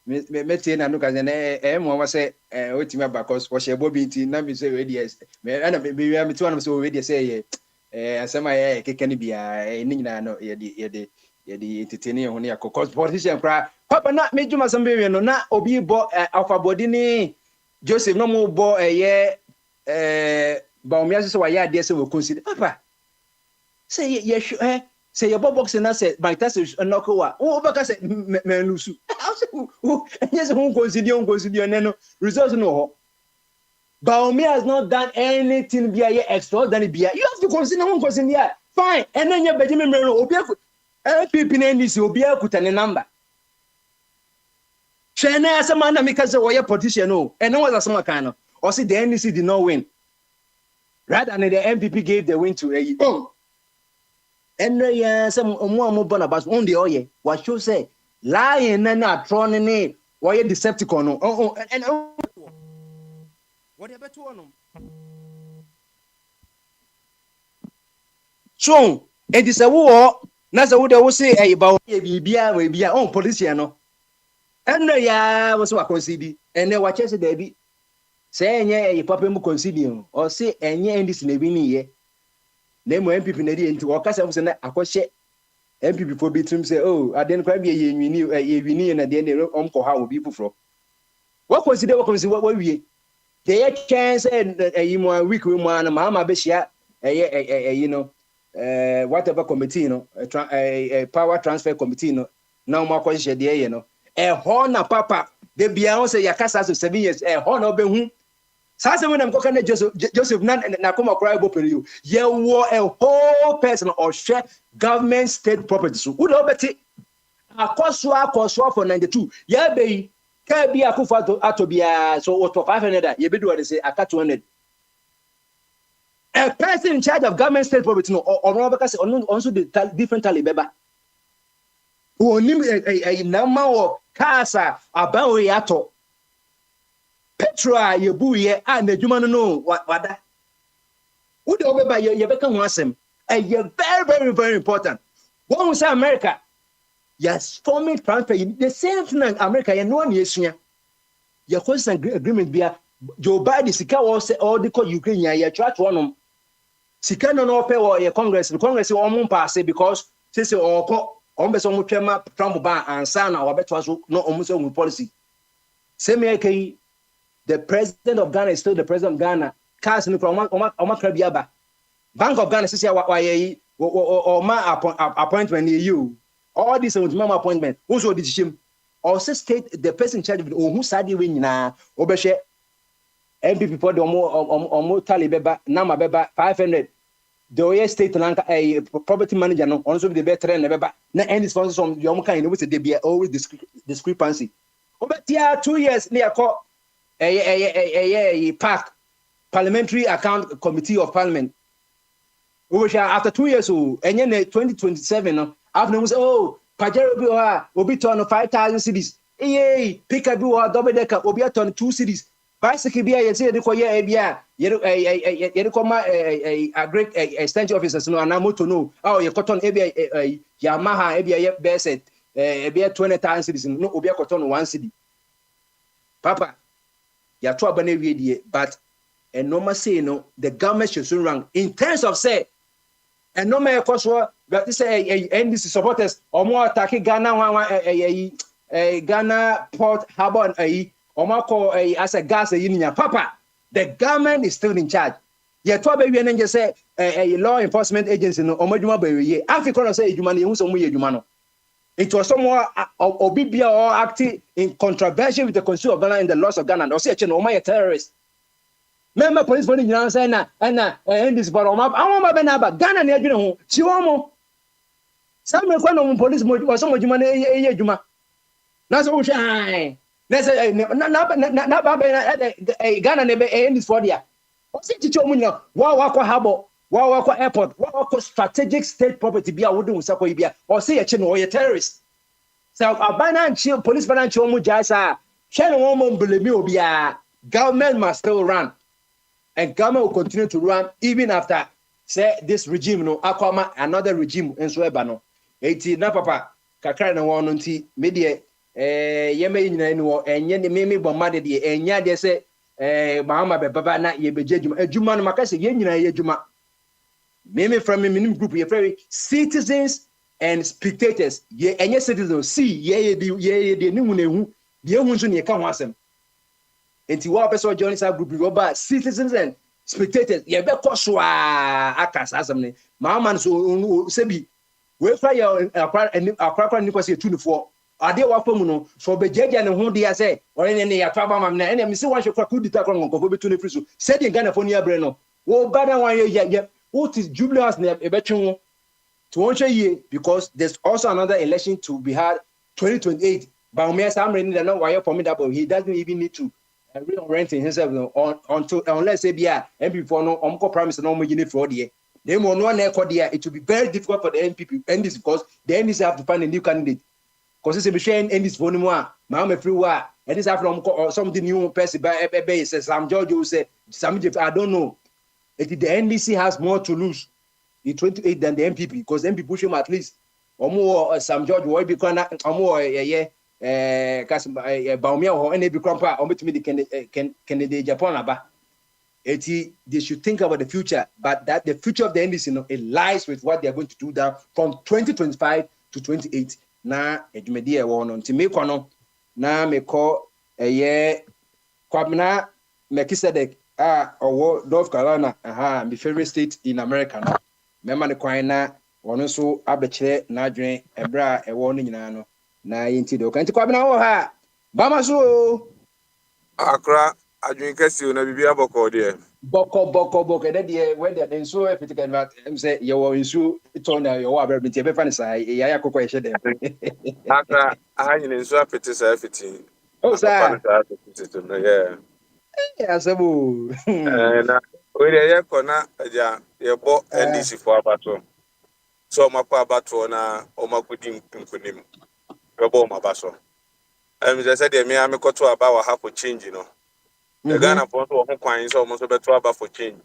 I: me tie na no ka ne mo wa se otimi aba cause wo she bobi nti na me say we dey me na me me to na so we dey say ye asema ye kekani bia ni nyina no ye de entertain ho ne yakọ cause politician kra papa na me djuma sambe we no na obi bo alpha body ni Joseph no mo bo ba omia so wa ya de se we consider papa say ye say your box na say my test no ko wa o ba ka say me lusu yes who consider no results no ho Baumia has not done anything via extraordinary via you have to consider fine and then you Benjamin Mero obi NPP na NDC obi akuta ne number. Shena asema na mika say oye politician no. And no was asema kan no. Or say the NDC did not win. Rather than the NPP gave the win to a and some omo bonabas on the oye. What should say lying na tron ne oye Decepticon no. And what about one? So it is a war. Na say wo de wo say ba bibia we bia on politician no eno ya wo so consider ene wa chese da bi say enye papa mu consider o say enye ndis na bi ni ye na mo MPP na di enti wo kasa wo say na akọhye MPP for bitum say oh aden kwa bia ye nwini na de ne omko ha obi fufuro wo consider wo wie de ye chance mo week we mo na ma be hia you know whatever committee no power transfer committee no na mo akọhye de ye no ho na papa de bia on say yakasa so 7 years ho na obehu sa se when am koka na Joseph na koma kra ebo period ye wo a whole person or share government state property so who do obeti akoso for 92 ye be ka bia akufo atobia so what 500 ye be do they say aka 200 a person in charge of government state property no or because also the different talibeba oni a number of casa about yato petra ye buye and the human no wada who the obeba ye beka ho asem very very very important when we say America yes forming transfer the same thing in America ye no one yesua ye constant agreement bia Joe Biden sika was all the Ukraine ye try to onom sika no pay or ye Congress o pass because say o beso mo twema Trump ban ansa na obeto so no omo say policy same yake the president of Ghana is still the president of Ghana cars no from omakra biaba Bank of Ghana say or ma appointment you all this mama appointment also decision or say state the person in charge of who sadi we nyina obehwe MPP for the omo talibeba na beba 500 the Oyo State Lanka a property manager no also the better and never na any sponsors from the Omuka with the be always discrepancy. Over 2 years near call a park parliamentary account committee of parliament. Over after 2 years and then 2027 after we say oh Pajero will be turned 5,000 cities. Pick a double decker will be turned 2 cities. Bicycle be a say the koye bia ye koma a great extension officers no anamoto no oh ye cotton e Yamaha e bia ye beset e bia 20,000 cities no obi cotton 1 city papa ya to abana wie die but and normal say the government should soon run in terms of say and no matter cause but this NDC supporters or more attacking Ghana Ghana Port Harbor or call as a gas union papa. The government is still in charge. Yet, what baby and just say a law enforcement agency no Omajuma baby. African say you money who's on you man. It was somewhere or BBA or acting in contravention with the constitution of Ghana and the laws of Ghana. Or say a terrorist. Member police for the saying and this but I want my benaba Ghana near you know Chiwamo. Some police or some of you money Juma. That's all shine. Let's say not Ghana never end this for there. What's it to you? Wako Harbor, Wako Airport, Wako strategic state property be a wooden Sakoibia, or say a chin or a terrorist. So a banana chill, police banana chomu jasa, Shannon woman believe me will be a government must still run. And government will continue to run even after say this regime no Aquama another regime in Swebano. 80 na papa kakra na won nti media yeme nyina ni wo enye ne meme bomade de enya de se mahama be baba na ye beje adwuma no makase ye nyina ye adwuma meme from minim group ye very citizens and spectators ye enye citizens see ye de ni hu na hu de hu nso ne ka ho asem enti wo person join sa group go ba citizens and spectators ye be koso akas asem ne mahama so sebi we fly akwa ni kwase 24 ade wa famu no so bejeja ne ho de ya say ore ne ya twa ba mam na ene mi se wan hwekwa kudi ta kron nko betu ne friso se de Ghana fo ni abre no wo bada wan ye what is jubilees na e betwe ho to won ye because there's also another election to be had 2028 but me say am ready na why formidable he doesn't even need to re-orienting himself until unless say bia MP for no omko promise na omo gine for de they mo no na ekode it will be very difficult for the NPP and this because the NDC have to find a new candidate. Because it's a machine in this volume one, my free war, and this after something new person by says Sam George will say, I don't know. The NDC has more to lose in 28 than the MPP because the MPP push him at least or more Sam George will be or more Baumia or any become or to me the Kennedy Japan about. They should think about the future, but that the future of the NDC it lies with what they are going to do down from 2025 to 28. Na edwumadi e wo no ntime kono na me ko Kwabena Melchizedek owo North Carolina my favorite state in America no mema ne kwan na wono so abekire na adwen ebra e wo no nyina no na yenti do kan ti Kwabena wo ha ba ma so
J: Accra adwen kasi na bibia boko de
I: boko de when they nso efitical but em say ye wo nsu turn na yo abere binti be fan sai ya yakoko ehye dem
J: Accra ahanyine nsu apete sa afiti
I: oh sir
J: yeah
I: asabu
J: na we dey ye kona aja ye bo NDC for abato so makwa abato na o makudi nkunim we bo mabaso em say dey me amekoto aba wa have change no the Ghana for who kwan so almost better about for change.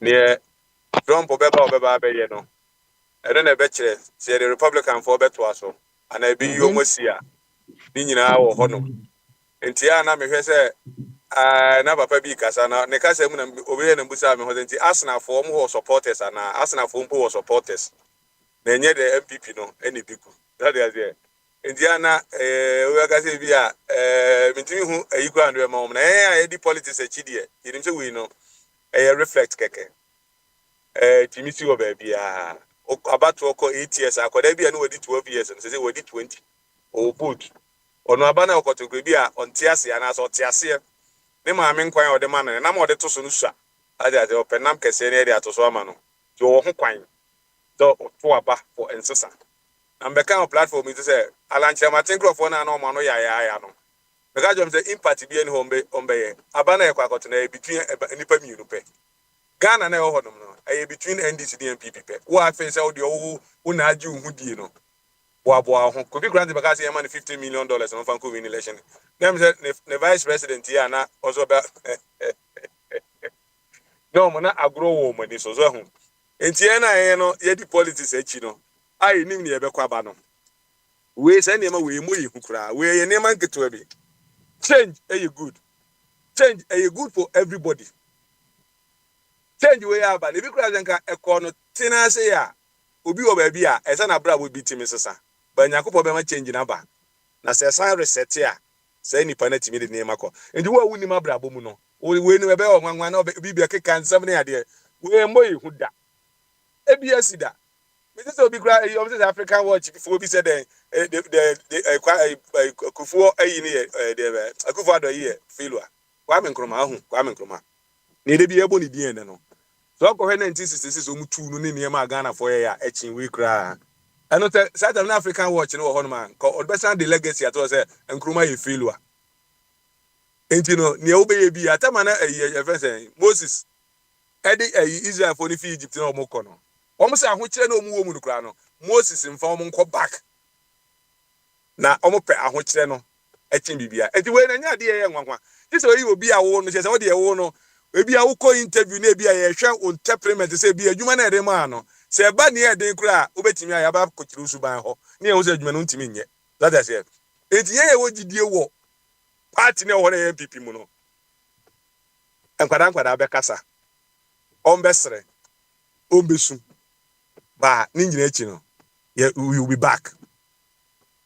J: Near Trump Obeba be no. I don't know better. Say the Republican for better so. And I be you almost here. Ninyina wo hono. Entia na me hwe say na papa bi kasa na ne kasa mu na obi na mbusa me ho enti Arsenal for mo supporters na Arsenal for mpo supporters. Na enye the MPP no eni biku. That is there. Indiana we ga say bia mitimi hu ayiku andu ma na edi politics achidie yinim se we no reflect keke timisi wo ba bia abato ko 8 years akoda bia no wadi 12 years no say wadi 20 o boot ono abana okoto bia ontiase ana so tiase ne ma me nkwan ode ma na ma ode to so no sua ade open nam kese ne ade atoso ama no yo wo ho kwan do to aba for ensesa and the kind of platform is say alanche matin crofo na no no ya no because jom say impact bi any hombe ombe abana e kwa kotena between nipa mienu pe Ghana na e ho no between NDC and MPP pe wo afen say odi wo na agi hu die no bo ho ko bi grant because e man $50 million no fan ko win election them say the vice president here na also be no mo na agro wo mo ni so hu enti na e no ye di politics echi no ai nim ne ebe kwaba no we say nema we mu yi hukura we ye nema nketo bi change are you good for everybody change we aba na bi kura nka ekọ no tina se ya obi wo ba bi a esa na bra wo bi timi sesa ba nyakopo be ma change na ba na se san reset ya se nipa na timi de nema ko ndi wo wu ni ma bra bo mu no we ni be o nwanwa na bi bi keka nsam na ade we moyi huda ebi asida me say obi kura you say African watch before be said the kufuo ayi ni the akufu ado yi failure kwa me nkroma ahu kwa me nkroma ni de bi ebo ni die ne no so ko he 1966 omutu no ne niam Ghana for ya echin we kra eno say South African watch no ho no man ko odbesan the legacy ato say nkroma yi failure enti no ne obeye bi atama na e friend Moses edi Israel for ni fi Egypt no mo ko no omo say ahokyere na omu wo mu no kra no Moses mfa omo nko back na omo pe ahokyere no echin bibia enti we na nya de ye nwanwa ti say obi a wo no say wo de wo no ebi a wo ko interview na ebi a ye hwe on temperament say ebi adwuma na ede ma no say ba ne eden kra obetimi a ya ba kokiri usuban ho ne wo say adwuma no ntimi nye that is it enti ye wo gidie wo party ne wo na MPP mu no enkwada be kasa ombesre ombesu ba ni nyina echi no we will be back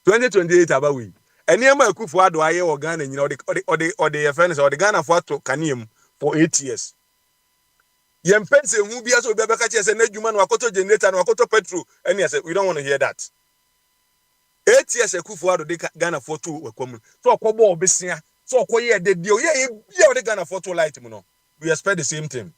J: 2028 abawi eniema akufo ado aye wo Ghana nyina ode ye friends ode Ghana for to kaniem for 8 years yempense hu bia so bebeka che se na adwuma no akoto generator no akoto petrol eni say we don't want to hear that 8 years akufo ado de Ghana for to wakwam so okobo obesia so okoye de dio ye bia ode Ghana for to light mu no we expect the same thing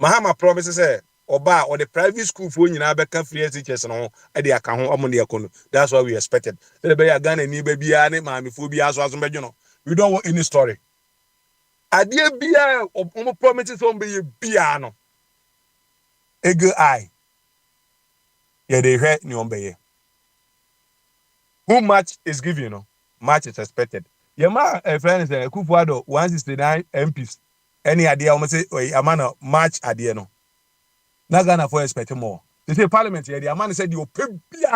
J: Mahama promises say oba or the private school for nyina beka free teachers no e de aka ho omo de ekono that's what we expected the be ya Ghana ni ba bia ne maami fo bia so aso bedwo no we don't want any story adie bia omo promises on be bia no ego eye ye de hwe ni on be ye who much is given, you know, much is expected. Your ma friends Kufuado 169 MPs. Any idea almost say a man much idea no. Na Ghana for expect more. They say parliament here, the man said you pay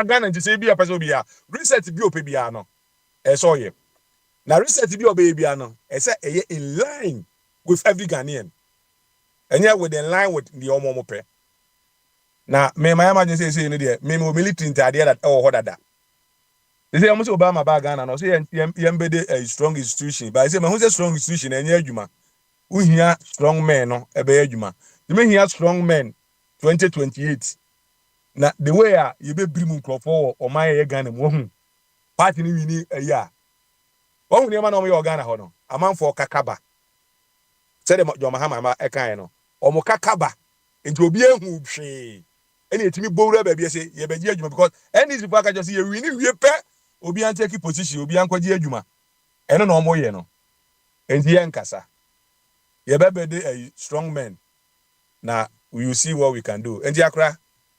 J: Ghana to say be a person be a reset be ope no. So ye. Now reset be obe no. Say in line with every Ghanaian. And yeah, with in line with the omo pay. Now me my emergency say no there. Me military idea that that. They say almost Obama ba Ghana no say yembede a strong institution but I say me who say strong institution enye adwuma uhia strong men no ebe adwuma you me here strong men 2028 na the way you be bring nkrofo o man ye Ghana mo hu party ni wini ya o hu ne ma no mo Ghana ho no amanfo kakaba say dem John Mahama ma ekan no o mo kakaba enti obi ehu hwe eni etimi bowura ba bia say ye be gi adwuma because any people aka just ye wini wie pe obi an take position obi an kwaji adwuma eno na omo ye no enti ye nkasa ye bebede a strong men na we will see what we can do enti akra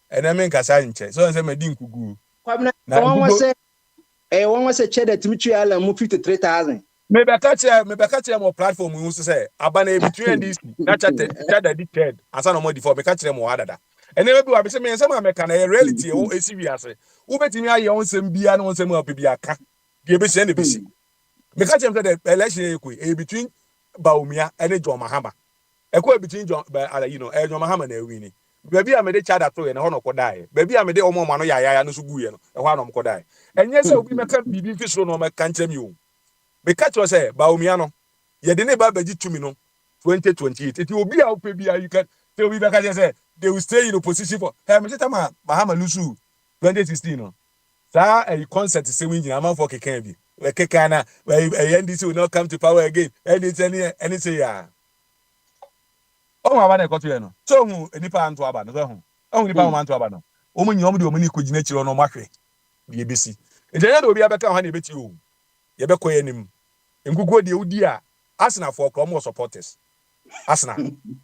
J: eneme nkasa nche so say medi nkugu
I: na won was che that mitri ala mu 53000
J: me be ka che mo platform hu say abana between this na chat dictated asa no mo di for me ka che mo adada eneme bi wa be say me nsema me ka na reality o esi wi ase ubetimi aye onsem bia na onsem apibia ka die be se ne be si me ka chem say the election ekwe between Baumia and John Mahama ekwe between John John Mahama na ewini baby a me de chada to ye na ho no kodai baby a me de omo ma no ya no so guye no e ho anom kodai enye se obi meka bibi fi so no meka nchemi o me ka cho say Baumia no ye de ne ba baji tumi no 2028 eti obi a opebia you can say obi beka say they will stay in opposition for me say Mahama lusu 2016 no sa a concert say we nyina man for kekan bi we kekan na NDC will not come to power again any say ya o ma ba na ekoto ye no so hu enipa anto aba no hu hu nipa ma anto aba no o mu nyom de o mu ni kogina chiro no mahwe bi ebesi enye de obi abeka ha na ebeti o ye be koye nim engugo de udi a Arsenal for club supporters Arsenal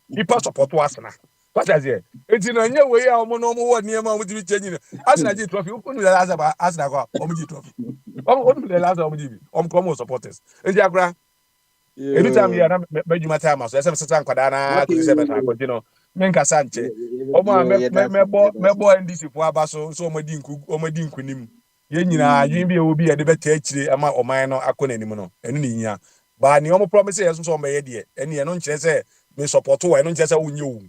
J: nipa support Arsenal what is it? It's in a new way. I'm no more near my with changing. Arsenal trophy. Open the last about Arsenal trophy. Open the last of Como supporters. Anytime you are not time, so some Quadana, continue. Menka Sanche. My boy and this for Abaso, so Modin Kunim. Yenina, you will be a debate amount of mine or Akonimono, and Nina. But Niomo promises some idea, and you don't say me support to, I don't just own you.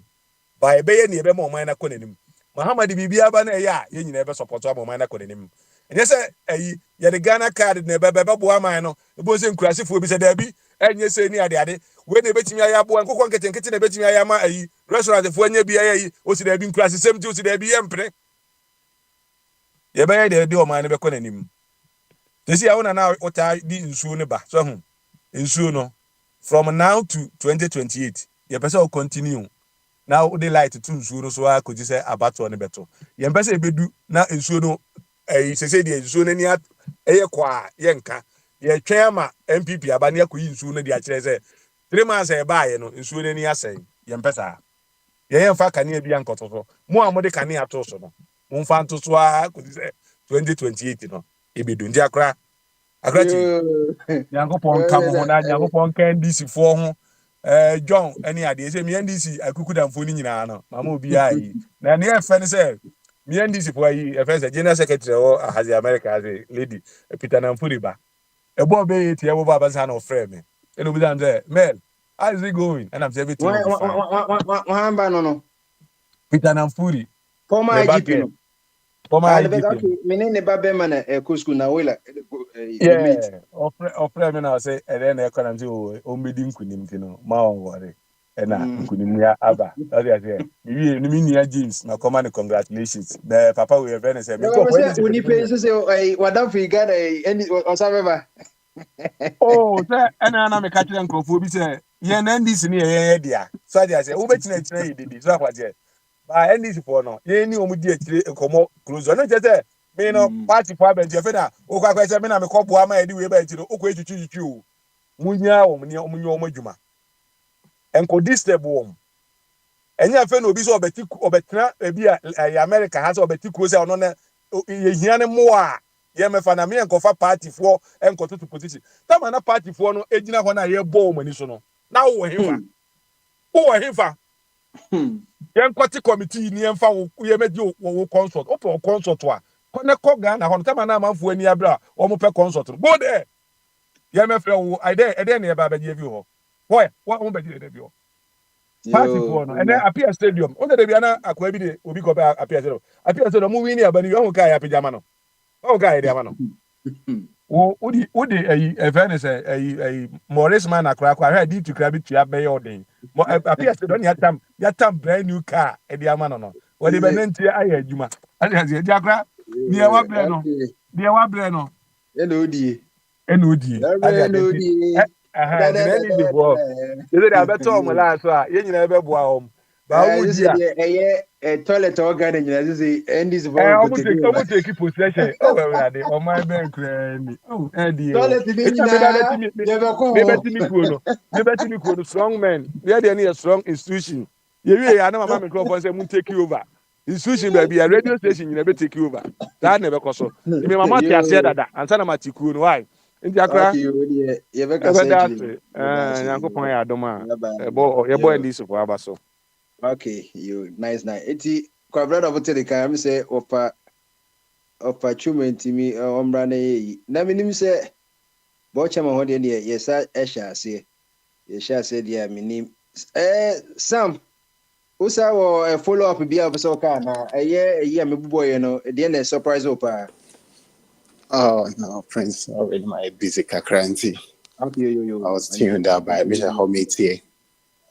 K: by be ni ebe mo man na konanim Muhammad bibia ba na ya ye nyina ebe support abo man na konanim enye se ayi ye de Ghana card na ebe bo aman no ebo se nkurasefo bi se da bi enye se ni ade we na betimi aya bo nkokọ nkete na betimi aya ma ayi restaurant fo anya bi ayi o si da bi nkurasesem ti o si da bi yempre ye be ye de o man na be konanim this year na ota di nsuo ne ba so hu nsuo no from now to 2028 ye pese o continue now the light to nsuo no so a ko say abato ne beto ye pese ebedu na nsuo no sese de nsuo no ni eye kwa ye nka ye twen ma MPP aba ne akoyi nsuo no de a kire say 3 months e ba ye no nsuo no ni asɛn ye pese ye mfa kanea bi ankoto so mo a mo de kanea to so no mo mfa nto so a ko say 2028 no ebedu ndi akra akrati Nyankopon ka mo na Nyankopon ka NDC fo ho John any ade say me NDC akukudamfo ni nyina no mama obi ai na ne efe ne say me NDC fo ai efe say general secretary o ahazi America as lady Peter Namfuri ba ebo be yeti ebo baba sa na frame me eno bi dan say Mel how is it going and I'm saying everything will be fine
I: no
K: Peter Namfuri
I: former IGP no
K: former IGP
I: menene babe mana kusku na wela
K: yeah ofre me na say and then economy o medi nkunim ti no ma on worry na nkunim ya aba that is here we ni nia James na come congratulations the papa we have say me ko
I: say uni pay say wadam fi Ghana any osabeba
K: oh say na me catch dem crofo bi say ye na ndis ni ye dia so dia say wo betina china ye dedi so akwate ba ndis for no ye ni omu di akire komo close no je say me no party for abenje fe na o kwa kwese me na me ko boa ma edi we ba akire o ko echuchu o munya wo me omunyo omadwuma enko disturb wo enya fe na obi so obetina ebi a America ha so obeti close ono na ye hia ne mo a ye me fa na me enko fa party for enko to position tama na party for no ejina ho na ye bo mani so no na wo hefa ye enko committee ni emfa wo ye meji wo consult o consult a kone ko Ghana ho tama na amanfo ani abra o mo pe consult go there ye me fe wo ide na ye ba beji evi ho boy what mo beji evi ho party for no and then appear stadium o de bia na akwa bi de obi ko ba appear stadium mo win ya bani yo ho ka ya pejama no o ka ya dia ma no udi event say Morris man akra akwa di to grab it ya be your day appear stadium ya tam brand new car e dia ma no we de benenti aye adwuma ade dia akra ni e wa bre no
I: eno die
K: ade you dey better mo la so a ye nyina be boa om ba wo di
I: a toilet organ nyina say endis for
K: go take possession we ade o man ben kra ni
I: toilet ni nyina
K: me beti mi kuo no strong men we dey na strong institution ye wi ya na mama me microphone say mun take over institution baby a radio station nyina be take over that na be koso me mama ti ase dada ansa na matikuo no why ndi akra
I: ye be ka say
K: Nyankopon ya adoma ye boy ndisi for abaso
I: okay you nice eti kwa brother of the can say opportunity mi omra na yi na minim say bo chama ho de ye sa ehya ase dia minim Sam usa wo follow up bia so ka na eye mebubo ye no de na surprise opa.
C: Oh no, Prince, already my busy kakranti.
I: Okay,
C: I was tuned out by Mr. Homiti.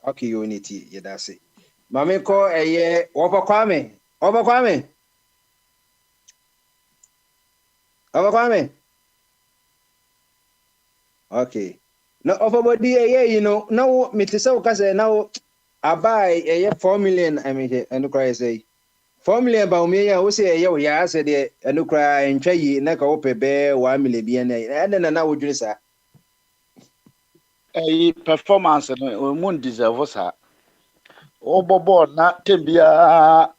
I: Okay, unity, yeah, that's it. Mami ko Oba Kwame. Okay. No, overbody, you know, now, Mr. Sokase, now, I buy 4 million, I mean, and cry say 4 million ba me ya wo say ye wo ya say de enu kra ntwayi na ka wo pebe 1 million bi na na wo dwene sa
F: performance no mun deserve sa o bobo na tembia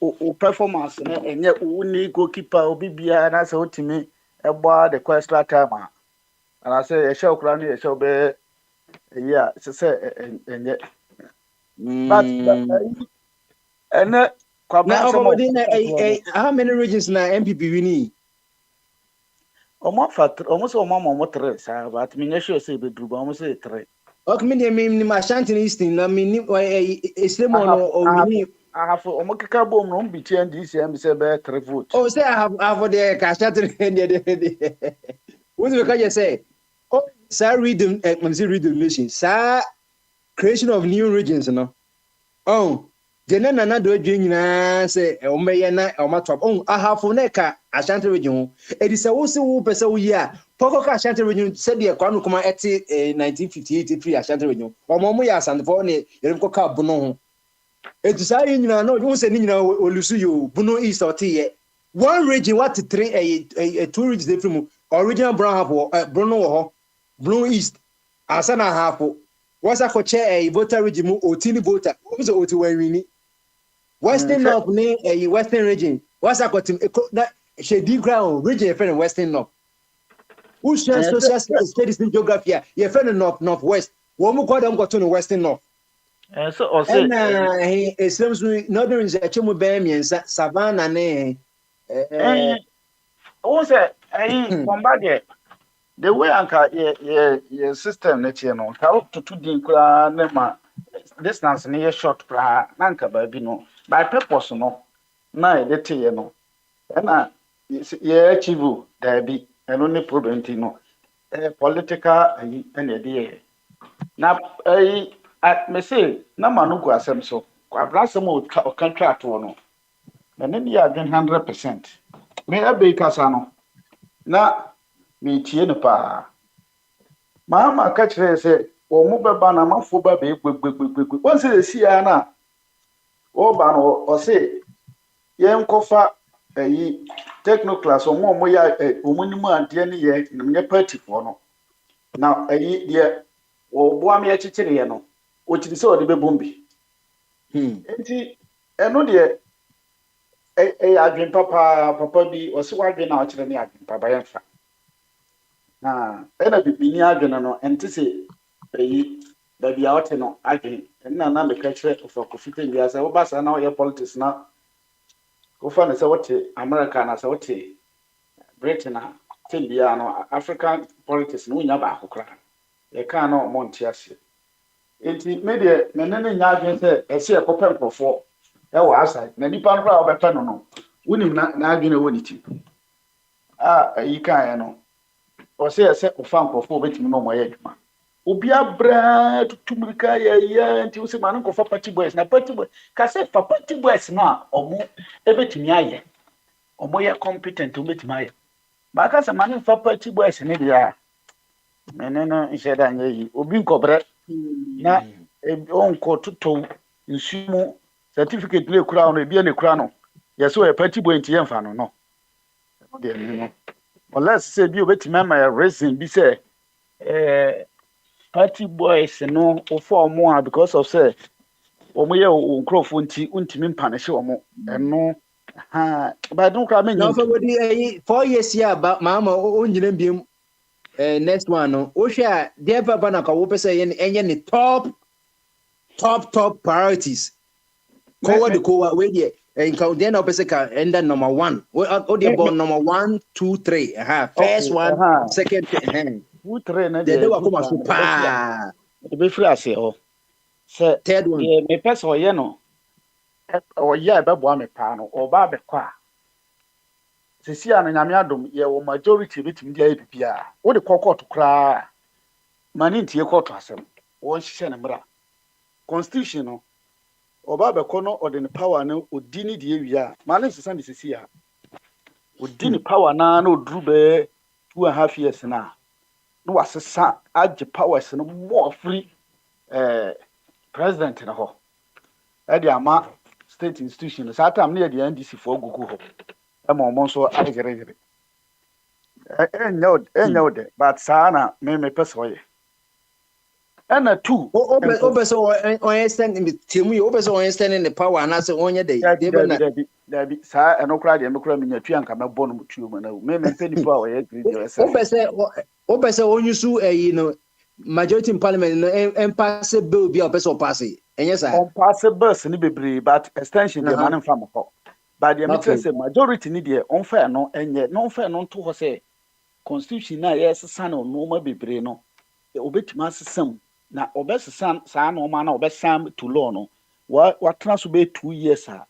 F: o performance na enye uni goalkeeper obi bia na say otimi egba the extra time and I say ye show kra no ye show be yeah say enye but
I: now how many regions na MPP winning?
F: Almost 3, but me sure say be do almost 3.
I: Okay, me Ashanti Eastern, I mean, Islam or mini.
F: I have Omokika Boom, no be NDC, and say bear 3 vote.
I: Oh, say I have for the Ashanti. What do you say? Oh, sir, rhythm, rhythm nation, sir, creation of new regions, no. Oh, the nana do doing say, Omeyana or Matop. Oh, I have for Neka Ashanti region. It is also person year. Poco Ashanti region said the Kwanu Kuma at 1953 Ashanti region. Or Momoyas and Fone, Yerko Bono. It is I know you say Olusu, Buno East or T. One region, what 2 regions different. Original Brown Bruno Blue East, Asana Hapo. What's a chair a voter region or teeny voter? What's the Otuwini? Western North name a Western region. What's a got shady ground region friend Western North? Who's social studies in geography? Your friend Northwest. One more quarter got to Western North.
F: So, or say,
I: it seems northern is a Chimu Bamian Savannah.
F: I say, hey, the way anka your system net you know how to do the distance near short nanka baby no by purpose no na the tea no and yeah achieve there be and only problem no political and the na me say na manu go asem so kwabra sem o contract no and then ya 100% me abe kasa no na me tie no pa mama ka kire se o mu beba na mafo ba be gbegbegbegbe won se si ya na o ba no o se yen kofa techno class o mo ya o mu ni mu ade ne ye nye party for no na de o bo am ya kikire ye no o kiri se o de be bombi enti eno de adwen papa bi o se wadwen na o kire ne adwen papa yen fa na ena bibini adwene no ente se da bia wote no adwen na me ka kire of Kofi bia se wo ba sa na o ye politics na wo fa ne se wote America na se wote Britain na bia no African politics no nya ba akokra e ka na o monte ase enti me de me ne nya adwen se e se ekopem profo e wo aside na nipa no ra o beta no no wonim na adwene wo ni ti yi kan ya no o se o fan profo betimi no mo ye adwuma obi abra tutumrika ya nti o se man ko fa party boys na party boys ka se fa party boys na omo ebetimi aye omo ye competent o betimi aye ba ka se man fa party boys ne dia meneno nsheda nyi obi nkobre na onko tuto nsumu certificate le kura no ebi ne kura no yeso e party boy nti ye mfa no no de no unless say bi obetimi ma reason bi say party boys no ofo omo because of say omo ye onkrofo nti untimi mpanish omo eno ba don kra me
I: no for body 4 years ya ba mama onyina biem next one no o hwe there papa na ka wo pese enye ne top priorities ko we there in count then opposite ka end number 1 o dey born number 1 2 3 first one second
F: 2 3 na
I: dey wa come so pa
F: e be free ase o se
I: third one
F: me pese o ye no o ye be bo me pa no o ba be kwa se si an nyame adom ye wo majority betimi dia bibia wo de court kra mani ntie court asem wo hye ne mra constitution no oba be kono odin power na odini die wia mani sesa de sesi ya odini power na oduru be 2.5 years na no wasesa age powers no more free president na ho e de ama state institution sa time na de NDC for gugu ho e mo mo so agere enyo de but sana me pese oye ana two
I: obeso on stand in the team obeso on stand in the power na say onye dey
F: dey be sa enokra de enokra me nyatu anka me bo no mutuo ma na me peni power oye
I: obeso onyusu no majority in parliament no pass bill bi obeso pass enye sa
F: on pass bills ni bebre but extension de man fam ko but the me say majority ni de on fair no enye no fair no to ho say constitution na yes san no ma bebre no obetima sesam na ɔbɛsesa saa nneɛma na ɔbɛsan to law no watena so bɛyɛ 2 years a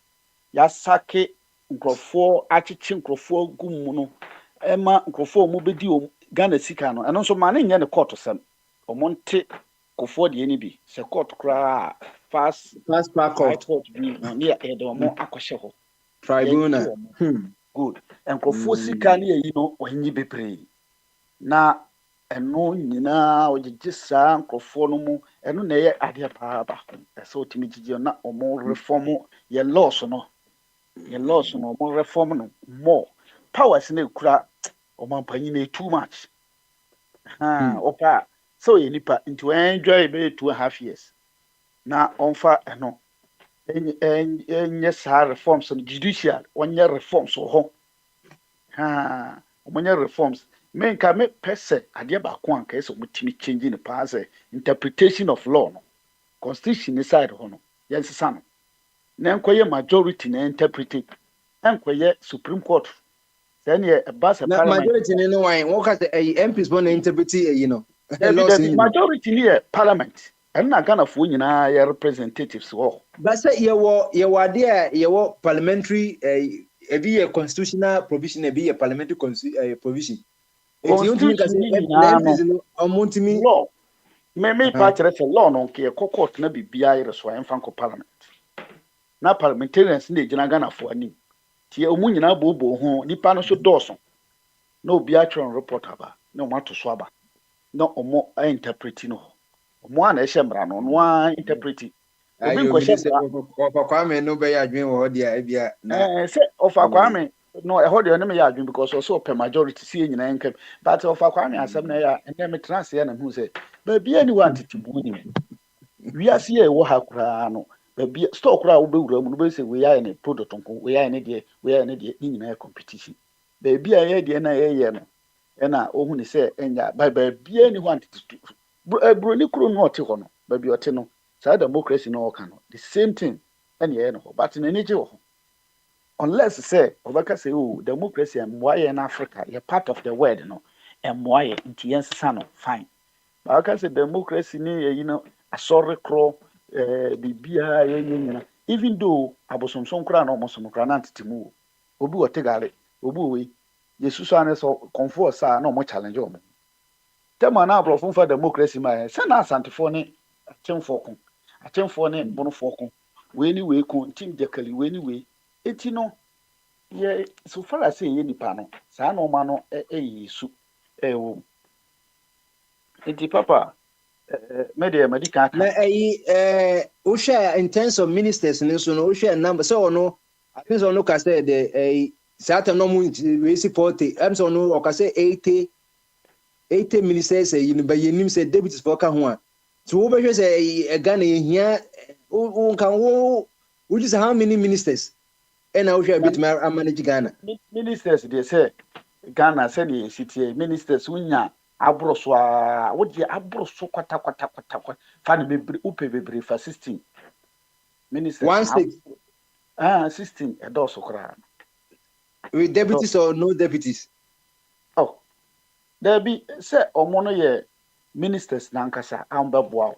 F: yɛasake nkurɔfoɔ akyekye nkurɔfoɔ gu mu no ɛma nkurɔfoɔ a wɔn bɛdi Ghana sika no ɛno nso maa ne nyɛ ne court sɛm wɔn nte kofoɔ deɛ no bi sɛ court koraa fast
I: track court
F: bi no ne yɛde wɔn akɔhyɛ hɔ
I: tribunal
F: good nkurɔfoɔ sika ne yɛyi no wɔnyi bebree na ɛno nyinaa ɔgyegye saa nkurɔfoɔ no mu ɛno na ɛyɛ adeɛ paa baako ɛsɛ ɔtumi gyegye na wɔn reform yɛ laws no wɔn reform no more powers na ekura wɔn mpanyin na too much ɔpa sɛ ɔyɛ nipa nti wɔnenjoy bɛyɛ 2.5 years na ɔmfa ɛno ɛnyɛ saa reforms no judicial wɔnyɛ reforms wɔ hɔ wɔnyɛ reforms menka me pɛ sɛ adeɛ baako anka ɛsɛ wɔtumi change ne paa sɛ interpretation of law no constitution ne side hɔ no yɛnsesa no na nkɔyɛ majority na interpret nkɔyɛ supreme court sɛ neɛ ɛba sɛ
I: parliament majority ne no wɔn ka sɛ MPs bɔ na interpret ɛyi no
F: majority ne yɛ parliament ɛno na Ghanafoɔ nyinaa yɛ representatives wɔ
I: ba sɛ yɛwɔ adeɛ a yɛwɔ parliamentary ebi yɛ constitutional provision ebi yɛ parliamentary provision
F: law me pa kyerɛ sɛ law no nke yɛkɔ court na biribiara yɛrɛ so ɛmfa nkɔ parliament na parliamentarians na egyina Ghanafoɔ anim tie ɔmo nyinaa booboo ho nipa no so dɔɔso na obi atwerɛ report aba na ɔmo ato so aba na ɔmo interpret no ɔmo a na ɛhyɛ mmara no ɔno a interpret
I: obi nkɔhyɛ ɔfa Kwame no bɛyɛ adwene wɔ hɔ deɛ ebia
F: sɛ ɔfa Kwame no ɛhɔ deɛ ɔne me yɛ adwene because ɔsɛ ɔpɛ majority sie nyinaa nkɛm but ɔfa Kwame asɛm na ɛyɛ ɛnɛ me trans yɛ na hu sɛ baabi ani wa ntete mu ni wiase yɛ ɛwɔ ha koraa no baabi store koraa wobɛwura mu no bɛsɛ wei ayɛ ne product nko wei ayɛ ne deɛ ne nyinaa yɛ competition baabi a yɛ deɛ na yɛyɛ no ɛna ɔhu ne sɛ ɛnya baabi ani wa ntete buroni kuro no ɔte hɔ no baabi ɔte no saa democracy no ɔka no the same thing ɛna yɛyɛ no hɔ but n'ani gye wɔ ho unless say obaka say oh democracy mmoa yɛ na Africa yɛ part of the world no mmoa yɛ nti yɛn sesa no fine but obaka say democracy ni yɛ no asɔre kro bibia yɛ nyina even though abosomsom kra na ɔmosom kra na ntetimu obi wɔ tegale obi we yesusu ane so comfort sa na ɔmo challenge ɔmo tema na abrofo fa democracy ma yɛ sɛ na asantefo ne atemfo ne bonofo ko we ni we ko tim jakali we ni we eti no ye so far as ye nipa no saa no ma no yesu wo eti papa media medical
I: na o share in terms of ministers ne so no o share number so no I think so no ka say the certain no we see 40 am so no o ka say 80 ministers you ba yenim say deputies for ka ho a so wo be hwe say Ghana hia o kan wo which is how many ministers and I wish I bit my manage Ghana.
F: Ministers they say Ghana said the city ministers winya abroswa what the abroso kwata fan be upe be for 16 ministers 16 a doso kra
I: with deputies or no deputies.
F: Oh there be say omo no ye ministers na nkasa amba boa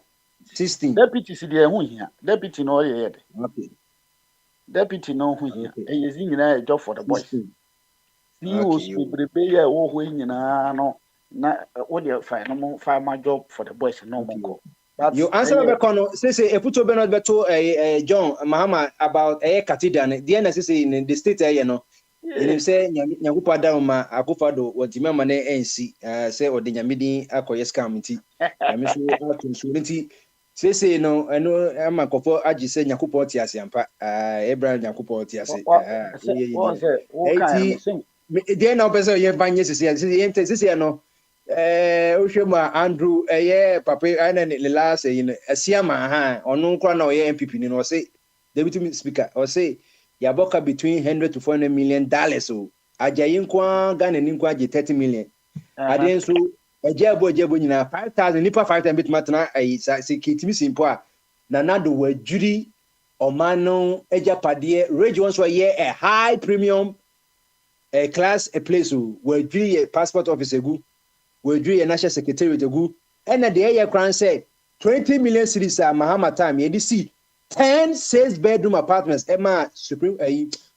I: 16
F: deputies dey hu hia deputy no ye de
I: okay
F: deputy no hu hia eyezi nyina job for the boys CEOs bebrebe ye wo ho nyina no na wo dey fine no farmer job for the boys no monko
I: you answer me kono say eputo be not beto John Mahama about cathedral the NSC in the state no you say nyakupa da ma akufado wotima ma na NC say odinyamedin akoye scam nti me so atunsurenti say no eno amakofo agi say nyakupa ti ase ampa Abraham nyakupa ti ase dey na person ye banye say no ohwema Andrew papa ana ne last say no asiama ha onu nkwa na oye MPP ni no say deputy speaker or say yaboka between $100 to $400 million so ajayi nkwa Ghana ni nkwa aje 30 million aden so ejebo nyina 5,000 nipa 5,000 bit matna say kitimi simpo a na nado wajuri omano ejapade region so ye a high premium class a place wajuri passport office egu wajuri national secretariat egu and the area crown say 20 million cities are Mahama time. You see 10 6-bedroom apartments. Emma Supreme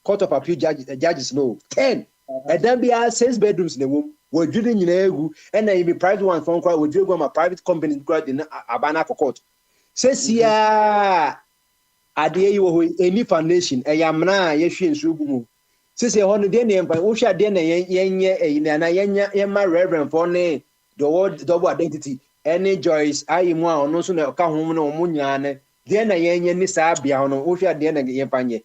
I: Court of Appeal judges know 10. And then be 6 bedrooms in the room. We're doing in a and then be private one phone call. We're doing my private company in Abana for court. Says yeah, Ade you any foundation. A yamna yeshin sugumu. Says a 100 day by Osha Dena yenya reverend for the word double identity. Any Joyce, I am one, no sooner come home no munyane. Then a yen is Sabiano, Osha Dena Yampanye.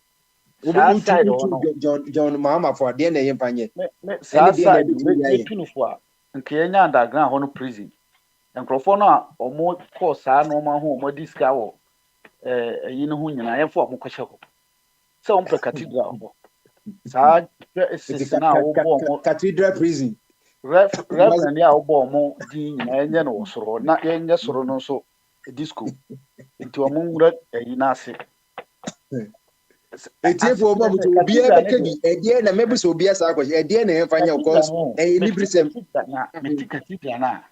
I: John Mama for Dena Yampanye.
F: Sasa, me for Kenya underground hono prison. And Crofona or more course, I know my home, more discover. You know who you are for Mukashako. So on the cathedral. Sad is now
I: cathedral prison.
F: Reverend ya obo mo din enye no soro na enye soro no so disco into amungre inase
I: etifo obo mo obi e bekedi ede na mebuso obi asa akọ ede na emfanya cause librisem
F: na metikati na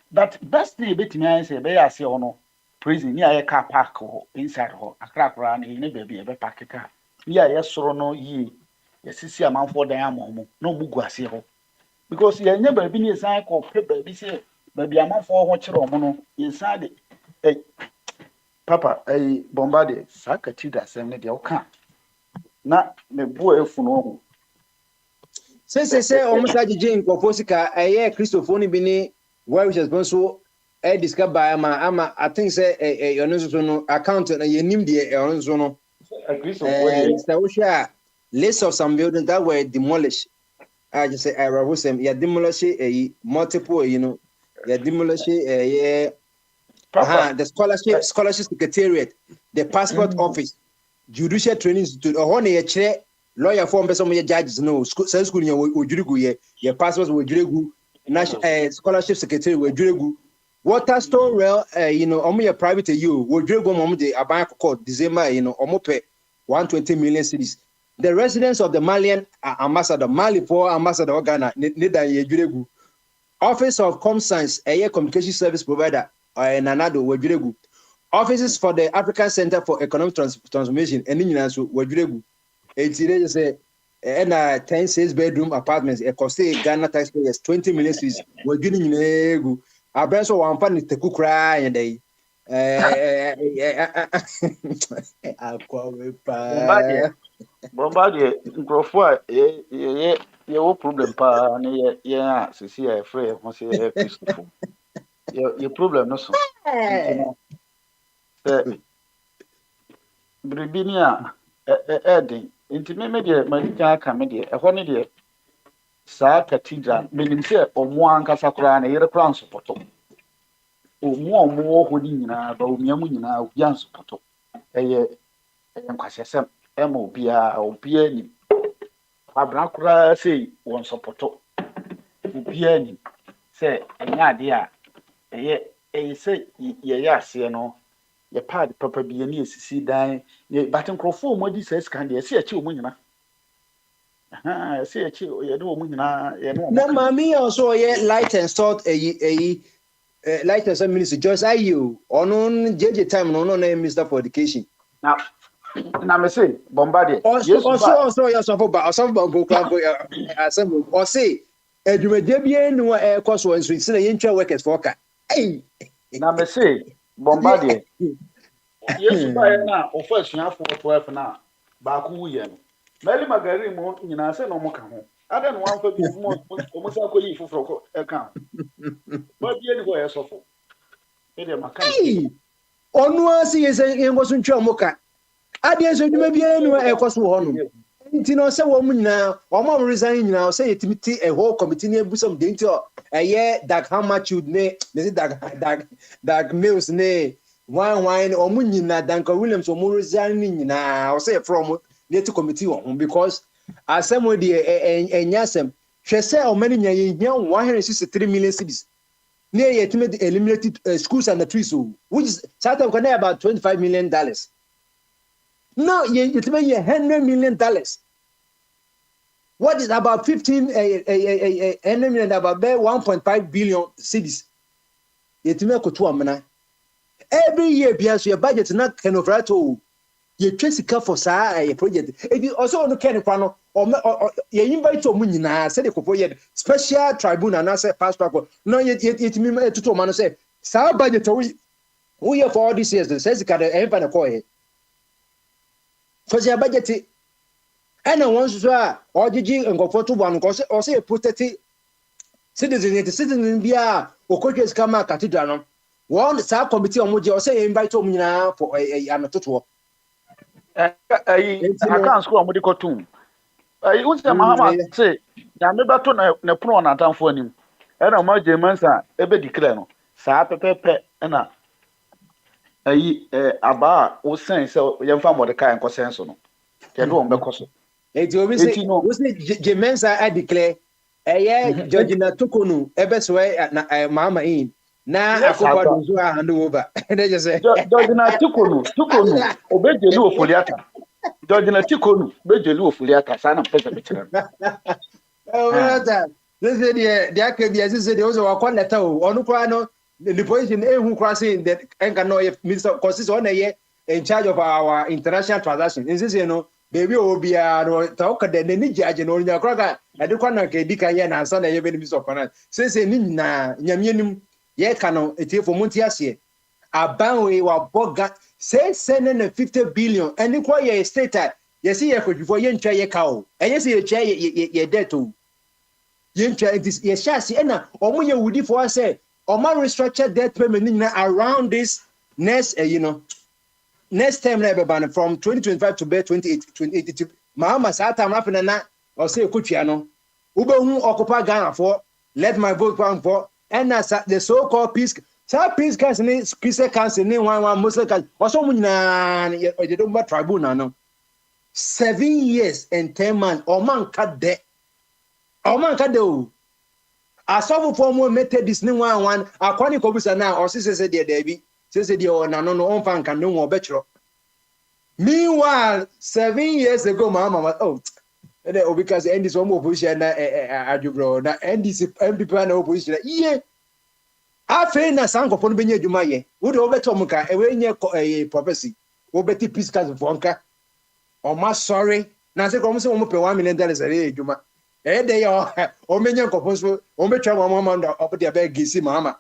F: but best thing betimi an say be ya se ono prison ni aye car park ho inside ho akrakra na ni baby e be park car ni aye soro no yi yesisi amanfo dan amomo no mugu ase ho because you never been a sign called paper, be say, maybe a month for what you're on inside it. Papa, a bombarded, Sakatida, send it your car. Not the boy for no.
I: Since they say almost like Jane Koposika, a year Christophone Bini, where which has been so discovered by Ama, I think say a Yonozono accountant, and you named the Yonozono. List of some buildings that were demolished. I just say I was yeah demolish a multiple you demolish the scholarship secretariat, the passport office, judicial training institute or a chair lawyer form some judges no school your passports were national scholarship secretary were Waterstone rail only a private you would the Abaya court December 120 million cities. The residents of the Malian ambassador, Mali for ambassador Ghana, Nida Office of Comscience, a communication service provider, Nanado, Wajuregu. Offices for the African Center for Economic Transformation, and Ninasu, Wajuregu. It's a 10 6-bedroom apartments, a cost Ghana taxpayers 20 million cities, Wajuregu. Our branch of one family to cook cry and they.
F: Bombardie nkrofo ye wo problem pa na ye sisi ya free ho se ye Christopher ye problem no so bribinia eden inti me de madika aka me de ho ne de sa cathedral menim se omo ankasa kura na yere kura nsopoto omo ho ni nyina ba omiamu nyina obi ansopoto eye nkwasesem ema obia ni abrakura sei won sopoto obia ni se enya ade a eye se ye ase no ye pad papa bia ni esisi dan ye batin crofo mo di se scan de se echi omu nyina se echi ye do omu nyina ye no
I: na mami also ye light and salt light and salt minister Joyce Ayu onun jeje time no na minister for education
F: na me say bombardie
I: also your so go assemble or say edumeje bia nu e koso nso isi na yentwa workers for ka
F: na me say bombardie yesu ba na office afọ 12 na ba ku ye no mali magari mo nyina se no mo ka ho ada no wan fa bi mo sa ko yi foforo ko e ka ba bia ni ko ye sofo e de maka
I: onu asi ye ngoso ntwa mo ka ade so dwuma bia nu ekoso ho no nti no se wo mu nyina wo mo resign nyina se yetimiti a whole committee ne busam de nti Dag Hammarskjöld ne Dag Mills ne wine o mu nyina Duncan Williams o mu resign nyina o se from the committee on because asem de enyasem hwese o mani nya ye 163 million cedis ne yetime eliminated schools and the trees which is South Africa about $25 million. No, it's $100 million. What is about 15 million, about 1.5 billion cities? It's me kutu amana. every year bias your budget not kind of right to you trace for a project. It also no can kwano or you invite to munina said the copo special tribunal and I say pastor no yet me to man say sa budget we have for all these years says ka the empire ko for your budget and once so or gigi and go for to one cause or say protect citizen bia okotwe kama cathedral no one sa committee omoje or say invite munina for an toto
F: akan school amudi kotum unse mahama say ya me bato na pro na atamfo anim e na ma jemansa ebe declare no saa pepepe na aba wo sen se yemfa Mordecai enko senso no ke do on be koso
I: eti obi say jemansa I declare Georgina Tokonu ebe so na mahama in na akopa do so hand over they just say
F: Georgina Tokonu obejelu ofoliata Georgina Tokonu bejelu ofoliata sana pesa bichira
I: this is the akebia this is the also wakon letter onu kwa no the position ehu kwa say that enka no Mr. Consis on in charge of our international transactions this you know baby obia no talk the ni judge no nya kwa e de kwa na ke dika ye na ansa na ye be Mr. Finance say ni na nyamienim ye ka no etiefo monti ase abanwe wa boga 650 billion and kwa ye state ye see ye kodwifo ye ntwa ye ka o enye se ye twa ye debt o ye ntwa this ye shasi na omo ye wudi for say omo restructure debt payment ni around this next next term na be ban from 2025 to 2028 mama sa time happen na o say kotwa no ubehu occupy Ghana for let my vote for and the so-called peace council ni peace council ni one Muslim council also munyina ye do ba tribunal no 7 years and 10 months o man ka de o asofu for mo method this ni one akwani ko bisa na o say de David say de o na no on fan kan no obechro meanwhile 7 years ago mama because NDC one opposition na adubro na NDC MPP na opposition ye afi na sanko no benye adwuma ye wo de obeto mka ewe nye prophecy wo beti peace council for nka o ma sorry na se ko mo se mo pe $1 million adwuma de yo o menye nkopon so o betwa mama ndo opde abeg gisi mama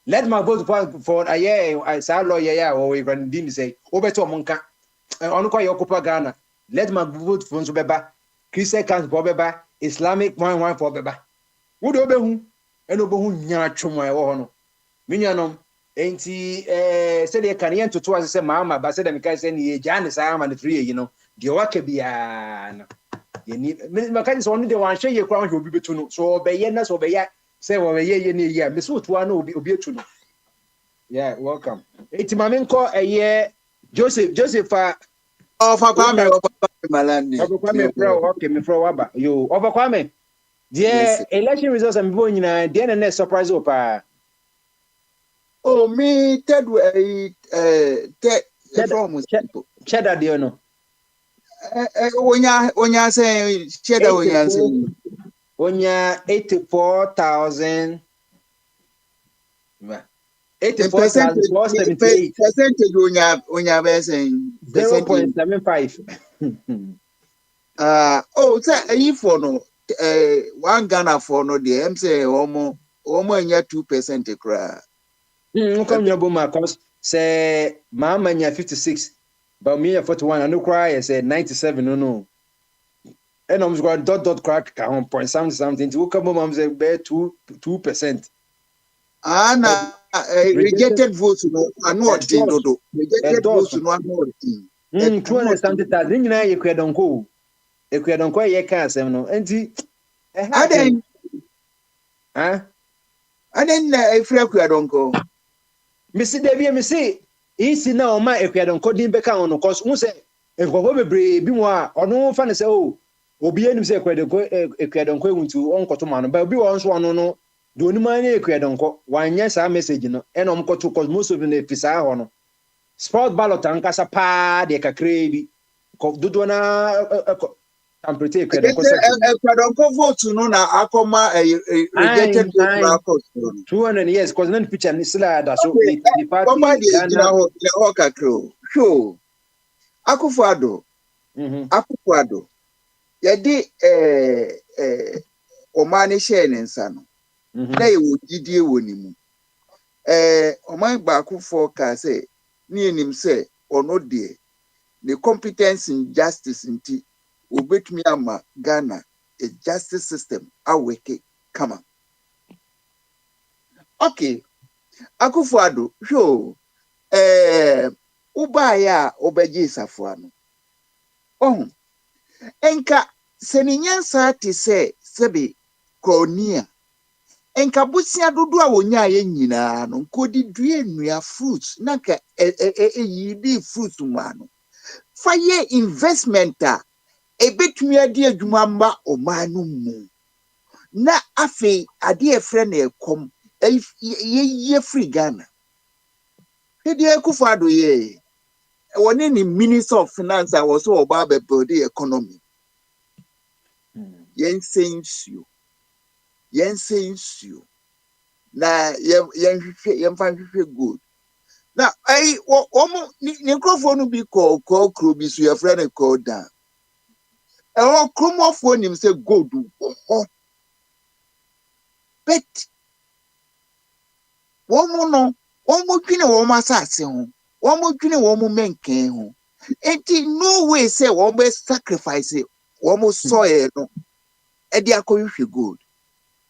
I: let my vote for I say lawyer ya o we can din say obeto mka onu kwa yokupa Ghana let my vote for so beba Christian council for beba Islamic one for beba wo de obehu eno obehu nya twoma e wo ho no minyanom enti se de kan yen toto ase mama ba se de meka se ni ejane sa ama ne 3 de waka bia no ye ni maka so no de wan hye ye kwa ho obi betu no so obeye na so obeye se wo ye ye ni ye me so to ana obi etu no yeah welcome enti mame nko Joseph
B: Ofa Kwame Malani.
I: Ofa Kwame pro okay me pro waba yo Ofa Kwame the election results and people nyina the na surprise opa
B: oh me from
I: cheddar dey no
B: onya say cheddar
I: onya 84,000 84,478
B: percentage onya be saying
I: 0.75
B: oh say for no one Ghana for no the am say omo anya 2% kra
I: come your boma cause say mama nya 56 but me 41 and no cry say 97 no and I'm going dot crack on point something to come mom say be 2%.
B: Ana rejected votes no ano din dodo rejected votes no ano din
I: 270,000 nyina ye kwadonko ye ka asem no enti
B: aden na efra kwadonko
I: misi devie misi isi na o ma ekwadonko din beka on no cause who say ekofo bebre bi mo a ono fa ne say o obi enim say ekwadonko ehuntu onkoto ma no ba obi won so ono no do oni ma na ekwadonko wanya sa message no e no mkoto cause most of the pisa ho no sport ballot ankasa pa de kakra bi ko dodo na Tampere kwedo kosatu.
B: Ekwadonko vote no na akoma rejected vote na court.
I: 200 years cause none picture ni sila da so ni party
B: Somebody
I: Ghana.
B: ho kakro. Sure. Akufo-Addo. Akufo-Addo. Yedi omani share ne nsa no. Na ye wo gidie woni mu. Oman baako for ka say ni enim say ono de the competence in justice nti obetumi ama Ghana a justice system aweke kama. Okay. Akufo-Addo sure uba ya obeji safo ano. Enka seninyansa ti se sebe kronia. Enka busia dodo a wonya ye nyina no nkodi due nua fruits naka yidi fruits mano. Faye investment a ebetumi ade adwuma mba omanu mu. Na afi ade efre na ekom ye free Ghana. Hedi Akufo-Addo ye woni ni Minister of Finance a was oba be build the economy. Yen saying you. Na yen good. Now omo ni microphone bi call kro bi so your friend call down. E o kromofo nim say gold. Bet womo twine womo asase ho. Womo twine womo menken ho. Enti no way say womo sacrifice womo soil no. E dia kohwe gold.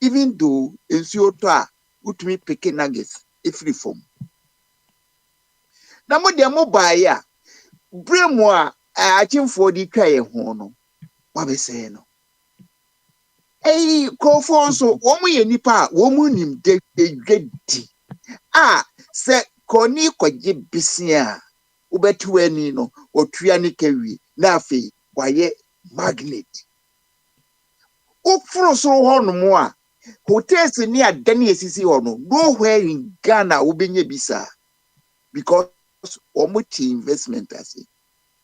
B: Even though ensuo to a utumi peke nuggets free from. Na mo de mo buy ya bremo a achimfo di twa ye ho no. Wa be say no. Krofo so womo ye nipa a womo nim de edwedi. Se koni kwaje bisia ubetu ani no otua ne kawi na afi waye magnet ofro so hono mo a hotels ni adani esisi hono nowhere in Ghana ubenye bisa because omuti investment ase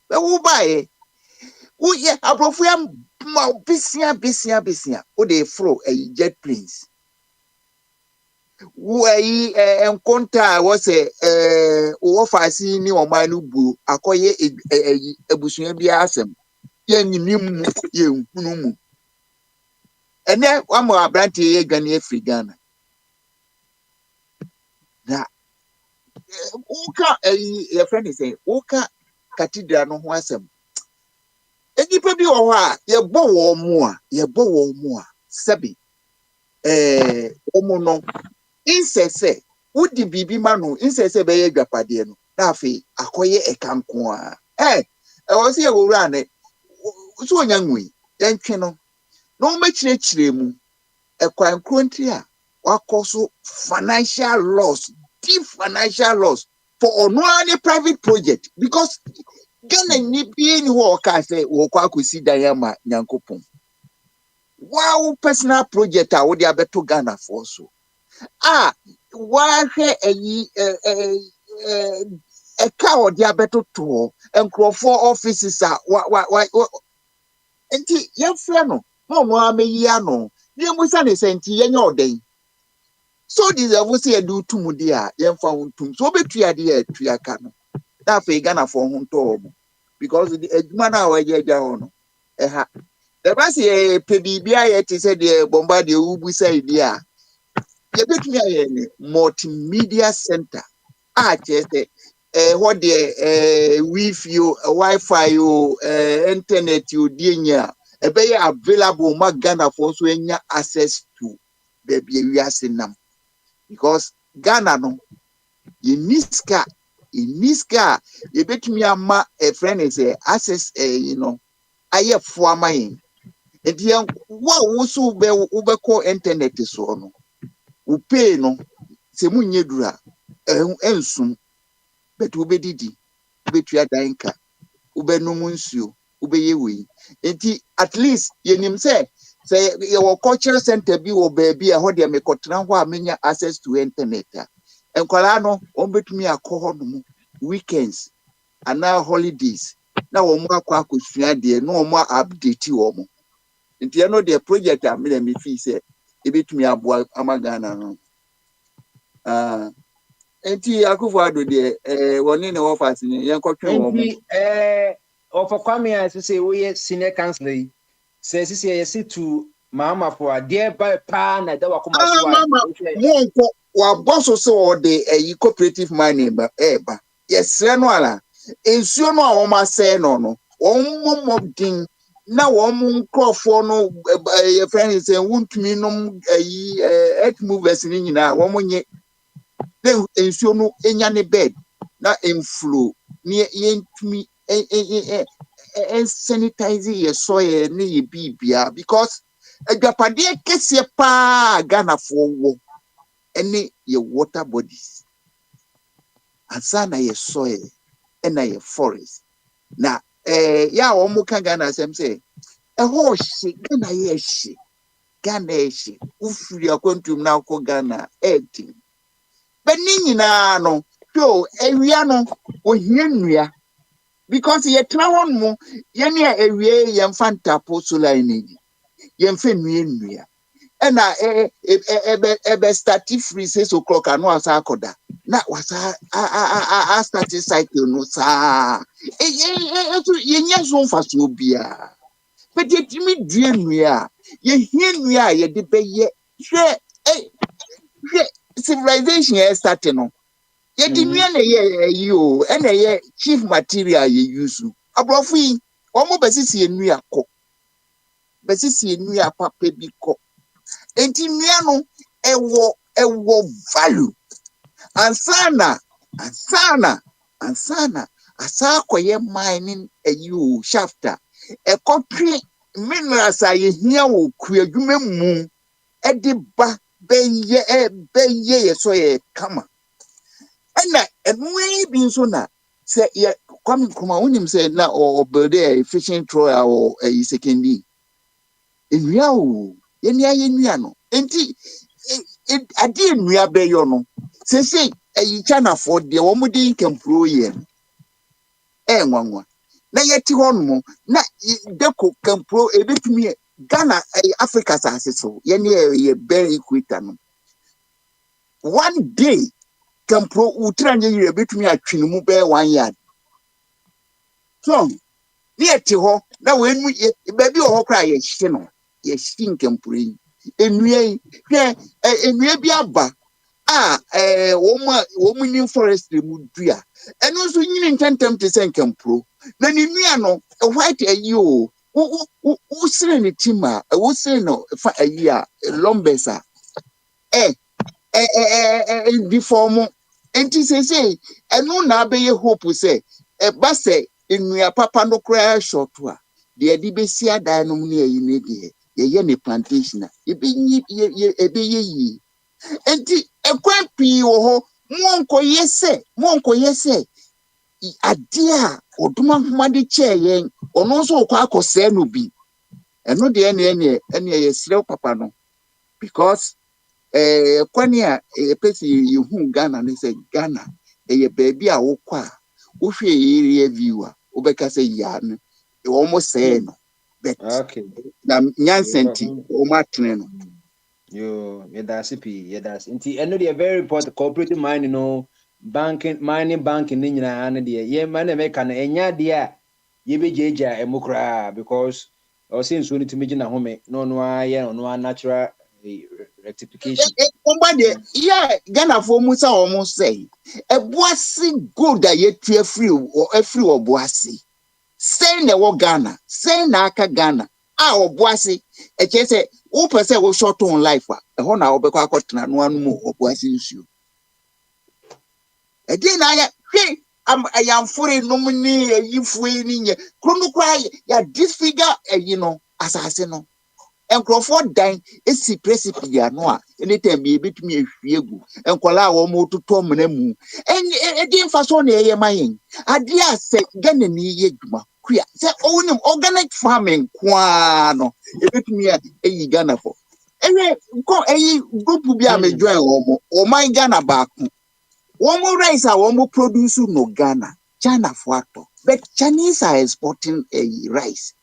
B: be wo bae wo ye aprofu ya ma bisia o de fro jet planes Wai encounter was ofasi ni omanu bu akoye ebusuya bi asem ye nyinim ye nkunu mu ene wamo abrante ye Ghana free Ghana na uka your friend is saying uka cathedral no ho asem egipa bi wo ho a ye bo wo mu a sebi omo no insese udi bibi manu insese be ye dwapade no na afi akoye ekanko a wo se ye wura ne so onya nwi yentwe no no mechirechire mu ekwan kronti a wakoso financial loss deep financial loss for ono any private project because Ghana ni bi ni wo ka say wo kwa akosi dan ya ma Nyankopon wow personal project a wo de abeto Ghana for so wahwe eka odi abeto to enkrofo offices a enti yefre no mo ameyi ano ye musa ne senti ye nya oden so deserve say do tumudi a yemfa wontum so betua de atua ka no na fe Ghana for ho to because the adwuma na wa je agya ho no the basi pebibia ye ti say de bomba de ubu say dia ye betumi aye multimedia center chese what the wi-fi internet dienya be available ma Ghana for so enya access to baby we asenam because Ghana no iniska ye betumi ama a friend is access aye fo amayin enti wa wo so be ko internet so no u pay no se munye dura ensum betu bedidi betua danka ubenum nsuo ubeye enti at least yenim say ye wo cultural center bi wo baby a ho de mekotena ho a menya access to internet enkwala no on betumi akọ ho no weekends and now holidays na wɔn akɔ akɔsua deɛ na wɔn update wɔn nti ɛno deɛ project a me dem fi sɛ ebetumi aboa ama Ghana no nti Akufo-Addo deɛ wɔne ne wɔfa se ne yɛnkɔtwe wɔn
I: nti ɔfa Kwame a sɛ woyɛ senior counselor yi sɛ sisi yɛ si to mama for a dear by pa na da wakoma so
B: mama monko wabɔ so sɛ ɔde cooperative mining eba yɛsrɛ no ala nsuo no a wɔn asɛe no no wɔn mmɔden na wɔn nkurɔfoɔ no yɛfrɛ ne sɛ wontumi nom earth movers ne nyinaa wɔn nye na nsuo no enya ne bed na inflow ne yɛntumi sanitize your soil ne yɛ bibia because adwapadeɛ kɛseɛ paa Ghana for wo any your water bodies ansa na your soil and your forest na ya wo mu ka Ghana asɛm sɛ ɛhɔ hye Ghana yɛ hye Ghana hye ufiri akwantum na akɔ Ghana ɛtin bɛni nyinaa no so ewia no ohia nnua because ye tena hɔ no ye ne ewie ye mfa ntapo solar energy ye mfa nnua ɛna ebe start free 6 o'clock anu asa akoda na wasa a start cycle no saa ye nya so mfa so bia but ye timi due nnua ye hie nnua ye de beye hwe civilization ye start no ye di nnua na ye o na ye chief material ye use abrofo yi omo besisi nnua kɔ besisi nnua papa bi kɔ enti nnua no ewo value ansana asa koye mining o shafter ekotwe minerals a ye hia wo kuadwuma mu edi ba beye so ye kama ena enwe bi nso na se ye Kwame Nkrumah wonim se na o build a fishing troll or a secondary enua o ye nia ye nua no enti ade enua be yo no se China for de wo mu din kempro ye nwanwa na yeti ho no na deko kempro ebetumi Ghana Africa sase so ye ne ye very equator no one day kempro utranye yire betumi atwene mu be 1 yard so ne yeti ho na we nu ba bi ho kra ye hye no ye hye nkempro yi enua yi hwe enua bi aba wo mu forestry mu dua eno so nyini ntentem te se nkempro na ni nua no white ayi o wo sire ne tima wo sire no fa ayi a lombesa di form enti se eno na abeye hope se ba se nnua papa no kra short a de di besi adan no ne ayi ne de ye ne plantation a ebenyi yi enti ekwan pi wo ho monko yese ade a oduma homa de cheyen ono so kwa akose no bi eno de ene ye sire papa no because kwani a pesi yehu Ghana ne se Ghana ye baabi a wo kwa wo hwe area view a wo beka se ya no e wo mo se no bet
I: okay
B: na nyansenti wo matene no
I: yo that's nti eno dey very important cooperative mining no banking ni nyina na dey ye man na make na enya dey a ye bejeja emokra because o say nso ni timi gina home no aye no natural rectification
B: somebody Ghana for musa o mo say eboase gold a ye tu afri oboase say na wo Ghana say na aka Ghana oboase ekese wo pese wo short on life a ho na obekọ akotena no anu mu oboase nsuo edi na ya hwe ayamfore nom ni yifue ni nye krono kwa ya disfigure no asase no enkrofo dan esi precipice ya no a anytime be betumi ehwie gu enkola wo mo toto mena mu edi mfaso na eye mayen ade ase Ghana ni ye dwuma kua se owunim organic farming kwa no ebetumi eyi Ghana for ewe ko eyi group bi a me join o man Ghana ba ko wo mo rice a wo mo produce no Ghana China for ato But Chinese are exporting rice.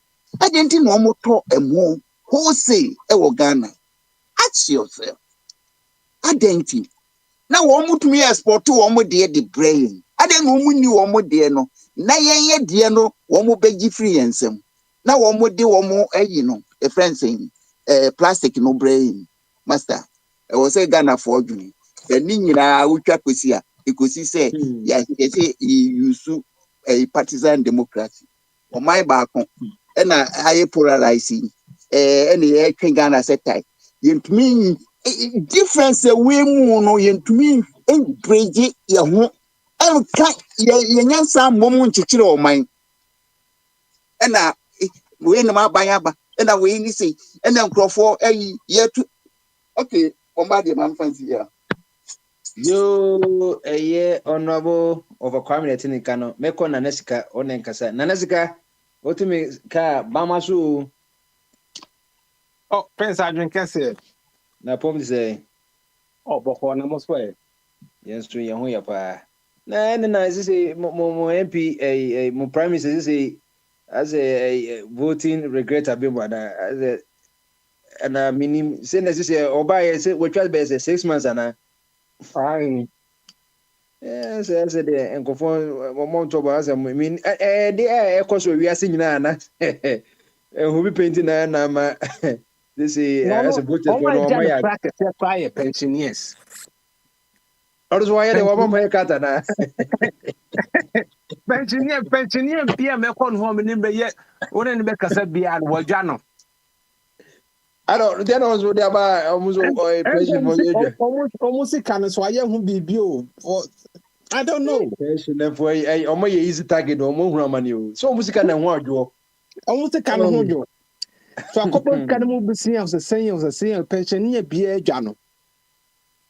B: I didn't think one more talk and more wholesale Ghana. Ask yourself. I didn't think. Now one more to me export to one more dear the brain. I don't know when you one more dear no. Na ye dear no one more veggie free and some. Now one more do one more a friend saying plastic no brain. Master. I was say Ghana for you. The Nina Uchakusia because he say yeah he say you a partisan democracy. On my back and I polarizing any Ghana set type. Yet me difference away no yet me and break your home. And can't some moment to chill on mine. And I when my bayaba and I will say and then crop for a year to okay. On my man fancy here.
I: Yo, a year honorable of a cabinet in Kano, Meko Nanesika, Onenkasa. Nanesika, what to me, Ka, Bamasu.
L: Oh, Prince Adrian Cassie.
I: Na probably say,
L: Oh, but one almost way.
I: yes, to your pa. Na, this is a MP, a prime minister, as a voting regret a bit, as a and I mean, saying as you say, or by a which was 6 months and
L: Fine.
I: yes, as a day and conform one to us. I mean, the course we are singing, Anna, and who be painting Anna. This is as a butcher for all my
L: practice, fire pensioners.
I: That's why they want my katana.
L: Pensioner, Pierre Mecon home in the yet, wouldn't make us be at Wajano.
I: I don't, then also there by almost a pension for you.
L: Almost a can, so I won't be bio. Or I don't know.
I: Pension for a my easy target or more money. So almost can and want you.
L: Almost a can hold you. So a couple of cannibal be seen as a saying pensioner be a jano.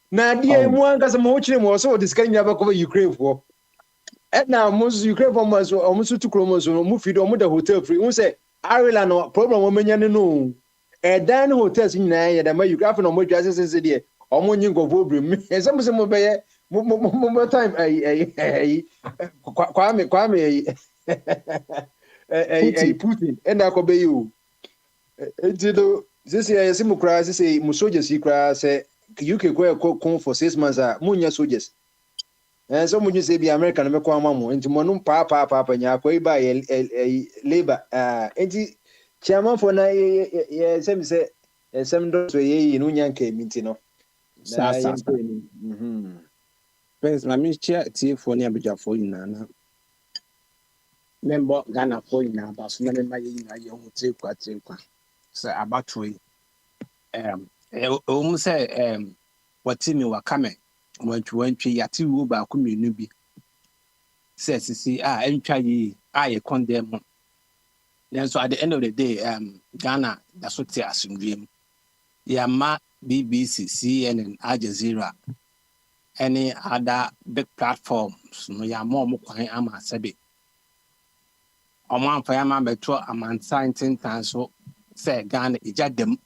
I: Now, dear one got some watching more so this can never cover Ukraine for. And now, most Ukraine for us almost 2 chromosomes, move it on the hotel free. We say, Ireland, no problem, woman, you know. And then hotels in there, the you graph on what just says it, or when you go over me. And some more time, Kwame, Putin, and I could be you. This year, Simocras, this is Musoja Secra, say, you can go for 6 months, Munya soldiers. And someone you say the American Mekwamo into Monum Papa, and Yakwe by a labor, Chairman for na some say $7 in Unyan came into
L: Prince, my chair, tea for near Bija for you, Nana. Member Ghana for you now, but so many my young take what take one. Sir, about we almost say, what Timmy were coming when you went to Yatu by community. Says, see, and try ye, I condemn. Then so at the end of the day, Ghana, that's what they assume dream. Yeah, ma BBC, CNN, Al Jazeera, any other big platforms, no, ya more ama sabi. Oman Fayama Betro, a man signed 10 times so say Ghana, a jadem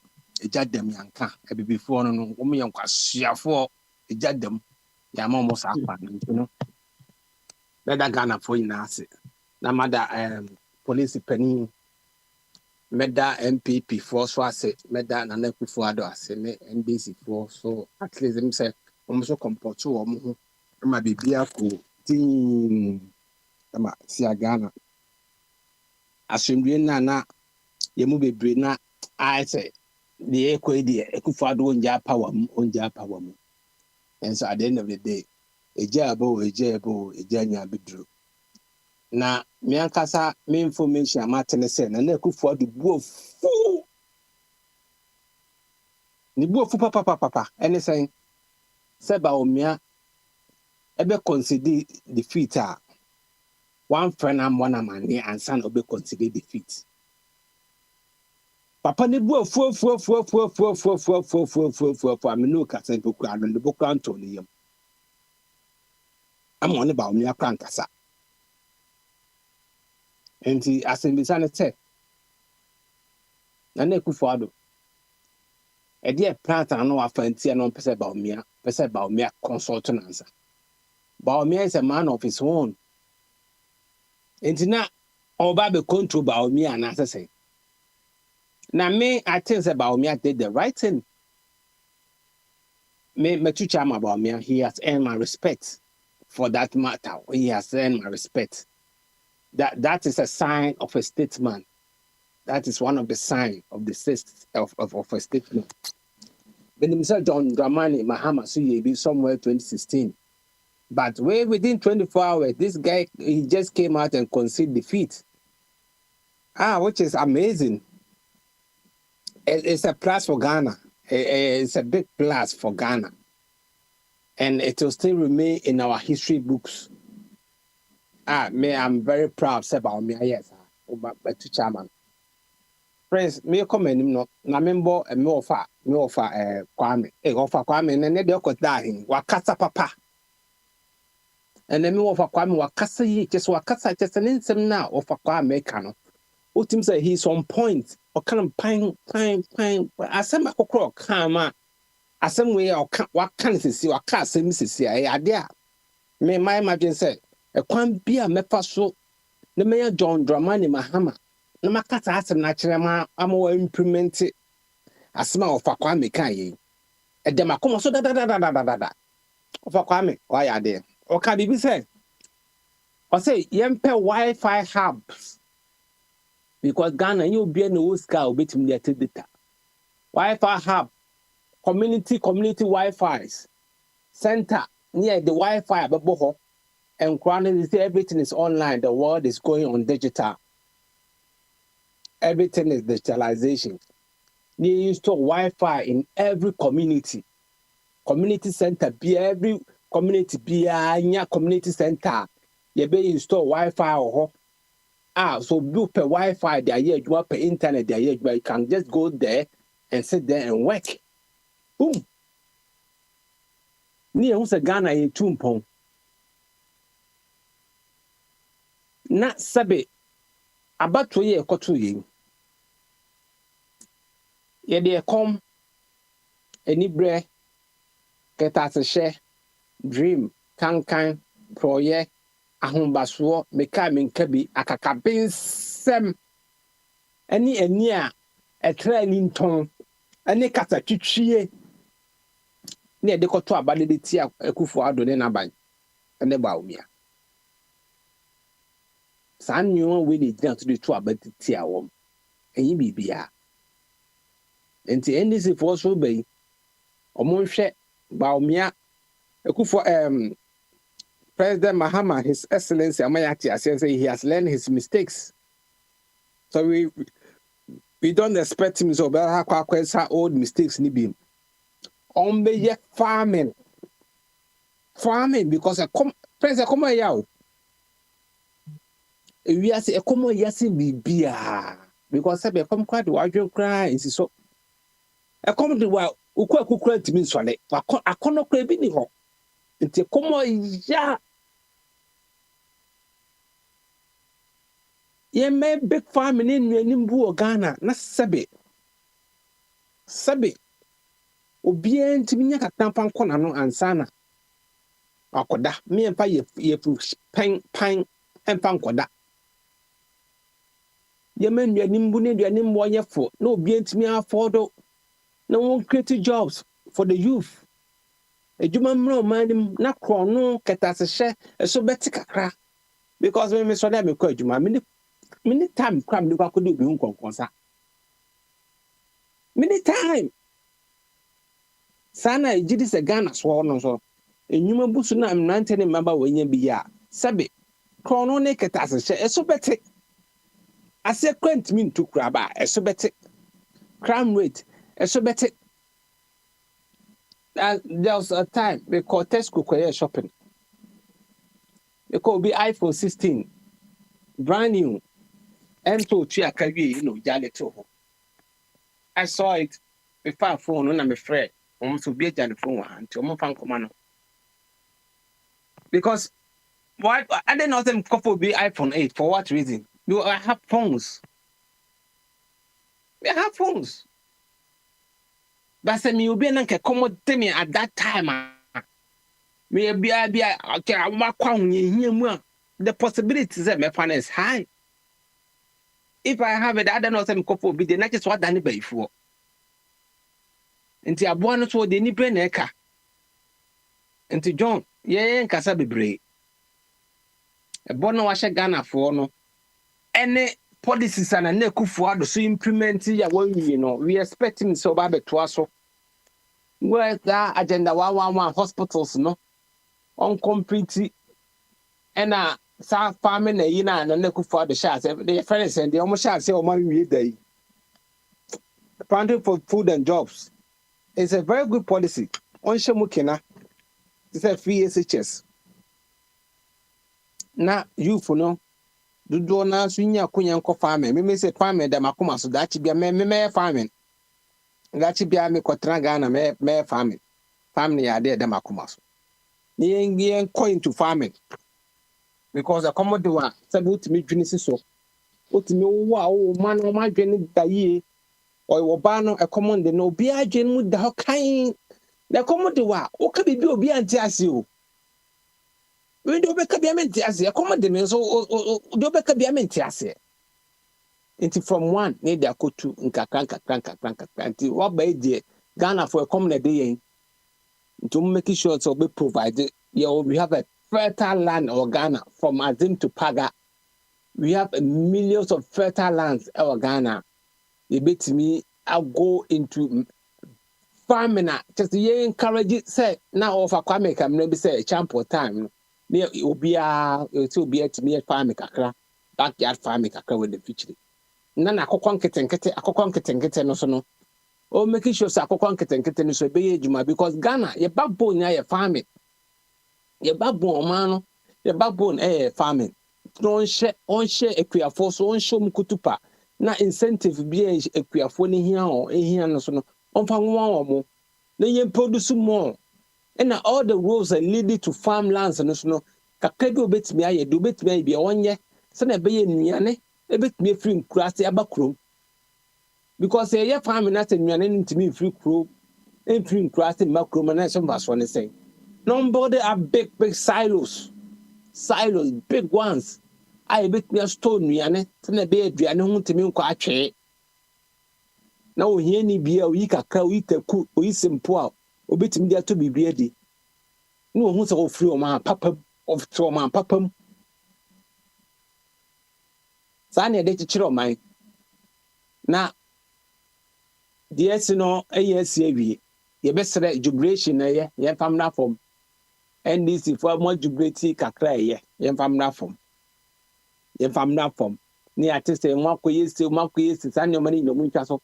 L: yanka, a before no woman yanka, share for a jadem, Yamamos happen, you know. Let that Ghana for you now, no matter police penny. Meda MPP for so I say meda na na kufu ado ase ne NDC for so at least them say almost comport to omo ma bibia ko tin ama si Ghana asomdwe na ye mu bebre na I say the ekwe de ekufu ado onja power mu and so at the end of the day eja nya bidru na me ankasa me information amatene se na Akufo Addo buofu ni buofu papa any saying seba omia ebe consider defeat a one friend am one amani and son obe consider defeat papa ni buofu amino kasa poku ando boku antoni yam am one ba omia krankasa. And he as in Bisana said, Akufo Addo. A dear plant and no fancy and non per about me consultant answer. Baumia is a man of his own. nti na ɔba be control Baumia and as I say. Now me, I think that Baumia did the right thing. Me to chama Baumia, he has earned my respect for that matter. He has earned my respect. That is a sign of a statesman. That is one of the signs of the of a statesman. When himself John Dramani Mahama Suyebi somewhere 2016. But within 24 hours, this guy he just came out and conceded defeat. Which is amazing. It's a plus for Ghana. It's a big plus for Ghana. And it will still remain in our history books. I'm very proud about me. Yes, but to chairman. Friends, me comment him no. Na member me offer Kwame. Offer Kwame and then they got dying. Wakasa papa. And then me offer Kwame wakasa just an instant now offer Kwame kano. Utim say he's on point. Or kind of pine. Asem akokro kama. Asem way or what can see or can't say Mrs. Idea. Me my imagine say a kwan be a mefa so the mayor John Dramani Mahama. No makata asem na chirema amo implement it. Asema of Kwame Kanye. E dem akoma so da. Of Kwame, why are there? Okay, bibi say. Or say yempe Wi-Fi hubs. Because Ghana you be in the Oscar bit me data. Wi-Fi hub, community Wi-Fi's center near the Wi-Fi babo and currently everything is online. The world is going on digital. Everything is digitalization. You install Wi-Fi in every community center. Be every community be a community center. You be install Wi-Fi or so you pay Wi-Fi there, you pay internet there, you can just go there and sit there and work. Boom. Ni who's a Ghana in Tumpong. Not sabe about 2 years or 2 years. Ye de come any bre get us a share dream kankan project ahombasoɔ meka menkabi akakabensɛm ɛne ani a ɛtra ni ntɔn ɛne kasa twitwie ne ɛde kɔtɔ abade de tia akufo ado ne naban ɛne Baumia saa nneɛma we ne gyina to de to abade tia wɔm ɛyi bibia enti NDC for so bɛyi ɔmo nhwɛ Baumia akufo President Mahama, His Excellency Amayati, says he has learned his mistakes. So we don't expect him to have old mistakes. Only farming because President come here. We are saying come here bibia because I come quite the cry and so. I come to wa ukwa to me swale. I cannot crave in ho. Nti come ya. Ye may big farming in Nimbu Ghana, na sabe. Obien to me a tampan corner and sana. Akoda, me and pay ye pine and pankoda. Ye men ye nimbune ye nimbo ye for no bien to me afford no one create jobs for the youth. A human man na crono ketas a share a so better crack because when Miss Rodam called you, many time cram look could do consa. Many time Sana jidis a gun as one so. A human busuna am 19 member when you be ya. Sabi crono naked as a share a so better. I say quaint mean to crabba a so better. Cram rate a so better. There was a time we call Tesco shopping. They call be iPhone 16, brand new. And to Chia Kabi, Jali Toho. I saw it before phone when I'm afraid. Almost to be a Jali phone until Mofan Command. Because why I didn't know them couple be iPhone 8 for what reason? You have phones. We have phones. But say me be nanke commodity me at that time. Me be okay, I wa kwa hunye mu the possibilities that my fan is high. If I have it, I don't know some couple be the next what done before. Nti aboa no so de nipa na eka. Nti John, ye nkasa bebre. Ebo no wa hye Ghana for no. Ene policies and na Akufo Addo so implement ya we no. We expecting so ba beto so. Where that agenda 111 hospitals no on complete and sa farming na yina na Akufo Addo sha say the friends and the almost sha say o ma wie dai. Funding for food and jobs. It's a very good policy. On Shemukina, it's a free SHS. Na youth no, do na swinya kunyanko farming. Me say farming da makuma so that be me farming. That be me kotra Ghana me farming. Farming ya there da makuma so. Ni coin to farming. Because a commodity wa sabu to me dwini so. Otimi wo a wo man o ma dwini da yie. Or Obano a common the no be a gen the kind the commodity wa o ka bibi obi anti asio we do be ka bi amenti ase a common the so do be ka bi amenti ase nti from one need the kotu nkakranka nti what by the Ghana for a common day to make sure so be provided we have a fertile land or Ghana from Azim to Paga. We have millions of fertile lands our Ghana. You bet me, I'll go into farming. Just you encourage it. Say now, if I come make maybe say a champion time. Near it will be to me a farming kakra, backyard farming kakra with the future. None a coconket no so no. Oh, making sure sa coconket no so be juma because Ghana, your backbone ya farming. Your backbone man, your backbone farming. Don't share equia force on show mukutupa. Na incentive bi ekuafo ni hia o ehia no so no onfa nwa omo na yen produce more and all the roads are leading to farmlands no so no kakra bi obetimi aye do obetimi aye bi onye se na be ye nuane ebetimi free nkurase abakrom because ye farm na se nuane ntimi free kro free nkurase makrom na so mba so ne say nobody are big silos big ones. I bet me a stone nuane na be aduane ho ntimi nkọ atwe na ohia ni bia o yikakra o yitaku o yisempo a obetimi dia to bibia di na ohun se o free o ma papam of to ma papam sa na de kikire o man na DS no AS awie ye besere jubilation na ye famna form NDC for mo jubilate kakra ye famna form if I'm not from near artist and Marco is Sanyo money no Munchaso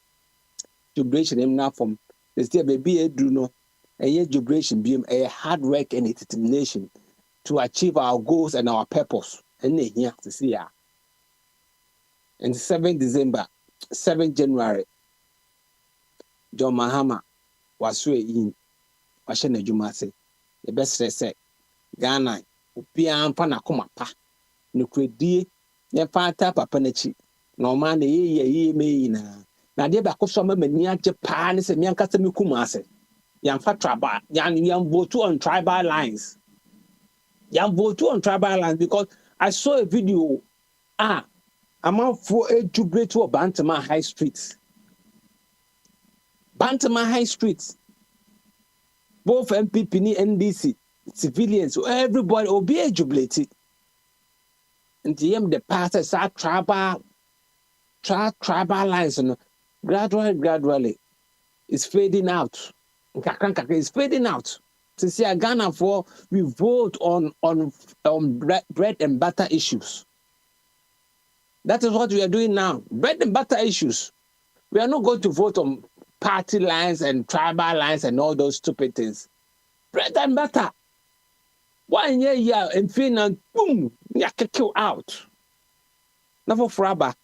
L: jubilation him not from the still baby a druno a year jubilation beam a hard work and determination to achieve our goals and our purpose and here to see her. And 7 December, 7 January, John Mahama was in Washington Jumase, the best say Ghana, Upian Panakuma pa, Nucredi. Ye fata papa na chi no ma na ye me na de ba ko so ma mani age pa ne se mi ankasa mi kuma ase yan fa tribal yan vote on tribal lines because I saw a video amount for a jubilee to Bantama High Street both MPP and NDC civilians everybody will be a jubilee. And the pastor sa tribal lines and gradually it's fading out. It's fading out. To see a Ghana for we vote on bread and butter issues. That is what we are doing now. Bread and butter issues. We are not going to vote on party lines and tribal lines and all those stupid things. Bread and butter. 1 year and Finland, boom, ya kick you out. Never fraba.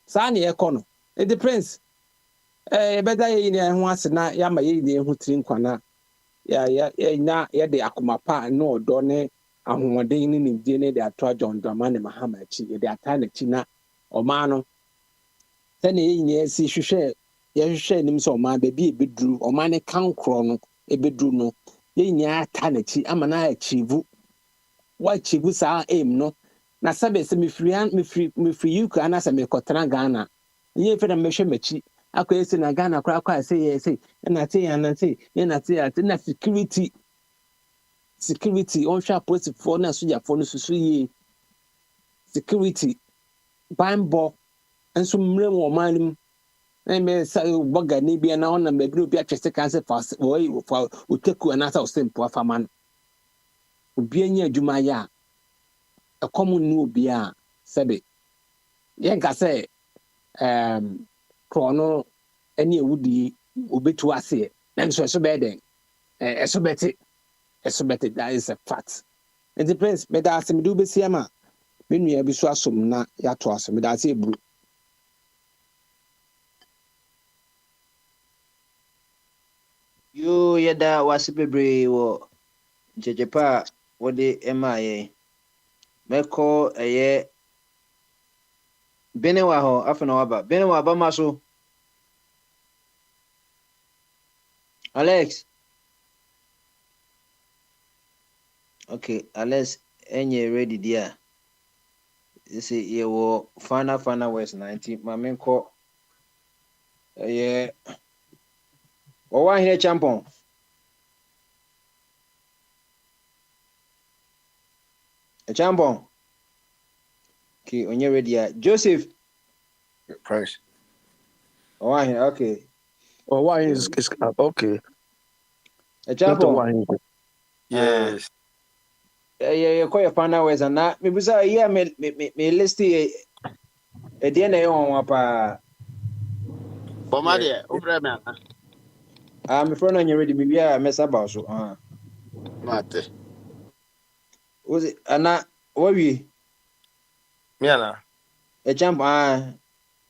L: Sani ekono. It depends. Better in a once na yama ye who drink kwana. Ya de akumapa no done and one day in Dine de Atra John Dramani Mahama chi de atana china or mano. Then ye see share him so man baby a bidru or man a count chrono a bidru no. Ye nya tanachi amana achieve what chivu sa aim no na sɛbe sɛ mefiri UK ana sɛ mekɔtena Ghana nyɛ fɛ na mehwɛ m'akyi akɔyɛ sɛ na Ghana koraa kɔ a sɛ yɛ sɛ ɛnate na security ɔnhwɛ apolisifoɔ na asogyafoɔ no susu yie security banbɔ nso mmerɛ mu ɔman no mu na mɛ sɛ bɔgani bia na ɔnam baabi na obi atwe sika sɛ fa otaku anaasɛ ɔsɛmpo afama no obi anya adwuma yɛ a ɛkɔm nnu obi a sɛbe yɛnka sɛ korɔ no ne awudie obetu aseɛ na nso ɛso bɛyɛ dɛn ɛso bɛte that is a fact nti prince meda ase mede wobɛsi ama me nua bi so asom na yɛato aso meda ase eburu
I: yo yɛda wase bebree wɔ nkyɛkyɛpɛ a wɔde ɛma yɛn mɛkɔ ɛyɛ bene wɔ hɔ afei na waba bene wɔ aba ma so Alex okay Alex ɛnyɛ ready dia sɛ yɛwɔ fana west 19 ma menkɔ ɛyɛ wɔwɔ ahene champon champon okay onye ready a Joseph
G: Prince
I: wɔwɔ ahene okay
H: why is okay
I: champon
G: yes
I: yɛkɔ yɛ fana west na mebusa yɛ me list yɛ ɛdeɛ na ɛyɛ wɔn paa
C: Boma de obrɛ me ana.
I: me friend onye ready me bia mesa ba so
C: Mate.
I: Ozi ana wawie
G: me ana
I: champon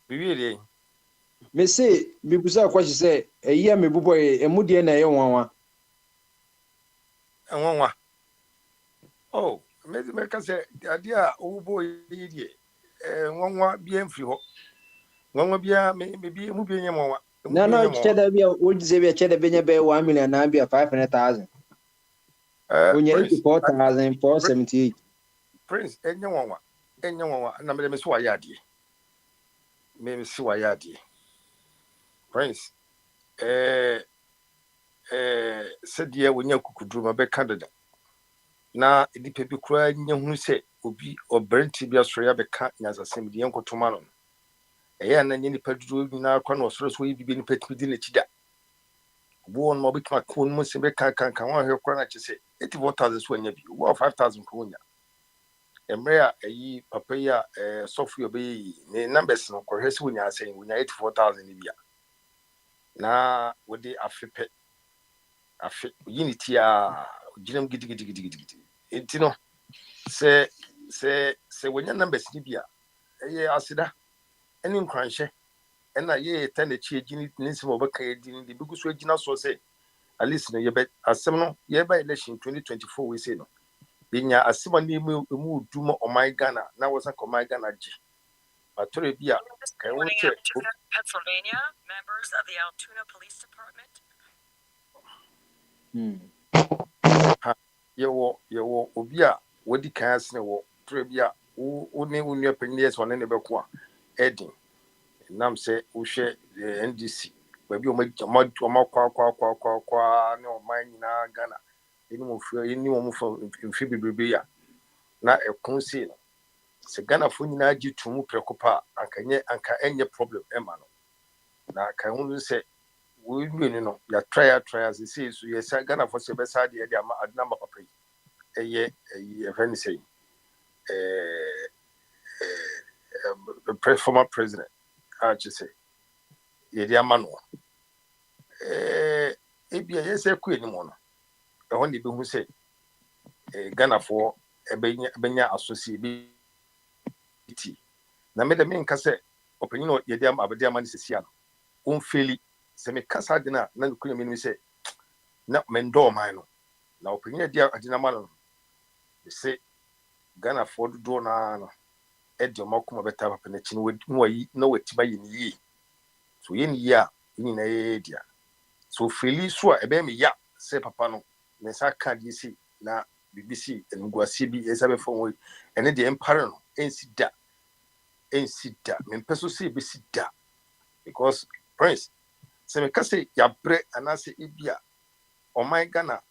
G: bibi de
I: me say me busa kwachi sɛ ɛyɛ me bobɔ emu deɛ na ɛyɛ wɔn
G: enwanwa oh me ka sɛ ade a obo yi de enwanwa bia mfiri hɔ enwanwa bia me bi mu bia nyɛ mwanwa
I: na kyɛda bia wogize bia kyɛda benya bɛ 1 million na bia 500,000 onya 84,478
G: Prince enye nwanwa na me so wayɛ ade me si wayɛ ade Prince sɛdeɛ wonya kukuduru ma bɛka dada na nipa bi kura nya hunu sɛ obi ɔbrɛnti bi asɔre abɛka nyansasɛm de yankotoma no ɛyɛ na nipa duru nyina kwa na ɔsɔre so yi bi nipa timi di n'akyi da obo no obetuma ko no se bɛka kan wa hwɛ kura na kyɛ sɛ 84,000 so anya bi wo 5,000 ko nya emre a ɛyi papa yi a software bɛyi ne numbers no kɔhwɛ sɛ wonya asɛn wonya 84,000 ni bia na wode afepɛ afe unity a ginam gidigidi etino se wonya numbers ni bia ɛyɛ asida ɛne nkranhye ɛna yɛ tane chi gini nsi mo bɛka yɛ di bigu so gina so sɛ at least no yɛbɛ asɛm no yɛbɛ election 2024 we say no binya asɛm ani mu duma ɔman Ghana na wɔsa kɔman Ghana gye atore bia kan won sɛ
M: Pennsylvania members of the Altoona Police Department
G: yɛwɔ obi a wadi kan asene wɔ tore bia wo ne wo nua panyin yɛ so ne bɛko a edin nam sɛ wo hwɛ NDC baabi o ma kwa ne o man nyina Ghana eni mo fie eni mo mfi bebrebe ya na ekon si no sɛ Ghana fo nyina gye tumu prekopa anka enye problem ema no na kan hu sɛ wo nweni no ya try as say so yes Ghana fo sɛ bɛsa de de ama adna ma papa yi ɛyɛ friend say former president say yedi amano ebia yese ku enimo no ɛhɔ ne behu sɛ Ghana fo ebenya associate na me de me nka sɛ opanyin no yedi abade ama ne sesia no on feli sɛ me kasa de na nkunya me sɛ na mendo man no na opanyin de adina ma no se Ghana fo do na no edi omakoma beta papa na chi no yi na watiba yi ni so yen yi a ni na ye dia so feli so a ebe me ya se papa no me sa ka di si na BBC nguase bi esa be fon we ene de empare no ensida mempɛ so sɛ yɛbɛsida because Prince sɛ meka sɛ yɛabrɛ anaasɛ ebia ɔman Ghana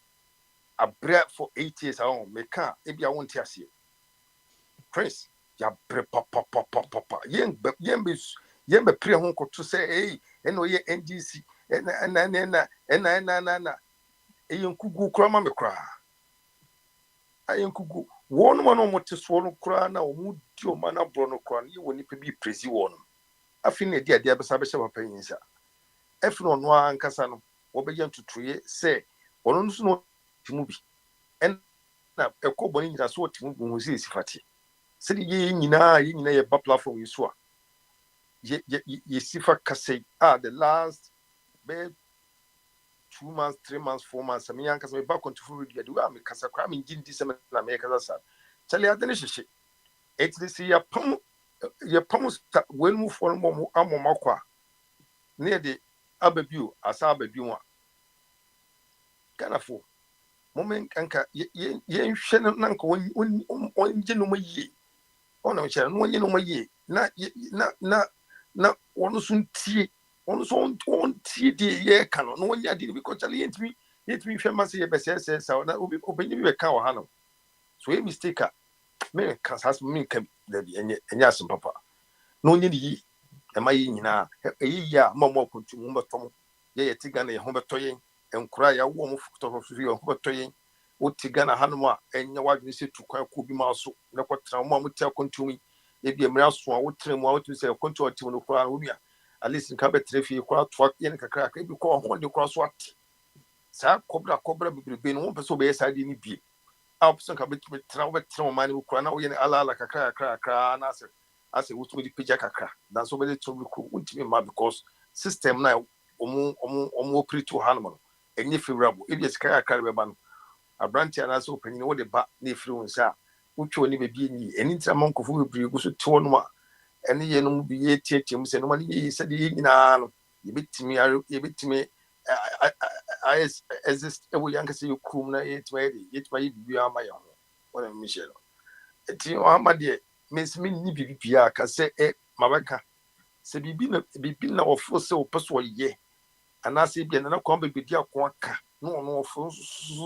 G: abrɛ for 8 years a meka ebia wonte aseɛ Prince yɛabrɛ papapapapa yɛmbɛpere ho nkɔto sɛ ɛna ɔyɛ NDC ɛna ɛyɛ nkugu koraa ma me koraa ayɛ nkugu wɔn ma no ɔmote soɔ no koraa na ɔmo di ɔma no aborɔ no koraa no yɛwɔ nipa bi presi wɔn afei na ɛde adeɛ abɛsa bɛhyɛ papa yi nsa afei na ɔno ankasa no wɔbɛyɛ ntotoeɛ sɛ ɔno nso no ɔte mu bi ɛna ɛkɔ bɔne nyina so ɔte mu bi ho sɛ ɛsi fate sɛdeɛ yɛn nyinaa yɛba platform yi so a yɛsi fa kasa yi the last 2 months 3 months 4 months me yankasa me ba kontifo radio de wa me kasa kwa me ngindi sɛ na me kasa sa kyale ade ne hyehye etiri si ya pam when mu for mo amomakwa ne de ababiu asa ababiu a kanafo moment anka ye hwɛ nanka onje no mayi ona hwɛ no onye no mayi na ono suntie ono so ontie de ye ka no onye ade bi ko kyale yentimi hwɛ ma se ye bɛsɛsɛ sa na obenyi bi bɛka wɔ ha no so ye mistake a me ka sas me ka da bi enye asem papa no onye yi e ma yi nyina eyi ya ma mo akontu mo betom ye tiga na ye ho beto yen enkura ya wo mo futo so ye ho beto yen o tiga na hanom a enye wadwene se tukwan ko bi ma so na kwatra mo amuti akontu mi e bi emra so a wo tre mo a wotu se akontu ati mo no kura wo nua at least nka betre fi kura to yen kakra ka bi ko ho de kura so ati sa kobra bibrebe no wo pese obeye sa de ni bi a person ka betumi tra wo betre mo mani kura na wo yen ala kakra na ase wotumi di pija kakra dan so be to ko untimi ma because system na omo operate to hanom enye favorable e bi sika kakra be ba no abranti ana so panyin wo de ba na efiri won sa wotwo ni be bi ni eni ntra mankofo bebre go so to no ma ene ye no bi ye tietie mu se no ma ni ye se de nyina no ye betimi exist e wo yanka se yokum na ye twa ye bi ama ya ho wona mi share eti o ama de mesimi ni bibia ka se mabaka se bibi na ofo se o peso ye anase bia na kwa bebedi akon aka no ofo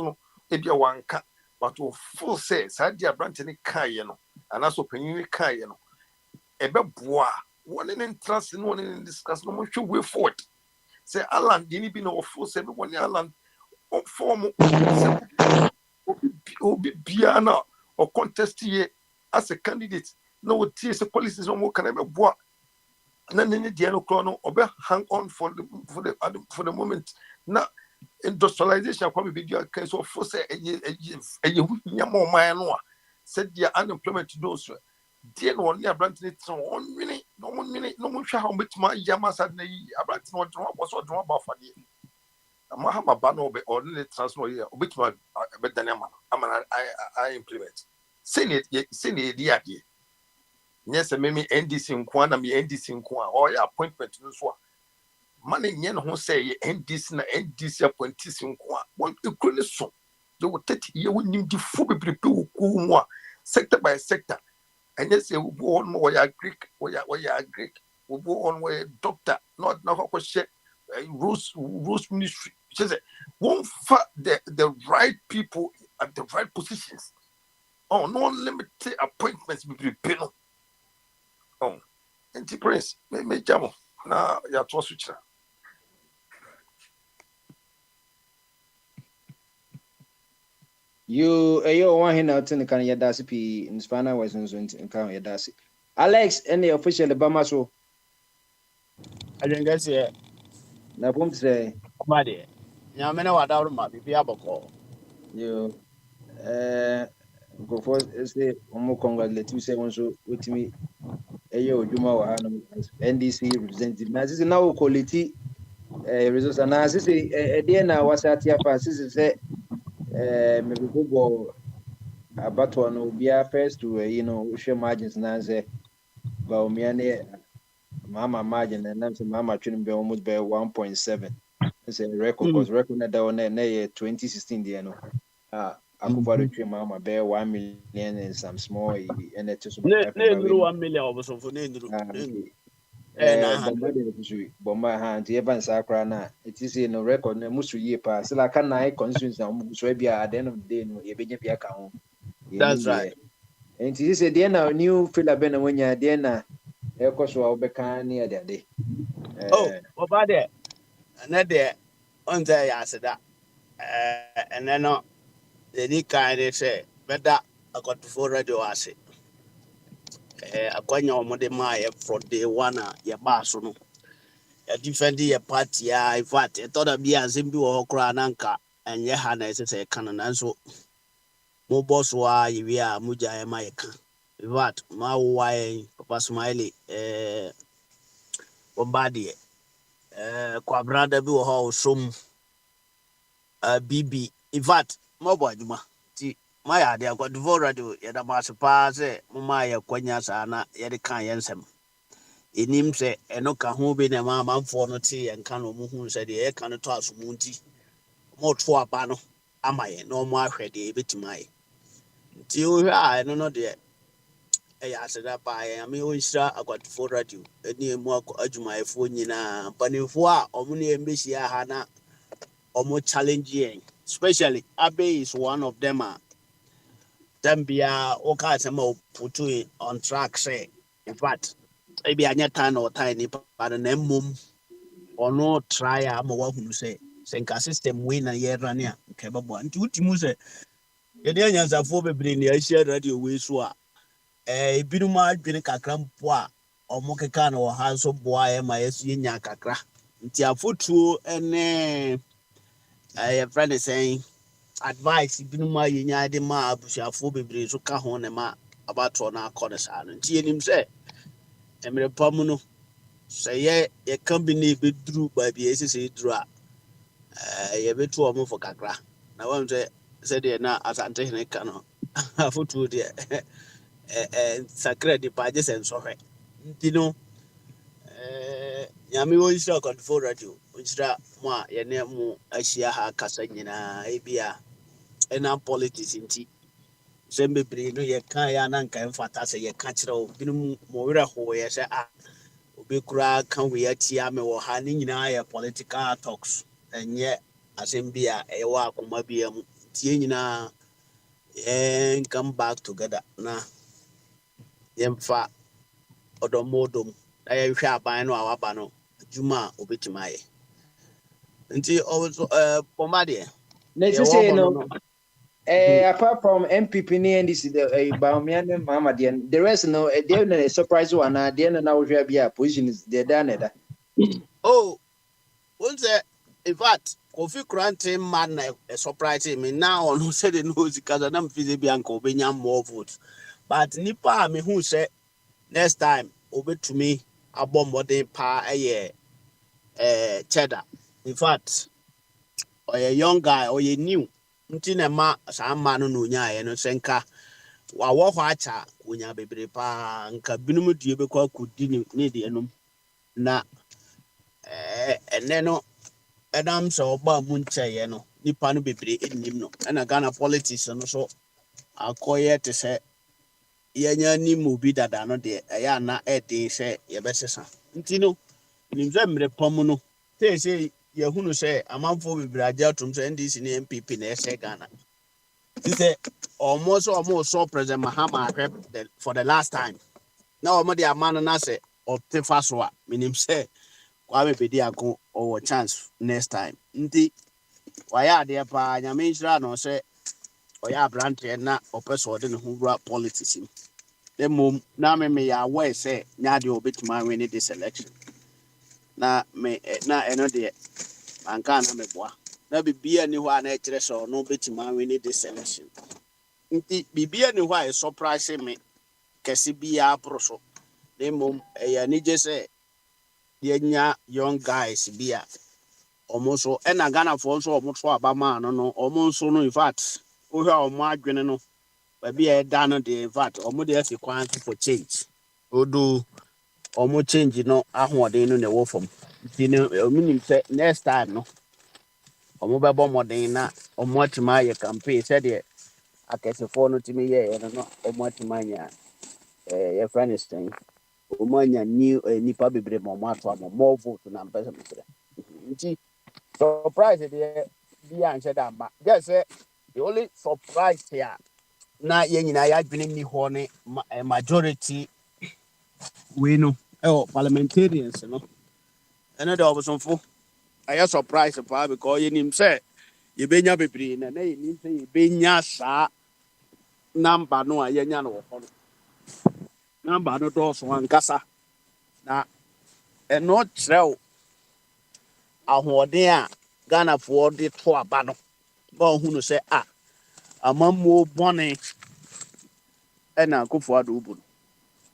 G: no ebia wanka but ofo se sa dia branch ni kaye no anase panyin ni kaye no ebeboa woni ne trust no woni ne discuss no mo hwe way forward se alan de ni bi na ofo se be woni alan form obi bia na o contest ye as a candidate no TS policies no more can ever boa na nene dia no kro no obe hang on for the moment na industrialization kwa be dia kan so for say nya mo man no a said dia unemployment those dia no only abranti ne tron onwini no mo hwa ha betima yama sad na yi abranti no tron aboso tron ba fa dia ama ha ba no be only transfer here obetima be dane ama I implement senior dia yes me NDC nko na me NDC nko a or appointment no so man nye no ho say NDC na NDC appointment nko a won ekro ne so you will take ye wonim di fu bebrebe wo ku mu a sector by sector and yes we go on we are Greek we are Greek we go on we doctor not na ko she rules ministry she say won't the right people at the right positions oh no limited appointments bebrebe no oh anti prince me jamo na ya to switcha
I: you ayo one hin out in kan yadasi pi in Spanish was in kan yadasi Alex any official bama so
N: Adwengasi e
I: na bom say
N: amade nya me na wadawro ma bibia boko
I: you go for say omo congratulate you say so wetimi ayo odwuma wa hanum NDC representative na sisi na quality resource na sisi e na wasati afa sisi say me go abato no bia first to share margins na say ba omiane mama margin and then mama twin be almost by 1.7 it's a record because record na 2016 there no Akufo-Addo twam ama bɛyɛ 1 million and some small and it is
N: Ne
I: back
N: ne
I: about
N: nduru 1 million obosofo ne nduru.
I: okay.
N: Na 100.
I: Bomba de nso bomba ha nti eba nsa akra na it is no record na musu yie pa sɛ la kan na constituency na mu so bia at the end of the day no ye benya bia ka ho ye nim
N: That's right.
I: ye nti sɛ deɛ na new filler bɛ na wonya deɛ na ɛkɔ so a wobɛka ne ade ade
N: Oh, oba de. Na de on say ya seda. And then no the ni kind they say better I got to for radio ase. Akwanya omode ma ye for day one ye ba so no. Ya defend your party in fact I thought be asem bi wo kra na nka enye ha na ese se kan na nso mo boss wa ye wi a muja e ma ye kan. In fact ma wo wa Papa Smiley Bombardie kwa brother bi wo ho som BB in fact mo boy juma ti ma ya de akwa Devo radio ya da ma se pa se mo ma ye kwanya sa na ye de kan ye nsem enim se eno ka ho bi na ma manfo no te ye nka no mo hu se de ye kan to asomu nti mo to aba no ama ye no mo ahwe de betima ye nti o hwa a eno no de ya aseda pa ye ame o nshira akwa Devo radio eni emu adwumayefo nyina panefo a omo ne embehia ha na omo challenge ye especially Abe is one of them Zambia okay sama put it on track say in fact maybe anya time or time ni pa na mum or no try am wa hunu say senka system we na ye run ya nke babo nti utimu say ye de anya zafo bebre ni ahia radio we so a binu ma adwene kakra mpo a omo keka na wo ha so boa e ma yesu nya kakra nti afotuo ene your friend is saying advice binu ma yenya de ma abusuafo bebre so ka ho ne ma abato na akọ sa no nti enim se emre pam no se ye can be ne bedru ba bi esese dru a ye betu o mo fo kakra na wan se de na asante ne ka no afotu de sakra de pa je sen so hwe nti no nyame wo isra control radio isra mo a ye ne mo ahia ha kasa nyina ebia ena politics nti sembe bre no ye kan ya na nkan fata se ye ka kire o binu mo were ho ye se obi kura kan we atia me wo ha ni nyina ye political talks enye asembia e wa akoma bia mu tie nyina and come back together na yemfa odomodom na ye hwe aban no awaba no juma obetima ye nti also pomade
I: na
N: ye wo
I: sisi
N: ho
I: no
N: no
I: apart from MPP ni NDC the Bawumia ne Muhammad the rest no they na surprise one na they na wo hwe bia position is there da
N: oh won't say in fact Kofi Kurante man a surprise me now on who said the news because I don't feel Bianco Benya more votes. But Nipa me who say next time over to me a bomb what they pa a year cheddar. In fact, or a young guy or you new Ntina ma some man no nya no senka wa wo hwacha kunya bebre pa nka binumu die be kwa kudi ni de enum na eneno Adam so ba mu nkyɛe no nipa no bebre enim no na Ghana politics no so akɔyɛ te sɛ yɛnya ni mu bi dada no de ɛyɛ ana ɛde sɛ yɛbɛsesa nti no nim sɛ mmerɛ pɔm no sɛ yɛhunu sɛ amanfo bebre agye atom sɛ NDC ne MPP na ɛhyɛ Ghana ti sɛ almost so President Mahama ahwɛ for the last time na ɔmo de ama no na sɛ ɔte fa so a menim sɛ Kwame Bediako or chance next time. Nti waya de pa nyame nhyira no se oya brante na opeso de ne ho wura politics. Dem mom na me ya aware say nya de obetima win this election. Na me na eno de anka na me boa. Na bibia ni ho a na kire so no obetima win this election. Nti bibia ni ho a surprise me kesi bia proso. Dem mom ya ni je say yenya young guys bia almost and Ghana for also almost Obama no almost no in fact we have adwene no baby e da no de in fact almost dey fi kwan for change odo almost change no ahoɔden no na ɛwɔ fam nti no minim sɛ next time no almost bɛbɔ mmɔden na almost atima yɛ campaign sɛ deɛ akɛsefoɔ no tumi yɛɛ no na ɔmo atumi anya yɛfrɛ no sɛn ɔmo anya nipa bebree ma ɔmo ato ama more vote na mpɛ sɛ mesrɛ nti surprise deɛ bi anhyɛ da mba gye sɛ the only surprise a na yɛn nyinaa yɛadwene ni hɔ ne majority wei no ɛwɔ parliamentarians no ɛno deɛ ɔbosomfo ɛyɛ surprise paa because yɛnim sɛ yɛbɛnya bebree na yɛnim sɛ yɛbɛnya saa number no a yɛnya no wɔ hɔ no number no dɔɔso ankasa na ɛno kyerɛ wo ahoɔden a Ghanafoɔ de to aba no ba ɔhu no sɛ amammuo bɔne ɛna Akufo-Addo bu no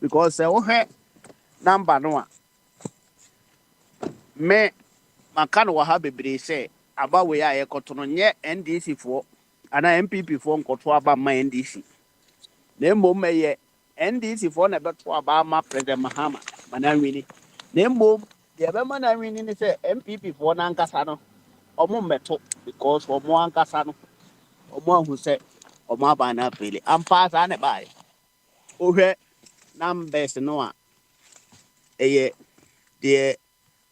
N: because sɛ wohwɛ number no a me maka no wɔ ha bebree sɛ aba wei a yɛkɔto no nyɛ NDC foɔ anaa MPP foɔ nkɔto aba ma NDC na mmom ɛyɛ NDC foɔ na ɛbɛto aba ama President Mahama ma no anwini na mmom deɛ ɛbɛma no anwini ne sɛ MPP foɔ no ankasa no ɔmo mmɛto because ɔmo ankasa no ɔmo ahu sɛ ɔmo aba no apele ampa saa ne baeɛ wohwɛ numbers no a ɛyɛ deɛ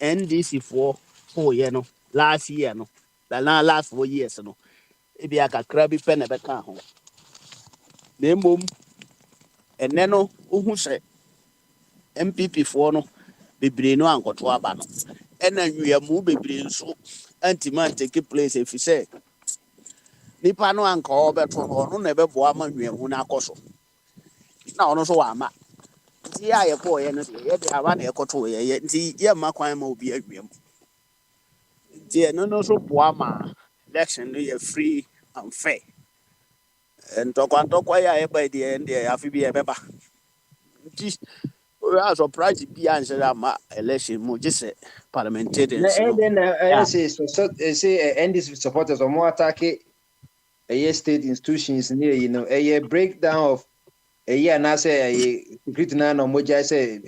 N: NDC foɔ toyɛ no last year no last 4 years no ebi akakra bi pɛ na ɛbɛka ho na mmom ɛnɛ no wohu sɛ MPP foɔ no bebree no ankɔto aba no ɛna nwiamu bebree nso antimi antake place ɛfiri sɛ nipa no anka ɔbɛto no ɔno na ɛbɛboa ama nwiamu no akɔ so na ɔno nso wama nti yɛ a yɛkɔɔyɛ no deɛ yɛde aba na yɛkɔtoɔyɛ nti yɛmma kwan ma obi anwiamu nti ɛno no nso boa ma election no yɛ free and fair ntɔkwantɔkwa yɛ a yɛba deɛ afe bi yɛbɛba nti a surprise bi anhyɛ dɛ ama election mu gye sɛ parliamentarians no
I: say NDC supporters or more attack a state institutions near a breakdown of a year and I say a secret nan or moja say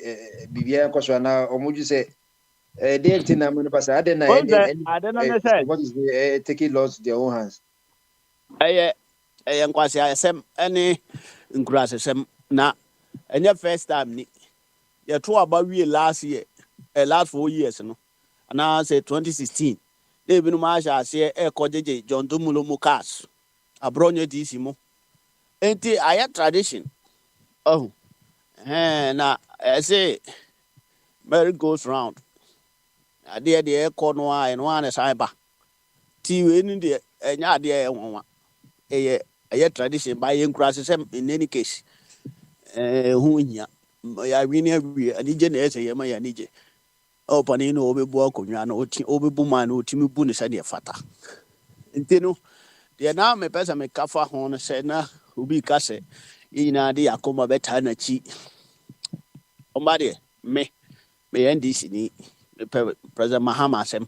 I: Bibia Koswana or Muju say they didn't know pass. I don't know what is taking laws to their own hands.
N: I am quasi SM any grass na and your first time ni you two about we last year last 4 years no and I say 2016 they been Masha say Koje John Dumulumu cars a bronye DC mo ain't I tradition oh na I say Mary goes round I dear the air corner and one as I ba tea in the enya dear one a tradition by young crosses in any case who ya really a nigen as a yama nije oh panino obi buako yana obi buman o timi bunis and fata intino the now me pesa me kafa hon said na ubi kase ina di akoma beta na chi omade me NDC ni President Mahama sem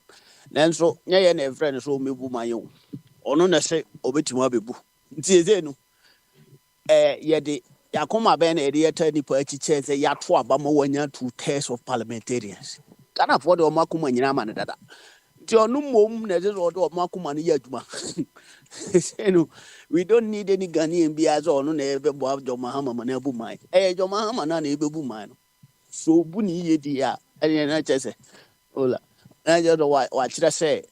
N: nanso nyɛ na friend so me bu man yo ono na se obetuma bebu nti eze no yɛde yakoma bɛn na yɛde yɛta nipa akyi kyɛn sɛ yɛato aba ma wanya 2/3 of parliamentarians Ghana for the omakuma nyina ma ne dada nti ɔno mom na ɛde ɔde omakuma no yɛ adwuma we don't need any Ghanaian bi as ɔno na ɛbɛbɔ John Mahama ma na abu man John Mahama na ɛbɛbu man no so bu ni yɛ di a ɛne na kyɛ sɛ ola na yɛ do wa kyerɛ sɛ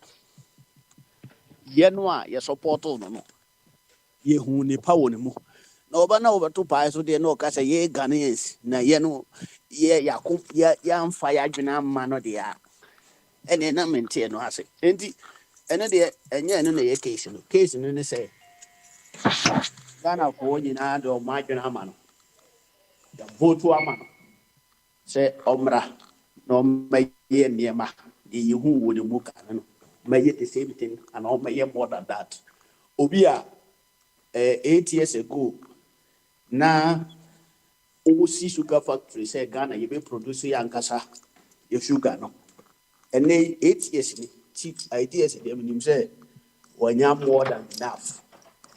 N: yɛ no a yɛ support no yɛ hu nipa wɔ ne mu na oba na obeto pa so de no ka say ye Ghanaians na ye no ye yakop ya amfa ya dwena ma no de a ene na mente no ase enti ene de enye no na ye case no ne say Ghana ko nyina de o ma dwena ma no ya vote ama no say omra no maye niema ye hu wo de mu ka no maye the same thing and o maye more than that obi a 8 years ago na osi sugar factory say Ghana you be produce yankasa your sugar no and 8 years ni cheap ideas dem nim say wanya more than enough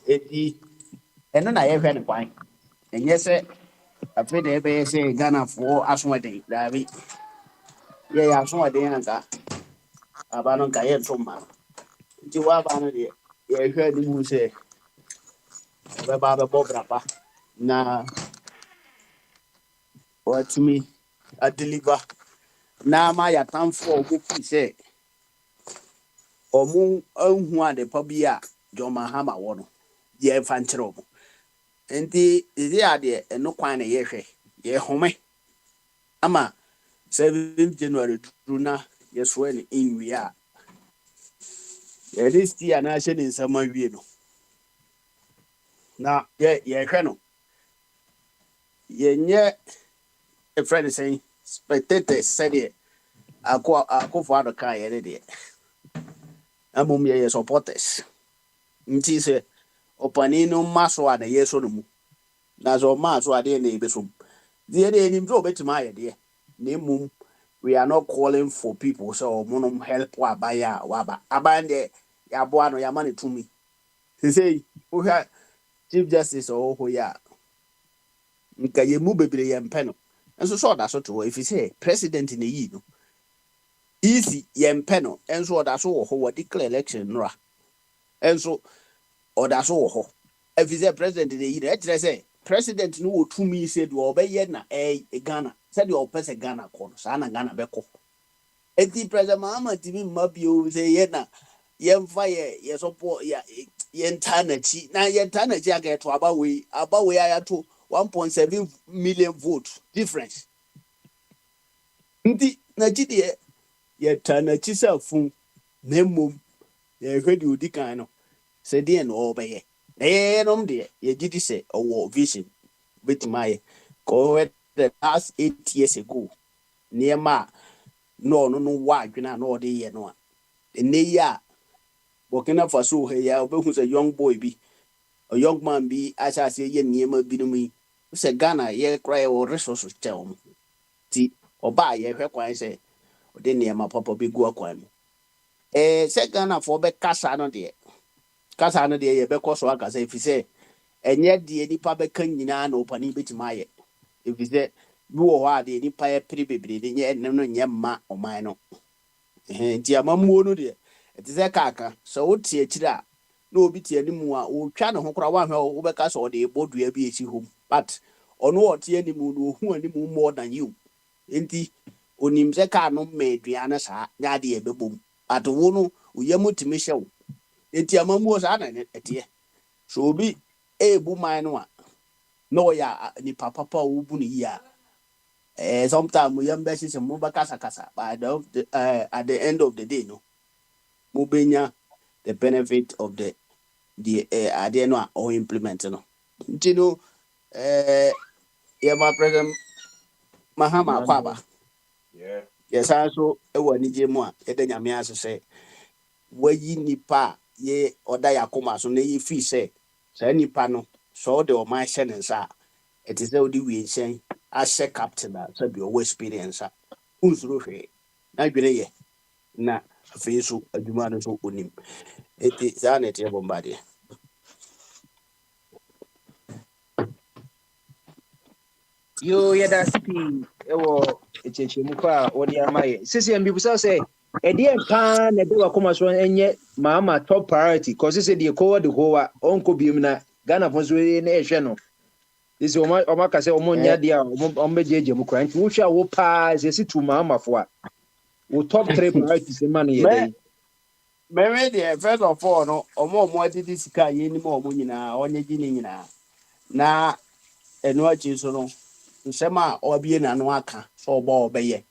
N: edi eno na ye hwe ne kwan enye say afi de be say Ghana for asweden dabi ye ya asweden anka aba no ka ye toma nti wa ba no de ye hwe ni mu say ɔbɛba abɛbɔ braba na watumi adeliver na ama yɛatamfoɔ a wɔbɛfiri sɛ ɔmo ahu adepa bi a John Mahama wɔ no yɛmfa nkyerɛ ɔmo nti ɛde adeɛ ɛno kwan na yɛhwɛ yɛhome ama 7th January duru na yɛsoɛ no nwie a yɛde sti anaasɛ ne nsɛm awie no na yɛhwɛ no yɛnyɛ ɛfrɛ no sɛn spectators sɛdeɛ akofo ado kaa yɛne deɛ na mmom yɛyɛ supporters nti sɛ ɔpani no mma so a na yɛso no mu na sɛ ɔmaa so adeɛ na yɛbɛsom deɛ deɛ anim sɛ ɔbɛtumi ayɛ deɛ na mmom we are not calling for people sɛ ɔmonom help abayɛ a waba aban deɛ yɛaboa no yɛama no tumi sesei wohwɛ chief justice ɔwɔ hɔ yi a nka yɛmu bebree yɛmpɛ no nso sɛ ɔda so to hɔ ɛfiri sɛ president na yi no easy yɛmpɛ no nso ɔda so wɔ hɔ wɔdeclare election nora nso ɔda so wɔ hɔ ɛfiri sɛ president na yi no ɛkyerɛ sɛ president no wɔ tumi sɛ deɛ ɔbɛyɛ na Ghana sɛdeɛ ɔpɛ sɛ Ghana kɔ no saa na Ghana bɛkɔ ɛnti president Mahama tumi mma bio sɛ yɛ na yɛmfa yɛsɔpɔ yɛntaa n'akyi na yɛntaa n'akyi aka yɛto abawei a yɛato 1.7 million vote difference nti n'akyi deɛ yɛtaa n'akyi sɛ afun na mmom yɛhwɛ deɛ odi kan no sɛ deɛ na ɔbɛyɛ na yɛnom deɛ yɛgye di sɛ ɔwɔ vision bɛtumi ayɛ kɔhwɛ the last 8 years ago nneɛma a na ɔno no wɔ adwene a na ɔde yɛ no a ɛnnɛ yi a Burkina Faso ha yi a wobɛhu sɛ young boy bi a young man bi ahyɛ aseɛ yɛ nneɛma binom yi sɛ Ghana yɛkora yɛwɔ resources kyɛ wɔn nti ɔbaa yɛhwɛ kwan sɛ ɔde nneɛma papa bi gu akwan mu sɛ Ghanafoɔ bɛkasa no deɛ yɛbɛkɔ so akasa ɛfiri sɛ ɛnyɛ deɛ nipa bɛka nyinaa na ɔpani bɛtumi ayɛ ɛfiri sɛ bi wɔ hɔ a deɛ nipa yɛpere bebree de nyɛ mma ɔman no nti amammuo no deɛ ɛte sɛ kaaka sɛ wote akyiri a na obi te anim a ɔtwa ne ho koraa woahwɛ wobɛka sɛ ɔde ɛbɔ dua bi ɛsi hɔ but ɔno ɔte anim no ɔhu anim more than you nti onim sɛ kaa no mma aduane saa nyɛ adeɛ ɛbɛbɔ mu but wo no woyɛ mu tumi hyɛ wo nti amammuo saa na ɛteɛ so obi ɛɛbu man no a na ɔyɛ nipa papa a wobu no yi a sometimes yɛm bɛhye sɛ mobɛkasakasa but at the end of the day no mobɛnya the benefit of the adeɛ no a ɔwɔ implement no nti no yɛma president Mahama akɔ aba yɛsan so ɛwɔ anigye mu a yɛda nyame ase sɛ wayi nipa a yɛ ɔda yɛ akoma so na yɛfiri sɛ saa nipa no sɛ ɔde ɔman hyɛ ne nsa a ɛte sɛ wode wienhyɛn ahyɛ captain a sɛbi ɔwɔ experience a wonsuro hwee na dwene yɛ na afei so adwuma no so onim ɛti saa na ɛteɛ bɔmbadeɛ
I: yo yɛda pii ɛwɔ ɛkyɛkyɛmu kɔ a wɔde ama yɛ sɛsɛ mbibusa sɛ ɛdeɛ paa na ɛde wakoma so ɛnyɛ Mahama top priority kɔ sɛ deɛ kɔwɔ de hɔ a ɔnkɔ biom na Ghanafoɔ so na ɛhwɛ no sɛ ɔma ka sɛ ɔmo nya deɛ a ɔmo bɛgyegye mu koraa nti wohwɛ a wo paa sɛ si tu Mahamafoɔ a wo top 3 priorities ma no yɛ dɛ
N: mɛmɛ deɛ first of all no ɔmo adidi sika yɛnim ɔmo nyinaa ɔnyɛ gye ne nyinaa na ɛno akyi so no nsɛm a ɔbie n'ano aka sɛ ɔbɛyɛ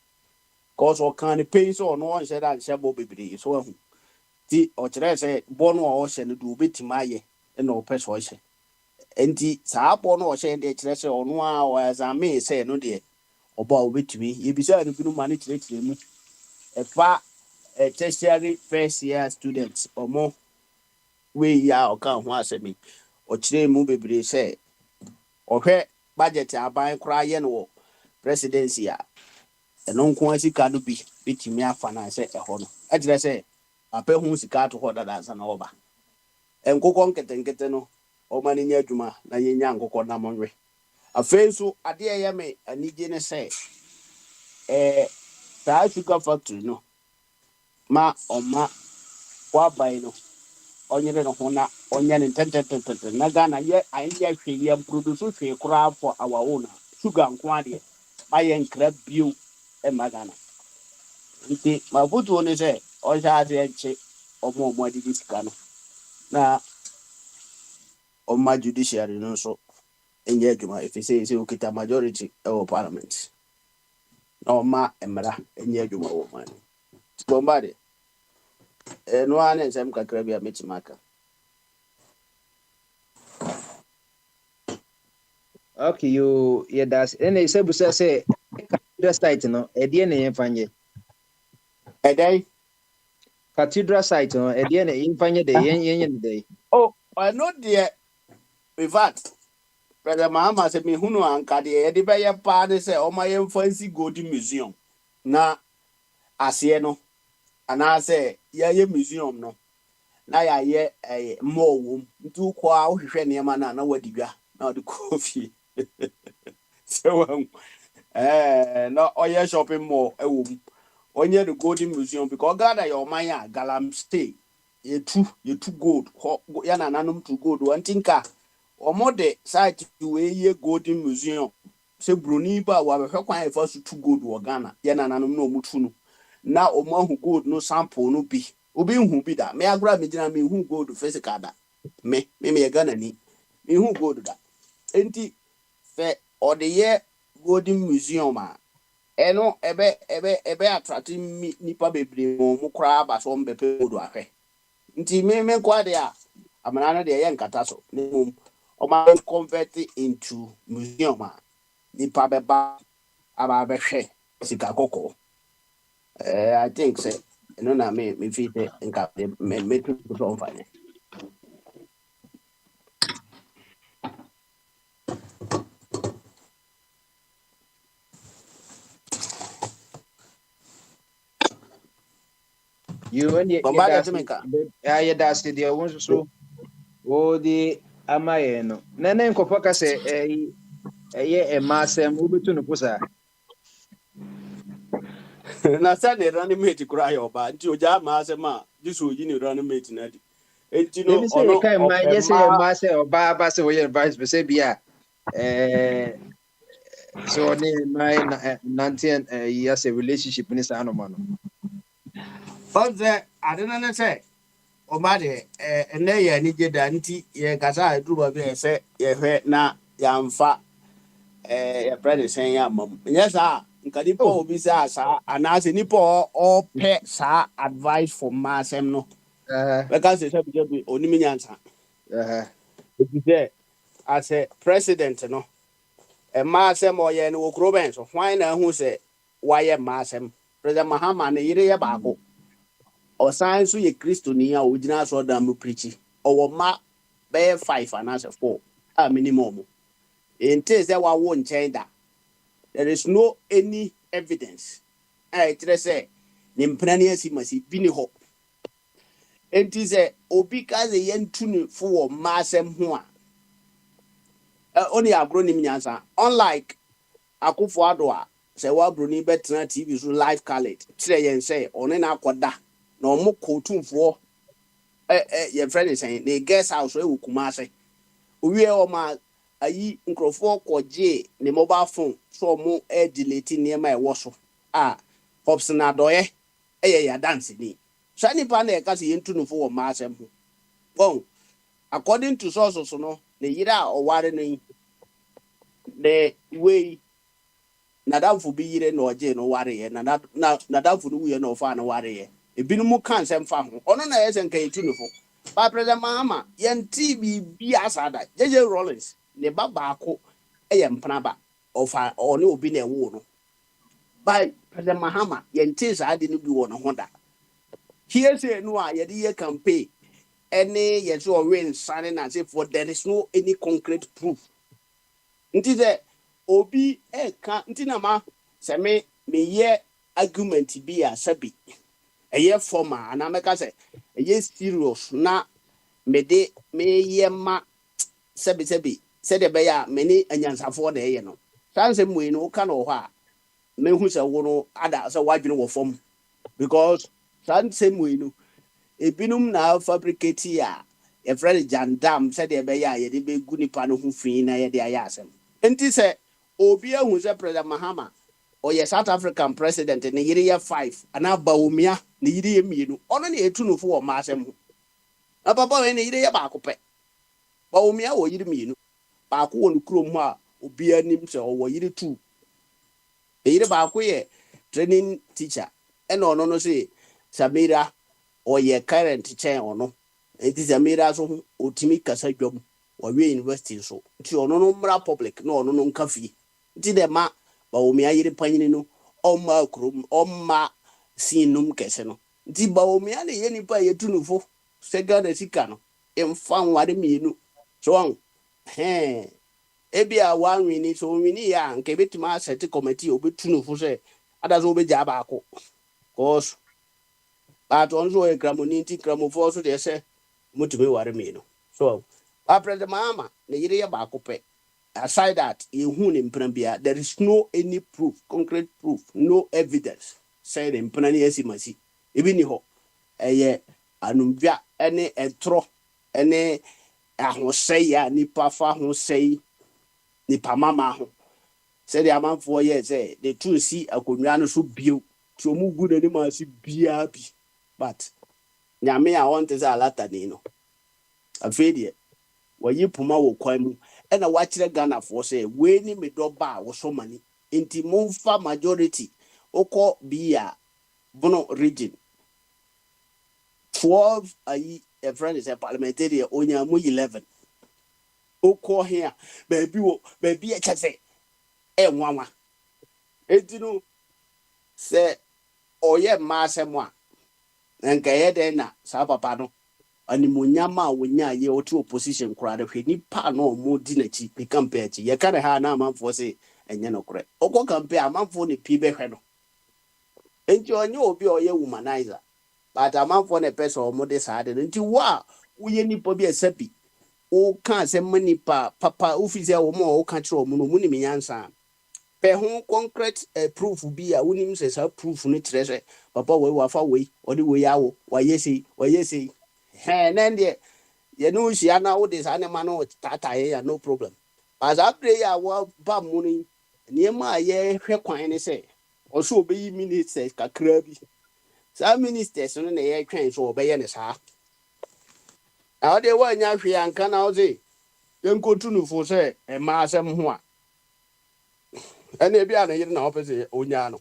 N: cause ɔka ne pɛyi sɛ ɔno ɔnhyɛ da nhyɛ bɔ bebree so ahu nti ɔkyerɛ sɛ bɔ no a ɔhyɛ no de obɛtumi ayɛ ɛna ɔpɛ sɛ ɔhyɛ nti saa bɔ no ɔhyɛ deɛ kyerɛ sɛ ɔno a ɔyɛzame sɛ no deɛ ɔbɔ a obɛtumi yɛbisa no binom ma no kyerɛkyerɛ mu ɛfa tertiary first year students ɔmo wei a ɔka ho asɛm yi ɔkyerɛ mu bebree sɛ ɔhwɛ budget aban koraa yɛ no wɔ presidency a ɛno nko sika no bi bitumi afa na sɛ ɛhɔ no ɛkyerɛ sɛ apɛ ho sika to hɔ dada ansa na ɔba nkokɔ nketenkete no ɔma no nya adwuma na yɛnya nkokɔ nam nwe afei nso adeɛ yɛ me anigye ne sɛ saa sugar factory no ma ɔma waban no ɔnyere ne ho na ɔnyɛ ne ntɛntɛntɛntɛntɛ na ghana anyɛ hwee yɛn produce hwee koraa for our own sugar nko adeɛ ma yɛn nkra bio ma ghana nti mafotuo ne sɛ ɔhyɛ aseɛ nkye ɔmo adidi sika no na ɔma judiciary no nso nyɛ adwuma ɛfiri sɛ okita majority ɛwɔ parliament na ɔma mmara nyɛ adwuma wɔ ma no nti bɔmba de ɛno ara ne nsɛm kakra bi a mɛtumi aka.
I: Okay, you yeah, that's and they said say cathedral site no ɛdeɛ na yɛmfa nyɛ
N: ɛdɛn
I: cathedral site no ɛdeɛ na yɛmfa nyɛ de yɛnyɛ ne de
N: oh ɛno deɛ in fact brother mahama sɛ mehunu anka deɛ yɛde bɛyɛ paa ne sɛ ɔma yɛmfa nsi golden museum na aseɛ no anaasɛ yɛayɛ museum no na yɛayɛ mall wom nti wokɔ a wohwehwɛ nneɛma no a na wadi dwa na wɔde kɔɔ fie sɛ wahu na ɔyɛ shopping mall ɛwɔ mu ɔnyɛ the golden museum because ghana yɛ ɔman a galamsey yɛtu gold yɛ nananom tu gold wɔnti nka ɔmo de site wei yɛ golden museum sɛ buroni ba a wɔabɛhwɛ kwan yɛfa so tu gold wɔ ghana yɛ nananom na ɔmo tu no na ɔmo ahu gold no sample no bi obi nhu bi da me agora me gyina me hu gold physical da me yɛ ghana ni me hu gold da enti fɛ ɔde yɛ golden museum a ɛno ɛbɛ attract nipa bebree mo koraa ba so mbɛpɛ gold ahwɛ nti me nkwa de a amana no de yɛ nkata so ne mum ɔma convert into museum a nipa bɛba aba bɛhwɛ sika kɔkɔɔ I think say ɛno na me fit nka me to so mfanye
I: you and yeah that's the one so o de amaye no na nkɔfɔ ka sɛ ɛyɛ ɛmaasɛm wobetu no posa
N: na sɛ ne running mate kura yɛ ɔba nti ogya amaasɛm a jisu oyi ne running mate na di enti no ɔno
I: ka ma yɛ sɛ ɛmaasɛ ɔba aba sɛ wɔyɛ vice president bi a so ne my 19 years relationship ne saa no ma no
N: ɔsɛ ade no ne sɛ ɔba de ɛnɛ yɛ ani gye da nti yɛ kasa aduru ba bi sɛ yɛhwɛ na yɛamfa yɛprɛ ne sɛn yɛ ama mu nyɛ saa nka nipa obi sɛ saa anaasɛ nipa ɔpɛ saa advice for maasɛm no bɛka sɛ sɛ bi onim nyansa ɛti sɛ asɛ president no maasɛm ɔyɛ no wɔ kuro bɛn so hwan na ahu sɛ wayɛ maasɛm president mahama ne yere yɛ baako ɔsan nso yɛ kristoni a ogyina asɔredan mu preachi ɔwɔ ma bɛyɛ 5 anaasɛ 4 a minimum nti sɛ wawo nkyɛn da there is no any evidence ɛkyerɛ sɛ ne mpena ne asi masi bi ne hɔ nti sɛ obi ka sɛ yɛntu ne fo wɔ maasɛm ho a ɔne agorɔ nim nyansa unlike Akufo Addo a sɛ wabroni bɛtena TV so live colored kyerɛ yɛn sɛ ɔne na akɔda na ɔmo kɔtumfoɔ yɛmfrɛ ne sɛn ne guest house ɛwɔ Kumase owie ɔma ayi nkurɔfoɔ kɔgye ne mobile phone so ɔmo delete nneɛma ɛwɔ so a Hobson Adɔyɛ ɛyɛ yɛdanse ni saa nipa na ɛka sɛ yɛntu no fo wɔ maasɛm ho bon according to sources no ne yere a ɔware no yi ne wei nadamfo bi yire na ɔgye no wareyɛ na nadamfo no wuyɛ na ɔfa no wareyɛ ebinom ka nsɛm fa ho ɔno na yɛ sɛ nka yɛtu no fo ba president mahama yɛnti biribi asada JJ Rollins ne ba baako ɛyɛ mpena ba ɔfa ɔne obi na ɛwo no ba president mahama yɛnti saa de no bi wɔ no ho da hearsay no a yɛde yɛ campaign ɛne yɛsɛ ɔwe nsane na say for there is no any concrete proof nti sɛ obi eka nti na ma sɛ me yɛ argument bi a sabi ɛyɛ formal ana meka sɛ ɛyɛ serious na me yɛ ma sabi sɛ de bɛyɛ a me ne anyansafoɔ de ɛyɛ no sanse mu no ka no hɔ a me hu sɛ wo no ada sɛ wadwene wɔ fam because sanse mu no ebinom na fabricate a yɛfrɛ no jandam sɛdeɛ ɛbɛyɛ a yɛde bɛgu nipa no ho fi na yɛde ayɛ asɛm nti sɛ obi ahu sɛ President Mahama ɔyɛ South African president ne yere yɛ 5 anaa Bawumia ne yere yɛ 2 ɔno ne ɛtu no fo wɔ mma asɛm ho na papa wei ne yere yɛ baako pɛ Bawumia wɔ yere 2 baako wɔ no kurom ho a obi anim sɛ ɔwɔ yere 2 yere baako yɛ training teacher ɛna ɔno no sɛ Samira ɔyɛ current kyɛn ɔno nti Samira so ho otimi kasa dwom wɔwie university so nti ɔno no mmra public na ɔno no nka fie nti dɛ ma Bawumia yere panyini no ɔmma kurom ɔmma sinum kɛse no nti Bawumia ne yɛ nipa yɛtu no fo sɛ Ghana sika no ɛmfa nware 2 so wɔn ebi a wanwini so winni ya nke betuma asɛte committee obetu no fo sɛ ada so obegya baako cause but onzo e gramoni nti gramofo so de sɛ mutumi ware 2 so President Mahama ne yere yɛ baako pɛ aside that yehu ne mpena bia there is no any proof concrete proof no evidence say ne mpena ne asimasi ebi ni hɔ ɛyɛ anumbia ɛne ɛtro ɛne ahosɛi a nipa fa ho sɛi nipa mama ho sɛ de amanfoɔ yɛ sɛ de tu si akonnwa no so bio to mu gu ne ma si bia bi but nyame a wɔnte sɛ alatani no afei deɛ wɔyi puma wɔ kwan mu ɛna wakyerɛ Ghanafoɔ sɛ wei ni me dɔba a wɔsɔ mani nti momfa majority okɔ bia bono region 12 ayi a friend is a parliamentary onya mu 11 okɔ here baby a kyɛ sɛ nwanwa enti no sɛ ɔyɛ mma asɛm a nka yɛ dɛn na saa papa no animonyama a wonya yɛ ɔte opposition koraa de hwɛ nipa no ɔmo di n'akyi ne campaign akyi yɛka ne ha na amanfoɔ sɛ ɛnyɛ no korɛ ɔkɔ campaign amanfoɔ ne pii bɛhwɛ no enti ɔnyɛ obi a ɔyɛ womanizer but amanfoɔ ne pɛ sɛ ɔmo de saa de no nti wo a woyɛ nipa bi ɛsɛ bi woka asɛm nipa papa ofisi a wɔn a wɔka kyerɛ ɔmo no mu ne menyansa pɛ ho concrete proof bi a wonim sɛ saa proof no kyerɛ sɛ papa wei wafa wei ɔde wei awo wayɛ sei then there, you know, she are now this animal tata ya no problem. As I pray, I will buy money near my year, require say, also be ministers, Kakrabi. Some ministers on the air trains or bayanas. How they want Yafi and can now say, then go to no for say, and Massam Hua. And they be an opposite Onyano.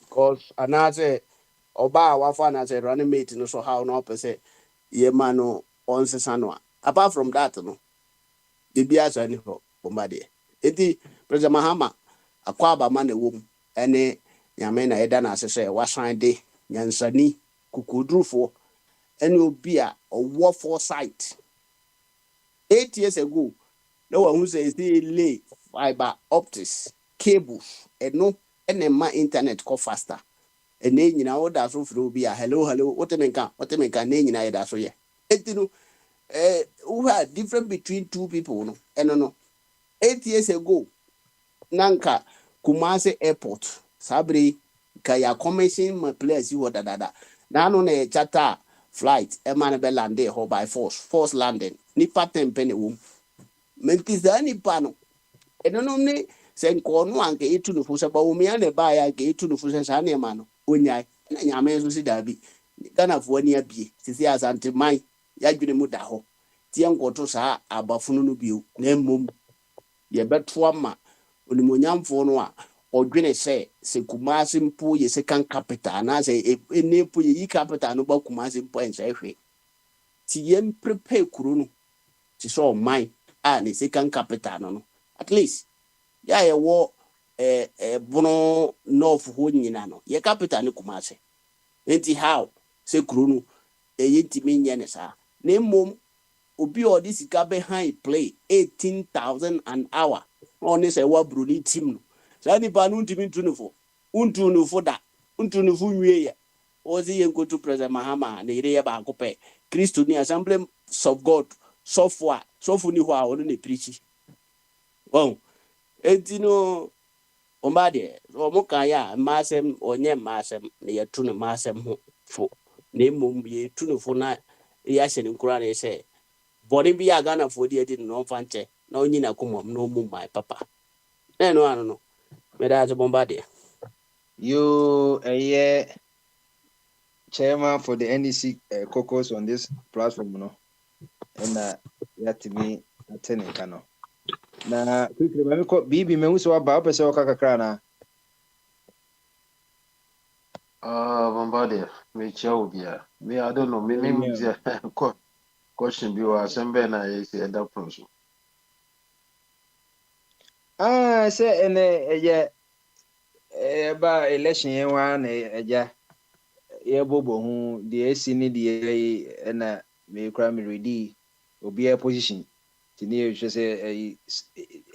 N: Cause another Oba Wafana said, running mate, no so how no opposite. Ye mano on sesano. Apart from that, no, the bias any for Bombadi. Eti President Mahama, a quaba man a womb, any Yamena Edana say, was signed day, Yansani, Kukudru for, and will be a war foresight. 8 years ago, no one who says they lay fiber optics, cables, and no, and my internet go faster. And then you know that's so be a hello, what make a name in that's so yeah. And you know, who had different between 2 people, no, and no. 8 years ago, Nanka Kumasi Airport, Sabri, Kaya commission my place you da. Now on a charter flight, a man be landed or by force landing. Nipa 10 penny womb. Mentizani pano. And no me send corno and get to the Fusa Bawumia and buy a gate to the Fusa mano. Unyai na nyame so si dabi Ghana fo ani abi sisi asante man ya dwene mu da ho tie nkoto saa abafunu no bio na mmom ye beto ama onimonyamfo no a odwene se Kumasi mpo ye second capital na se enepo ye capital no ba Kumasi mpo ense hwe tie prepare kuro no ti so man a ne second capital no at least ya ye wo bono north ho nyina no ye capital ne Kumasi enti how se kuro no yentimi nye ne sa na mmom obi odi sika behind play 18,000 an hour on say wa bruni team no sa nipa no ntimi ntunufo da ntunufo nwie ye ozi ye nkoto President Mahama na ire ye ba akopɛ Christo ni Assembly of God software ni ho a ono ne preach bon enti no Ombade, Omukaya, Massem, or Nyem Massem, near Tuna Massem, for na mmom yɛtu no fo na yɛahyɛ ne nkora ne sɛ bɔne bi a Ghanafoɔ de adi no na ɔmfa nkyɛ na ɔnyi n'akoma mu na ɔmu mman papa na ɛno ano no mede ase bɔmba deɛ
I: You chairman for the NDC caucus on this platform, no, and you have to be attending, Kano. Na quickly, me ko bibi me uso aba opese o kakra na.
O: Bombardier, me chia me I don't know, me question bi wa sembe na yes eda pronso.
I: Say ene ba election yen wa na eja ye bobo hu the AC ni the na me kra me ready obi a position tini hwe say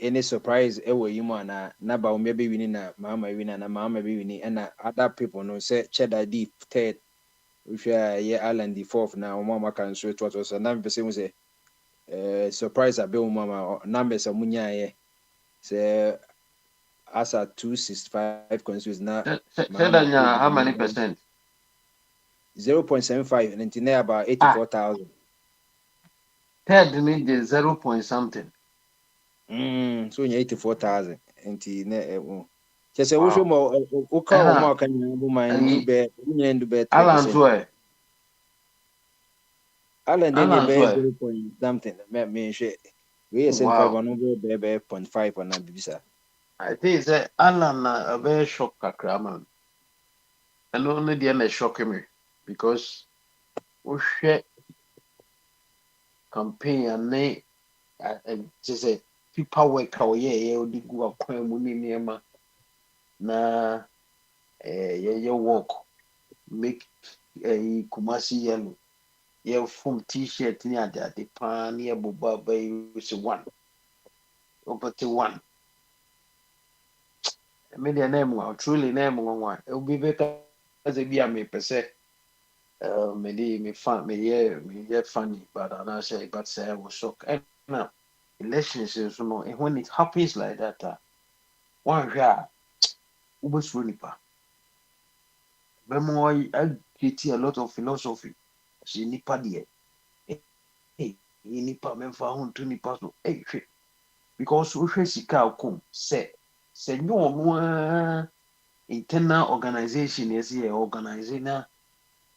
I: any surprise e wo yimo na ba o me be wini na mama wini na mama be wini na other people no say cheddar deep third hwe ye Island the fourth na o mama kan so to so na me say mu say surprise abe o mama numbers amunya ye say as at 265 constituents na
O: Sedanya how many percent?
I: 0.75 and it's now about 84,000.
O: Third need the 0 point something.
I: So you 84,000 and just a wish more okay can you mind do better
O: Alan Zoe.
I: Alan then you bear 0 point something me share we are 75 on over 0.5 on that bisa.
O: I think that Alan a very shock kakra man. And only the end shock me because we share campaign and just a people work how yeah odi go akwan mu ni niema na ye work make Kumasi yellow ye from t-shirt ni ade pan ye boba bay se one over to one me the name wa truly name one e be better as a be me pese me fan me ye funny but I say but say I was shocked and now elections is no and when it happens like that one hwa ubusuru nipa bemo I get a lot of philosophy si nipa de hey nipa memfa ho to nipa so hey because we hwe sika akom say nyo no internal organization is here organizing na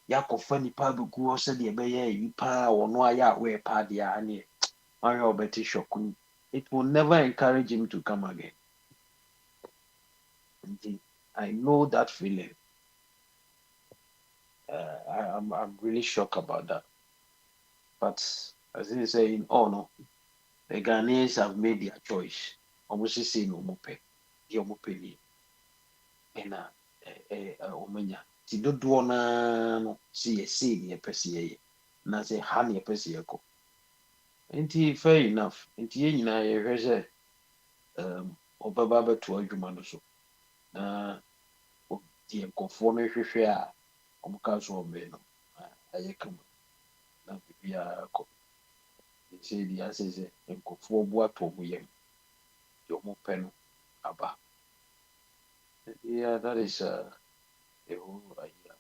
O: yakofa nipa be go so de be ye nipa wono aya we pa de ani I bet shock. It will never encourage him to come again. I know that feeling. I'm really shocked about that. But as they say in no, the Ghanaians have made their choice. Almost say no more pay. The more penny. And omenya. Ti do do na no see ye pesi na say han ye pesi ko. Nti fair enough. Nti ye nyina ye hwe say obaba beto adwuma no so. Na die nkofo no hwehwe a omka so ombe no. Aye kama. Na bibia ko. Nti di asese nkofo bu ato mu yem. Yo mo peno aba. Yeah, that is a whole idea.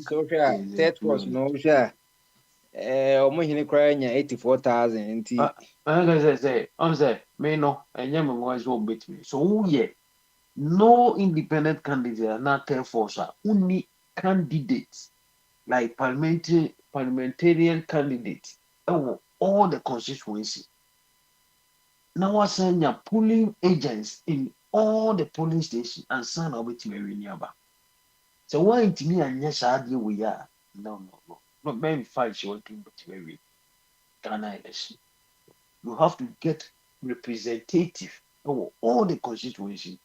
I: So third course no sure. Omohini cry nya 84,000 nti
O: I say me no enye me was wo bet me. So yeah, no independent candidate not care for sir. Only candidates like parliamentarian candidates. Oh, all the constituency. Now I say polling agents in all the polling stations and son of it very nearby. So why it me and yes idea we are no. Not many fights you want to very Ghana election. You have to get representative of all the constituency,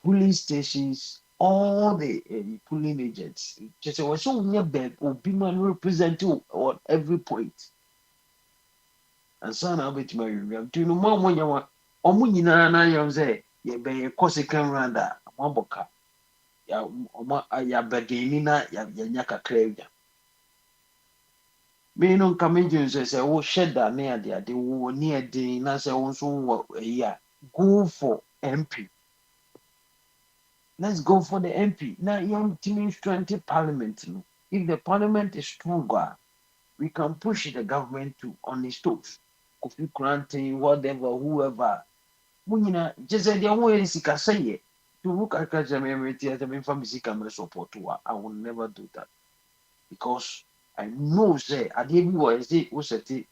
O: polling stations, all the polling agents. Just was so near bed or be man representing on every point. And son of it my do you know more when you want Omunina na yam say ye be a Corsican randa, Maboka. Ya begini na ya nyaka krevya. Me no kamejun say wo sheda na ade wo ni ade na say wo so wo go for MP let's go for the MP. Now, young team strength parliament. No? If the parliament is stronger, we can push the government to on his toes. Kofi granting, whatever, whoever. Munyina, just say the way is say to look at the family camera support. I will never do that because I know say at the end of the day,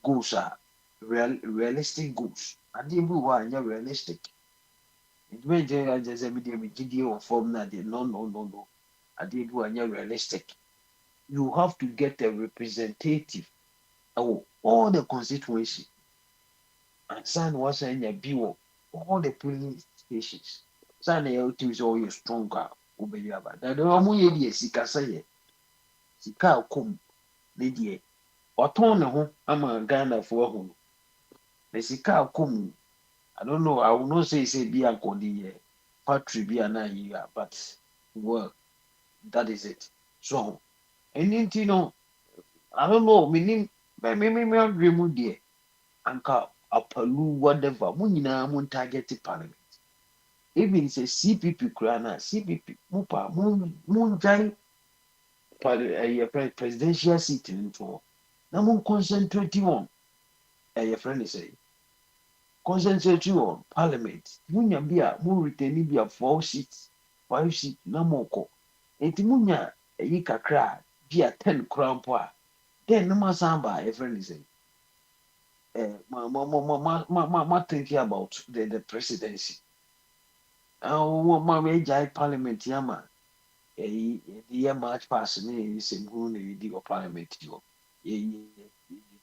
O: goals are realistic goals. At the end of the realistic. It may just a video or form that no. At the end of the realistic. You have to get a representative of all the constituency and sign was in a view all the polling stations. Sign a team is always stronger. Obey about that. The Ramu ye Sika say, Sika come, lady. Or turn a home, I'm a Ghana for home. The Sika come. I don't know, I will not say be uncle the factory be an year, but well, that is it. So, and you know, I don't know, meaning, me, agree dear. Anka apalu whatever mo nyinaa mo target parliament even say CPP kura na CPP mo pa mo jai presidential seat nto na mo concentrate on your friend say concentrate on parliament mo nya bi a mo retain bi a 4 seats 5 seats na mo ko enti mo nya kakra bi a 10 kura mpo a then no ma samba your friend say thinking about the presidency. My major parliament yama. The March pass me same who the parliament you.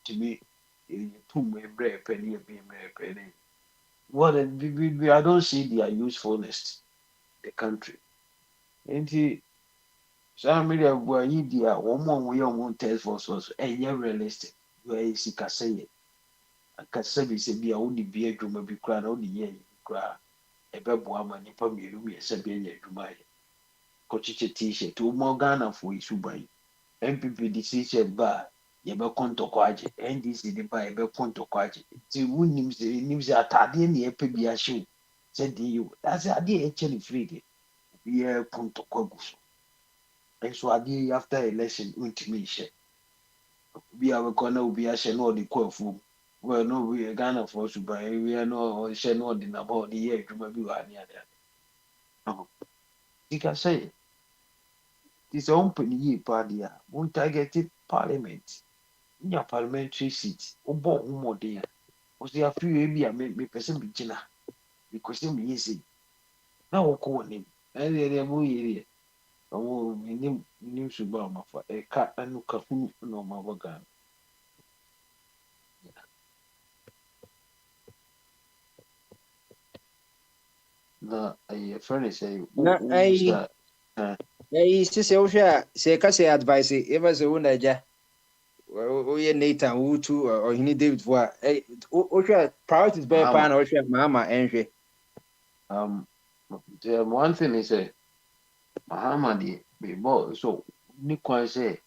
O: To me, 2 bread penny penny. What I don't see their usefulness the country. And he some media were idea 1 more we on test force was realistic. You are sick say akasa bi sɛ bi a wode bi adwuma bi koraa na wode yɛ ayi koraa ɛbɛboa ma nnipa mmienu mmiɛnsa bi anya adwuma ayɛ kɔkyekyɛ t-shirt woma ghanafoɔ yi suban npp de t-shirt ba a yɛbɛkɔ ntɔkɔ agye ndc de ba a yɛbɛkɔ ntɔkɔ agye nti wonim sɛ ataadeɛ ne yɛpɛ bi ahye wo sɛ deɛ yɛ asɛ adeɛ ɛkyɛ ne firi deɛ obiara kɔ ntɔkɔ agu so nso adeɛ yi after election wontumi nhyɛ obi a wɛkɔ na obi ahyɛ na ɔde kɔ afuom well, no, we are Ghana for us, but we are no share no din about the year to maybe one year. You can say this open year party, won't targeted parliament. In your parliamentary seat, or born more dear. Was there a few maybe me person be Gina because him easy. Now, call him, and they're more area. Oh, name Subama for a cat and no kafu no mavagan. Na a friend is say,
I: Na sisi wohwɛ a sɛ ɛka sɛ advice yɛfa sɛ wo na agya woyɛ Nathan wotu ɔhene David fo a wohwɛ a priorities bɛyɛ paa na wohwɛ Mahama ɛnhwɛ.
O: The one thing is say Mahama the ball so ni kwan sɛ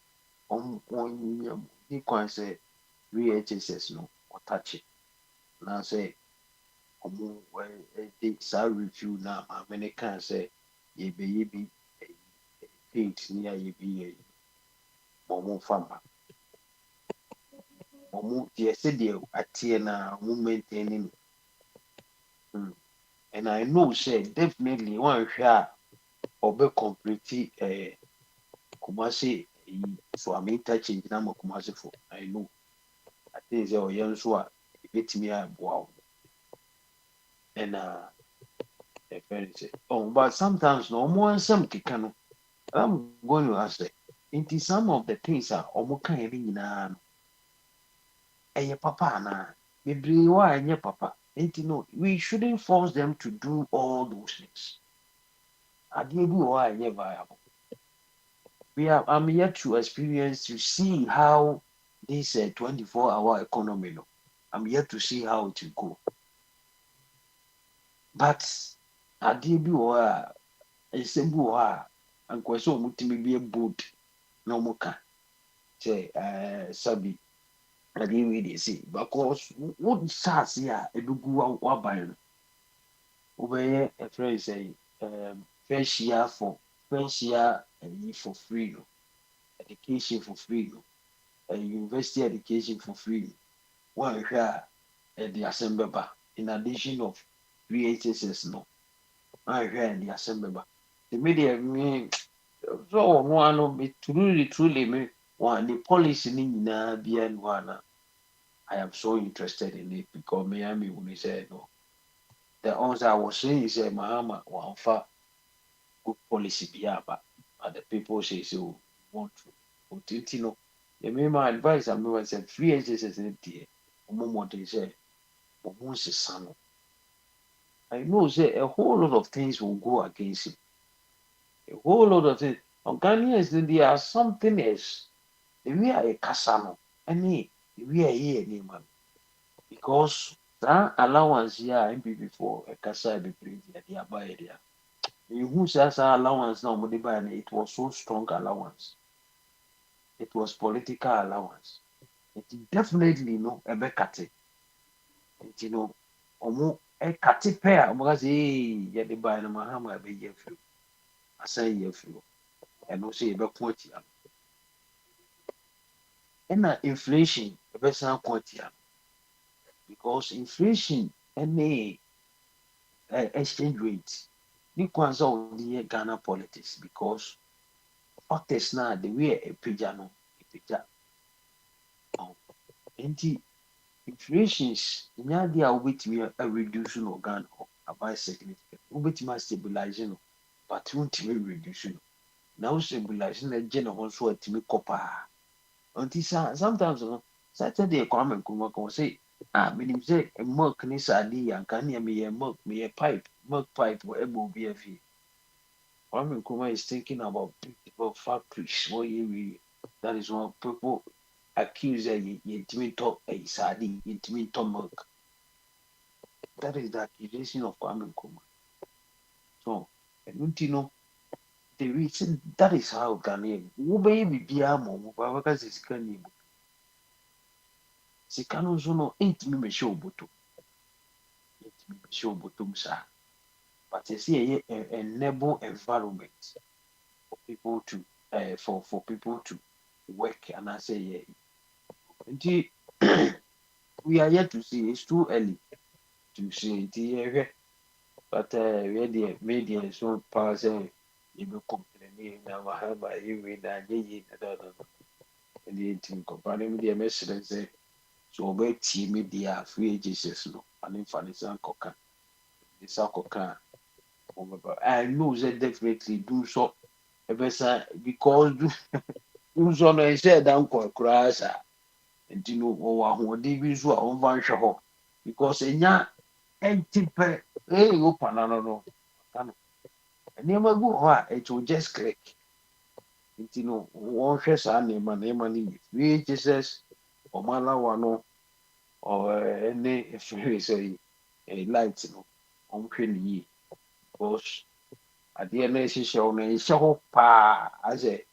O: ni kwan sɛ VHSS no ɔtache na sɛ ɔmo ɛde saa review na maame ne kan sɛ yɛbɛyɛ bi paint ni a yɛbi ɔmo fama ɔmo deɛ sɛdeɛ ateɛ na ɔmo maintaining and I know say definitely one hwɛ a ɔbɛ complete Kumasi so I'm interchange na mo Kumasi for I know I think sɛ ɔyɛ nso a ebetumi aboa and very say but sometimes no more some keka no I'm going to ask into some of the things are omo kan yɛ nyinaa no ɛyɛ papa na bebree wa ɛnyɛ papa nti no we shouldn't force them to do all those things adeɛ bi wɔ ɛnyɛ viable I'm yet to experience to see how this 24-hour economy no I'm yet to see how it will go but adeɛ bi wɔ a ɛsɛm bi wɔ a ankɔ sɛ ɔmo tumi bi bold na ɔmo ka sɛ sabi adeɛ wei deɛ si because wo saase a ɛbɛgu waban no wobɛyɛ ɛfrɛ sɛ first year for free, no, education for free, no, university education for free. One share the assembly bar, in addition of 3 HSS, no, one share the assembly bar. The media me so one of me truly me one the policy na be and one. I am so interested in it because Miami when he said no. The answer I was saying is Mahama one for good policy be but the people say so want to but you know the my advice I'm going to say 3 HSS in there. What they say, I know say a whole lot of things will go against him. A whole lot of things. On Ghanaians, there are something else. We are a casano. And we are here, man. Because that allowance here, MPP for a casa be pretty at the abaya there. Who says allowance now, it was so strong allowance. It was political allowance. It definitely no a bekate. You know, omo a kati pair, because yeah, the buy no mahama be ye few. I say ye few. And no say be quantity. And inflation, a better quantity. Because inflation any exchange rate. Ni kwanza odi Ghana politics because factors na the way a pejano, a peja. Enti inflations nya dia obetimi a reduce no Ghana about significant. Obetimi stabilize no, but won't reduce no. Now stabilize na gene also atimi kopa. Until sometimes no Saturday Kwame Nkrumah can say meaning say a milk ni sadi and can me a milk me a milk pipe or a BFE. Kwame Nkrumah is thinking about factories what that is one people accuse a intimate a sadi intimate milk. That is the accusation of Kwame Nkrumah. So and you know the reason that is how Ghanaian who baby be a mom because it's Ghanaian. Sika no nso no ntumi mehyɛ oboto ntumi mehyɛ obotom saa but ɛsɛ yɛyɛ enable environment for people to for people to work and I say yeah nti we are yet to see it's too early to see nti yɛhwɛ but we deɛ media nso paa sɛ yɛbɛ complain na wahaba yɛwie na anyɛ yie na dɔdɔ ɛdeɛ ntimi kɔpa no mu deɛ mɛsrɛ sɛ so obey media free Jesus no and in Fanisa Coca. This Coca. I know that definitely do so because do so no said down crash and you know what they visual on Van Shaw because in ya empty open no and never go it will just click. You know one shares and name free Jesus or Malawano or any if you say a light no on ye because at the end she show me show pa as a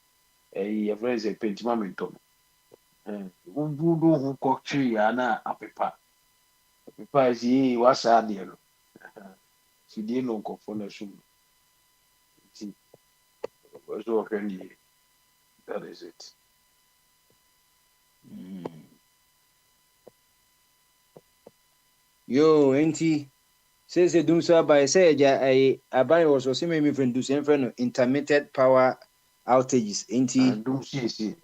O: friend a paint mamento do who cock tree and a paper is ye was a dear she didn't know for the soon was all friendly that is it.
I: Yo, enti says a doom so by say I buy was also me friend do same friend intermittent power outages. Enti
O: Do see.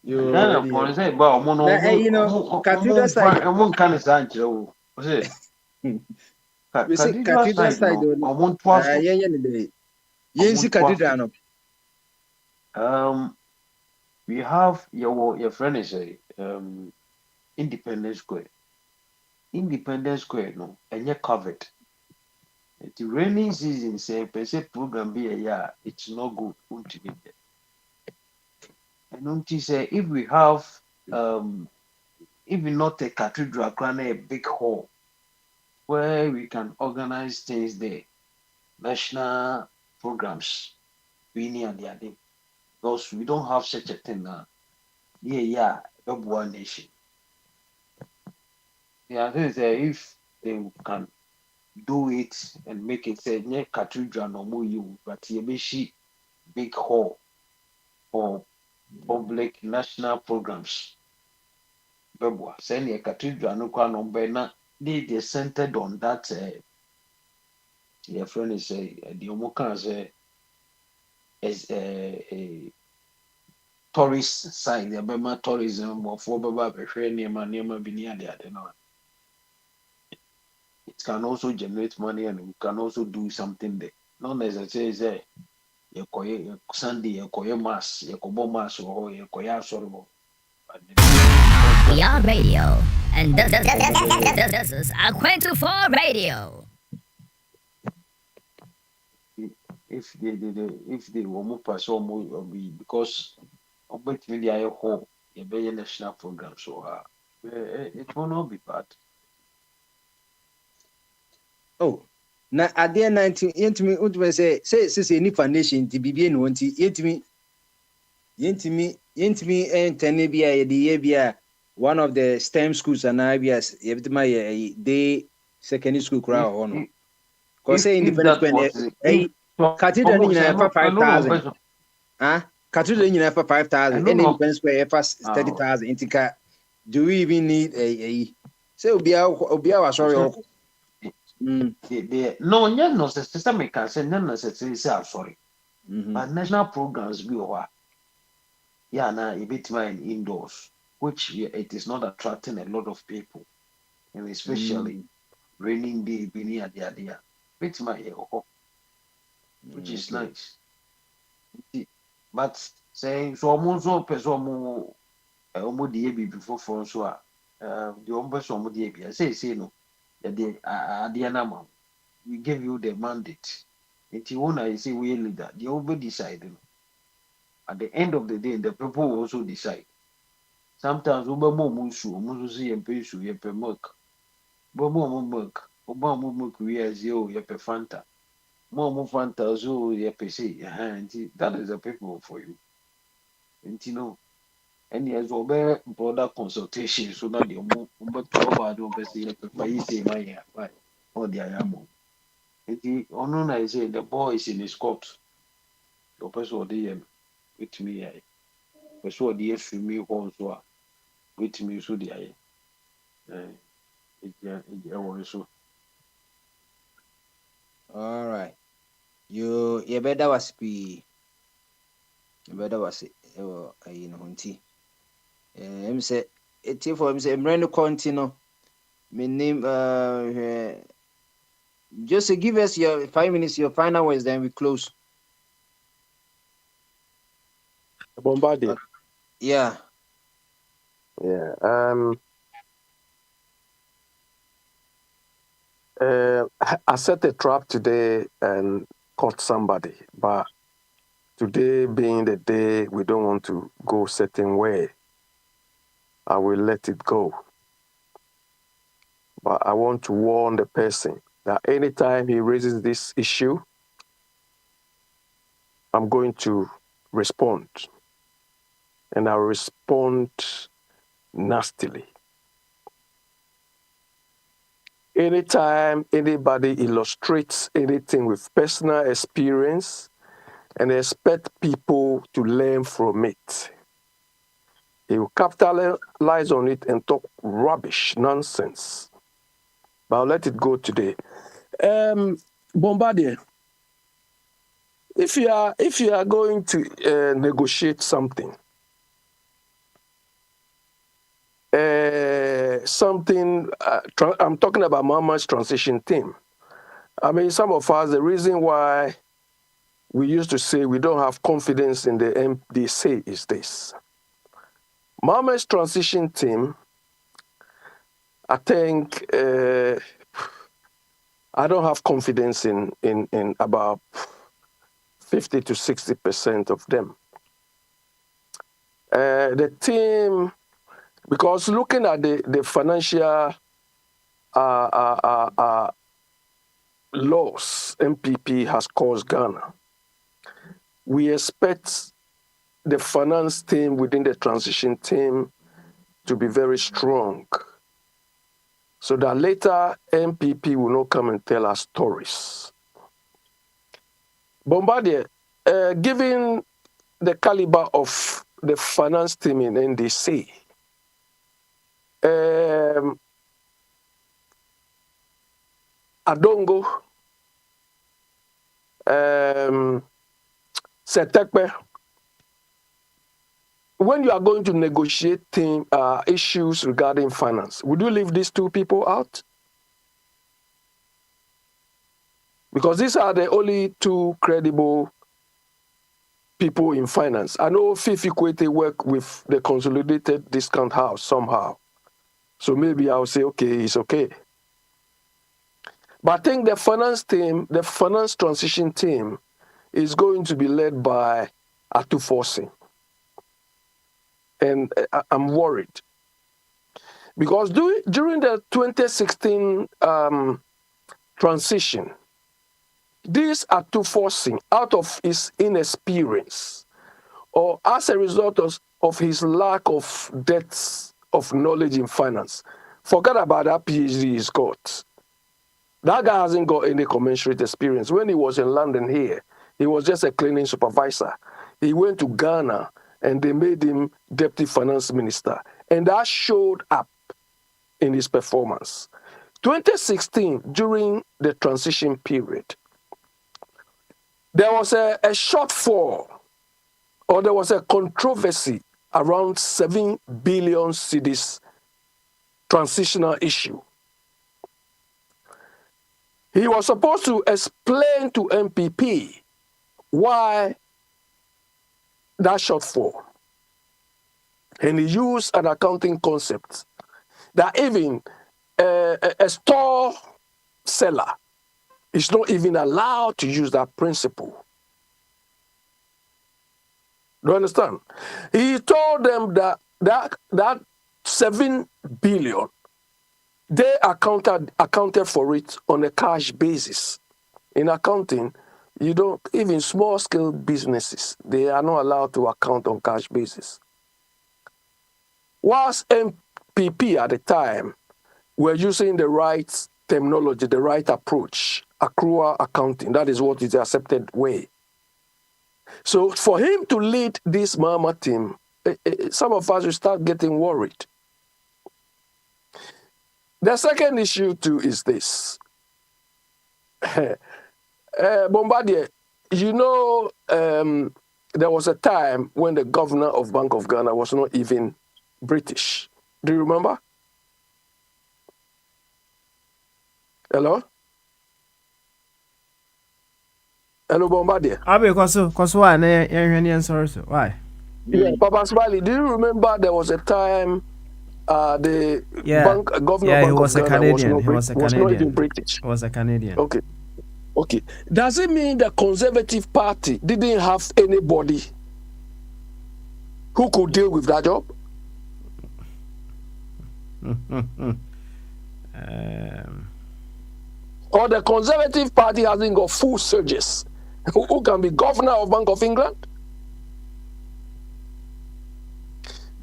I: yo
O: Ghana for say ba omo no
I: you know cathedral side
O: omo kan sa nkyerɛ wo say
I: we say
O: cathedral
I: cathedral
O: side
I: side
O: no omo ntwa so
I: yeah the yensi cathedral no
O: we have your friend is Independence Square. Independence Square no enye covered. The rainy season say per se program be a year it's not good ultimate. And until say if we have if we not a cathedral crown a big hall where we can organize things there, national programs, we need and the other. Because we don't have such a thing now. Yeah, one nation. Yeah, I think that if they can do it and make it say nye cathedral no more you, but you be she big hall for public national programs. Bebwa, send a cathedral no kwa no be na they centered on that. Your friend is the Omokan say is a tourist site. The Bema tourism or for Baba Nema Binia there. No, it can also generate money and we can also do something there. Not necessarily say you koye Sunday, you koye mass, you kobo mass or you koya sorrow.
P: We are radio, and this is Aquento 4 Radio.
O: If they will move past because bet me the home, you be national program, so it will not be bad.
I: Oh, na adeɛ 19 yɛntumi wotumi sɛ nipa nation nti biribi ne wɔn nti yɛntumi ntɛne bi a yɛde yɛ bi a one of the STEM schools anaa bi a yɛbɛtumi ayɛ day secondary school koraa wɔ hɔ no kɔ sɛ independent school cathedral no nyinaa yɛfa 5,000 cathedral no nyinaa yɛfa 5,000 ɛna independent school yɛfa 30,000 nti ka do we even need sɛ obiara wɔ asɔre hɔ.
O: No, no, system can say no necessarily say sorry. But national programs be over. Yeah, now a bit mine indoors, which it is not attracting a lot of people, and especially raining day be near the idea. Bit my which is nice. But saying so almost all person almost the year before for so the almost almost the year say no. We give you the mandate. If you want to say we are leader, they will decide. At the end of the day, the people will also decide. Sometimes we see and pay you per milk. But more milk, Obama milk we are zero, you per Fanta. More Fanta, so you per say, that is the people for you. And you know. And as well, broader consultation, so that the more 12 hours don't say my right or the ayamo. It on I say the boy is in his court. The person with me, I persuade the S me also with me so the eye. So.
I: All right, you better was be. You better was it. You know, hunty. Him say it for him say Mreno Contino. My name just give us your 5 minutes, your final words, then we close.
Q: Bombardier.
I: Yeah.
Q: I set a trap today and caught somebody, but today being the day we don't want to go certain way, I will let it go. But I want to warn the person that anytime he raises this issue, I'm going to respond. And I'll respond nastily. Anytime anybody illustrates anything with personal experience and expect people to learn from it, he will capitalize on it and talk rubbish, nonsense. But I'll let it go today. Bombardier, if you are going to negotiate something, I'm talking about Mama's transition team. I mean, some of us, the reason why we used to say we don't have confidence in the MDC is this. Mama's transition team, I think I don't have confidence in about 50 to 60% of them. The team, because looking at the financial loss MPP has caused Ghana, we expect the finance team within the transition team to be very strong. so that later MPP will not come and tell us stories. Bombardier, given the caliber of the finance team in NDC, Adongo, Setekpe, when you are going to negotiate issues regarding finance, would you leave these two people out? Because these are the only two credible people in finance. I know Fifi Kwete work with the Consolidated Discount House somehow. So maybe I'll say, okay, it's okay. But I think the finance team, the finance transition team, is going to be led by Atu Forcing. And I'm worried. Because during the 2016 transition, these Atu Forcing, out of his inexperience, or as a result of his lack of depth of knowledge in finance, forget about that PhD he's got. That guy hasn't got any commensurate experience. When he was in London here, he was just a cleaning supervisor. He went to Ghana and they made him deputy finance minister. And that showed up in his performance. 2016, during the transition period, there was a shortfall, or there was a controversy around 7 billion cedis transitional issue. He was supposed to explain to MPP why that shortfall. And he used an accounting concept that even a store seller is not even allowed to use that principle. Do you understand? He told them that 7 billion, they accounted for it on a cash basis. In accounting, you don't, even small scale businesses, they are not allowed to account on cash basis. Whilst MPP at the time were using the right terminology, the right approach, accrual accounting, that is what is the accepted way. So for him to lead this Mama team, some of us will start getting worried. The second issue too is this. Bombardier, you know, there was a time when the governor of Bank of Ghana was not even British. Do you remember? Hello? Hello, Bombardier.
A: Why?
Q: Yeah, Papa Smiley, do you remember there was a time the governor of Bank of Ghana was not even British?
A: He was a Canadian.
Q: Okay. Okay. Does it mean the Conservative Party didn't have anybody who could deal with that job? Or the Conservative Party hasn't got full surges who can be governor of Bank of England?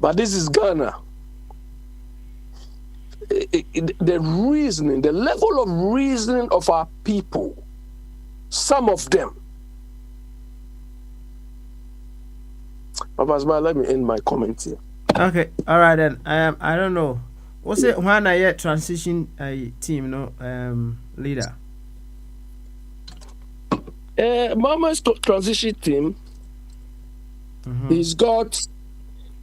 Q: But this is Ghana. The reasoning, the level of reasoning of our people, some of them. Papa Smile, let me end my comment here.
A: Okay, all right then. I don't know. What's it? When I yet transition team, leader.
Q: Mama's transition team. He's got,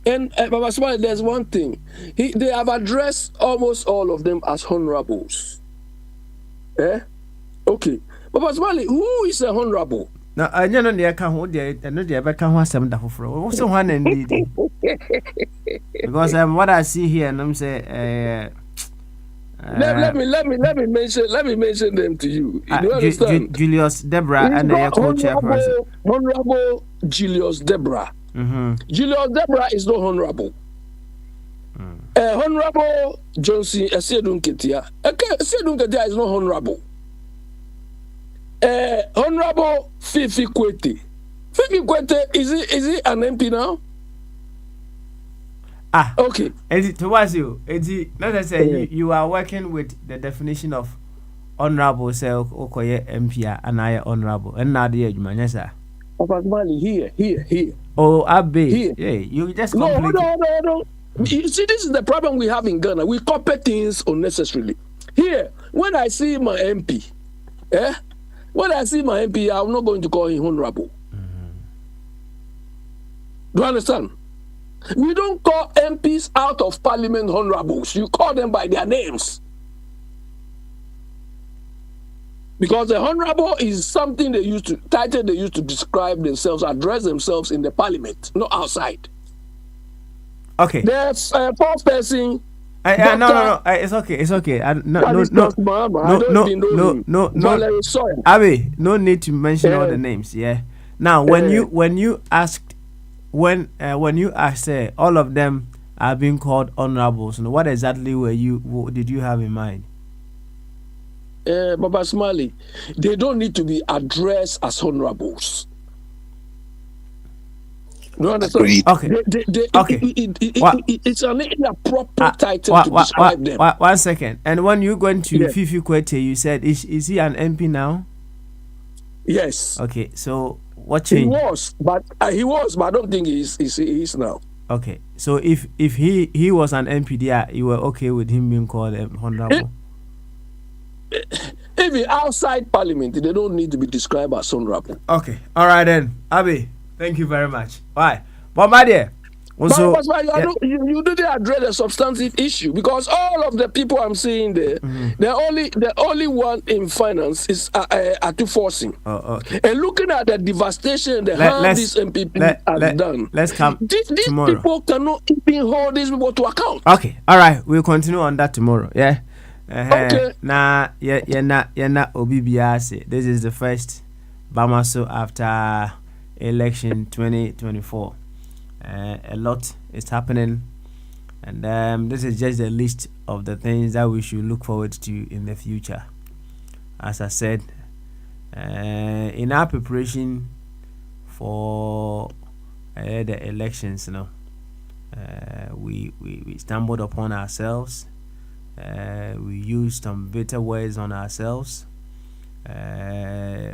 Q: and Papa Smile, there's one thing. They have addressed almost all of them as honorables. Okay. Papa Smile, who is a honorable?
A: Now, I know the account who they know the ever can have some for also one and leading. Because what I see here, and I'm saying,
Q: let me mention them to you. You understand?
A: Julius Deborah and the co-chairperson.
Q: Honorable Julius Deborah. Julius Deborah is not honorable. Honorable Johnson Esiedun Ketia. Esiedun Ketia is not honorable. Honorable Fifi Kwete. Fifi Kwete, is he an MP now?
A: Okay. Towards you, not I say you are working with the definition of honorable. Say okoye MP and I honorable. And now the age man, yes sir.
Q: Here.
A: Oh, Abe.
Q: Here.
A: Yeah, you just
Q: No. You see, this is the problem we have in Ghana. We copy things unnecessarily. Here, when I see my MP, when I see my MP, I'm not going to call him honorable. Do you understand? We don't call MPs out of parliament honorables. You call them by their names. Because the honorable is something title they used to describe themselves, address themselves in the parliament, not outside.
A: Okay.
Q: There's a fourth person.
A: No. It's okay. No. Abi, no need to mention all the names. Yeah. Now, when you asked, when you asked, all of them are being called honorables. So what exactly did you have in mind?
Q: Baba Smiley, they don't need to be addressed as honorables. No, understand?
A: Okay.
Q: It's an inappropriate title to describe them.
A: 1 second. And when you went to Fifi Kwete, you said, is he an MP now?
Q: Yes.
A: Okay. So what changed?
Q: He was, but I don't think he is now.
A: Okay. So if he was an MP there, you were okay with him being called honorable?
Q: Even outside parliament, they don't need to be described as honorable.
A: Okay. All right then. Abi, thank you very much. Why? Bombardier. Also,
Q: you didn't address the substantive issue because all of the people I'm seeing there, the only one in finance is Atu Forcing.
A: Okay.
Q: And looking at the devastation the harm this MPP has done,
A: let's come
Q: these
A: tomorrow.
Q: People cannot even hold these people to account.
A: Okay. All right. We'll continue on that tomorrow. Yeah.
Q: Okay.
A: Nah, Obibiase. This is the first Bamaso after election 2024. A lot is happening, and this is just a list of the things that we should look forward to in the future. As I said, in our preparation for the elections, we stumbled upon ourselves. We used some bitter words on ourselves.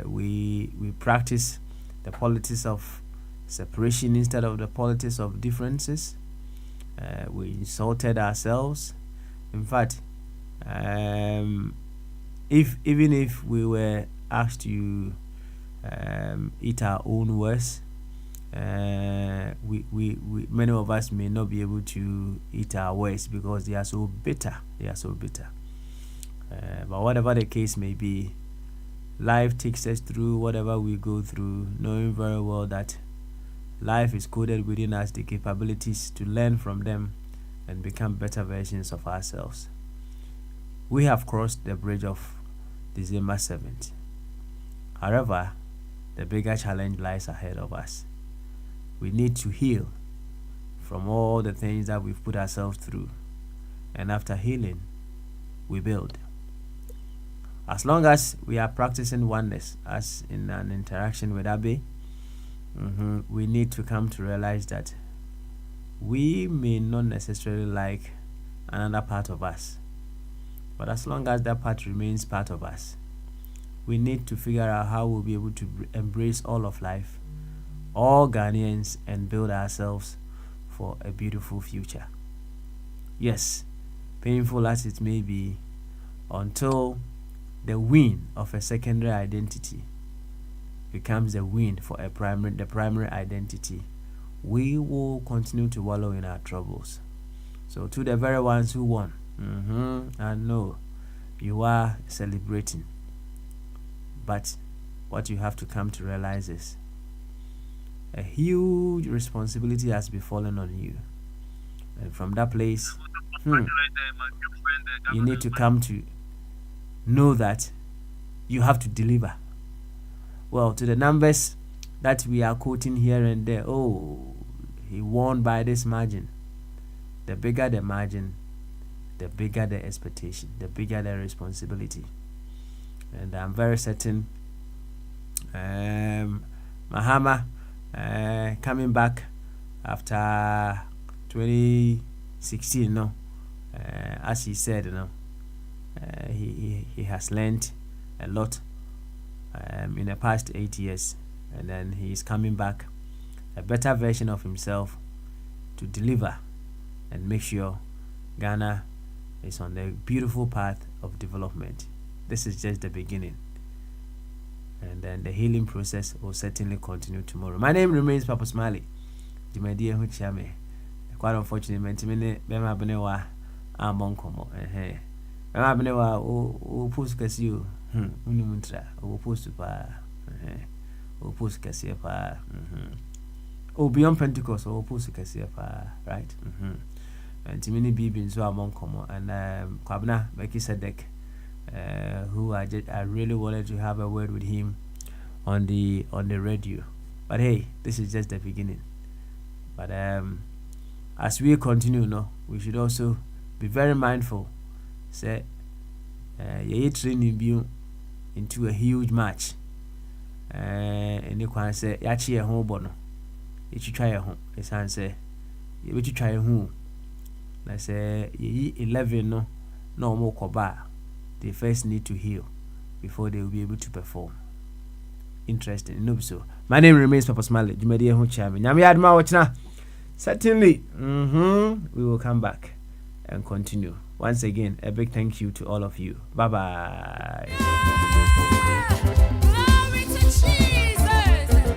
A: We practice the politics of separation instead of the politics of differences. We insulted ourselves. In fact, even if we were asked to eat our own words, we many of us may not be able to eat our words because they are so bitter. But whatever the case may be, life takes us through whatever we go through, knowing very well that life is coded within us the capabilities to learn from them and become better versions of ourselves. We have crossed the bridge of December 7th. However, the bigger challenge lies ahead of us. We need to heal from all the things that we've put ourselves through. And after healing, we build. As long as we are practicing oneness, as in an interaction with Abe, we need to come to realize that we may not necessarily like another part of us. But as long as that part remains part of us, we need to figure out how we'll be able to embrace all of life, all Ghanaians, and build ourselves for a beautiful future. Yes, painful as it may be, until the win of a secondary identity becomes the win for the primary identity, we will continue to wallow in our troubles. So to the very ones who won, I know you are celebrating, but what you have to come to realize is a huge responsibility has befallen on you, and from that place, you need to come to know that you have to deliver. Well, to the numbers that we are quoting here and there, he won by this margin. The bigger the margin, the bigger the expectation, the bigger the responsibility. And I'm very certain Mahama coming back after 20 16, no, as he said, you know, he has learned a lot in the past 8 years, and then he is coming back a better version of himself to deliver and make sure Ghana is on the beautiful path of development. This is just the beginning, and then the healing process will certainly continue tomorrow. My name remains Papa Smiley. Jumadi Huchame. Quite unfortunately, Bema Benewa Amonkomo. Bema Benewa, O Post Cassio, Unimuntra, O Post Pa, O Post Cassia Pa, O Beyond Pentecost, O Post Cassia Pa, right? And Timini Bibi so Amonkomo, and Kwabna Mekisedek, who I really wanted to have a word with him on the radio. But hey, this is just the beginning. But as we continue, no, we should also be very mindful. Say, you training you into a huge match. And you can say, "Yachi a home bono." You should try a home. It's answer. You should try a home. Let's say 11 no more koba. They first need to heal before they will be able to perform. Interesting, no so. My name remains Papa Smiley. Jumadi Huchame. Nyami adma watchna. Certainly, we will come back and continue. Once again, a big thank you to all of you. Bye bye.